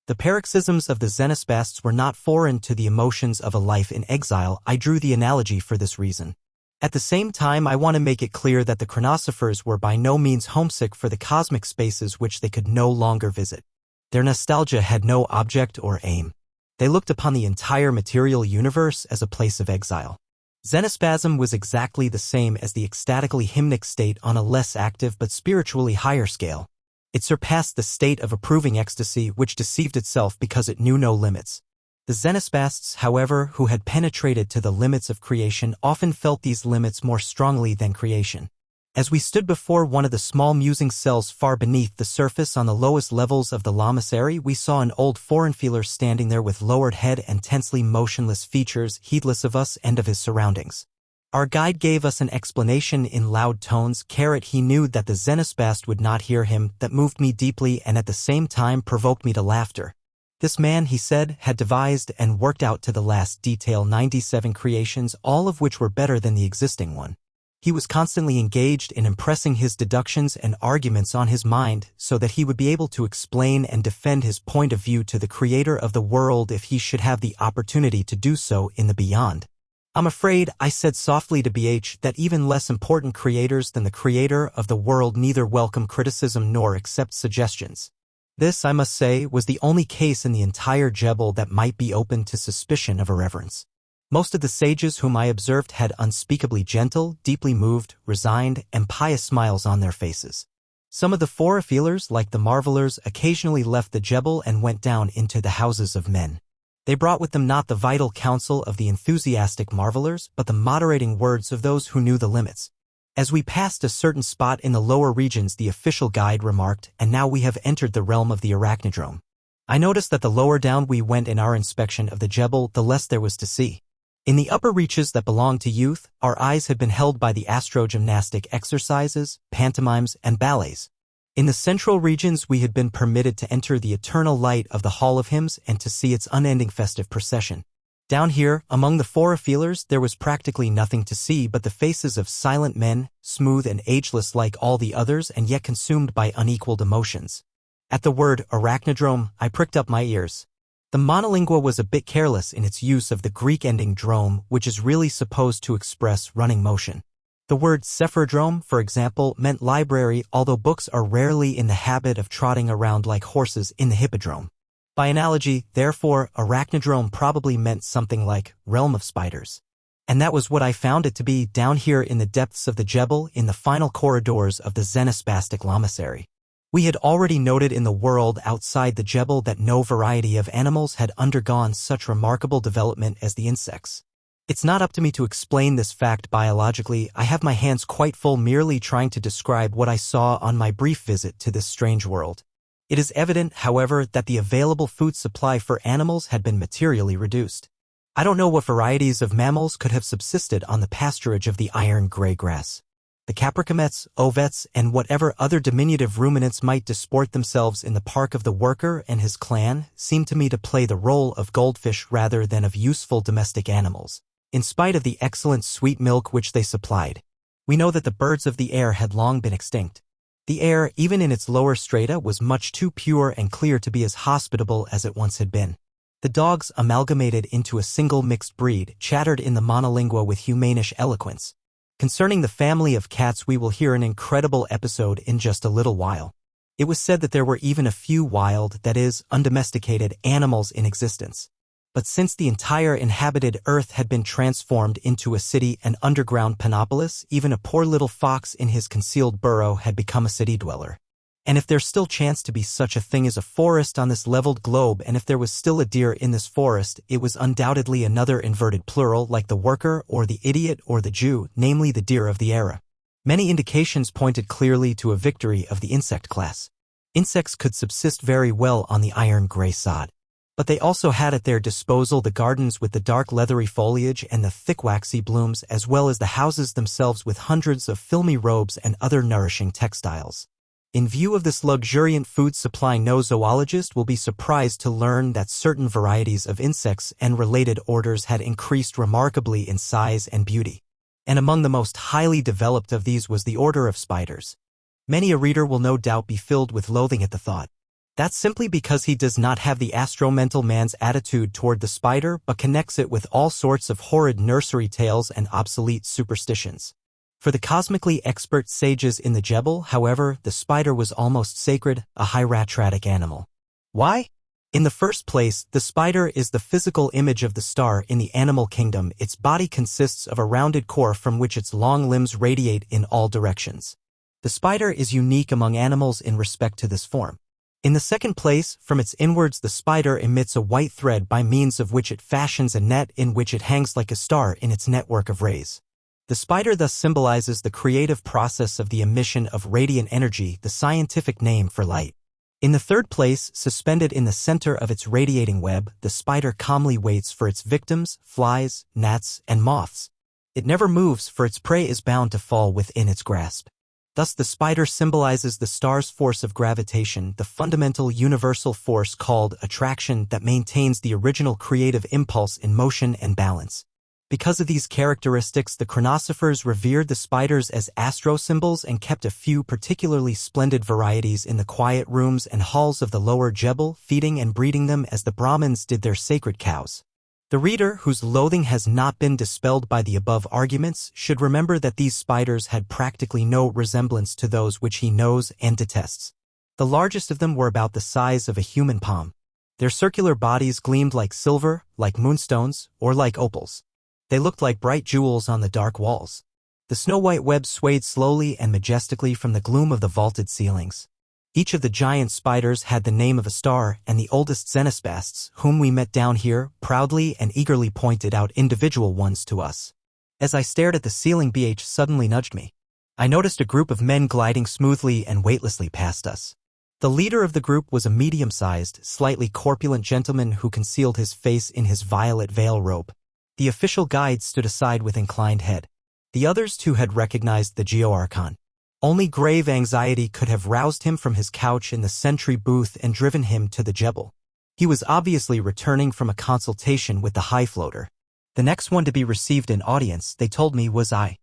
The paroxysms of the xenospasts were not foreign to the emotions of a life in exile. I drew the analogy for this reason. At the same time, I want to make it clear that the chronosophers were by no means homesick for the cosmic spaces which they could no longer visit. Their nostalgia had no object or aim. They looked upon the entire material universe as a place of exile. Xenospasm was exactly the same as the ecstatically hymnic state on a less active but spiritually higher scale. It surpassed the state of approving ecstasy which deceived itself because it knew no limits. The xenospasts, however, who had penetrated to the limits of creation, often felt these limits more strongly than creation. As we stood before one of the small musing cells far beneath the surface on the lowest levels of the lamasery, we saw an old forafeeler standing there with lowered head and tensely motionless features, heedless of us and of his surroundings. Our guide gave us an explanation in loud tones. He knew that the xenospast would not hear him. That moved me deeply and at the same time provoked me to laughter. This man, he said, had devised and worked out to the last detail 97 creations, all of which were better than the existing one. He was constantly engaged in impressing his deductions and arguments on his mind so that he would be able to explain and defend his point of view to the creator of the world if he should have the opportunity to do so in the beyond. I'm afraid, I said softly to BH, that even less important creators than the creator of the world neither welcome criticism nor accept suggestions. This, I must say, was the only case in the entire Jebel that might be open to suspicion of irreverence. Most of the sages whom I observed had unspeakably gentle, deeply moved, resigned, and pious smiles on their faces. Some of the forefeelers, like the marvelers, occasionally left the Jebel and went down into the houses of men. They brought with them not the vital counsel of the enthusiastic marvelers, but the moderating words of those who knew the limits. As we passed a certain spot in the lower regions, the official guide remarked, "And now we have entered the realm of the arachnodrome." I noticed that the lower down we went in our inspection of the Jebel, the less there was to see. In the upper reaches that belonged to youth, our eyes had been held by the astro-gymnastic exercises, pantomimes, and ballets. In the central regions we had been permitted to enter the eternal light of the Hall of Hymns and to see its unending festive procession. Down here, among the forefeelers, there was practically nothing to see but the faces of silent men, smooth and ageless like all the others and yet consumed by unequaled emotions. At the word arachnodrome, I pricked up my ears. The monolingua was a bit careless in its use of the Greek ending drome, which is really supposed to express running motion. The word sephrodrome, for example, meant library, although books are rarely in the habit of trotting around like horses in the hippodrome. By analogy, therefore, arachnodrome probably meant something like realm of spiders. And that was what I found it to be down here in the depths of the Jebel, in the final corridors of the xenospastic lamasery. We had already noted in the world outside the Jebel that no variety of animals had undergone such remarkable development as the insects. It's not up to me to explain this fact biologically. I have my hands quite full merely trying to describe what I saw on my brief visit to this strange world. It is evident, however, that the available food supply for animals had been materially reduced. I don't know what varieties of mammals could have subsisted on the pasturage of the iron gray grass. The capricomets, ovets, and whatever other diminutive ruminants might disport themselves in the park of the worker and his clan seemed to me to play the role of goldfish rather than of useful domestic animals, in spite of the excellent sweet milk which they supplied. We know that the birds of the air had long been extinct. The air, even in its lower strata, was much too pure and clear to be as hospitable as it once had been. The dogs, amalgamated into a single mixed breed, chattered in the monolingua with humanish eloquence. Concerning the family of cats we will hear an incredible episode in just a little while. It was said that there were even a few wild, that is, undomesticated, animals in existence. But since the entire inhabited earth had been transformed into a city and underground panopolis, even a poor little fox in his concealed burrow had become a city dweller. And if there still chanced to be such a thing as a forest on this leveled globe, and if there was still a deer in this forest, it was undoubtedly another inverted plural like the worker or the idiot or the Jew, namely the deer of the era. Many indications pointed clearly to a victory of the insect class. Insects could subsist very well on the iron gray sod. But they also had at their disposal the gardens with the dark leathery foliage and the thick waxy blooms, as well as the houses themselves with hundreds of filmy robes and other nourishing textiles. In view of this luxuriant food supply, no zoologist will be surprised to learn that certain varieties of insects and related orders had increased remarkably in size and beauty. And among the most highly developed of these was the order of spiders. Many a reader will no doubt be filled with loathing at the thought. That's simply because he does not have the astro-mental man's attitude toward the spider, but connects it with all sorts of horrid nursery tales and obsolete superstitions. For the cosmically expert sages in the Jebel, however, the spider was almost sacred, a hieratratic animal. Why? In the first place, the spider is the physical image of the star in the animal kingdom. Its body consists of a rounded core from which its long limbs radiate in all directions. The spider is unique among animals in respect to this form. In the second place, from its inwards the spider emits a white thread by means of which it fashions a net in which it hangs like a star in its network of rays. The spider thus symbolizes the creative process of the emission of radiant energy, the scientific name for light. In the third place, suspended in the center of its radiating web, the spider calmly waits for its victims, flies, gnats, and moths. It never moves, for its prey is bound to fall within its grasp. Thus the spider symbolizes the star's force of gravitation, the fundamental universal force called attraction that maintains the original creative impulse in motion and balance. Because of these characteristics, the chronosophers revered the spiders as astro symbols and kept a few particularly splendid varieties in the quiet rooms and halls of the lower Jebel, feeding and breeding them as the Brahmins did their sacred cows. The reader, whose loathing has not been dispelled by the above arguments, should remember that these spiders had practically no resemblance to those which he knows and detests. The largest of them were about the size of a human palm. Their circular bodies gleamed like silver, like moonstones, or like opals. They looked like bright jewels on the dark walls. The snow-white webs swayed slowly and majestically from the gloom of the vaulted ceilings. Each of the giant spiders had the name of a star, and the oldest xenospasts, whom we met down here, proudly and eagerly pointed out individual ones to us. As I stared at the ceiling, BH suddenly nudged me. I noticed a group of men gliding smoothly and weightlessly past us. The leader of the group was a medium-sized, slightly corpulent gentleman who concealed his face in his violet veil robe. The official guide stood aside with inclined head. The others too had recognized the Geo-Archon. Only grave anxiety could have roused him from his couch in the sentry booth and driven him to the Jebel. He was obviously returning from a consultation with the High Floater. The next one to be received in audience, they told me, was I.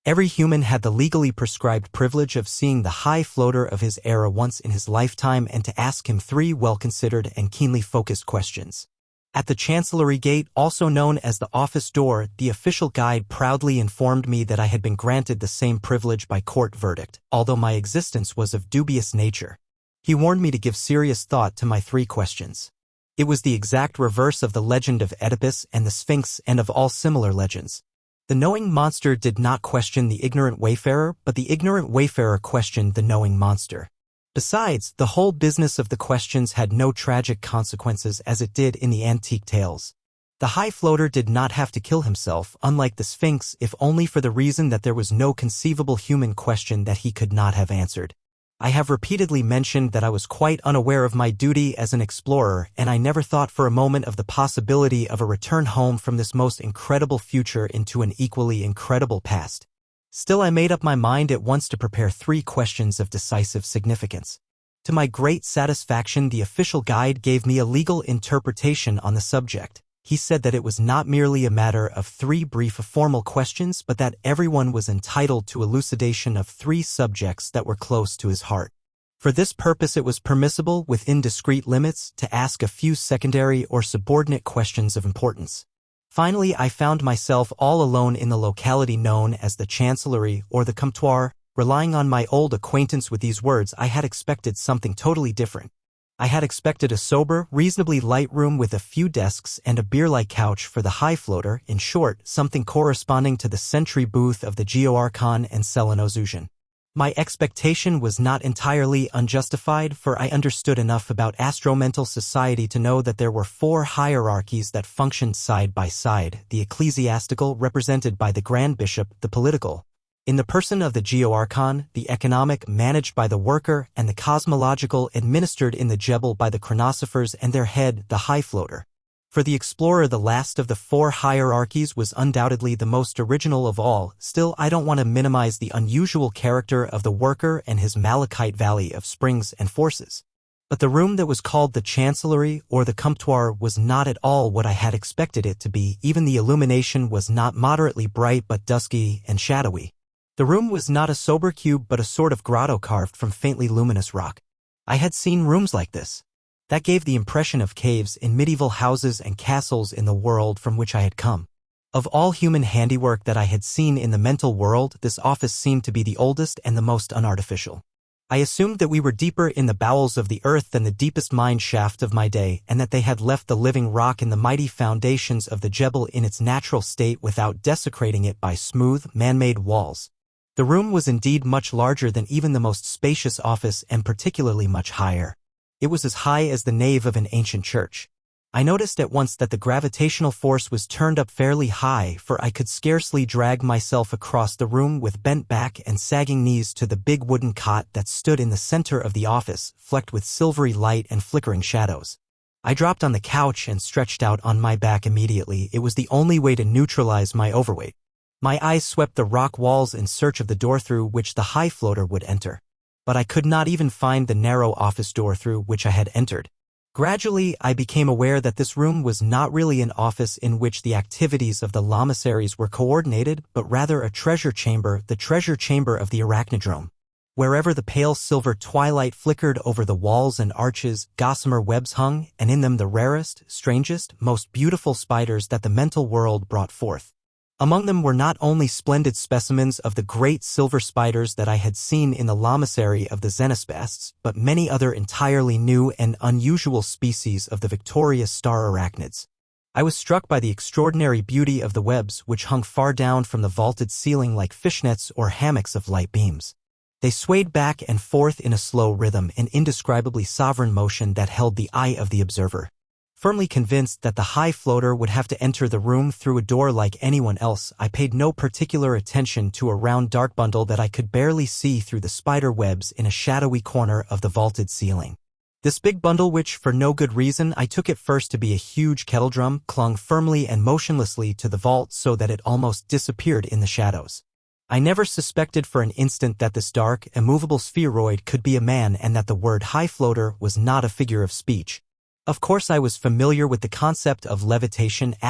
Every human had the legally prescribed privilege of seeing the High Floater of his era once in his lifetime and to ask him 3 well-considered and keenly focused questions. At the Chancellery Gate, also known as the office door, the official guide proudly informed me that I had been granted the same privilege by court verdict, although my existence was of dubious nature. He warned me to give serious thought to my 3 questions. It was the exact reverse of the legend of Oedipus and the Sphinx and of all similar legends. The knowing monster did not question the ignorant wayfarer, but the ignorant wayfarer questioned the knowing monster. Besides, the whole business of the questions had no tragic consequences as it did in the antique tales. The High Floater did not have to kill himself, unlike the Sphinx, if only for the reason that there was no conceivable human question that he could not have answered. I have repeatedly mentioned that I was quite unaware of my duty as an explorer, and I never thought for a moment of the possibility of a return home from this most incredible future into an equally incredible past. Still, I made up my mind at once to prepare 3 questions of decisive significance. To my great satisfaction, the official guide gave me a legal interpretation on the subject. He said that it was not merely a matter of 3 brief formal questions, but that everyone was entitled to elucidation of 3 subjects that were close to his heart. For this purpose, it was permissible, within discrete limits, to ask a few secondary or subordinate questions of importance. Finally, I found myself all alone in the locality known as the Chancellery or the Comptoir. Relying on my old acquaintance with these words, I had expected something totally different. I had expected a sober, reasonably light room with a few desks and a beer-like couch for the High Floater, in short, something corresponding to the sentry booth of the Geo-Archon and Selenozusian. My expectation was not entirely unjustified, for I understood enough about astromental society to know that there were 4 hierarchies that functioned side by side: the ecclesiastical, represented by the Grand Bishop; the political, in the person of the Geo-Archon; the economic, managed by the worker; and the cosmological, administered in the Jebel by the chronosophers and their head, the High Floater. For the explorer, the last of the 4 hierarchies was undoubtedly the most original of all. Still, I don't want to minimize the unusual character of the worker and his Malachite valley of springs and forces. But the room that was called the Chancellery or the Comptoir was not at all what I had expected it to be. Even the illumination was not moderately bright but dusky and shadowy. The room was not a sober cube but a sort of grotto carved from faintly luminous rock. I had seen rooms like this. That gave the impression of caves in medieval houses and castles in the world from which I had come. Of all human handiwork that I had seen in the mental world, this office seemed to be the oldest and the most unartificial. I assumed that we were deeper in the bowels of the earth than the deepest mine shaft of my day, and that they had left the living rock in the mighty foundations of the Jebel in its natural state without desecrating it by smooth, man-made walls. The room was indeed much larger than even the most spacious office, and particularly much higher. It was as high as the nave of an ancient church. I noticed at once that the gravitational force was turned up fairly high, for I could scarcely drag myself across the room with bent back and sagging knees to the big wooden cot that stood in the center of the office, flecked with silvery light and flickering shadows. I dropped on the couch and stretched out on my back immediately. It was the only way to neutralize my overweight. My eyes swept the rock walls in search of the door through which the High Floater would enter. But I could not even find the narrow office door through which I had entered. Gradually, I became aware that this room was not really an office in which the activities of the lamaseries were coordinated, but rather a treasure chamber, the treasure chamber of the arachnodrome. Wherever the pale silver twilight flickered over the walls and arches, gossamer webs hung, and in them the rarest, strangest, most beautiful spiders that the mental world brought forth. Among them were not only splendid specimens of the great silver spiders that I had seen in the lamasery of the xenospasts, but many other entirely new and unusual species of the victorious star arachnids. I was struck by the extraordinary beauty of the webs which hung far down from the vaulted ceiling like fishnets or hammocks of light beams. They swayed back and forth in a slow rhythm, an indescribably sovereign motion that held the eye of the observer. Firmly convinced that the high floater would have to enter the room through a door like anyone else, I paid no particular attention to a round dark bundle that I could barely see through the spider webs in a shadowy corner of the vaulted ceiling. This big bundle, which, for no good reason, I took at first to be a huge kettledrum, clung firmly and motionlessly to the vault so that it almost disappeared in the shadows. I never suspected for an instant that this dark, immovable spheroid could be a man and that the word high floater was not a figure of speech. Of course I was familiar with the concept of levitation ***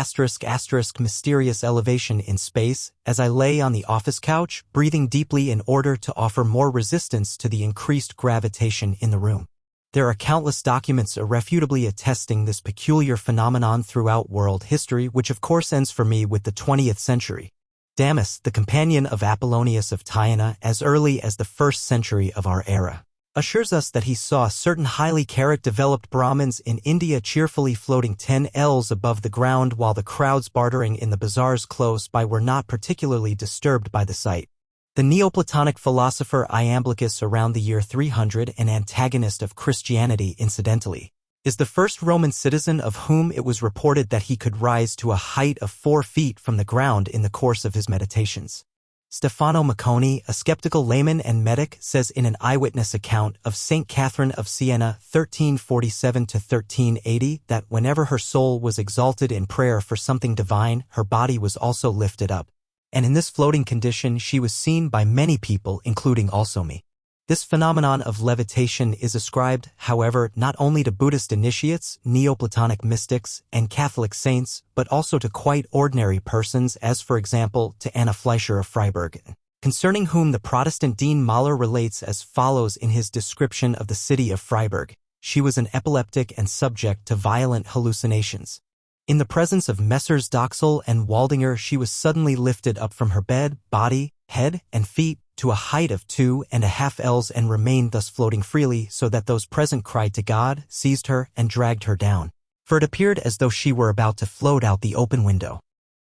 mysterious elevation in space, as I lay on the office couch, breathing deeply in order to offer more resistance to the increased gravitation in the room. There are countless documents irrefutably attesting this peculiar phenomenon throughout world history, which of course ends for me with the 20th century. Damis, the companion of Apollonius of Tyana as early as the 1st century of our era, assures us that he saw certain highly developed Brahmins in India cheerfully floating 10 ells above the ground while the crowds bartering in the bazaars close by were not particularly disturbed by the sight. The Neoplatonic philosopher Iamblichus around the year 300, an antagonist of Christianity incidentally, is the first Roman citizen of whom it was reported that he could rise to a height of 4 feet from the ground in the course of his meditations. Stefano Macconi, a skeptical layman and medic, says in an eyewitness account of St. Catherine of Siena 1347–1380 that whenever her soul was exalted in prayer for something divine, her body was also lifted up, and in this floating condition she was seen by many people, including also me. This phenomenon of levitation is ascribed, however, not only to Buddhist initiates, Neoplatonic mystics, and Catholic saints, but also to quite ordinary persons, as for example to Anna Fleischer of Freiburg, concerning whom the Protestant Dean Mahler relates as follows in his description of the city of Freiburg. She was an epileptic and subject to violent hallucinations. In the presence of Messrs. Doxel and Waldinger she was suddenly lifted up from her bed, body, head, and feet, to a height of 2½ ells and remained thus floating freely so that those present cried to God, seized her, and dragged her down. For it appeared as though she were about to float out the open window.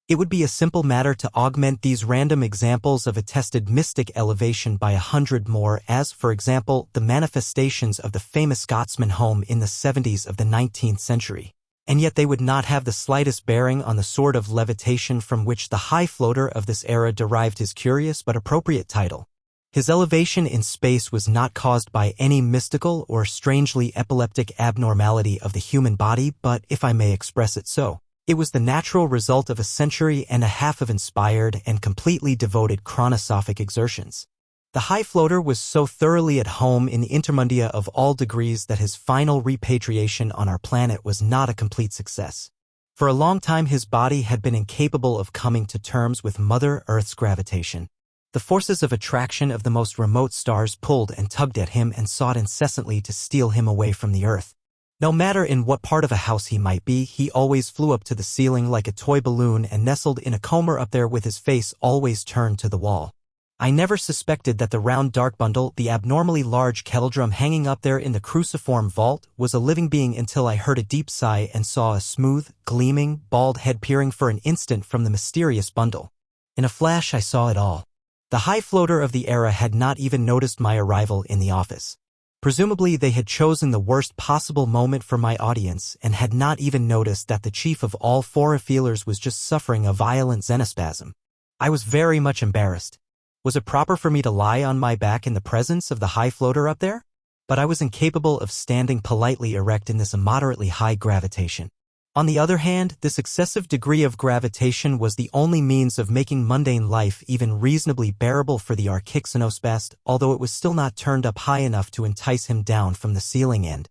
It would be a simple matter to augment these random examples of attested mystic elevation by 100 more, as, for example, the manifestations of the famous Scotsman Home in the 70s of the 19th century. And yet they would not have the slightest bearing on the sort of levitation from which the high floater of this era derived his curious but appropriate title. His elevation in space was not caused by any mystical or strangely epileptic abnormality of the human body, but, if I may express it so, it was the natural result of a century and a half of inspired and completely devoted chronosophic exertions. The high floater was so thoroughly at home in the intermundia of all degrees that his final repatriation on our planet was not a complete success. For a long time his body had been incapable of coming to terms with Mother Earth's gravitation. The forces of attraction of the most remote stars pulled and tugged at him and sought incessantly to steal him away from the Earth. No matter in what part of a house he might be, he always flew up to the ceiling like a toy balloon and nestled in a comber up there with his face always turned to the wall. I never suspected that the round dark bundle, the abnormally large kettledrum hanging up there in the cruciform vault, was a living being until I heard a deep sigh and saw a smooth, gleaming, bald head peering for an instant from the mysterious bundle. In a flash I saw it all. The high floater of the era had not even noticed my arrival in the office. Presumably they had chosen the worst possible moment for my audience and had not even noticed that the chief of all four-feelers was just suffering a violent xenospasm. I was very much embarrassed. Was it proper for me to lie on my back in the presence of the high floater up there? But I was incapable of standing politely erect in this immoderately high gravitation. On the other hand, this excessive degree of gravitation was the only means of making mundane life even reasonably bearable for the Archixenospast, although it was still not turned up high enough to entice him down from the ceiling end.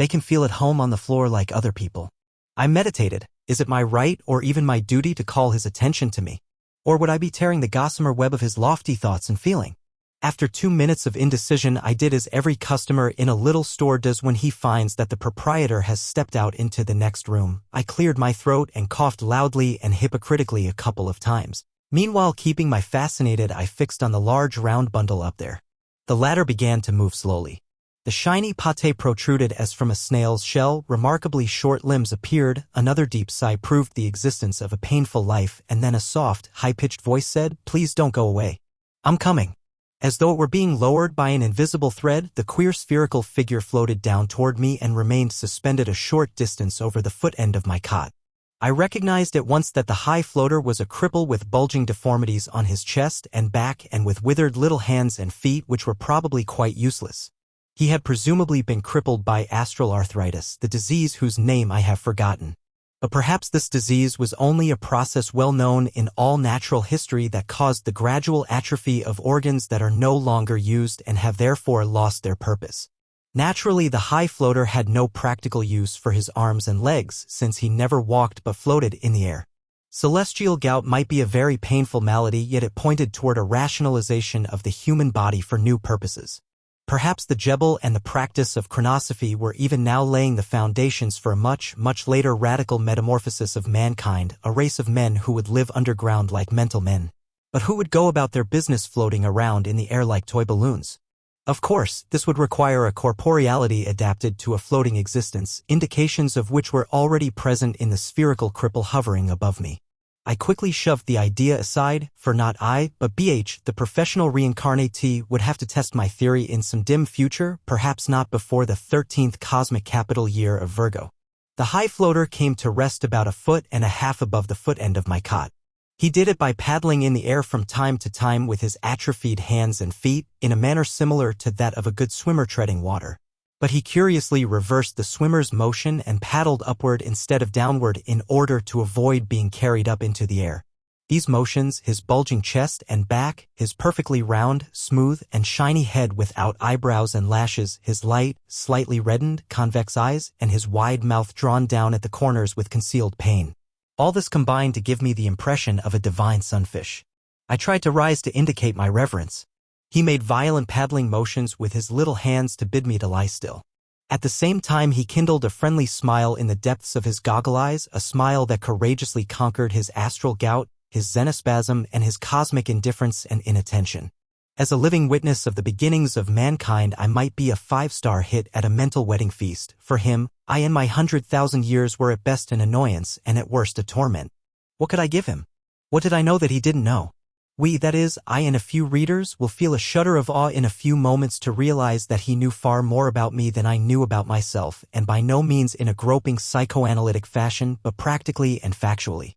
They can feel at home on the floor like other people. I meditated. Is it my right or even my duty to call his attention to me? Or would I be tearing the gossamer web of his lofty thoughts and feeling? After 2 minutes of indecision, I did as every customer in a little store does when he finds that the proprietor has stepped out into the next room. I cleared my throat and coughed loudly and hypocritically a couple of times. Meanwhile, keeping my fascinated eye fixed on the large round bundle up there. The latter began to move slowly. The shiny pate protruded as from a snail's shell, remarkably short limbs appeared, another deep sigh proved the existence of a painful life, and then a soft, high-pitched voice said, "Please don't go away. I'm coming." As though it were being lowered by an invisible thread, the queer spherical figure floated down toward me and remained suspended a short distance over the foot end of my cot. I recognized at once that the high floater was a cripple with bulging deformities on his chest and back and with withered little hands and feet which were probably quite useless. He had presumably been crippled by astral arthritis, the disease whose name I have forgotten. But perhaps this disease was only a process well known in all natural history that caused the gradual atrophy of organs that are no longer used and have therefore lost their purpose. Naturally, the high floater had no practical use for his arms and legs, since he never walked but floated in the air. Celestial gout might be a very painful malady, yet it pointed toward a rationalization of the human body for new purposes. Perhaps the Jebel and the practice of chronosophy were even now laying the foundations for a much, much later radical metamorphosis of mankind, a race of men who would live underground like mental men, but who would go about their business floating around in the air like toy balloons. Of course, this would require a corporeality adapted to a floating existence, indications of which were already present in the spherical cripple hovering above me. I quickly shoved the idea aside, for not I, but BH, the professional reincarnatee, would have to test my theory in some dim future, perhaps not before the 13th cosmic capital year of Virgo. The high floater came to rest about 1.5 feet above the foot end of my cot. He did it by paddling in the air from time to time with his atrophied hands and feet, in a manner similar to that of a good swimmer treading water. But he curiously reversed the swimmer's motion and paddled upward instead of downward in order to avoid being carried up into the air. These motions, his bulging chest and back, his perfectly round, smooth, and shiny head without eyebrows and lashes, his light, slightly reddened, convex eyes, and his wide mouth drawn down at the corners with concealed pain. All this combined to give me the impression of a divine sunfish. I tried to rise to indicate my reverence. He made violent paddling motions with his little hands to bid me to lie still. At the same time he kindled a friendly smile in the depths of his goggle eyes, a smile that courageously conquered his astral gout, his xenospasm, and his cosmic indifference and inattention. As a living witness of the beginnings of mankind, I might be a 5-star hit at a mental wedding feast. For him, I and my 100,000 years were at best an annoyance and at worst a torment. What could I give him? What did I know that he didn't know? We, that is, I and a few readers, will feel a shudder of awe in a few moments to realize that he knew far more about me than I knew about myself, and by no means in a groping psychoanalytic fashion, but practically and factually.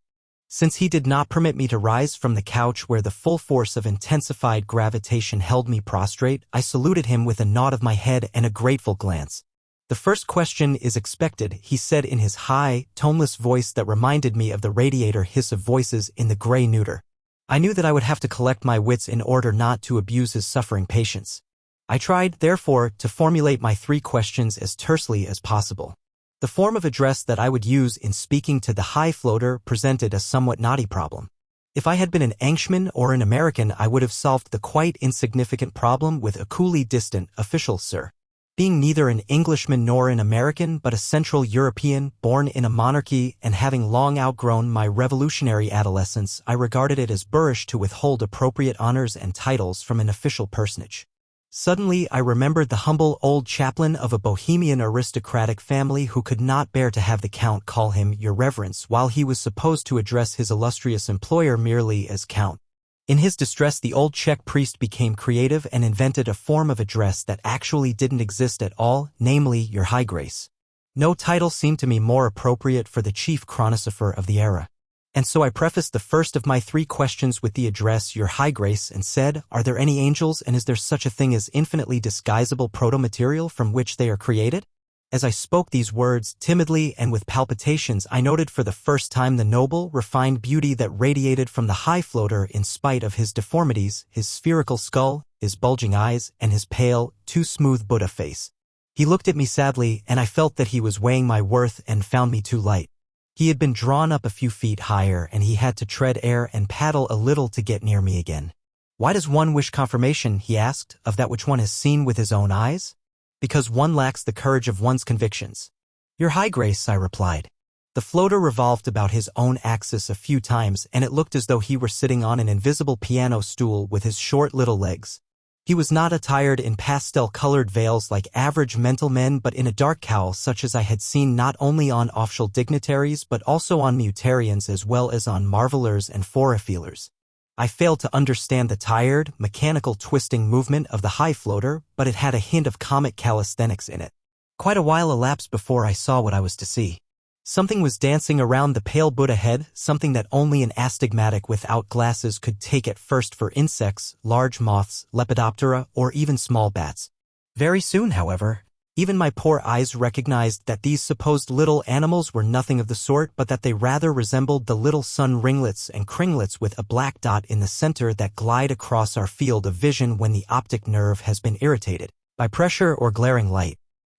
Since he did not permit me to rise from the couch where the full force of intensified gravitation held me prostrate, I saluted him with a nod of my head and a grateful glance. "The first question is expected," he said in his high, toneless voice that reminded me of the radiator hiss of voices in the gray neuter. I knew that I would have to collect my wits in order not to abuse his suffering patience. I tried, therefore, to formulate my 3 questions as tersely as possible. The form of address that I would use in speaking to the high floater presented a somewhat knotty problem. If I had been an Englishman or an American, I would have solved the quite insignificant problem with a coolly distant official sir. Being neither an Englishman nor an American but a Central European, born in a monarchy and having long outgrown my revolutionary adolescence, I regarded it as boorish to withhold appropriate honors and titles from an official personage. Suddenly I remembered the humble old chaplain of a Bohemian aristocratic family who could not bear to have the Count call him Your Reverence while he was supposed to address his illustrious employer merely as Count. In his distress, the old Czech priest became creative and invented a form of address that actually didn't exist at all, namely, Your High Grace. No title seemed to me more appropriate for the chief chronosopher of the era. And so I prefaced the first of my 3 questions with the address Your High Grace and said, "Are there any angels, and is there such a thing as infinitely disguisable proto-material from which they are created?" As I spoke these words, timidly and with palpitations, I noted for the first time the noble, refined beauty that radiated from the high floater in spite of his deformities, his spherical skull, his bulging eyes, and his pale, too smooth Buddha face. He looked at me sadly, and I felt that he was weighing my worth and found me too light. He had been drawn up a few feet higher, and he had to tread air and paddle a little to get near me again. Why does one wish confirmation, he asked, of that which one has seen with his own eyes? Because one lacks the courage of one's convictions. Your High Grace, I replied. The floater revolved about his own axis a few times, and it looked as though he were sitting on an invisible piano stool with his short little legs. He was not attired in pastel-colored veils like average mental men, but in a dark cowl such as I had seen not only on official dignitaries but also on Mutarians as well as on marvelers and forafeelers. I failed to understand the tired, mechanical twisting movement of the high floater, but it had a hint of comic calisthenics in it. Quite a while elapsed before I saw what I was to see. Something was dancing around the pale Buddha head, something that only an astigmatic without glasses could take at first for insects, large moths, Lepidoptera, or even small bats. Very soon, however, even my poor eyes recognized that these supposed little animals were nothing of the sort, but that they rather resembled the little sun ringlets and cringlets with a black dot in the center that glide across our field of vision when the optic nerve has been irritated by pressure or glaring light.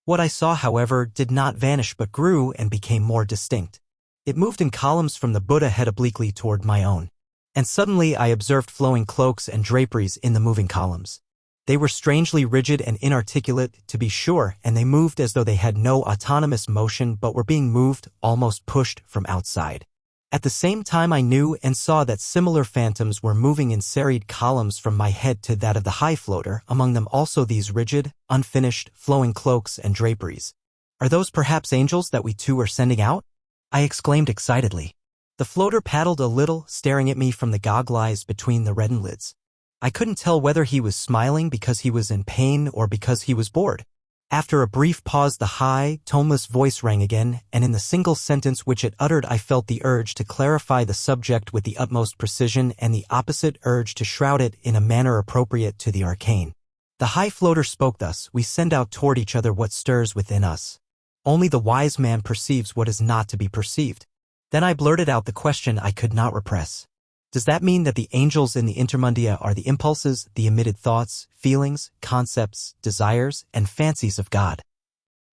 What I saw, however, did not vanish but grew and became more distinct. It moved in columns from the Buddha head obliquely toward my own. And suddenly I observed flowing cloaks and draperies in the moving columns. They were strangely rigid and inarticulate, to be sure, and they moved as though they had no autonomous motion but were being moved, almost pushed, from outside. At the same time I knew and saw that similar phantoms were moving in serried columns from my head to that of the high floater, among them also these rigid, unfinished, flowing cloaks and draperies. Are those perhaps angels that we too are sending out? I exclaimed excitedly. The floater paddled a little, staring at me from the goggle eyes between the reddened lids. I couldn't tell whether he was smiling because he was in pain or because he was bored. After a brief pause the high, toneless voice rang again, and in the single sentence which it uttered I felt the urge to clarify the subject with the utmost precision and the opposite urge to shroud it in a manner appropriate to the arcane. The high floater spoke thus: we send out toward each other what stirs within us. Only the wise man perceives what is not to be perceived. Then I blurted out the question I could not repress. Does that mean that the angels in the intermundia are the impulses, the emitted thoughts, feelings, concepts, desires, and fancies of God?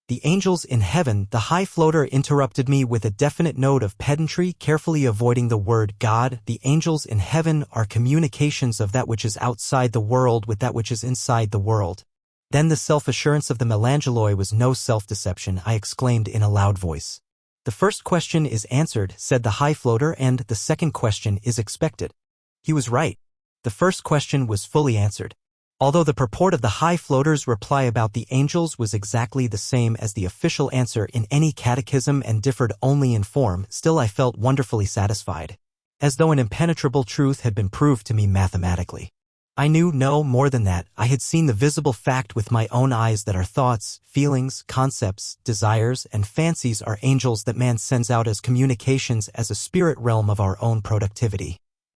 The angels in heaven, the high floater interrupted me with a definite note of pedantry, carefully avoiding the word God. The angels in heaven are communications of that which is outside the world with that which is inside the world. Then the self-assurance of the melangeloi was no self-deception, I exclaimed in a loud voice. The first question is answered, said the high floater, and the second question is expected. He was right. The first question was fully answered. Although the purport of the high floater's reply about the angels was exactly the same as the official answer in any catechism and differed only in form, still I felt wonderfully satisfied, as though an impenetrable truth had been proved to me mathematically. I knew no more than that. I had seen the visible fact with my own eyes that our thoughts, feelings, concepts, desires, and fancies are angels that man sends out as communications as a spirit realm of our own productivity.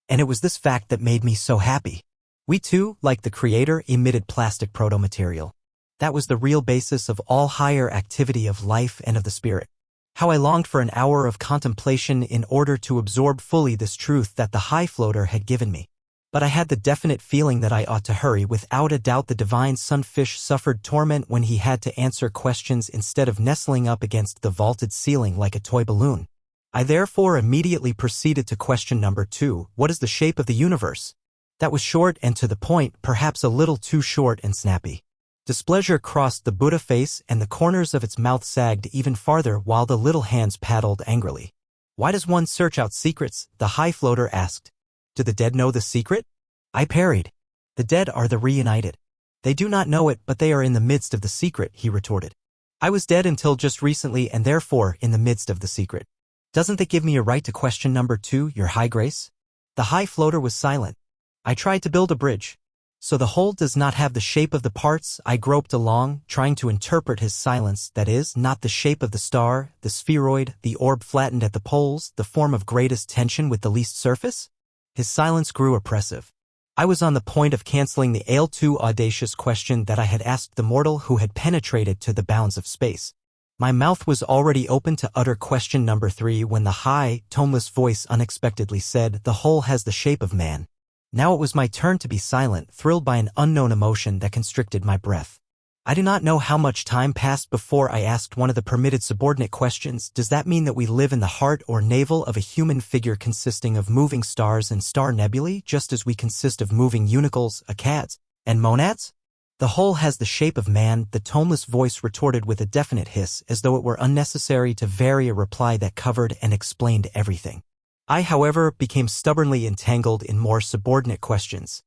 And it was this fact that made me so happy. We too, like the Creator, emitted plastic proto-material. That was the real basis of all higher activity of life and of the spirit. How I longed for an hour of contemplation in order to absorb fully this truth that the high floater had given me. But I had the definite feeling that I ought to hurry. Without a doubt the divine sunfish suffered torment when he had to answer questions instead of nestling up against the vaulted ceiling like a toy balloon. I therefore immediately proceeded to question number 2, what is the shape of the universe? That was short and to the point, perhaps a little too short and snappy. Displeasure crossed the Buddha face and the corners of its mouth sagged even farther while the little hands paddled angrily. Why does one search out secrets? The high floater asked. Do the dead know the secret? I parried. The dead are the reunited. They do not know it, but they are in the midst of the secret, he retorted. I was dead until just recently and therefore in the midst of the secret. Doesn't that give me a right to question number 2, Your High Grace? The high floater was silent. I tried to build a bridge. So the whole does not have the shape of the parts. I groped along, trying to interpret his silence, that is, not the shape of the star, the spheroid, the orb flattened at the poles, the form of greatest tension with the least surface? His silence grew oppressive. I was on the point of canceling the too audacious question that I had asked the mortal who had penetrated to the bounds of space. My mouth was already open to utter question number 3 when the high, toneless voice unexpectedly said, the whole has the shape of man. Now it was my turn to be silent, thrilled by an unknown emotion that constricted my breath. I do not know how much time passed before I asked one of the permitted subordinate questions. Does that mean that we live in the heart or navel of a human figure consisting of moving stars and star nebulae, just as we consist of moving unicles, acads, and monads? The whole has the shape of man, the toneless voice retorted with a definite hiss, as though it were unnecessary to vary a reply that covered and explained everything. I, however, became stubbornly entangled in more subordinate questions.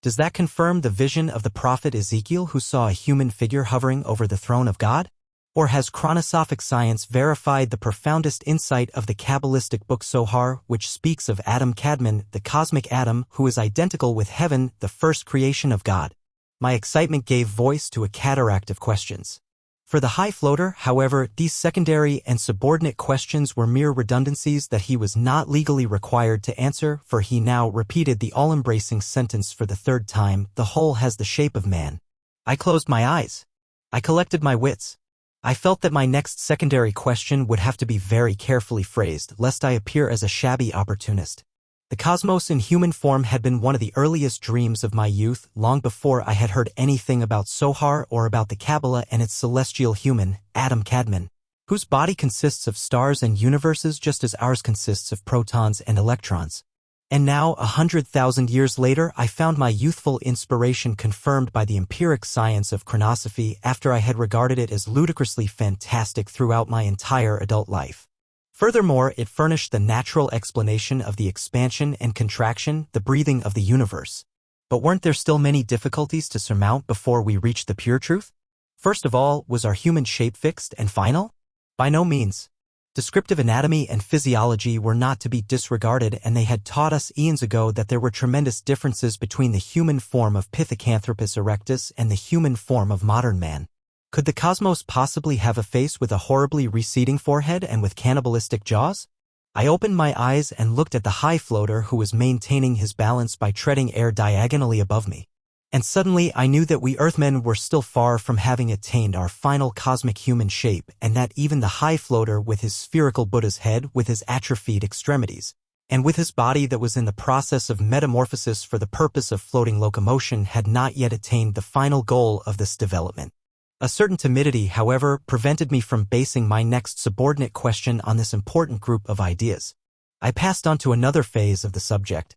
Does that confirm the vision of the prophet Ezekiel who saw a human figure hovering over the throne of God? Or has chronosophic science verified the profoundest insight of the Kabbalistic book Zohar, which speaks of Adam Kadmon, the cosmic Adam, who is identical with heaven, the first creation of God? My excitement gave voice to a cataract of questions. For the high floater, however, these secondary and subordinate questions were mere redundancies that he was not legally required to answer, for he now repeated the all-embracing sentence for the third time, the whole has the shape of man. I closed my eyes. I collected my wits. I felt that my next secondary question would have to be very carefully phrased, lest I appear as a shabby opportunist. The cosmos in human form had been one of the earliest dreams of my youth, long before I had heard anything about Zohar or about the Kabbalah and its celestial human, Adam Kadmon, whose body consists of stars and universes just as ours consists of protons and electrons. And now, 100,000 years later, I found my youthful inspiration confirmed by the empiric science of chronosophy after I had regarded it as ludicrously fantastic throughout my entire adult life. Furthermore, it furnished the natural explanation of the expansion and contraction, the breathing of the universe. But weren't there still many difficulties to surmount before we reached the pure truth? First of all, was our human shape fixed and final? By no means. Descriptive anatomy and physiology were not to be disregarded, and they had taught us eons ago that there were tremendous differences between the human form of Pithecanthropus erectus and the human form of modern man. Could the cosmos possibly have a face with a horribly receding forehead and with cannibalistic jaws? I opened my eyes and looked at the high floater who was maintaining his balance by treading air diagonally above me. And suddenly I knew that we Earthmen were still far from having attained our final cosmic human shape, and that even the high floater with his spherical Buddha's head, with his atrophied extremities, and with his body that was in the process of metamorphosis for the purpose of floating locomotion, had not yet attained the final goal of this development. A certain timidity, however, prevented me from basing my next subordinate question on this important group of ideas. I passed on to another phase of the subject.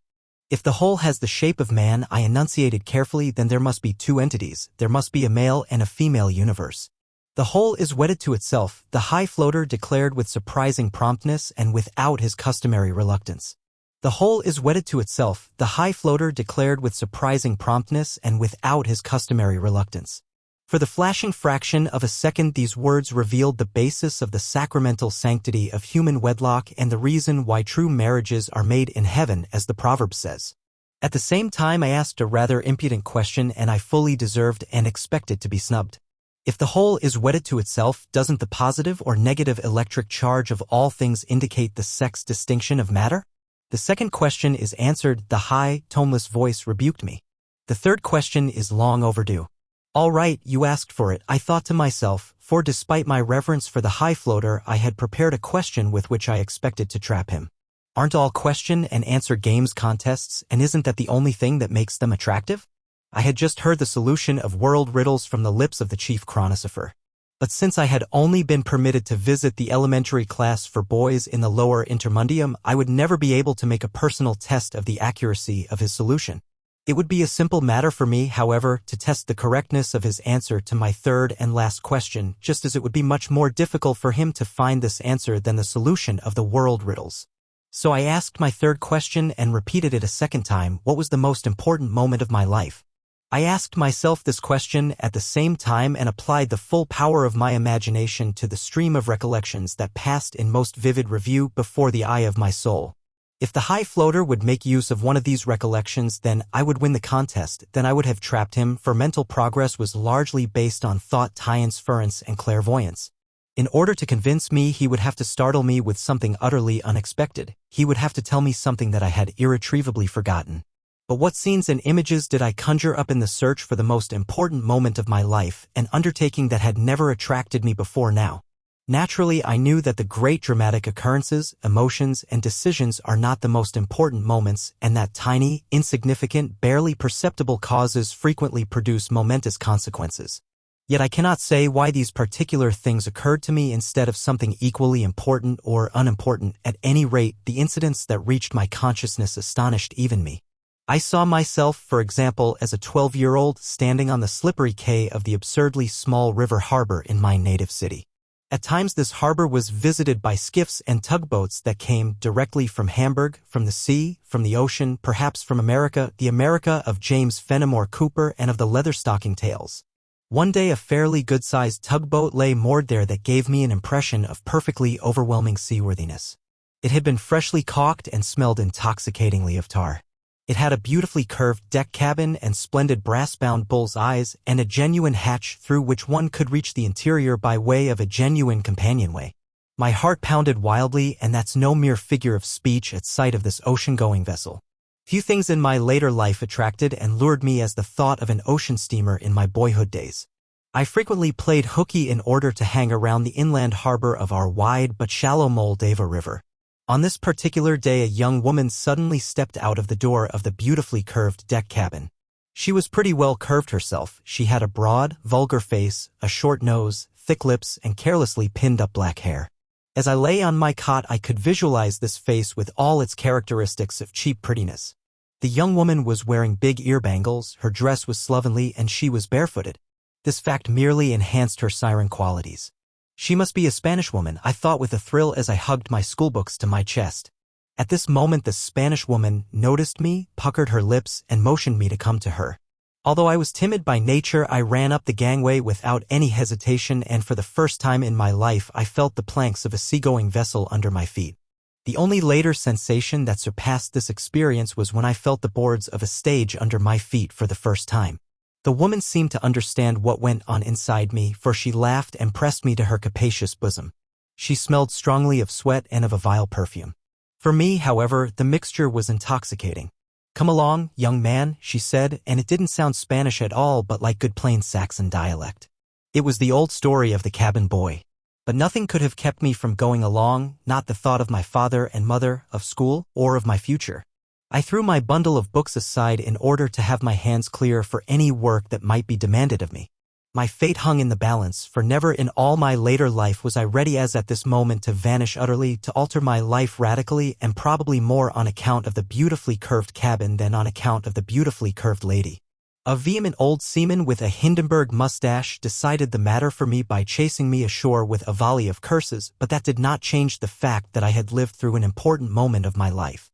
If the whole has the shape of man, I enunciated carefully, then there must be two entities. There must be a male and a female universe. The whole is wedded to itself, the high floater declared with surprising promptness and without his customary reluctance. The whole is wedded to itself, the high floater declared with surprising promptness and without his customary reluctance. For the flashing fraction of a second, these words revealed the basis of the sacramental sanctity of human wedlock and the reason why true marriages are made in heaven, as the proverb says. At the same time, I asked a rather impudent question, and I fully deserved and expected to be snubbed. If the whole is wedded to itself, doesn't the positive or negative electric charge of all things indicate the sex distinction of matter? The second question is answered, the high, toneless voice rebuked me. The third question is long overdue. All right, you asked for it, I thought to myself, for despite my reverence for the high floater, I had prepared a question with which I expected to trap him. Aren't all question and answer games contests, and isn't that the only thing that makes them attractive? I had just heard the solution of world riddles from the lips of the chief chronosopher. But since I had only been permitted to visit the elementary class for boys in the lower intermundium, I would never be able to make a personal test of the accuracy of his solution. It would be a simple matter for me, however, to test the correctness of his answer to my third and last question, just as it would be much more difficult for him to find this answer than the solution of the world riddles. So I asked my third question and repeated it a second time. What was the most important moment of my life? I asked myself this question at the same time and applied the full power of my imagination to the stream of recollections that passed in most vivid review before the eye of my soul. If the high floater would make use of one of these recollections, then I would win the contest, then I would have trapped him, for mental progress was largely based on thought, transference, and clairvoyance. In order to convince me, he would have to startle me with something utterly unexpected. He would have to tell me something that I had irretrievably forgotten. But what scenes and images did I conjure up in the search for the most important moment of my life, an undertaking that had never attracted me before now? Naturally, I knew that the great dramatic occurrences, emotions, and decisions are not the most important moments, and that tiny, insignificant, barely perceptible causes frequently produce momentous consequences. Yet I cannot say why these particular things occurred to me instead of something equally important or unimportant. At any rate, the incidents that reached my consciousness astonished even me. I saw myself, for example, as a 12-year-old standing on the slippery quay of the absurdly small river harbor in my native city. At times this harbor was visited by skiffs and tugboats that came directly from Hamburg, from the sea, from the ocean, perhaps from America, the America of James Fenimore Cooper and of the Leatherstocking tales. One day a fairly good-sized tugboat lay moored there that gave me an impression of perfectly overwhelming seaworthiness. It had been freshly caulked and smelled intoxicatingly of tar. It had a beautifully curved deck cabin and splendid brass-bound bull's eyes and a genuine hatch through which one could reach the interior by way of a genuine companionway. My heart pounded wildly, and that's no mere figure of speech at sight of this ocean-going vessel. Few things in my later life attracted and lured me as the thought of an ocean steamer in my boyhood days. I frequently played hooky in order to hang around the inland harbor of our wide but shallow Moldava River. On this particular day a young woman suddenly stepped out of the door of the beautifully curved deck cabin. She was pretty well curved herself. She had a broad, vulgar face, a short nose, thick lips, and carelessly pinned-up black hair. As I lay on my cot I could visualize this face with all its characteristics of cheap prettiness. The young woman was wearing big ear bangles, her dress was slovenly, and she was barefooted. This fact merely enhanced her siren qualities. She must be a Spanish woman, I thought with a thrill as I hugged my schoolbooks to my chest. At this moment the Spanish woman noticed me, puckered her lips, and motioned me to come to her. Although I was timid by nature, I ran up the gangway without any hesitation, and for the first time in my life I felt the planks of a seagoing vessel under my feet. The only later sensation that surpassed this experience was when I felt the boards of a stage under my feet for the first time. The woman seemed to understand what went on inside me, for she laughed and pressed me to her capacious bosom. She smelled strongly of sweat and of a vile perfume. For me, however, the mixture was intoxicating. "Come along, young man," she said, and it didn't sound Spanish at all but like good plain Saxon dialect. It was the old story of the cabin boy. But nothing could have kept me from going along, not the thought of my father and mother, of school, or of my future. I threw my bundle of books aside in order to have my hands clear for any work that might be demanded of me. My fate hung in the balance, for never in all my later life was I ready as at this moment to vanish utterly, to alter my life radically, and probably more on account of the beautifully curved cabin than on account of the beautifully curved lady. A vehement old seaman with a Hindenburg mustache decided the matter for me by chasing me ashore with a volley of curses, but that did not change the fact that I had lived through an important moment of my life.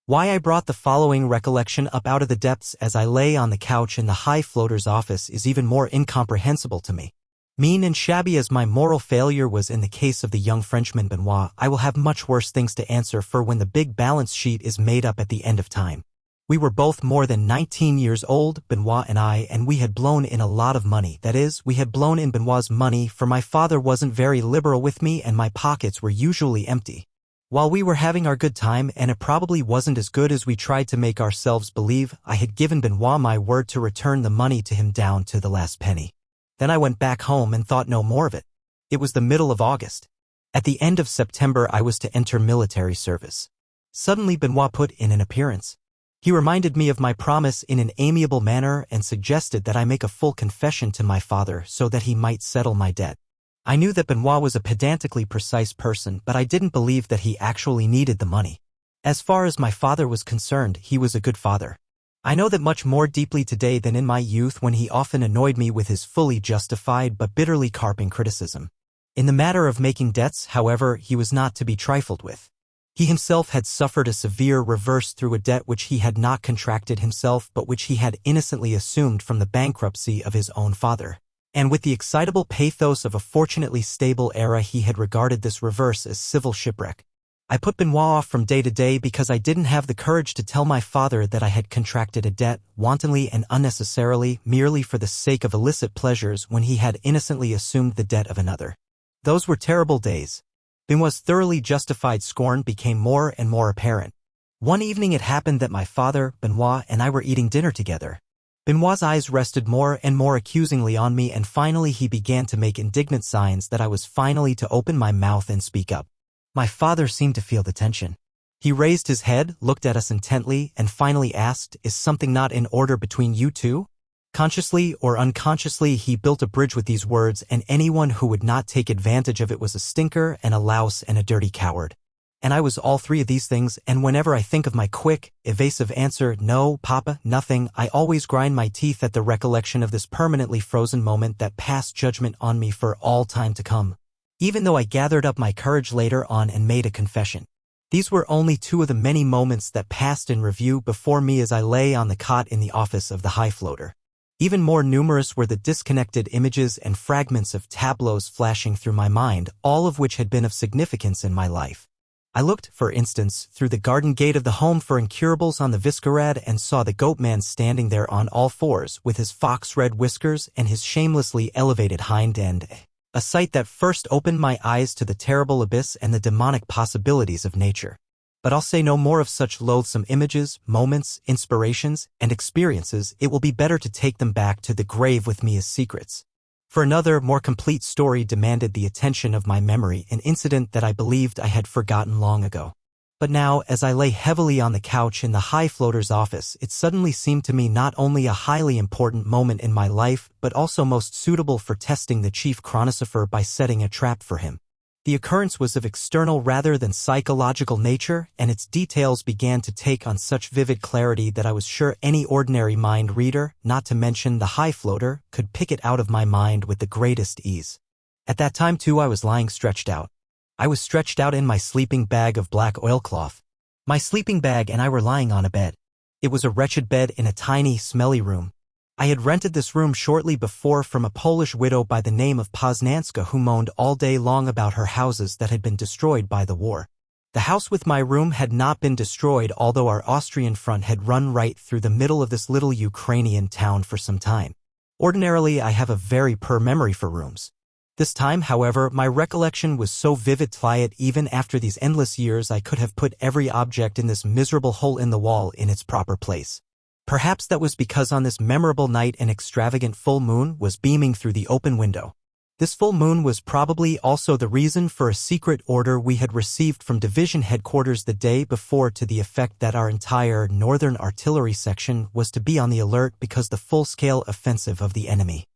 Why I brought the following recollection up out of the depths as I lay on the couch in the high floater's office is even more incomprehensible to me. Mean and shabby as my moral failure was in the case of the young Frenchman Benoit, I will have much worse things to answer for when the big balance sheet is made up at the end of time. We were both more than 19 years old, Benoit and I, and we had blown in a lot of money. That is, we had blown in Benoit's money, for my father wasn't very liberal with me and my pockets were usually empty. While we were having our good time, and it probably wasn't as good as we tried to make ourselves believe, I had given Benoit my word to return the money to him down to the last penny. Then I went back home and thought no more of it. It was the middle of August. At the end of September I was to enter military service. Suddenly Benoit put in an appearance. He reminded me of my promise in an amiable manner and suggested that I make a full confession to my father so that he might settle my debt. I knew that Benoit was a pedantically precise person, but I didn't believe that he actually needed the money. As far as my father was concerned, he was a good father. I know that much more deeply today than in my youth, when he often annoyed me with his fully justified but bitterly carping criticism. In the matter of making debts, however, he was not to be trifled with. He himself had suffered a severe reverse through a debt which he had not contracted himself but which he had innocently assumed from the bankruptcy of his own father. And with the excitable pathos of a fortunately stable era he had regarded this reverse as civil shipwreck. I put Benoit off from day to day because I didn't have the courage to tell my father that I had contracted a debt, wantonly and unnecessarily, merely for the sake of illicit pleasures when he had innocently assumed the debt of another. Those were terrible days. Benoit's thoroughly justified scorn became more and more apparent. One evening it happened that my father, Benoit, and I were eating dinner together. Benoit's eyes rested more and more accusingly on me, and finally he began to make indignant signs that I was finally to open my mouth and speak up. My father seemed to feel the tension. He raised his head, looked at us intently, and finally asked, "Is something not in order between you two?" Consciously or unconsciously, he built a bridge with these words, and anyone who would not take advantage of it was a stinker and a louse and a dirty coward. And I was all three of these things, and whenever I think of my quick, evasive answer, "No, Papa, nothing," I always grind my teeth at the recollection of this permanently frozen moment that passed judgment on me for all time to come. Even though I gathered up my courage later on and made a confession. These were only two of the many moments that passed in review before me as I lay on the cot in the office of the high floater. Even more numerous were the disconnected images and fragments of tableaus flashing through my mind, all of which had been of significance in my life. I looked, for instance, through the garden gate of the home for incurables on the Viscarad and saw the goat man standing there on all fours with his fox-red whiskers and his shamelessly elevated hind end, a sight that first opened my eyes to the terrible abyss and the demonic possibilities of nature. But I'll say no more of such loathsome images, moments, inspirations, and experiences. It will be better to take them back to the grave with me as secrets. For another, more complete story demanded the attention of my memory, an incident that I believed I had forgotten long ago. But now, as I lay heavily on the couch in the high floater's office, it suddenly seemed to me not only a highly important moment in my life, but also most suitable for testing the chief chronosopher by setting a trap for him. The occurrence was of external rather than psychological nature, and its details began to take on such vivid clarity that I was sure any ordinary mind reader, not to mention the high floater, could pick it out of my mind with the greatest ease. At that time, too, I was lying stretched out. I was stretched out in my sleeping bag of black oilcloth. My sleeping bag and I were lying on a bed. It was a wretched bed in a tiny, smelly room. I had rented this room shortly before from a Polish widow by the name of Poznanska who moaned all day long about her houses that had been destroyed by the war. The house with my room had not been destroyed, although our Austrian front had run right through the middle of this little Ukrainian town for some time. Ordinarily, I have a very poor memory for rooms. This time, however, my recollection was so vivid that even after these endless years I could have put every object in this miserable hole in the wall in its proper place. Perhaps that was because on this memorable night an extravagant full moon was beaming through the open window. This full moon was probably also the reason for a secret order we had received from division headquarters the day before to the effect that our entire northern artillery section was to be on the alert because the full-scale offensive of the enemy.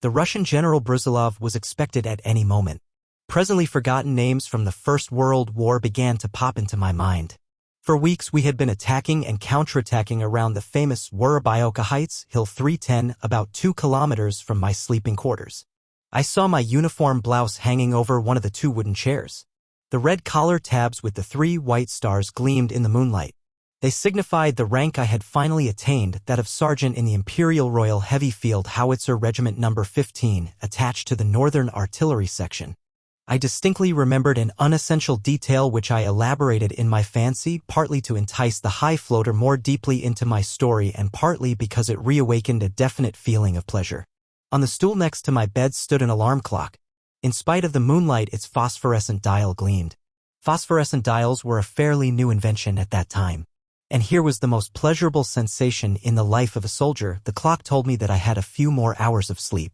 The Russian General Brusilov was expected at any moment. Presently forgotten names from the First World War began to pop into my mind. For weeks we had been attacking and counterattacking around the famous Woробioka Heights, Hill 310, about 2 kilometers from my sleeping quarters. I saw my uniform blouse hanging over one of the 2 wooden chairs. The red collar tabs with the 3 white stars gleamed in the moonlight. They signified the rank I had finally attained, that of Sergeant in the Imperial Royal Heavy Field Howitzer Regiment No. 15, attached to the Northern Artillery Section. I distinctly remembered an unessential detail which I elaborated in my fancy, partly to entice the high floater more deeply into my story and partly because it reawakened a definite feeling of pleasure. On the stool next to my bed stood an alarm clock. In spite of the moonlight, its phosphorescent dial gleamed. Phosphorescent dials were a fairly new invention at that time. And here was the most pleasurable sensation in the life of a soldier. The clock told me that I had a few more hours of sleep.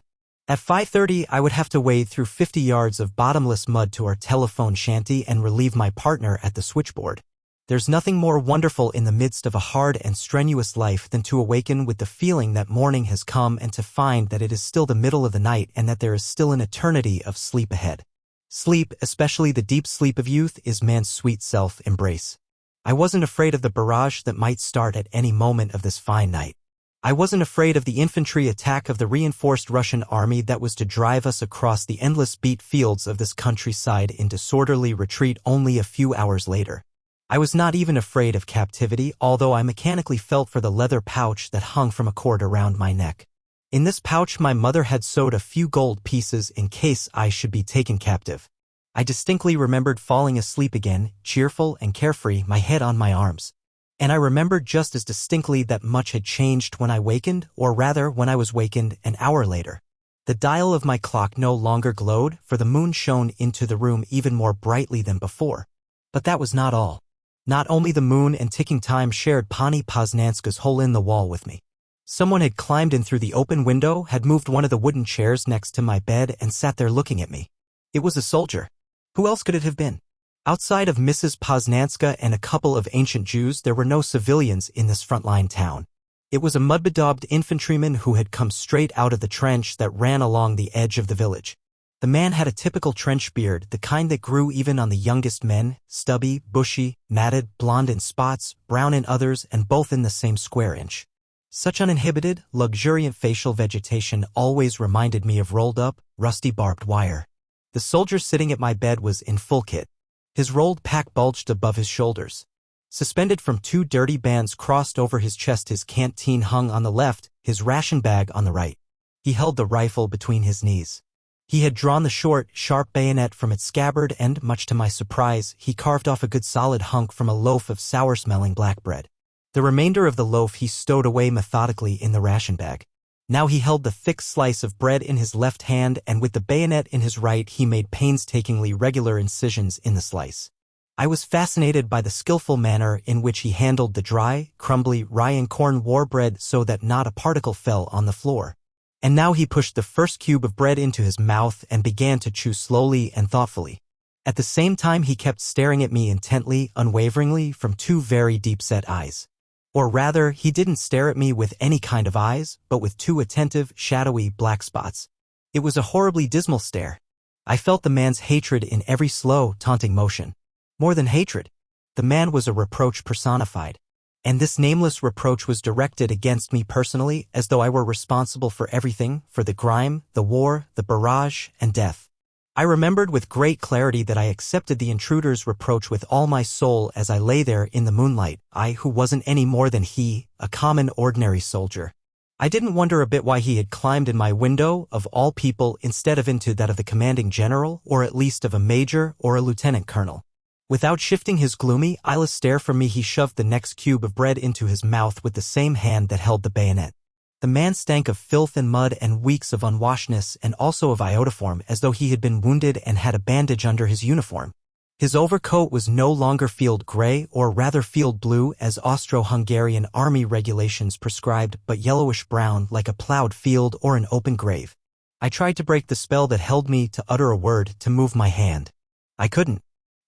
At 5:30, I would have to wade through 50 yards of bottomless mud to our telephone shanty and relieve my partner at the switchboard. There's nothing more wonderful in the midst of a hard and strenuous life than to awaken with the feeling that morning has come and to find that it is still the middle of the night and that there is still an eternity of sleep ahead. Sleep, especially the deep sleep of youth, is man's sweet self-embrace. I wasn't afraid of the barrage that might start at any moment of this fine night. I wasn't afraid of the infantry attack of the reinforced Russian army that was to drive us across the endless beet fields of this countryside in disorderly retreat only a few hours later. I was not even afraid of captivity, although I mechanically felt for the leather pouch that hung from a cord around my neck. In this pouch my mother had sewed a few gold pieces in case I should be taken captive. I distinctly remembered falling asleep again, cheerful and carefree, my head on my arms. And I remembered just as distinctly that much had changed when I wakened, or rather when I was wakened an hour later. The dial of my clock no longer glowed, for the moon shone into the room even more brightly than before. But that was not all. Not only the moon and ticking time shared Pani Poznanska's hole in the wall with me. Someone had climbed in through the open window, had moved one of the wooden chairs next to my bed and sat there looking at me. It was a soldier. Who else could it have been? Outside of Mrs. Poznanska and a couple of ancient Jews, there were no civilians in this frontline town. It was a mud-bedaubed infantryman who had come straight out of the trench that ran along the edge of the village. The man had a typical trench beard, the kind that grew even on the youngest men, stubby, bushy, matted, blonde in spots, brown in others, and both in the same square inch. Such uninhibited, luxuriant facial vegetation always reminded me of rolled-up, rusty barbed wire. The soldier sitting at my bed was in full kit. His rolled pack bulged above his shoulders. Suspended from two dirty bands crossed over his chest, his canteen hung on the left, his ration bag on the right. He held the rifle between his knees. He had drawn the short, sharp bayonet from its scabbard and, much to my surprise, he carved off a good solid hunk from a loaf of sour-smelling black bread. The remainder of the loaf he stowed away methodically in the ration bag. Now he held the thick slice of bread in his left hand, and with the bayonet in his right he made painstakingly regular incisions in the slice. I was fascinated by the skillful manner in which he handled the dry, crumbly rye and corn war bread so that not a particle fell on the floor. And now he pushed the first cube of bread into his mouth and began to chew slowly and thoughtfully. At the same time he kept staring at me intently, unwaveringly, from two very deep-set eyes. Or rather, he didn't stare at me with any kind of eyes, but with two attentive, shadowy black spots. It was a horribly dismal stare. I felt the man's hatred in every slow, taunting motion. More than hatred. The man was a reproach personified. And this nameless reproach was directed against me personally, as though I were responsible for everything, for the grime, the war, the barrage, and death. I remembered with great clarity that I accepted the intruder's reproach with all my soul as I lay there in the moonlight, I who wasn't any more than he, a common ordinary soldier. I didn't wonder a bit why he had climbed in my window, of all people, instead of into that of the commanding general, or at least of a major or a lieutenant colonel. Without shifting his gloomy, eyeless stare from me, he shoved the next cube of bread into his mouth with the same hand that held the bayonet. The man stank of filth and mud and weeks of unwashedness and also of iodoform, as though he had been wounded and had a bandage under his uniform. His overcoat was no longer field gray, or rather field blue as Austro-Hungarian army regulations prescribed, but yellowish-brown like a plowed field or an open grave. I tried to break the spell that held me, to utter a word, to move my hand. I couldn't.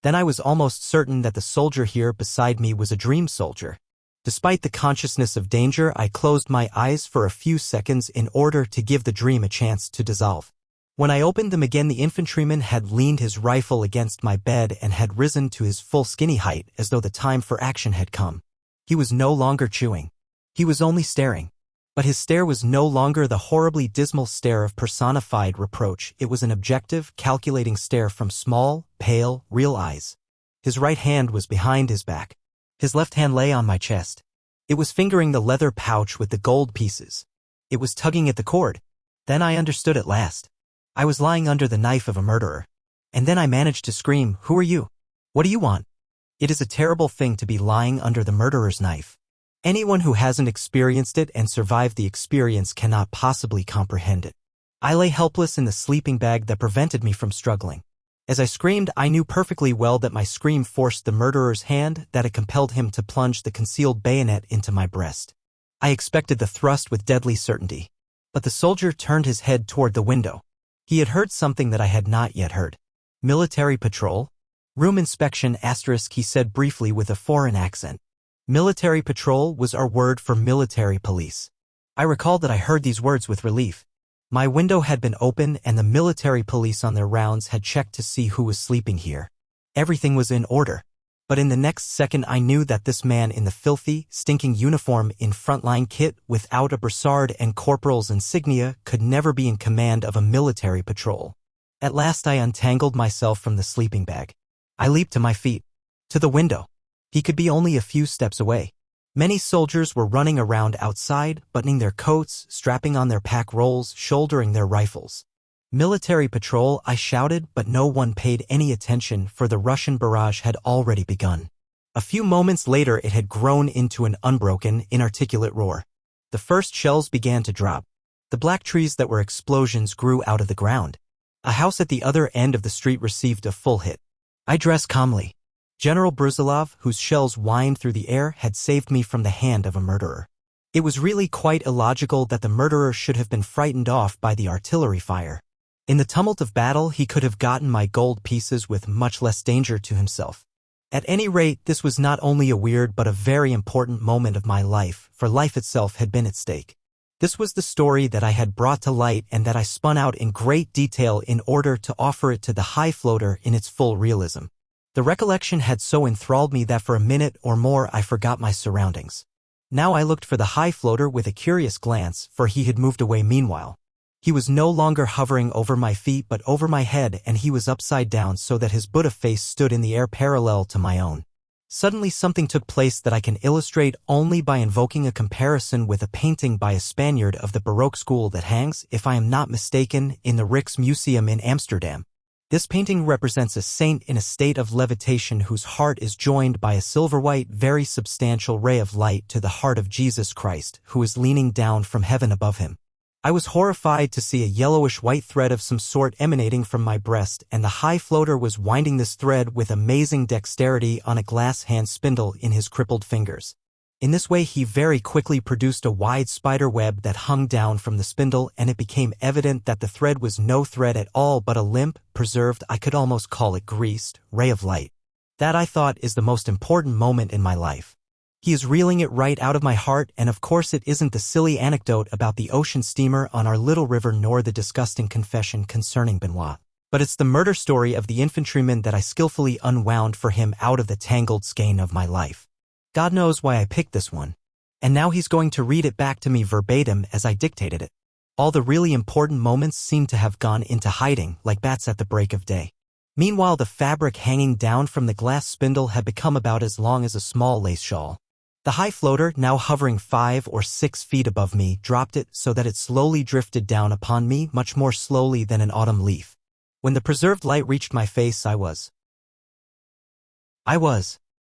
Then I was almost certain that the soldier here beside me was a dream soldier. Despite the consciousness of danger, I closed my eyes for a few seconds in order to give the dream a chance to dissolve. When I opened them again, the infantryman had leaned his rifle against my bed and had risen to his full skinny height, as though the time for action had come. He was no longer chewing. He was only staring. But his stare was no longer the horribly dismal stare of personified reproach. It was an objective, calculating stare from small, pale, real eyes. His right hand was behind his back. His left hand lay on my chest. It was fingering the leather pouch with the gold pieces. It was tugging at the cord. Then I understood at last. I was lying under the knife of a murderer. And then I managed to scream, "Who are you? What do you want?" It is a terrible thing to be lying under the murderer's knife. Anyone who hasn't experienced it and survived the experience cannot possibly comprehend it. I lay helpless in the sleeping bag that prevented me from struggling. As I screamed, I knew perfectly well that my scream forced the murderer's hand, that it compelled him to plunge the concealed bayonet into my breast. I expected the thrust with deadly certainty. But the soldier turned his head toward the window. He had heard something that I had not yet heard. "Military patrol? Room inspection *", he said briefly with a foreign accent. Military patrol was our word for military police. I recalled that I heard these words with relief. My window had been open and the military police on their rounds had checked to see who was sleeping here. Everything was in order. But in the next second I knew that this man in the filthy, stinking uniform in frontline kit without a brassard and corporal's insignia could never be in command of a military patrol. At last I untangled myself from the sleeping bag. I leaped to my feet. To the window. He could be only a few steps away. Many soldiers were running around outside, buttoning their coats, strapping on their pack rolls, shouldering their rifles. "Military patrol," I shouted, but no one paid any attention, for the Russian barrage had already begun. A few moments later it had grown into an unbroken, inarticulate roar. The first shells began to drop. The black trees that were explosions grew out of the ground. A house at the other end of the street received a full hit. I dressed calmly. General Brusilov, whose shells whined through the air, had saved me from the hand of a murderer. It was really quite illogical that the murderer should have been frightened off by the artillery fire. In the tumult of battle, he could have gotten my gold pieces with much less danger to himself. At any rate, this was not only a weird but a very important moment of my life, for life itself had been at stake. This was the story that I had brought to light and that I spun out in great detail in order to offer it to the high floater in its full realism. The recollection had so enthralled me that for a minute or more I forgot my surroundings. Now I looked for the high floater with a curious glance, for he had moved away meanwhile. He was no longer hovering over my feet but over my head, and he was upside down so that his Buddha face stood in the air parallel to my own. Suddenly something took place that I can illustrate only by invoking a comparison with a painting by a Spaniard of the Baroque school that hangs, if I am not mistaken, in the Rijksmuseum in Amsterdam. This painting represents a saint in a state of levitation whose heart is joined by a silver-white, very substantial ray of light to the heart of Jesus Christ, who is leaning down from heaven above him. I was horrified to see a yellowish-white thread of some sort emanating from my breast, and the high floater was winding this thread with amazing dexterity on a glass hand spindle in his crippled fingers. In this way he very quickly produced a wide spider web that hung down from the spindle, and it became evident that the thread was no thread at all but a limp, preserved, I could almost call it greased, ray of light. That, I thought, is the most important moment in my life. He is reeling it right out of my heart, and of course it isn't the silly anecdote about the ocean steamer on our little river nor the disgusting confession concerning Benoit, but it's the murder story of the infantryman that I skillfully unwound for him out of the tangled skein of my life. God knows why I picked this one. And now he's going to read it back to me verbatim as I dictated it. All the really important moments seem to have gone into hiding, like bats at the break of day. Meanwhile, the fabric hanging down from the glass spindle had become about as long as a small lace shawl. The high floater, now hovering 5 or 6 feet above me, dropped it so that it slowly drifted down upon me, much more slowly than an autumn leaf. When the preserved light reached my face,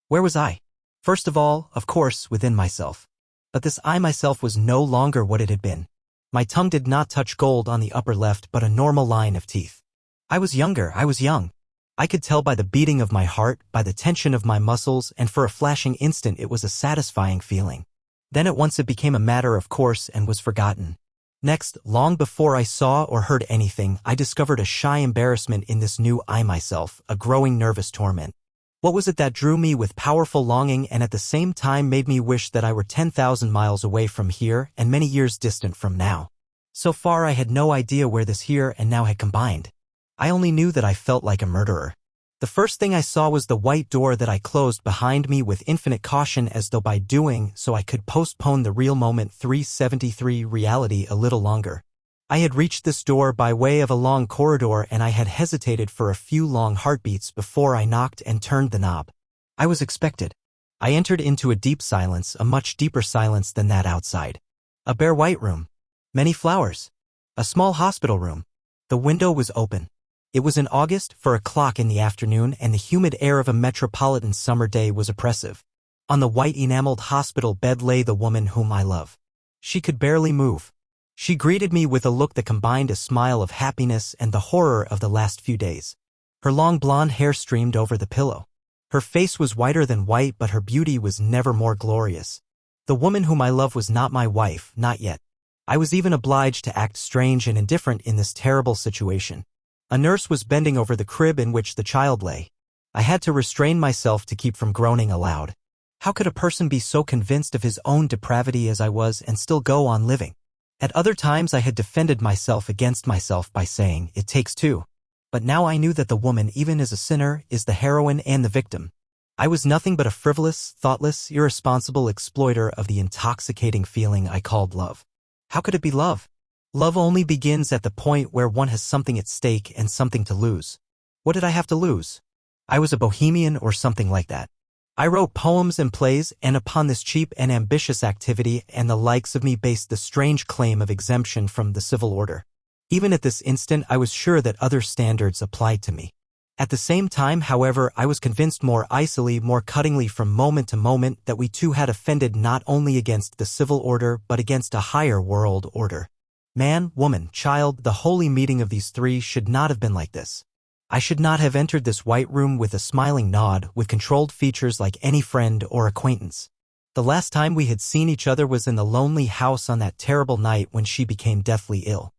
Where was I? First of all, of course, within myself. But this I myself was no longer what it had been. My tongue did not touch gold on the upper left but a normal line of teeth. I was young. I could tell by the beating of my heart, by the tension of my muscles, and for a flashing instant it was a satisfying feeling. Then at once it became a matter of course and was forgotten. Next, long before I saw or heard anything, I discovered a shy embarrassment in this new I myself, a growing nervous torment. What was it that drew me with powerful longing and at the same time made me wish that I were 10,000 miles away from here and many years distant from now? So far I had no idea where this here and now had combined. I only knew that I felt like a murderer. The first thing I saw was the white door that I closed behind me with infinite caution, as though by doing so I could postpone the real moment 373 reality a little longer. I had reached this door by way of a long corridor, and I had hesitated for a few long heartbeats before I knocked and turned the knob. I was expected. I entered into a deep silence, a much deeper silence than that outside. A bare white room. Many flowers. A small hospital room. The window was open. It was in August, 4:00 in the afternoon, and the humid air of a metropolitan summer day was oppressive. On the white enameled hospital bed lay the woman whom I love. She could barely move. She greeted me with a look that combined a smile of happiness and the horror of the last few days. Her long blonde hair streamed over the pillow. Her face was whiter than white, but her beauty was never more glorious. The woman whom I love was not my wife, not yet. I was even obliged to act strange and indifferent in this terrible situation. A nurse was bending over the crib in which the child lay. I had to restrain myself to keep from groaning aloud. How could a person be so convinced of his own depravity as I was and still go on living? At other times I had defended myself against myself by saying, "It takes two." But now I knew that the woman, even as a sinner, is the heroine and the victim. I was nothing but a frivolous, thoughtless, irresponsible exploiter of the intoxicating feeling I called love. How could it be love? Love only begins at the point where one has something at stake and something to lose. What did I have to lose? I was a bohemian or something like that. I wrote poems and plays, and upon this cheap and ambitious activity and the likes of me based the strange claim of exemption from the civil order. Even at this instant I was sure that other standards applied to me. At the same time, however, I was convinced more icily, more cuttingly from moment to moment, that we too had offended not only against the civil order but against a higher world order. Man, woman, child, the holy meeting of these three should not have been like this. I should not have entered this white room with a smiling nod, with controlled features like any friend or acquaintance. The last time we had seen each other was in the lonely house on that terrible night when she became deathly ill.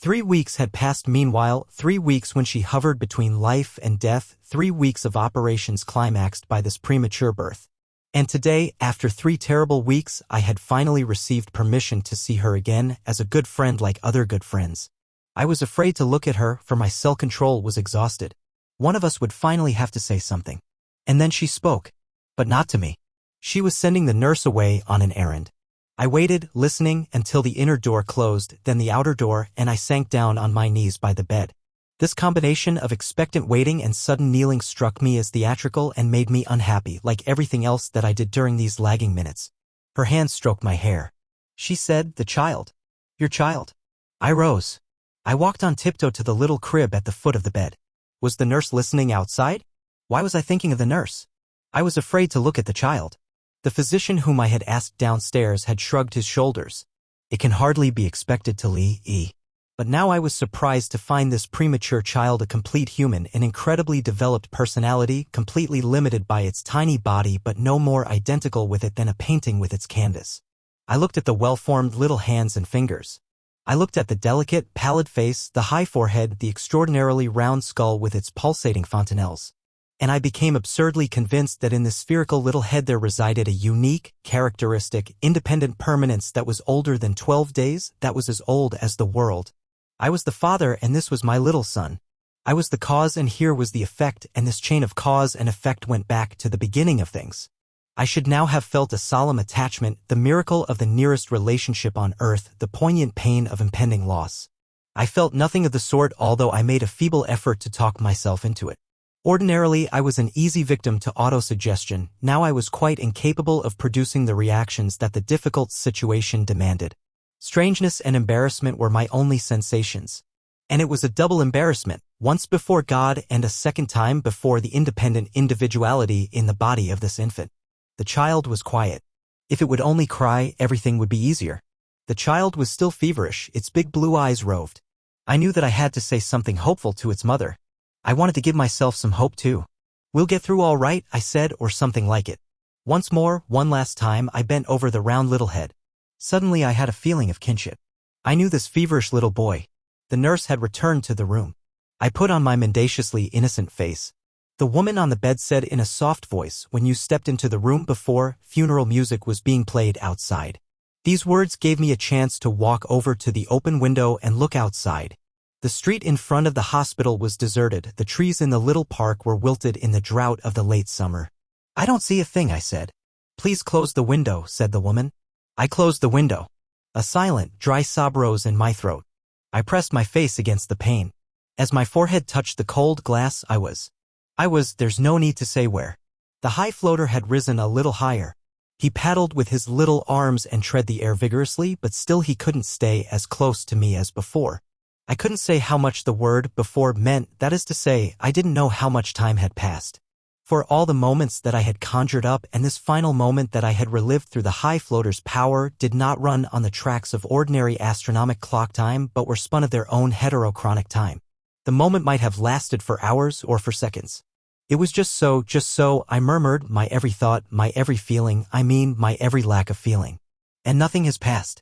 3 weeks had passed meanwhile, 3 weeks when she hovered between life and death, 3 weeks of operations climaxed by this premature birth. And today, after 3 terrible weeks, I had finally received permission to see her again as a good friend like other good friends. I was afraid to look at her, for my self-control was exhausted. One of us would finally have to say something. And then she spoke. But not to me. She was sending the nurse away on an errand. I waited, listening, until the inner door closed, then the outer door, and I sank down on my knees by the bed. This combination of expectant waiting and sudden kneeling struck me as theatrical and made me unhappy, like everything else that I did during these lagging minutes. Her hand stroked my hair. She said, "The child. Your child." I rose. I walked on tiptoe to the little crib at the foot of the bed. Was the nurse listening outside? Why was I thinking of the nurse? I was afraid to look at the child. The physician whom I had asked downstairs had shrugged his shoulders. It can hardly be expected to Lee. But now I was surprised to find this premature child a complete human, an incredibly developed personality, completely limited by its tiny body but no more identical with it than a painting with its canvas. I looked at the well-formed little hands and fingers. I looked at the delicate, pallid face, the high forehead, the extraordinarily round skull with its pulsating fontanelles. And I became absurdly convinced that in this spherical little head there resided a unique, characteristic, independent permanence that was older than 12 days, that was as old as the world. I was the father and this was my little son. I was the cause and here was the effect, and this chain of cause and effect went back to the beginning of things. I should now have felt a solemn attachment, the miracle of the nearest relationship on earth, the poignant pain of impending loss. I felt nothing of the sort, although I made a feeble effort to talk myself into it. Ordinarily, I was an easy victim to autosuggestion. Now I was quite incapable of producing the reactions that the difficult situation demanded. Strangeness and embarrassment were my only sensations. And it was a double embarrassment, once before God and a second time before the independent individuality in the body of this infant. The child was quiet. If it would only cry, everything would be easier. The child was still feverish, its big blue eyes roved. I knew that I had to say something hopeful to its mother. I wanted to give myself some hope too. "We'll get through all right," I said, or something like it. Once more, one last time, I bent over the round little head. Suddenly I had a feeling of kinship. I knew this feverish little boy. The nurse had returned to the room. I put on my mendaciously innocent face. The woman on the bed said in a soft voice, "When you stepped into the room before, funeral music was being played outside." These words gave me a chance to walk over to the open window and look outside. The street in front of the hospital was deserted. The trees in the little park were wilted in the drought of the late summer. "I don't see a thing," I said. "Please close the window," said the woman. I closed the window. A silent, dry sob rose in my throat. I pressed my face against the pane. As my forehead touched the cold glass, there's no need to say where. The high floater had risen a little higher. He paddled with his little arms and tread the air vigorously, but still he couldn't stay as close to me as before. I couldn't say how much the word before meant, that is to say, I didn't know how much time had passed. For all the moments that I had conjured up and this final moment that I had relived through the high floater's power did not run on the tracks of ordinary astronomic clock time but were spun of their own heterochronic time. The moment might have lasted for hours or for seconds. It was just so, I murmured, my every thought, my every feeling, my every lack of feeling. And nothing has passed.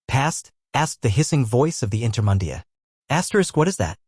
Passed? Asked the hissing voice of the intermundia. Asterisk, what is that?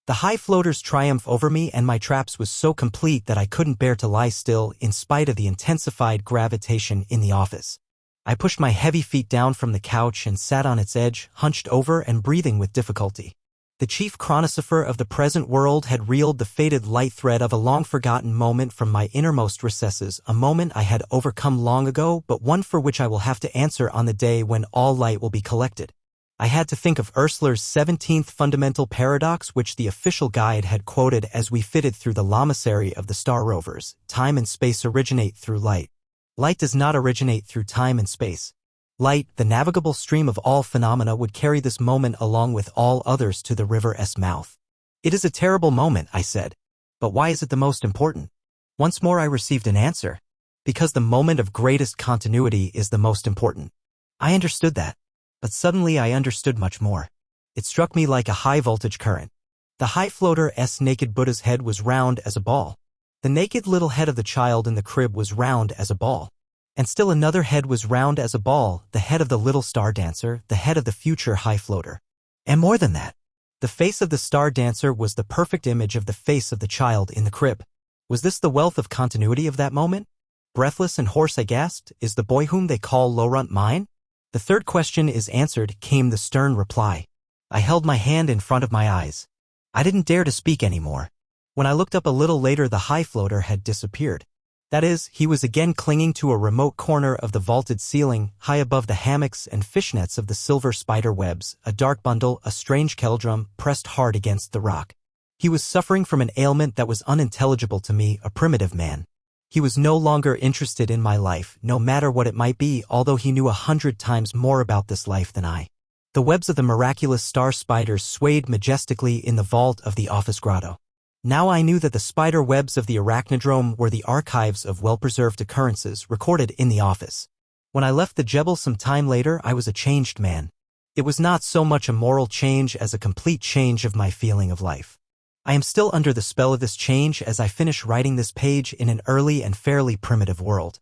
The high floater's triumph over me and my traps was so complete that I couldn't bear to lie still in spite of the intensified gravitation in the office. I pushed my heavy feet down from the couch and sat on its edge, hunched over and breathing with difficulty. The chief chronosopher of the present world had reeled the faded light thread of a long-forgotten moment from my innermost recesses, a moment I had overcome long ago, but one for which I will have to answer on the day when all light will be collected. I had to think of Ursula's 17th fundamental paradox, which the official guide had quoted as we fitted through the lamasery of the star rovers. Time and space originate through light. Light does not originate through time and space. Light, the navigable stream of all phenomena, would carry this moment along with all others to the river's mouth. It is a terrible moment, I said. But why is it the most important? Once more I received an answer. Because the moment of greatest continuity is the most important. I understood that. But suddenly I understood much more. It struck me like a high-voltage current. The high floater's naked Buddha's head was round as a ball. The naked little head of the child in the crib was round as a ball. And still another head was round as a ball, the head of the little star dancer, the head of the future high floater. And more than that, the face of the star dancer was the perfect image of the face of the child in the crib. Was this the wealth of continuity of that moment? Breathless and hoarse I gasped, "Is the boy whom they call Laurent mine?" The third question is answered, came the stern reply. I held my hand in front of my eyes. I didn't dare to speak anymore. When I looked up a little later, the high floater had disappeared. That is, he was again clinging to a remote corner of the vaulted ceiling, high above the hammocks and fishnets of the silver spider webs, a dark bundle, a strange kettledrum, pressed hard against the rock. He was suffering from an ailment that was unintelligible to me, a primitive man. He was no longer interested in my life, no matter what it might be, although he knew 100 times more about this life than I. The webs of the miraculous star spiders swayed majestically in the vault of the office grotto. Now I knew that the spider webs of the arachnodrome were the archives of well-preserved occurrences recorded in the office. When I left the Jebel some time later, I was a changed man. It was not so much a moral change as a complete change of my feeling of life. I am still under the spell of this change as I finish writing this page in an early and fairly primitive world.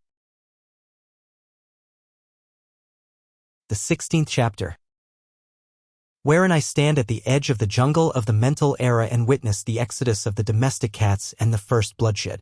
The 16th chapter. Wherein I stand at the edge of the jungle of the mental era and witness the exodus of the domestic cats and the first bloodshed.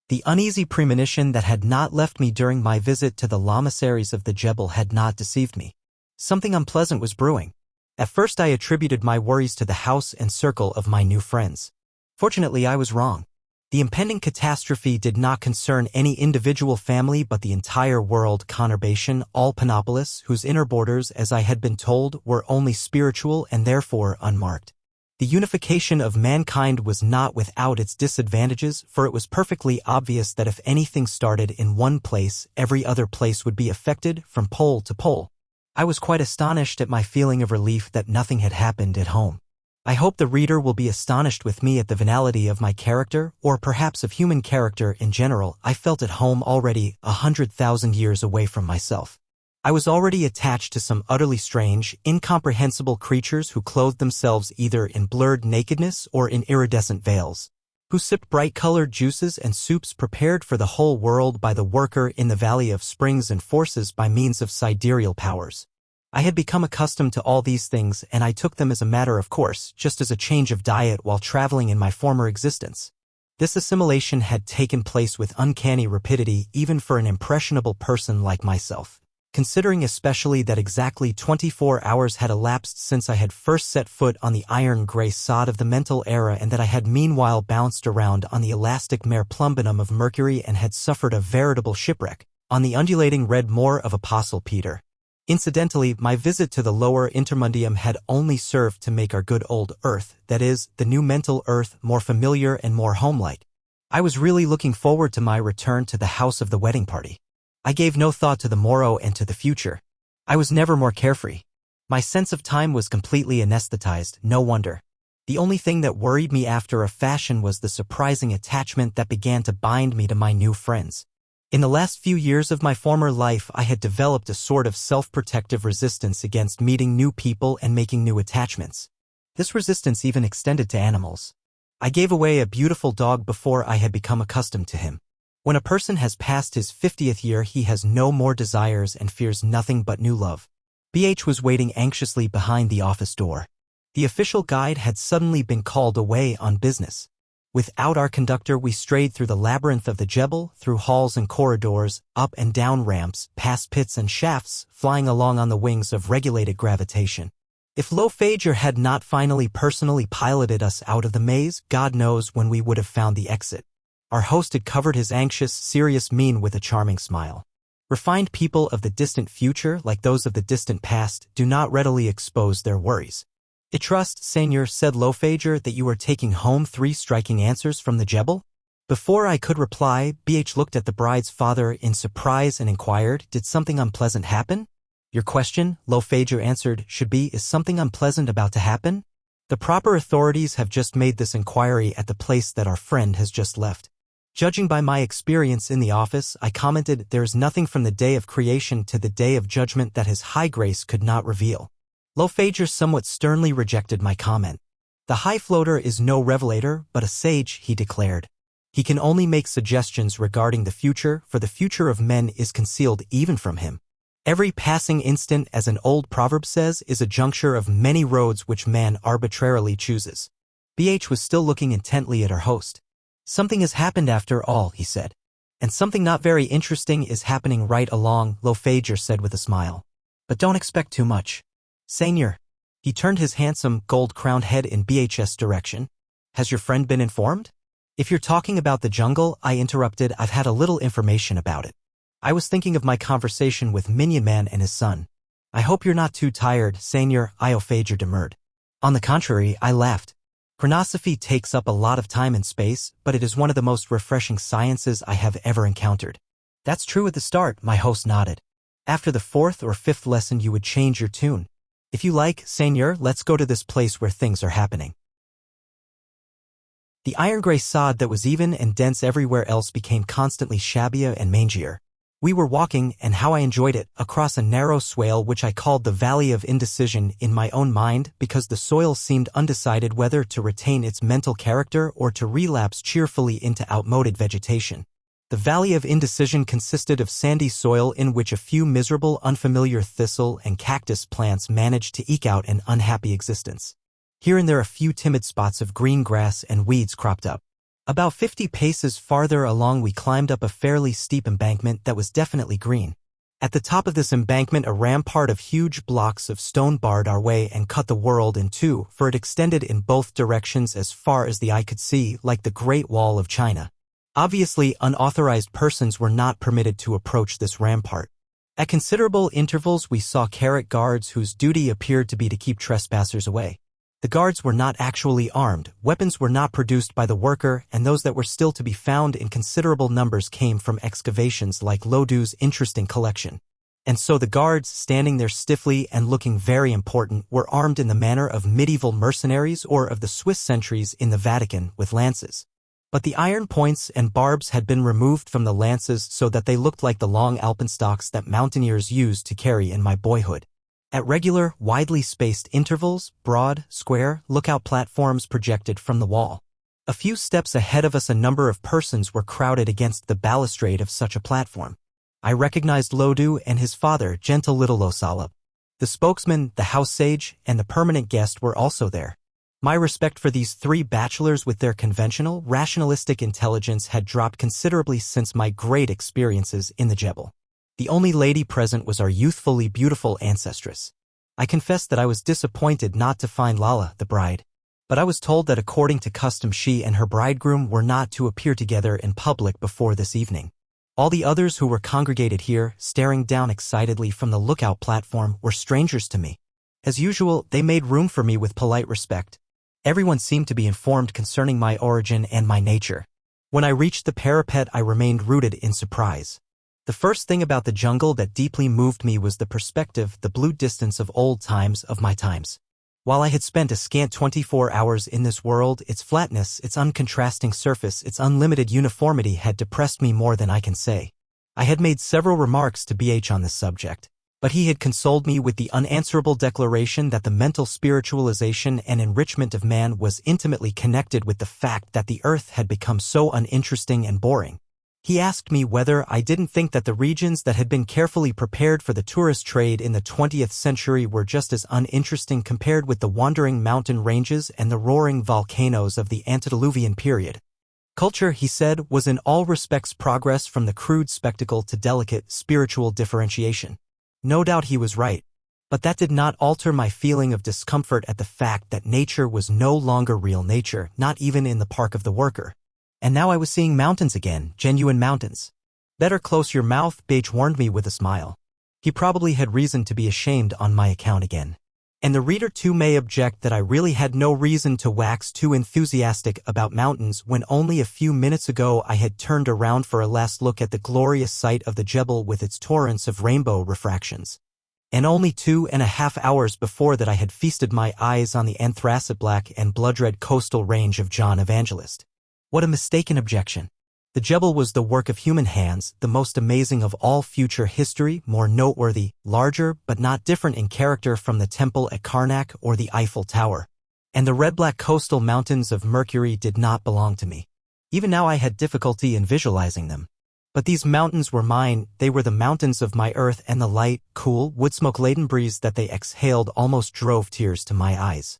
The uneasy premonition that had not left me during my visit to the lamaseries of the Jebel had not deceived me. Something unpleasant was brewing. At first I attributed my worries to the house and circle of my new friends. Fortunately, I was wrong. The impending catastrophe did not concern any individual family but the entire world conurbation, all Panopolis, whose inner borders, as I had been told, were only spiritual and therefore unmarked. The unification of mankind was not without its disadvantages, for it was perfectly obvious that if anything started in one place, every other place would be affected from pole to pole. I was quite astonished at my feeling of relief that nothing had happened at home. I hope the reader will be astonished with me at the venality of my character, or perhaps of human character in general. I felt at home already 100,000 years away from myself. I was already attached to some utterly strange, incomprehensible creatures who clothed themselves either in blurred nakedness or in iridescent veils, who sipped bright-colored juices and soups prepared for the whole world by the worker in the valley of springs and forces by means of sidereal powers. I had become accustomed to all these things, and I took them as a matter of course, just as a change of diet while traveling in my former existence. This assimilation had taken place with uncanny rapidity even for an impressionable person like myself, considering especially that exactly 24 hours had elapsed since I had first set foot on the iron-gray sod of the mental era and that I had meanwhile bounced around on the elastic mare plumbinum of Mercury and had suffered a veritable shipwreck on the undulating red moor of Apostle Peter. Incidentally, my visit to the lower intermundium had only served to make our good old Earth, that is, the new mental Earth, more familiar and more homelike. I was really looking forward to my return to the house of the wedding party. I gave no thought to the morrow and to the future. I was never more carefree. My sense of time was completely anesthetized, no wonder. The only thing that worried me after a fashion was the surprising attachment that began to bind me to my new friends. In the last few years of my former life, I had developed a sort of self-protective resistance against meeting new people and making new attachments. This resistance even extended to animals. I gave away a beautiful dog before I had become accustomed to him. When a person has passed his 50th year, he has no more desires and fears nothing but new love. BH was waiting anxiously behind the office door. The official guide had suddenly been called away on business. Without our conductor, we strayed through the labyrinth of the Jebel, through halls and corridors, up and down ramps, past pits and shafts, flying along on the wings of regulated gravitation. If Lofager had not finally personally piloted us out of the maze, God knows when we would have found the exit. Our host had covered his anxious, serious mien with a charming smile. Refined people of the distant future, like those of the distant past, do not readily expose their worries. I trust, Seigneur, said Lofager, that you are taking home 3 striking answers from the Jebel? Before I could reply, BH looked at the bride's father in surprise and inquired, did something unpleasant happen? Your question, Lofager answered, should be, is something unpleasant about to happen? The proper authorities have just made this inquiry at the place that our friend has just left. Judging by my experience in the office, I commented, there is nothing from the day of creation to the day of judgment that His High Grace could not reveal. Lofager somewhat sternly rejected my comment. The high floater is no revelator, but a sage, he declared. He can only make suggestions regarding the future, for the future of men is concealed even from him. Every passing instant, as an old proverb says, is a juncture of many roads which man arbitrarily chooses. BH was still looking intently at her host. Something has happened after all, he said. And something not very interesting is happening right along, Lofeger said with a smile. But don't expect too much. Seigneur. He turned his handsome, gold-crowned head in BH's direction. Has your friend been informed? If you're talking about the jungle, I interrupted, I've had a little information about it. I was thinking of my conversation with Minion Man and his son. I hope you're not too tired, Seigneur, Lofeger demurred. On the contrary, I laughed. Chronosophy takes up a lot of time and space, but it is one of the most refreshing sciences I have ever encountered. That's true at the start, my host nodded. After the 4th or 5th lesson you would change your tune. If you like, Seigneur, let's go to this place where things are happening. The iron-gray sod that was even and dense everywhere else became constantly shabbier and mangier. We were walking, and how I enjoyed it, across a narrow swale which I called the Valley of Indecision in my own mind because the soil seemed undecided whether to retain its mental character or to relapse cheerfully into outmoded vegetation. The Valley of Indecision consisted of sandy soil in which a few miserable, unfamiliar thistle and cactus plants managed to eke out an unhappy existence. Here and there a few timid spots of green grass and weeds cropped up. About 50 paces farther along we climbed up a fairly steep embankment that was definitely green. At the top of this embankment a rampart of huge blocks of stone barred our way and cut the world in two, for it extended in both directions as far as the eye could see, like the Great Wall of China. Obviously, unauthorized persons were not permitted to approach this rampart. At considerable intervals we saw carrot guards whose duty appeared to be to keep trespassers away. The guards were not actually armed, weapons were not produced by the worker, and those that were still to be found in considerable numbers came from excavations like Lodu's interesting collection. And so the guards, standing there stiffly and looking very important, were armed in the manner of medieval mercenaries or of the Swiss sentries in the Vatican with lances. But the iron points and barbs had been removed from the lances so that they looked like the long alpenstocks that mountaineers used to carry in my boyhood. At regular, widely spaced intervals, broad, square, lookout platforms projected from the wall. A few steps ahead of us a number of persons were crowded against the balustrade of such a platform. I recognized Lodu and his father, gentle little Losalab. The spokesman, the house sage, and the permanent guest were also there. My respect for these three bachelors with their conventional, rationalistic intelligence had dropped considerably since my great experiences in the Jebel. The only lady present was our youthfully beautiful ancestress. I confess that I was disappointed not to find Lala, the bride. But I was told that according to custom she and her bridegroom were not to appear together in public before this evening. All the others who were congregated here, staring down excitedly from the lookout platform, were strangers to me. As usual, they made room for me with polite respect. Everyone seemed to be informed concerning my origin and my nature. When I reached the parapet I remained rooted in surprise. The first thing about the jungle that deeply moved me was the perspective, the blue distance of old times, of my times. While I had spent a scant 24 hours in this world, its flatness, its uncontrasting surface, its unlimited uniformity had depressed me more than I can say. I had made several remarks to BH on this subject, but he had consoled me with the unanswerable declaration that the mental spiritualization and enrichment of man was intimately connected with the fact that the earth had become so uninteresting and boring. He asked me whether I didn't think that the regions that had been carefully prepared for the tourist trade in the 20th century were just as uninteresting compared with the wandering mountain ranges and the roaring volcanoes of the antediluvian period. Culture, he said, was in all respects progress from the crude spectacle to delicate, spiritual differentiation. No doubt he was right. But that did not alter my feeling of discomfort at the fact that nature was no longer real nature, not even in the park of the worker. And now I was seeing mountains again, genuine mountains. Better close your mouth, Bache warned me with a smile. He probably had reason to be ashamed on my account again. And the reader too may object that I really had no reason to wax too enthusiastic about mountains when only a few minutes ago I had turned around for a last look at the glorious sight of the Jebel with its torrents of rainbow refractions. And only 2.5 hours before that I had feasted my eyes on the anthracite black and blood-red coastal range of John Evangelist. What a mistaken objection. The Jebel was the work of human hands, the most amazing of all future history, more noteworthy, larger, but not different in character from the temple at Karnak or the Eiffel Tower. And the red-black coastal mountains of Mercury did not belong to me. Even now I had difficulty in visualizing them. But these mountains were mine, they were the mountains of my earth, and the light, cool, wood-smoke-laden breeze that they exhaled almost drove tears to my eyes.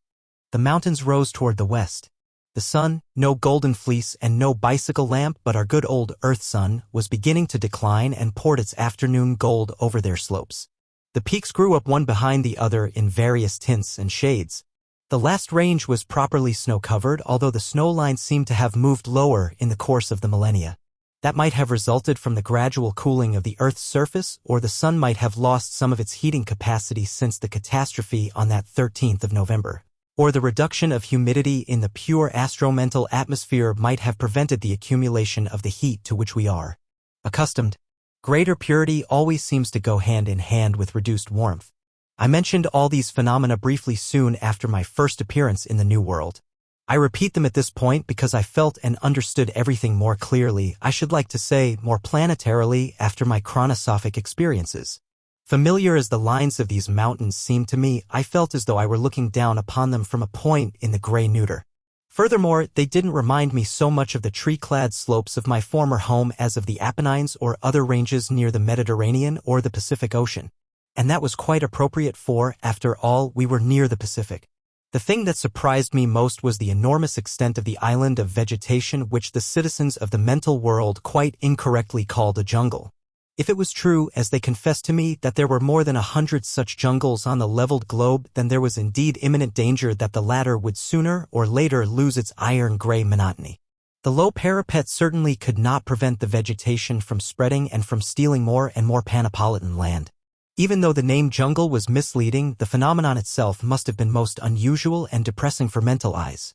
The mountains rose toward the west. The sun, no golden fleece and no bicycle lamp but our good old earth sun, was beginning to decline and poured its afternoon gold over their slopes. The peaks grew up one behind the other in various tints and shades. The last range was properly snow-covered, although the snow line seemed to have moved lower in the course of the millennia. That might have resulted from the gradual cooling of the Earth's surface, or the sun might have lost some of its heating capacity since the catastrophe on that 13th of November. Or the reduction of humidity in the pure astromental atmosphere might have prevented the accumulation of the heat to which we are accustomed. Greater purity always seems to go hand in hand with reduced warmth. I mentioned all these phenomena briefly soon after my first appearance in the New World. I repeat them at this point because I felt and understood everything more clearly, I should like to say more planetarily, after my chronosophic experiences. Familiar as the lines of these mountains seemed to me, I felt as though I were looking down upon them from a point in the gray neuter. Furthermore, they didn't remind me so much of the tree-clad slopes of my former home as of the Apennines or other ranges near the Mediterranean or the Pacific Ocean. And that was quite appropriate for, after all, we were near the Pacific. The thing that surprised me most was the enormous extent of the island of vegetation which the citizens of the mental world quite incorrectly called a jungle. If it was true, as they confessed to me, that there were more than 100 such jungles on the leveled globe, then there was indeed imminent danger that the latter would sooner or later lose its iron-gray monotony. The low parapet certainly could not prevent the vegetation from spreading and from stealing more and more Panopolitan land. Even though the name jungle was misleading, the phenomenon itself must have been most unusual and depressing for mental eyes.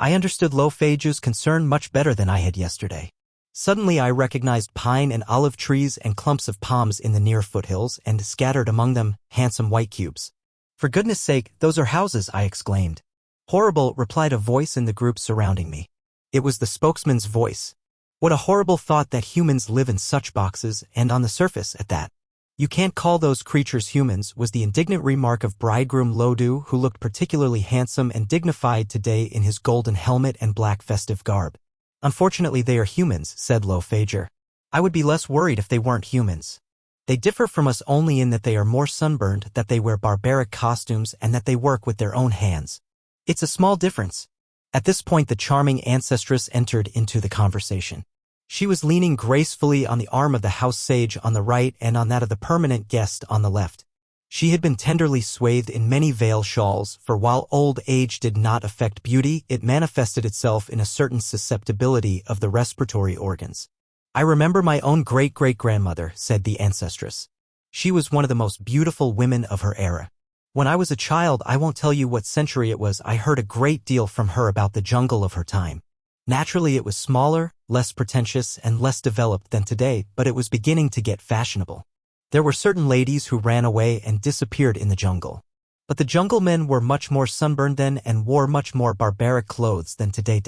I understood Low-Phage's concern much better than I had yesterday. Suddenly I recognized pine and olive trees and clumps of palms in the near foothills, and scattered among them, handsome white cubes. "For goodness sake, those are houses," I exclaimed. "Horrible," replied a voice in the group surrounding me. It was the spokesman's voice. What a horrible thought that humans live in such boxes, and on the surface at that. "You can't call those creatures humans," was the indignant remark of bridegroom Lodu, who looked particularly handsome and dignified today in his golden helmet and black festive garb. "Unfortunately they are humans," said Low-Phager. "I would be less worried if they weren't humans. They differ from us only in that they are more sunburned, that they wear barbaric costumes, and that they work with their own hands. It's a small difference." At this point the charming ancestress entered into the conversation. She was leaning gracefully on the arm of the house sage on the right and on that of the permanent guest on the left. She had been tenderly swathed in many veil shawls, for while old age did not affect beauty, it manifested itself in a certain susceptibility of the respiratory organs. "I remember my own great-great-grandmother," said the ancestress. "She was one of the most beautiful women of her era. When I was a child, I won't tell you what century it was, I heard a great deal from her about the jungle of her time. Naturally it was smaller, less pretentious, and less developed than today, but it was beginning to get fashionable. There were certain ladies who ran away and disappeared in the jungle. But the jungle men were much more sunburned then and wore much more barbaric clothes than today.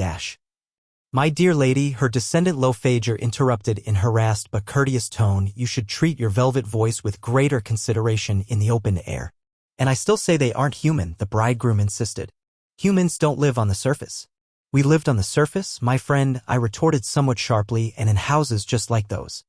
My dear lady," her descendant Low-Phager interrupted in harassed but courteous tone, "you should treat your velvet voice with greater consideration in the open air." "And I still say they aren't human," the bridegroom insisted. "Humans don't live on the surface." "We lived on the surface, my friend," I retorted somewhat sharply, "and in houses just like those."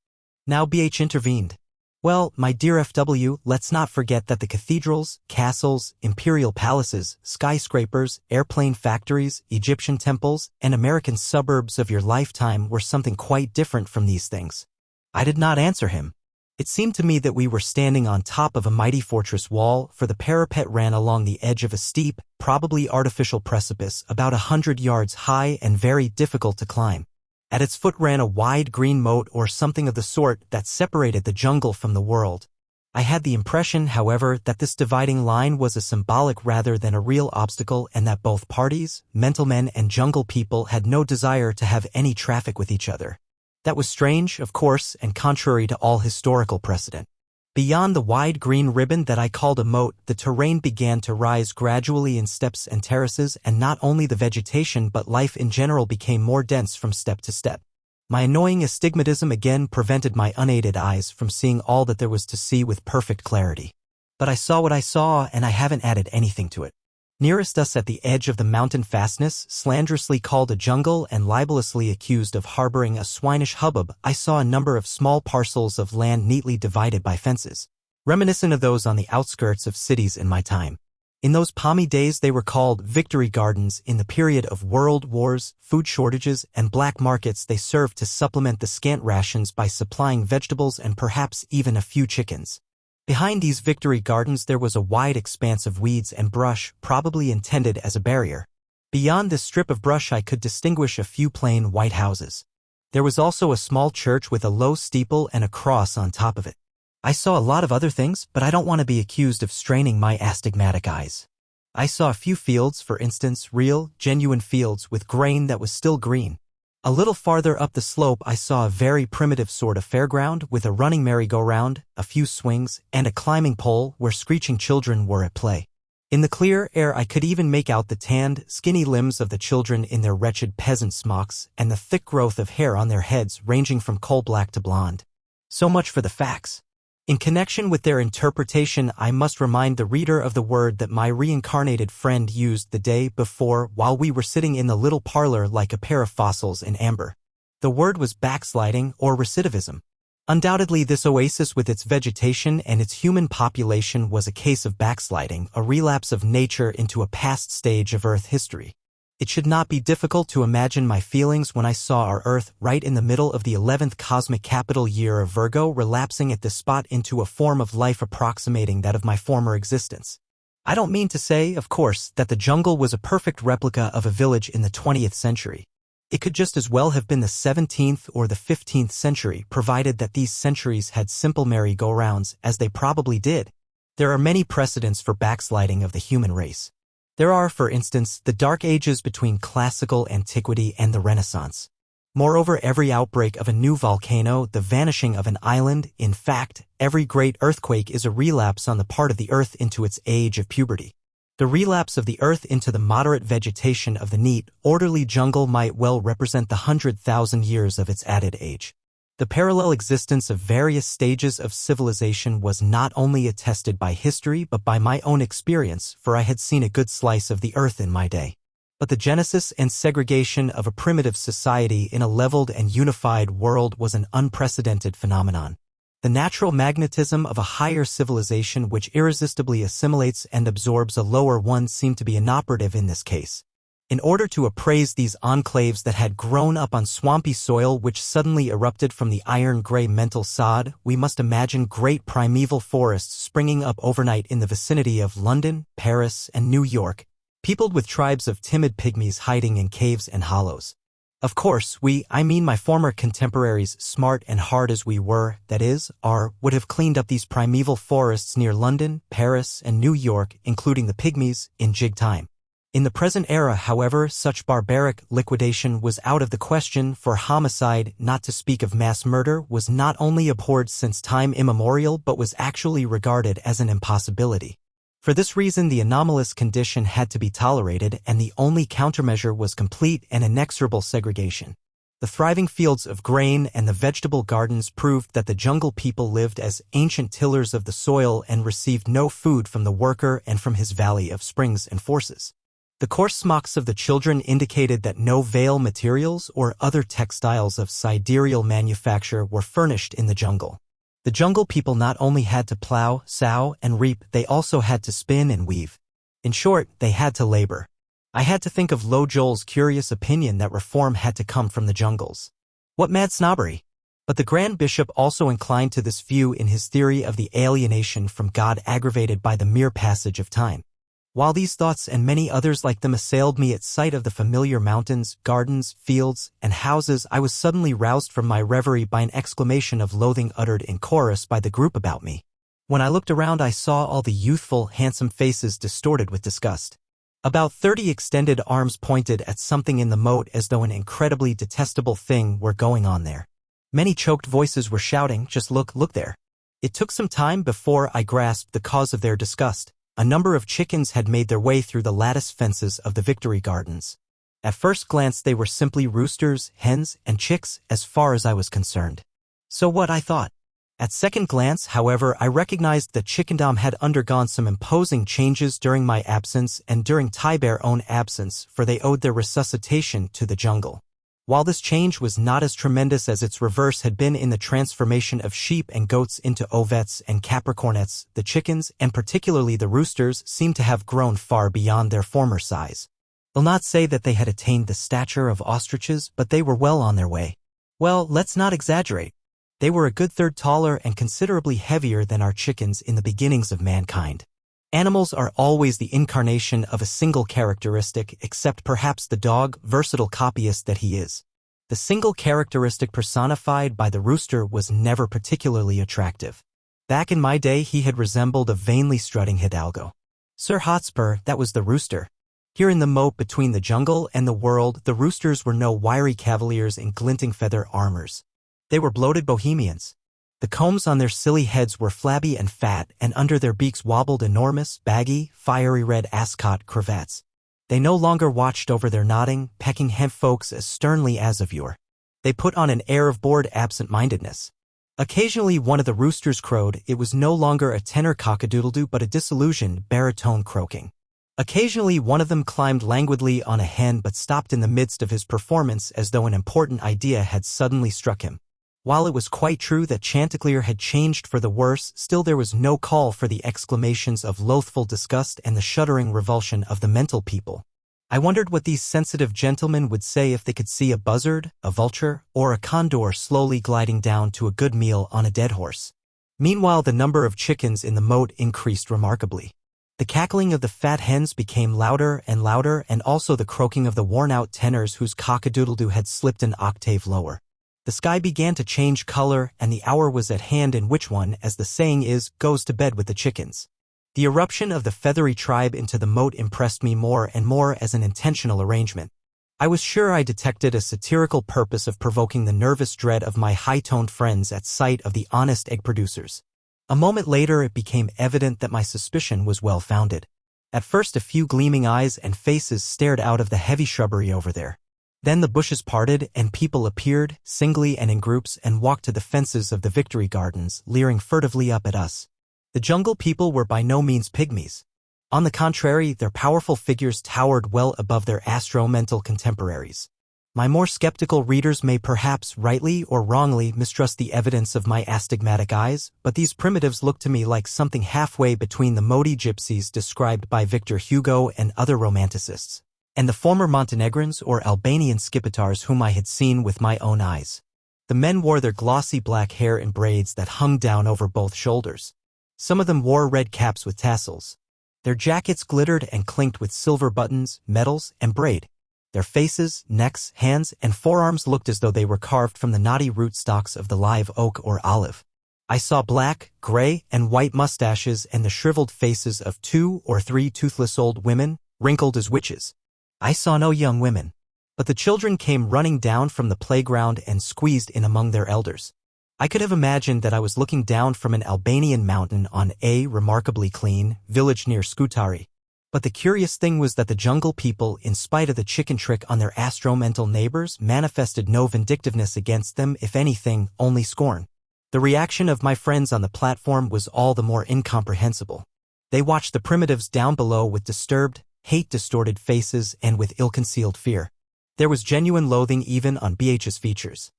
Now BH intervened. "Well, my dear FW, let's not forget that the cathedrals, castles, imperial palaces, skyscrapers, airplane factories, Egyptian temples, and American suburbs of your lifetime were something quite different from these things." I did not answer him. It seemed to me that we were standing on top of a mighty fortress wall, for the parapet ran along the edge of a steep, probably artificial precipice about 100 yards high and very difficult to climb. At its foot ran a wide green moat or something of the sort that separated the jungle from the world. I had the impression, however, that this dividing line was a symbolic rather than a real obstacle, and that both parties, mental men and jungle people, had no desire to have any traffic with each other. That was strange, of course, and contrary to all historical precedent. Beyond the wide green ribbon that I called a moat, the terrain began to rise gradually in steps and terraces, and not only the vegetation but life in general became more dense from step to step. My annoying astigmatism again prevented my unaided eyes from seeing all that there was to see with perfect clarity. But I saw what I saw, and I haven't added anything to it. Nearest us at the edge of the mountain fastness, slanderously called a jungle and libelously accused of harboring a swinish hubbub, I saw a number of small parcels of land neatly divided by fences, reminiscent of those on the outskirts of cities in my time. In those palmy days they were called victory gardens. In the period of world wars, food shortages, and black markets they served to supplement the scant rations by supplying vegetables and perhaps even a few chickens. Behind these victory gardens there was a wide expanse of weeds and brush, probably intended as a barrier. Beyond this strip of brush I could distinguish a few plain white houses. There was also a small church with a low steeple and a cross on top of it. I saw a lot of other things, but I don't want to be accused of straining my astigmatic eyes. I saw a few fields, for instance, real, genuine fields with grain that was still green. A little farther up the slope I saw a very primitive sort of fairground with a running merry-go-round, a few swings, and a climbing pole where screeching children were at play. In the clear air I could even make out the tanned, skinny limbs of the children in their wretched peasant smocks and the thick growth of hair on their heads ranging from coal-black to blonde. So much for the facts. In connection with their interpretation, I must remind the reader of the word that my reincarnated friend used the day before while we were sitting in the little parlor like a pair of fossils in amber. The word was backsliding or recidivism. Undoubtedly, this oasis with its vegetation and its human population was a case of backsliding, a relapse of nature into a past stage of Earth history. It should not be difficult to imagine my feelings when I saw our Earth, right in the middle of the 11th cosmic capital year of Virgo, relapsing at this spot into a form of life approximating that of my former existence. I don't mean to say, of course, that the jungle was a perfect replica of a village in the 20th century. It could just as well have been the 17th or the 15th century, provided that these centuries had simple merry-go-rounds, as they probably did. There are many precedents for backsliding of the human race. There are, for instance, the Dark Ages between classical antiquity and the Renaissance. Moreover, every outbreak of a new volcano, the vanishing of an island, in fact, every great earthquake is a relapse on the part of the Earth into its age of puberty. The relapse of the Earth into the moderate vegetation of the neat, orderly jungle might well represent the 100,000 years of its added age. The parallel existence of various stages of civilization was not only attested by history but by my own experience, for I had seen a good slice of the Earth in my day. But the genesis and segregation of a primitive society in a leveled and unified world was an unprecedented phenomenon. The natural magnetism of a higher civilization which irresistibly assimilates and absorbs a lower one seemed to be inoperative in this case. In order to appraise these enclaves that had grown up on swampy soil which suddenly erupted from the iron-gray mental sod, we must imagine great primeval forests springing up overnight in the vicinity of London, Paris, and New York, peopled with tribes of timid pygmies hiding in caves and hollows. Of course, I mean my former contemporaries, smart and hard as we were, that is, would have cleaned up these primeval forests near London, Paris, and New York, including the pygmies, in jig time. In the present era, however, such barbaric liquidation was out of the question, for homicide, not to speak of mass murder, was not only abhorred since time immemorial but was actually regarded as an impossibility. For this reason the anomalous condition had to be tolerated, and the only countermeasure was complete and inexorable segregation. The thriving fields of grain and the vegetable gardens proved that the jungle people lived as ancient tillers of the soil and received no food from the worker and from his valley of springs and forces. The coarse smocks of the children indicated that no veil materials or other textiles of sidereal manufacture were furnished in the jungle. The jungle people not only had to plow, sow, and reap, they also had to spin and weave. In short, they had to labor. I had to think of Lo Joel's curious opinion that reform had to come from the jungles. What mad snobbery! But the Grand Bishop also inclined to this view in his theory of the alienation from God aggravated by the mere passage of time. While these thoughts and many others like them assailed me at sight of the familiar mountains, gardens, fields, and houses, I was suddenly roused from my reverie by an exclamation of loathing uttered in chorus by the group about me. When I looked around I saw all the youthful, handsome faces distorted with disgust. About 30 extended arms pointed at something in the moat as though an incredibly detestable thing were going on there. Many choked voices were shouting, "Just look there." It took some time before I grasped the cause of their disgust. A number of chickens had made their way through the lattice fences of the Victory Gardens. At first glance they were simply roosters, hens, and chicks as far as I was concerned. So what, I thought? At second glance, however, I recognized that Chickendom had undergone some imposing changes during my absence and during Tyber's own absence, for they owed their resuscitation to the jungle. While this change was not as tremendous as its reverse had been in the transformation of sheep and goats into ovets and capricornets, the chickens, and particularly the roosters, seemed to have grown far beyond their former size. I'll not say that they had attained the stature of ostriches, but they were well on their way. Well, let's not exaggerate. They were a good third taller and considerably heavier than our chickens in the beginnings of mankind. Animals are always the incarnation of a single characteristic, except perhaps the dog, versatile copyist that he is. The single characteristic personified by the rooster was never particularly attractive. Back in my day, he had resembled a vainly strutting hidalgo. Sir Hotspur, that was the rooster. Here in the moat between the jungle and the world, the roosters were no wiry cavaliers in glinting feather armors. They were bloated bohemians. The combs on their silly heads were flabby and fat, and under their beaks wobbled enormous, baggy, fiery red ascot cravats. They no longer watched over their nodding, pecking hemp folks as sternly as of yore. They put on an air of bored absent-mindedness. Occasionally one of the roosters crowed. It was no longer a tenor cock-a-doodle-doo but a disillusioned, baritone croaking. Occasionally one of them climbed languidly on a hen but stopped in the midst of his performance as though an important idea had suddenly struck him. While it was quite true that Chanticleer had changed for the worse, still there was no call for the exclamations of loathful disgust and the shuddering revulsion of the mental people. I wondered what these sensitive gentlemen would say if they could see a buzzard, a vulture, or a condor slowly gliding down to a good meal on a dead horse. Meanwhile, the number of chickens in the moat increased remarkably. The cackling of the fat hens became louder, and also the croaking of the worn-out tenors whose cock-a-doodle-doo had slipped an octave lower. The sky began to change color, and the hour was at hand in which one, as the saying is, goes to bed with the chickens. The eruption of the feathery tribe into the moat impressed me more and more as an intentional arrangement. I was sure I detected a satirical purpose of provoking the nervous dread of my high-toned friends at sight of the honest egg producers. A moment later it became evident that my suspicion was well-founded. At first a few gleaming eyes and faces stared out of the heavy shrubbery over there. Then the bushes parted and people appeared, singly and in groups, and walked to the fences of the Victory Gardens, leering furtively up at us. The jungle people were by no means pygmies. On the contrary, their powerful figures towered well above their astro-mental contemporaries. My more skeptical readers may perhaps rightly or wrongly mistrust the evidence of my astigmatic eyes, but these primitives looked to me like something halfway between the moody gypsies described by Victor Hugo and other romanticists, and the former Montenegrins or Albanian skipetars whom I had seen with my own eyes. The men wore their glossy black hair in braids that hung down over both shoulders. Some of them wore red caps with tassels. Their jackets glittered and clinked with silver buttons, medals, and braid. Their faces, necks, hands, and forearms looked as though they were carved from the knotty rootstocks of the live oak or olive. I saw black, gray, and white mustaches and the shriveled faces of 2 or 3 toothless old women, wrinkled as witches. I saw no young women, but the children came running down from the playground and squeezed in among their elders. I could have imagined that I was looking down from an Albanian mountain on a remarkably clean village near Scutari. But the curious thing was that the jungle people, in spite of the chicken trick on their astro-mental neighbors, manifested no vindictiveness against them, if anything, only scorn. The reaction of my friends on the platform was all the more incomprehensible. They watched the primitives down below with disturbed, hate-distorted faces and with ill-concealed fear. There was genuine loathing even on BH's features.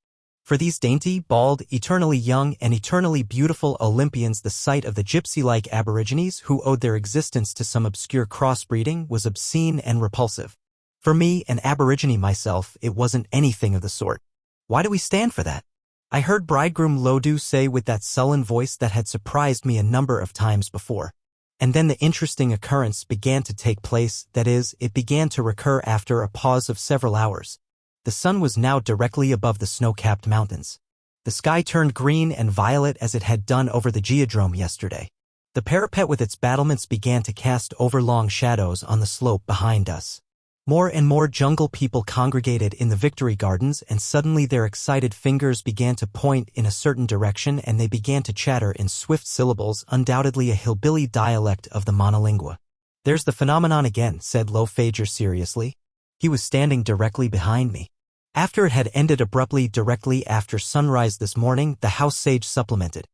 For these dainty, bald, eternally young, and eternally beautiful Olympians, the sight of the gypsy-like aborigines who owed their existence to some obscure crossbreeding was obscene and repulsive. For me, an aborigine myself, it wasn't anything of the sort. Why do we stand for that? I heard bridegroom Lodu say with that sullen voice that had surprised me a number of times before. And then the interesting occurrence began to take place, that is, it began to recur after a pause of several hours. The sun was now directly above the snow-capped mountains. The sky turned green and violet as it had done over the geodrome yesterday. The parapet with its battlements began to cast overlong shadows on the slope behind us. More and more jungle people congregated in the Victory Gardens, and suddenly their excited fingers began to point in a certain direction and they began to chatter in swift syllables, undoubtedly a hillbilly dialect of the monolingua. "There's the phenomenon again," said Lofager seriously. He was standing directly behind me. After it had ended abruptly directly after sunrise this morning, the house sage supplemented.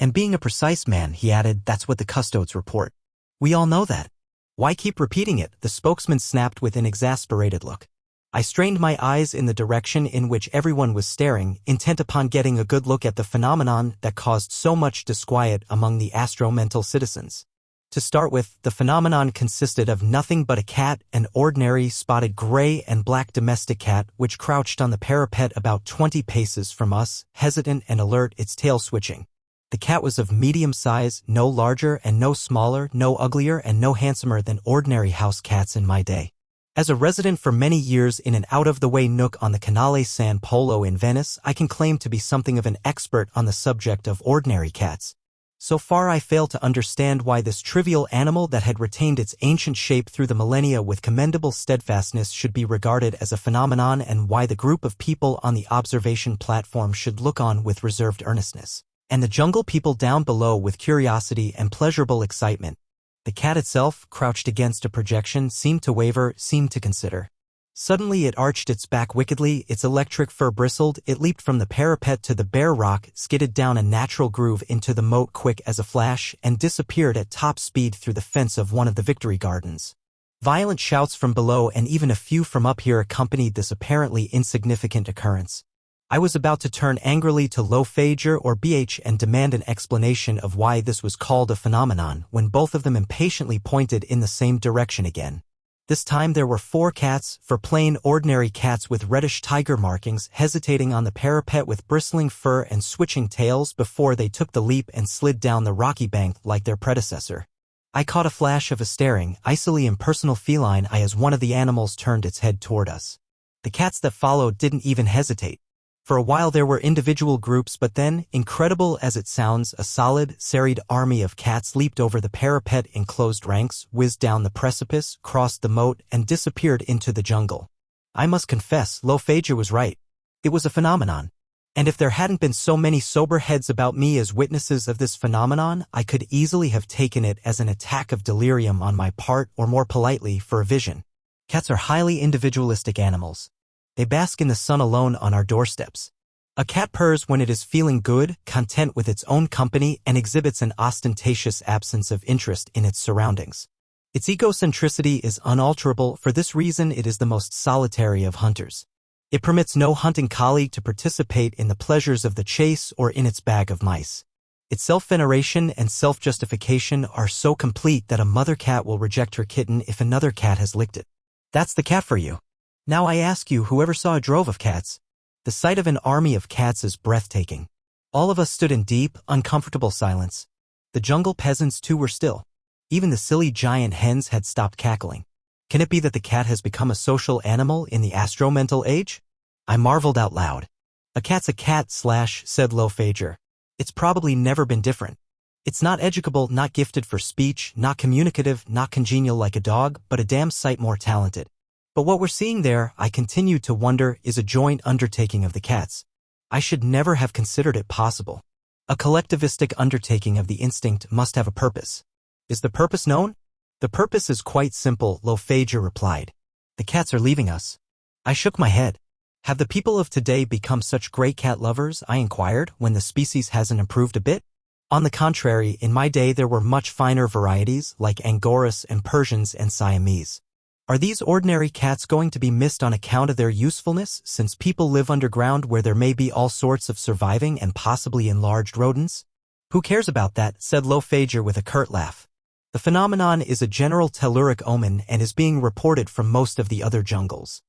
And being a precise man, he added, that's what the custodes report. We all know that. Why keep repeating it? The spokesman snapped with an exasperated look. I strained my eyes in the direction in which everyone was staring, intent upon getting a good look at the phenomenon that caused so much disquiet among the astro-mental citizens. To start with, the phenomenon consisted of nothing but a cat, an ordinary spotted gray and black domestic cat, which crouched on the parapet about 20 paces from us, hesitant and alert, its tail switching. The cat was of medium size, no larger and no smaller, no uglier and no handsomer than ordinary house cats in my day. As a resident for many years in an out-of-the-way nook on the Canale San Polo in Venice, I can claim to be something of an expert on the subject of ordinary cats. So far I fail to understand why this trivial animal that had retained its ancient shape through the millennia with commendable steadfastness should be regarded as a phenomenon, and why the group of people on the observation platform should look on with reserved earnestness, and the jungle people down below with curiosity and pleasurable excitement. The cat itself, crouched against a projection, seemed to waver, seemed to consider. Suddenly it arched its back wickedly, its electric fur bristled, it leaped from the parapet to the bare rock, skidded down a natural groove into the moat quick as a flash, and disappeared at top speed through the fence of one of the Victory Gardens. Violent shouts from below and even a few from up here accompanied this apparently insignificant occurrence. I was about to turn angrily to Lofager or BH and demand an explanation of why this was called a phenomenon, when both of them impatiently pointed in the same direction again. This time there were 4 cats, for plain ordinary cats with reddish tiger markings, hesitating on the parapet with bristling fur and switching tails before they took the leap and slid down the rocky bank like their predecessor. I caught a flash of a staring, icily impersonal feline eye as one of the animals turned its head toward us. The cats that followed didn't even hesitate. For a while there were individual groups, but then, incredible as it sounds, a solid, serried army of cats leaped over the parapet in closed ranks, whizzed down the precipice, crossed the moat, and disappeared into the jungle. I must confess, Lofager was right. It was a phenomenon. And if there hadn't been so many sober heads about me as witnesses of this phenomenon, I could easily have taken it as an attack of delirium on my part, or more politely, for a vision. Cats are highly individualistic animals. They bask in the sun alone on our doorsteps. A cat purrs when it is feeling good, content with its own company, and exhibits an ostentatious absence of interest in its surroundings. Its egocentricity is unalterable. For this reason it is the most solitary of hunters. It permits no hunting colleague to participate in the pleasures of the chase or in its bag of mice. Its self-veneration and self-justification are so complete that a mother cat will reject her kitten if another cat has licked it. That's the cat for you. Now I ask you, whoever saw a drove of cats? The sight of an army of cats is breathtaking. All of us stood in deep, uncomfortable silence. The jungle peasants too were still. Even the silly giant hens had stopped cackling. Can it be that the cat has become a social animal in the astro-mental age? I marveled out loud. A cat's a cat, said Lofager. It's probably never been different. It's not educable, not gifted for speech, not communicative, not congenial like a dog, but a damn sight more talented. But what we're seeing there, I continue to wonder, is a joint undertaking of the cats. I should never have considered it possible. A collectivistic undertaking of the instinct must have a purpose. Is the purpose known? The purpose is quite simple, Lofager replied. The cats are leaving us. I shook my head. Have the people of today become such great cat lovers, I inquired, when the species hasn't improved a bit? On the contrary, in my day there were much finer varieties, like Angoras and Persians and Siamese. Are these ordinary cats going to be missed on account of their usefulness, since people live underground where there may be all sorts of surviving and possibly enlarged rodents? Who cares about that, said Lofager with a curt laugh. The phenomenon is a general telluric omen and is being reported from most of the other jungles.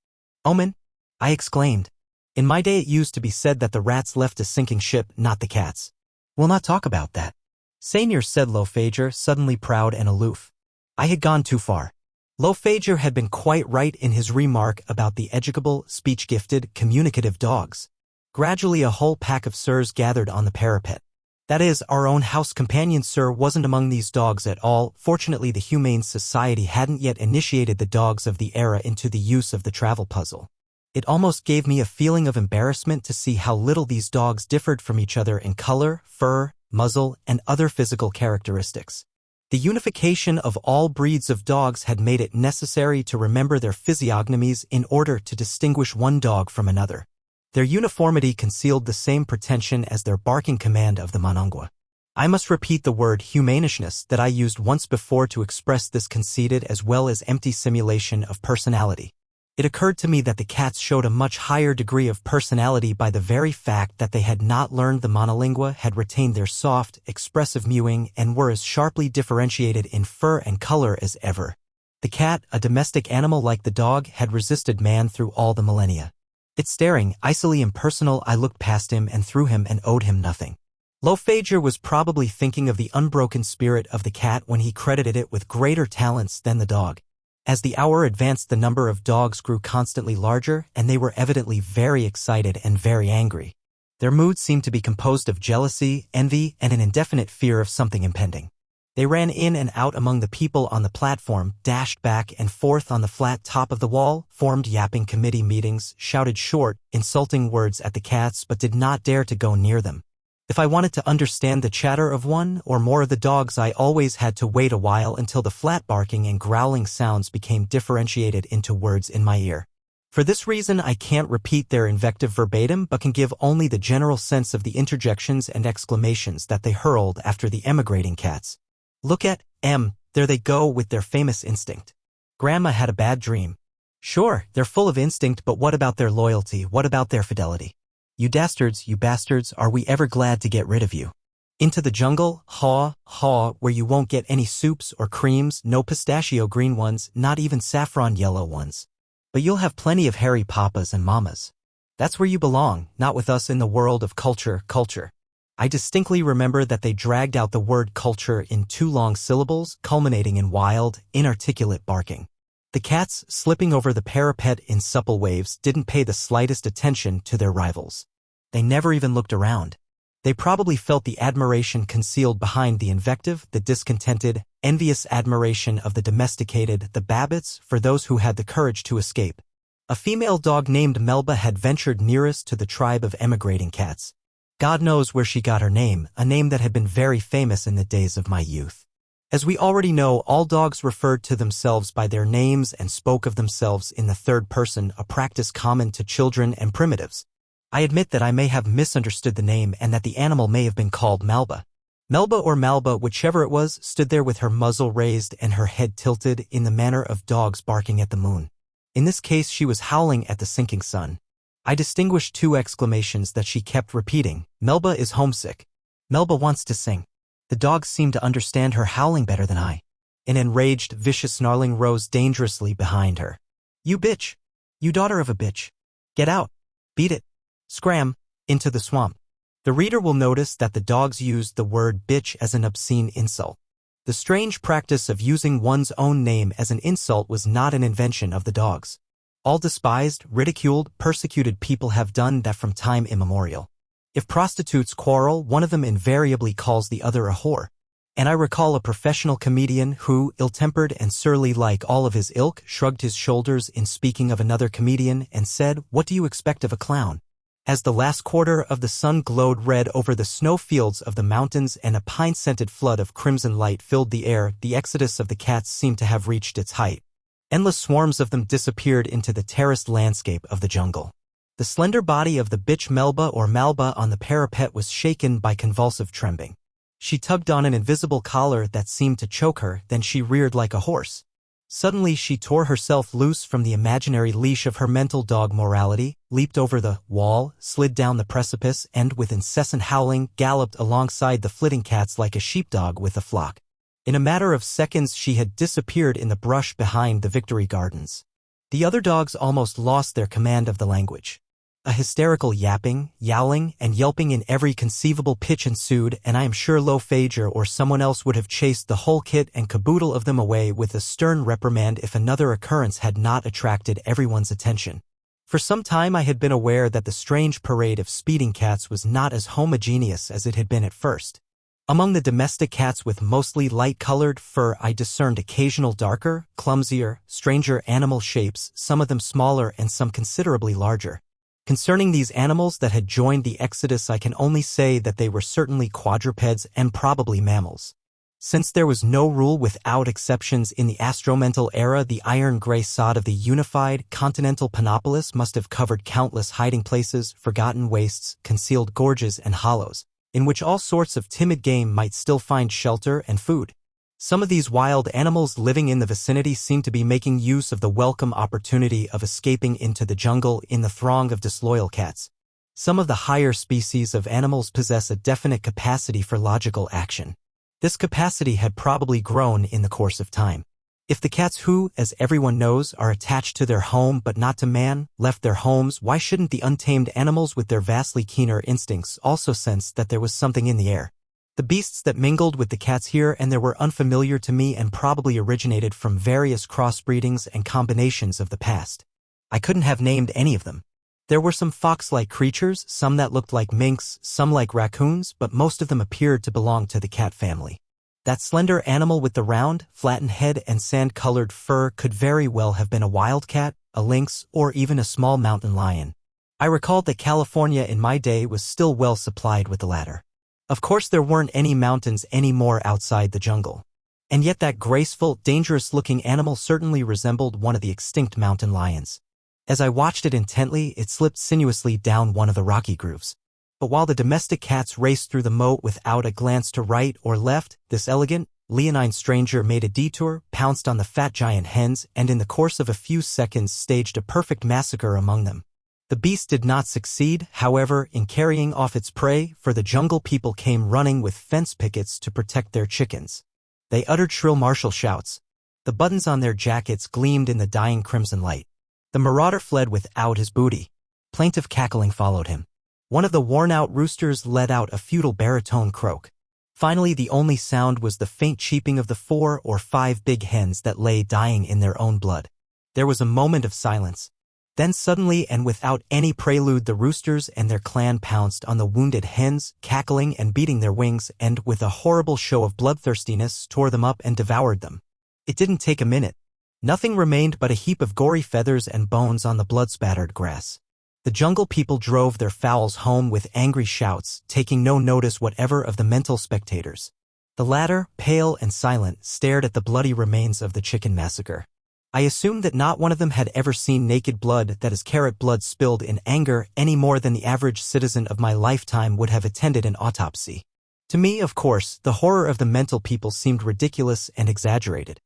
Omen? I exclaimed. In my day it used to be said that the rats left a sinking ship, not the cats. We'll not talk about that. Seigneur, said Lofager, suddenly proud and aloof. I had gone too far. Lofager had been quite right in his remark about the educable, speech-gifted, communicative dogs. Gradually a whole pack of sirs gathered on the parapet. That is, our own house companion sir wasn't among these dogs at all. Fortunately the Humane Society hadn't yet initiated the dogs of the era into the use of the travel puzzle. It almost gave me a feeling of embarrassment to see how little these dogs differed from each other in color, fur, muzzle, and other physical characteristics. The unification of all breeds of dogs had made it necessary to remember their physiognomies in order to distinguish one dog from another. Their uniformity concealed the same pretension as their barking command of the Monongahela. I must repeat the word humanishness that I used once before to express this conceited as well as empty simulation of personality. It occurred to me that the cats showed a much higher degree of personality by the very fact that they had not learned the monolingua, had retained their soft, expressive mewing, and were as sharply differentiated in fur and color as ever. The cat, a domestic animal like the dog, had resisted man through all the millennia. Its staring, icily impersonal, I looked past him and through him and owed him nothing. Lofager was probably thinking of the unbroken spirit of the cat when he credited it with greater talents than the dog. As the hour advanced, the number of dogs grew constantly larger, and they were evidently very excited and very angry. Their mood seemed to be composed of jealousy, envy, and an indefinite fear of something impending. They ran in and out among the people on the platform, dashed back and forth on the flat top of the wall, formed yapping committee meetings, shouted short, insulting words at the cats but did not dare to go near them. If I wanted to understand the chatter of one or more of the dogs, I always had to wait a while until the flat barking and growling sounds became differentiated into words in my ear. For this reason, I can't repeat their invective verbatim but can give only the general sense of the interjections and exclamations that they hurled after the emigrating cats. Look at there they go with their famous instinct. Grandma had a bad dream. Sure, they're full of instinct, but what about their loyalty? What about their fidelity? You bastards, are we ever glad to get rid of you? Into the jungle, haw, where you won't get any soups or creams, no pistachio green ones, not even saffron yellow ones. But you'll have plenty of hairy papas and mamas. That's where you belong, not with us in the world of culture. I distinctly remember that they dragged out the word culture in 2 long syllables, culminating in wild, inarticulate barking. The cats, slipping over the parapet in supple waves, didn't pay the slightest attention to their rivals. They never even looked around. They probably felt the admiration concealed behind the invective, the discontented, envious admiration of the domesticated, the Babbitts, for those who had the courage to escape. A female dog named Melba had ventured nearest to the tribe of emigrating cats. God knows where she got her name, a name that had been very famous in the days of my youth. As we already know, all dogs referred to themselves by their names and spoke of themselves in the third person, a practice common to children and primitives. I admit that I may have misunderstood the name and that the animal may have been called Malba. Melba or Malba, whichever it was, stood there with her muzzle raised and her head tilted in the manner of dogs barking at the moon. In this case, she was howling at the sinking sun. I distinguished 2 exclamations that she kept repeating. Melba is homesick. Melba wants to sing. The dogs seemed to understand her howling better than I. An enraged, vicious snarling rose dangerously behind her. You bitch! You daughter of a bitch! Get out! Beat it! Scram! Into the swamp! The reader will notice that the dogs used the word bitch as an obscene insult. The strange practice of using one's own name as an insult was not an invention of the dogs. All despised, ridiculed, persecuted people have done that from time immemorial. If prostitutes quarrel, one of them invariably calls the other a whore. And I recall a professional comedian who, ill-tempered and surly like all of his ilk, shrugged his shoulders in speaking of another comedian and said, "What do you expect of a clown?" As the last quarter of the sun glowed red over the snow fields of the mountains and a pine-scented flood of crimson light filled the air, the exodus of the cats seemed to have reached its height. Endless swarms of them disappeared into the terraced landscape of the jungle. The slender body of the bitch Melba or Malba on the parapet was shaken by convulsive trembling. She tugged on an invisible collar that seemed to choke her, then she reared like a horse. Suddenly she tore herself loose from the imaginary leash of her mental dog morality, leaped over the wall, slid down the precipice, and with incessant howling, galloped alongside the flitting cats like a sheepdog with a flock. In a matter of seconds she had disappeared in the brush behind the Victory Gardens. The other dogs almost lost their command of the language. A hysterical yapping, yowling, and yelping in every conceivable pitch ensued, and I am sure Lofager or someone else would have chased the whole kit and caboodle of them away with a stern reprimand if another occurrence had not attracted everyone's attention. For some time I had been aware that the strange parade of speeding cats was not as homogeneous as it had been at first. Among the domestic cats with mostly light-colored fur I discerned occasional darker, clumsier, stranger animal shapes, some of them smaller and some considerably larger. Concerning these animals that had joined the exodus, I can only say that they were certainly quadrupeds and probably mammals. Since there was no rule without exceptions in the astromental era, the iron-gray sod of the unified, continental panopolis must have covered countless hiding places, forgotten wastes, concealed gorges and hollows. in which all sorts of timid game might still find shelter and food. Some of these wild animals living in the vicinity seemed to be making use of the welcome opportunity of escaping into the jungle in the throng of disloyal cats. Some of the higher species of animals possess a definite capacity for logical action. This capacity had probably grown in the course of time. If the cats who, as everyone knows, are attached to their home but not to man, left their homes, why shouldn't the untamed animals with their vastly keener instincts also sense that there was something in the air? The beasts that mingled with the cats here and there were unfamiliar to me and probably originated from various crossbreedings and combinations of the past. I couldn't have named any of them. There were some fox-like creatures, some that looked like minks, some like raccoons, but most of them appeared to belong to the cat family. That slender animal with the round, flattened head and sand-colored fur could very well have been a wildcat, a lynx, or even a small mountain lion. I recalled that California in my day was still well supplied with the latter. Of course there weren't any mountains anymore outside the jungle. And yet that graceful, dangerous-looking animal certainly resembled one of the extinct mountain lions. As I watched it intently, it slipped sinuously down one of the rocky grooves. But while the domestic cats raced through the moat without a glance to right or left, this elegant, leonine stranger made a detour, pounced on the fat giant hens, and in the course of a few seconds staged a perfect massacre among them. The beast did not succeed, however, in carrying off its prey, for the jungle people came running with fence pickets to protect their chickens. They uttered shrill martial shouts. The buttons on their jackets gleamed in the dying crimson light. The marauder fled without his booty. Plaintive cackling followed him. One of the worn-out roosters let out a futile baritone croak. Finally, the only sound was the faint cheeping of the 4 or 5 big hens that lay dying in their own blood. There was a moment of silence. Then suddenly and without any prelude, the roosters and their clan pounced on the wounded hens, cackling and beating their wings, and with a horrible show of bloodthirstiness tore them up and devoured them. It didn't take a minute. Nothing remained but a heap of gory feathers and bones on the blood-spattered grass. The jungle people drove their fowls home with angry shouts, taking no notice whatever of the mental spectators. The latter, pale and silent, stared at the bloody remains of the chicken massacre. I assumed that not one of them had ever seen naked blood, that is carrot blood spilled in anger, any more than the average citizen of my lifetime would have attended an autopsy. To me, of course, the horror of the mental people seemed ridiculous and exaggerated.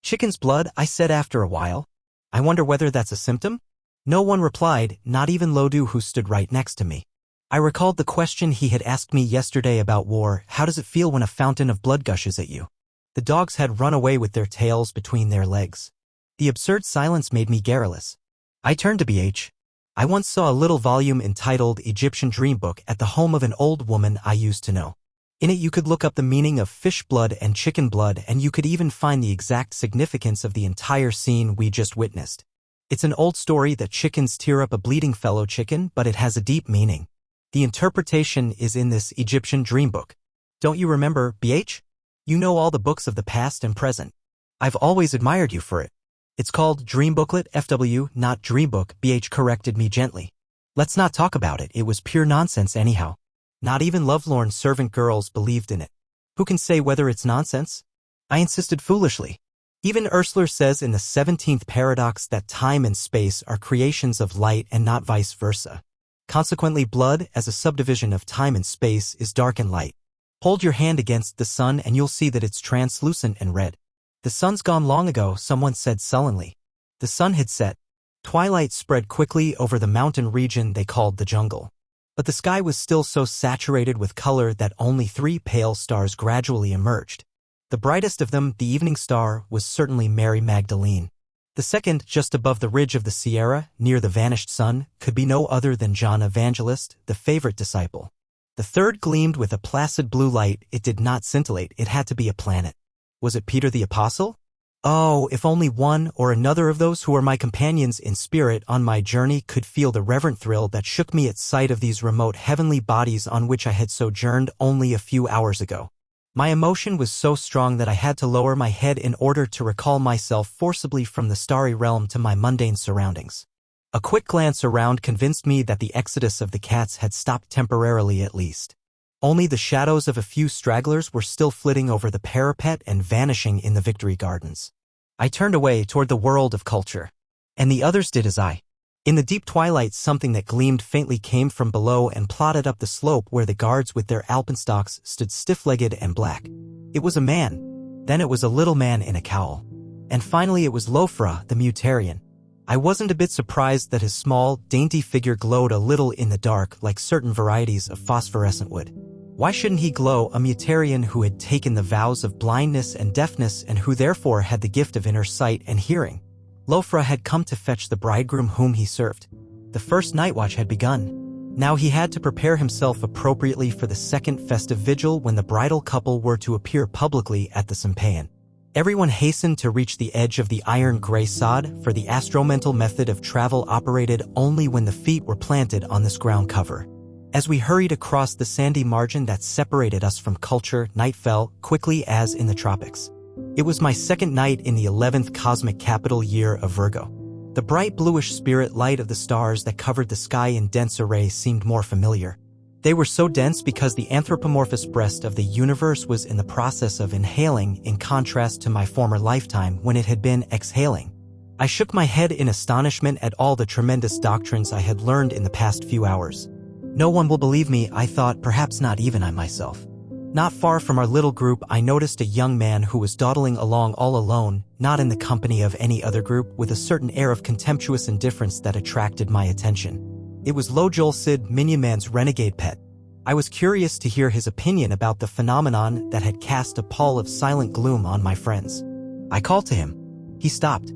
Chicken's blood, I said after a while. I wonder whether that's a symptom? No one replied, not even Lodu, who stood right next to me. I recalled the question he had asked me yesterday about war: how does it feel when a fountain of blood gushes at you? The dogs had run away with their tails between their legs. The absurd silence made me garrulous. I turned to BH. I once saw a little volume entitled Egyptian Dream Book at the home of an old woman I used to know. In it you could look up the meaning of fish blood and chicken blood, and you could even find the exact significance of the entire scene we just witnessed. It's an old story that chickens tear up a bleeding fellow chicken, but it has a deep meaning. The interpretation is in this Egyptian Dream Book. Don't you remember, BH? You know all the books of the past and present. I've always admired you for it. It's called Dream Booklet, FW, not Dream Book, BH corrected me gently. Let's not talk about it, it was pure nonsense anyhow. Not even lovelorn servant girls believed in it. Who can say whether it's nonsense? I insisted foolishly. Even Ursler says in the 17th paradox that time and space are creations of light and not vice versa. Consequently, blood, as a subdivision of time and space, is dark and light. Hold your hand against the sun and you'll see that it's translucent and red. The sun's gone long ago, someone said sullenly. The sun had set. Twilight spread quickly over the mountain region they called the jungle. But the sky was still so saturated with color that only 3 pale stars gradually emerged. The brightest of them, the evening star, was certainly Mary Magdalene. The second, just above the ridge of the Sierra, near the vanished sun, could be no other than John Evangelist, the favorite disciple. The third gleamed with a placid blue light. It did not scintillate, it had to be a planet. Was it Peter the Apostle? Oh, if only one or another of those who were my companions in spirit on my journey could feel the reverent thrill that shook me at sight of these remote heavenly bodies on which I had sojourned only a few hours ago. My emotion was so strong that I had to lower my head in order to recall myself forcibly from the starry realm to my mundane surroundings. A quick glance around convinced me that the exodus of the cats had stopped temporarily at least. Only the shadows of a few stragglers were still flitting over the parapet and vanishing in the Victory Gardens. I turned away toward the world of culture. And the others did as I. In the deep twilight, something that gleamed faintly came from below and plodded up the slope where the guards with their alpenstocks stood stiff-legged and black. It was a man. Then it was a little man in a cowl. And finally it was Lofra, the Mutarian. I wasn't a bit surprised that his small, dainty figure glowed a little in the dark like certain varieties of phosphorescent wood. Why shouldn't he glow, a Mutarian who had taken the vows of blindness and deafness and who therefore had the gift of inner sight and hearing? Lofra had come to fetch the bridegroom whom he served. The first night watch had begun. Now he had to prepare himself appropriately for the second festive vigil when the bridal couple were to appear publicly at the Sampaean. Everyone hastened to reach the edge of the iron-gray sod, for the astromental method of travel operated only when the feet were planted on this ground cover. As we hurried across the sandy margin that separated us from culture, night fell, quickly as in the tropics. It was my second night in the 11th cosmic capital year of Virgo. The bright bluish spirit light of the stars that covered the sky in dense array seemed more familiar. They were so dense because the anthropomorphous breast of the universe was in the process of inhaling, in contrast to my former lifetime when it had been exhaling. I shook my head in astonishment at all the tremendous doctrines I had learned in the past few hours. No one will believe me, I thought, perhaps not even I myself. Not far from our little group, I noticed a young man who was dawdling along all alone, not in the company of any other group, with a certain air of contemptuous indifference that attracted my attention. It was Lojol Sid, Minyaman's renegade pet. I was curious to hear his opinion about the phenomenon that had cast a pall of silent gloom on my friends. I called to him. He stopped.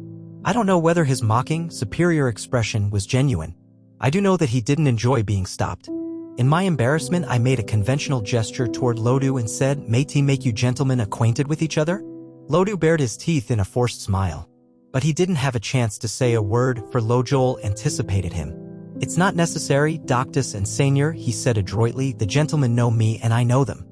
I don't know whether his mocking, superior expression was genuine. I do know that he didn't enjoy being stopped. In my embarrassment, I made a conventional gesture toward Lodu and said, "May he make you gentlemen acquainted with each other?" Lodu bared his teeth in a forced smile. But he didn't have a chance to say a word, for Lojol anticipated him. "It's not necessary, Doctus and Senior," he said adroitly. "The gentlemen know me and I know them.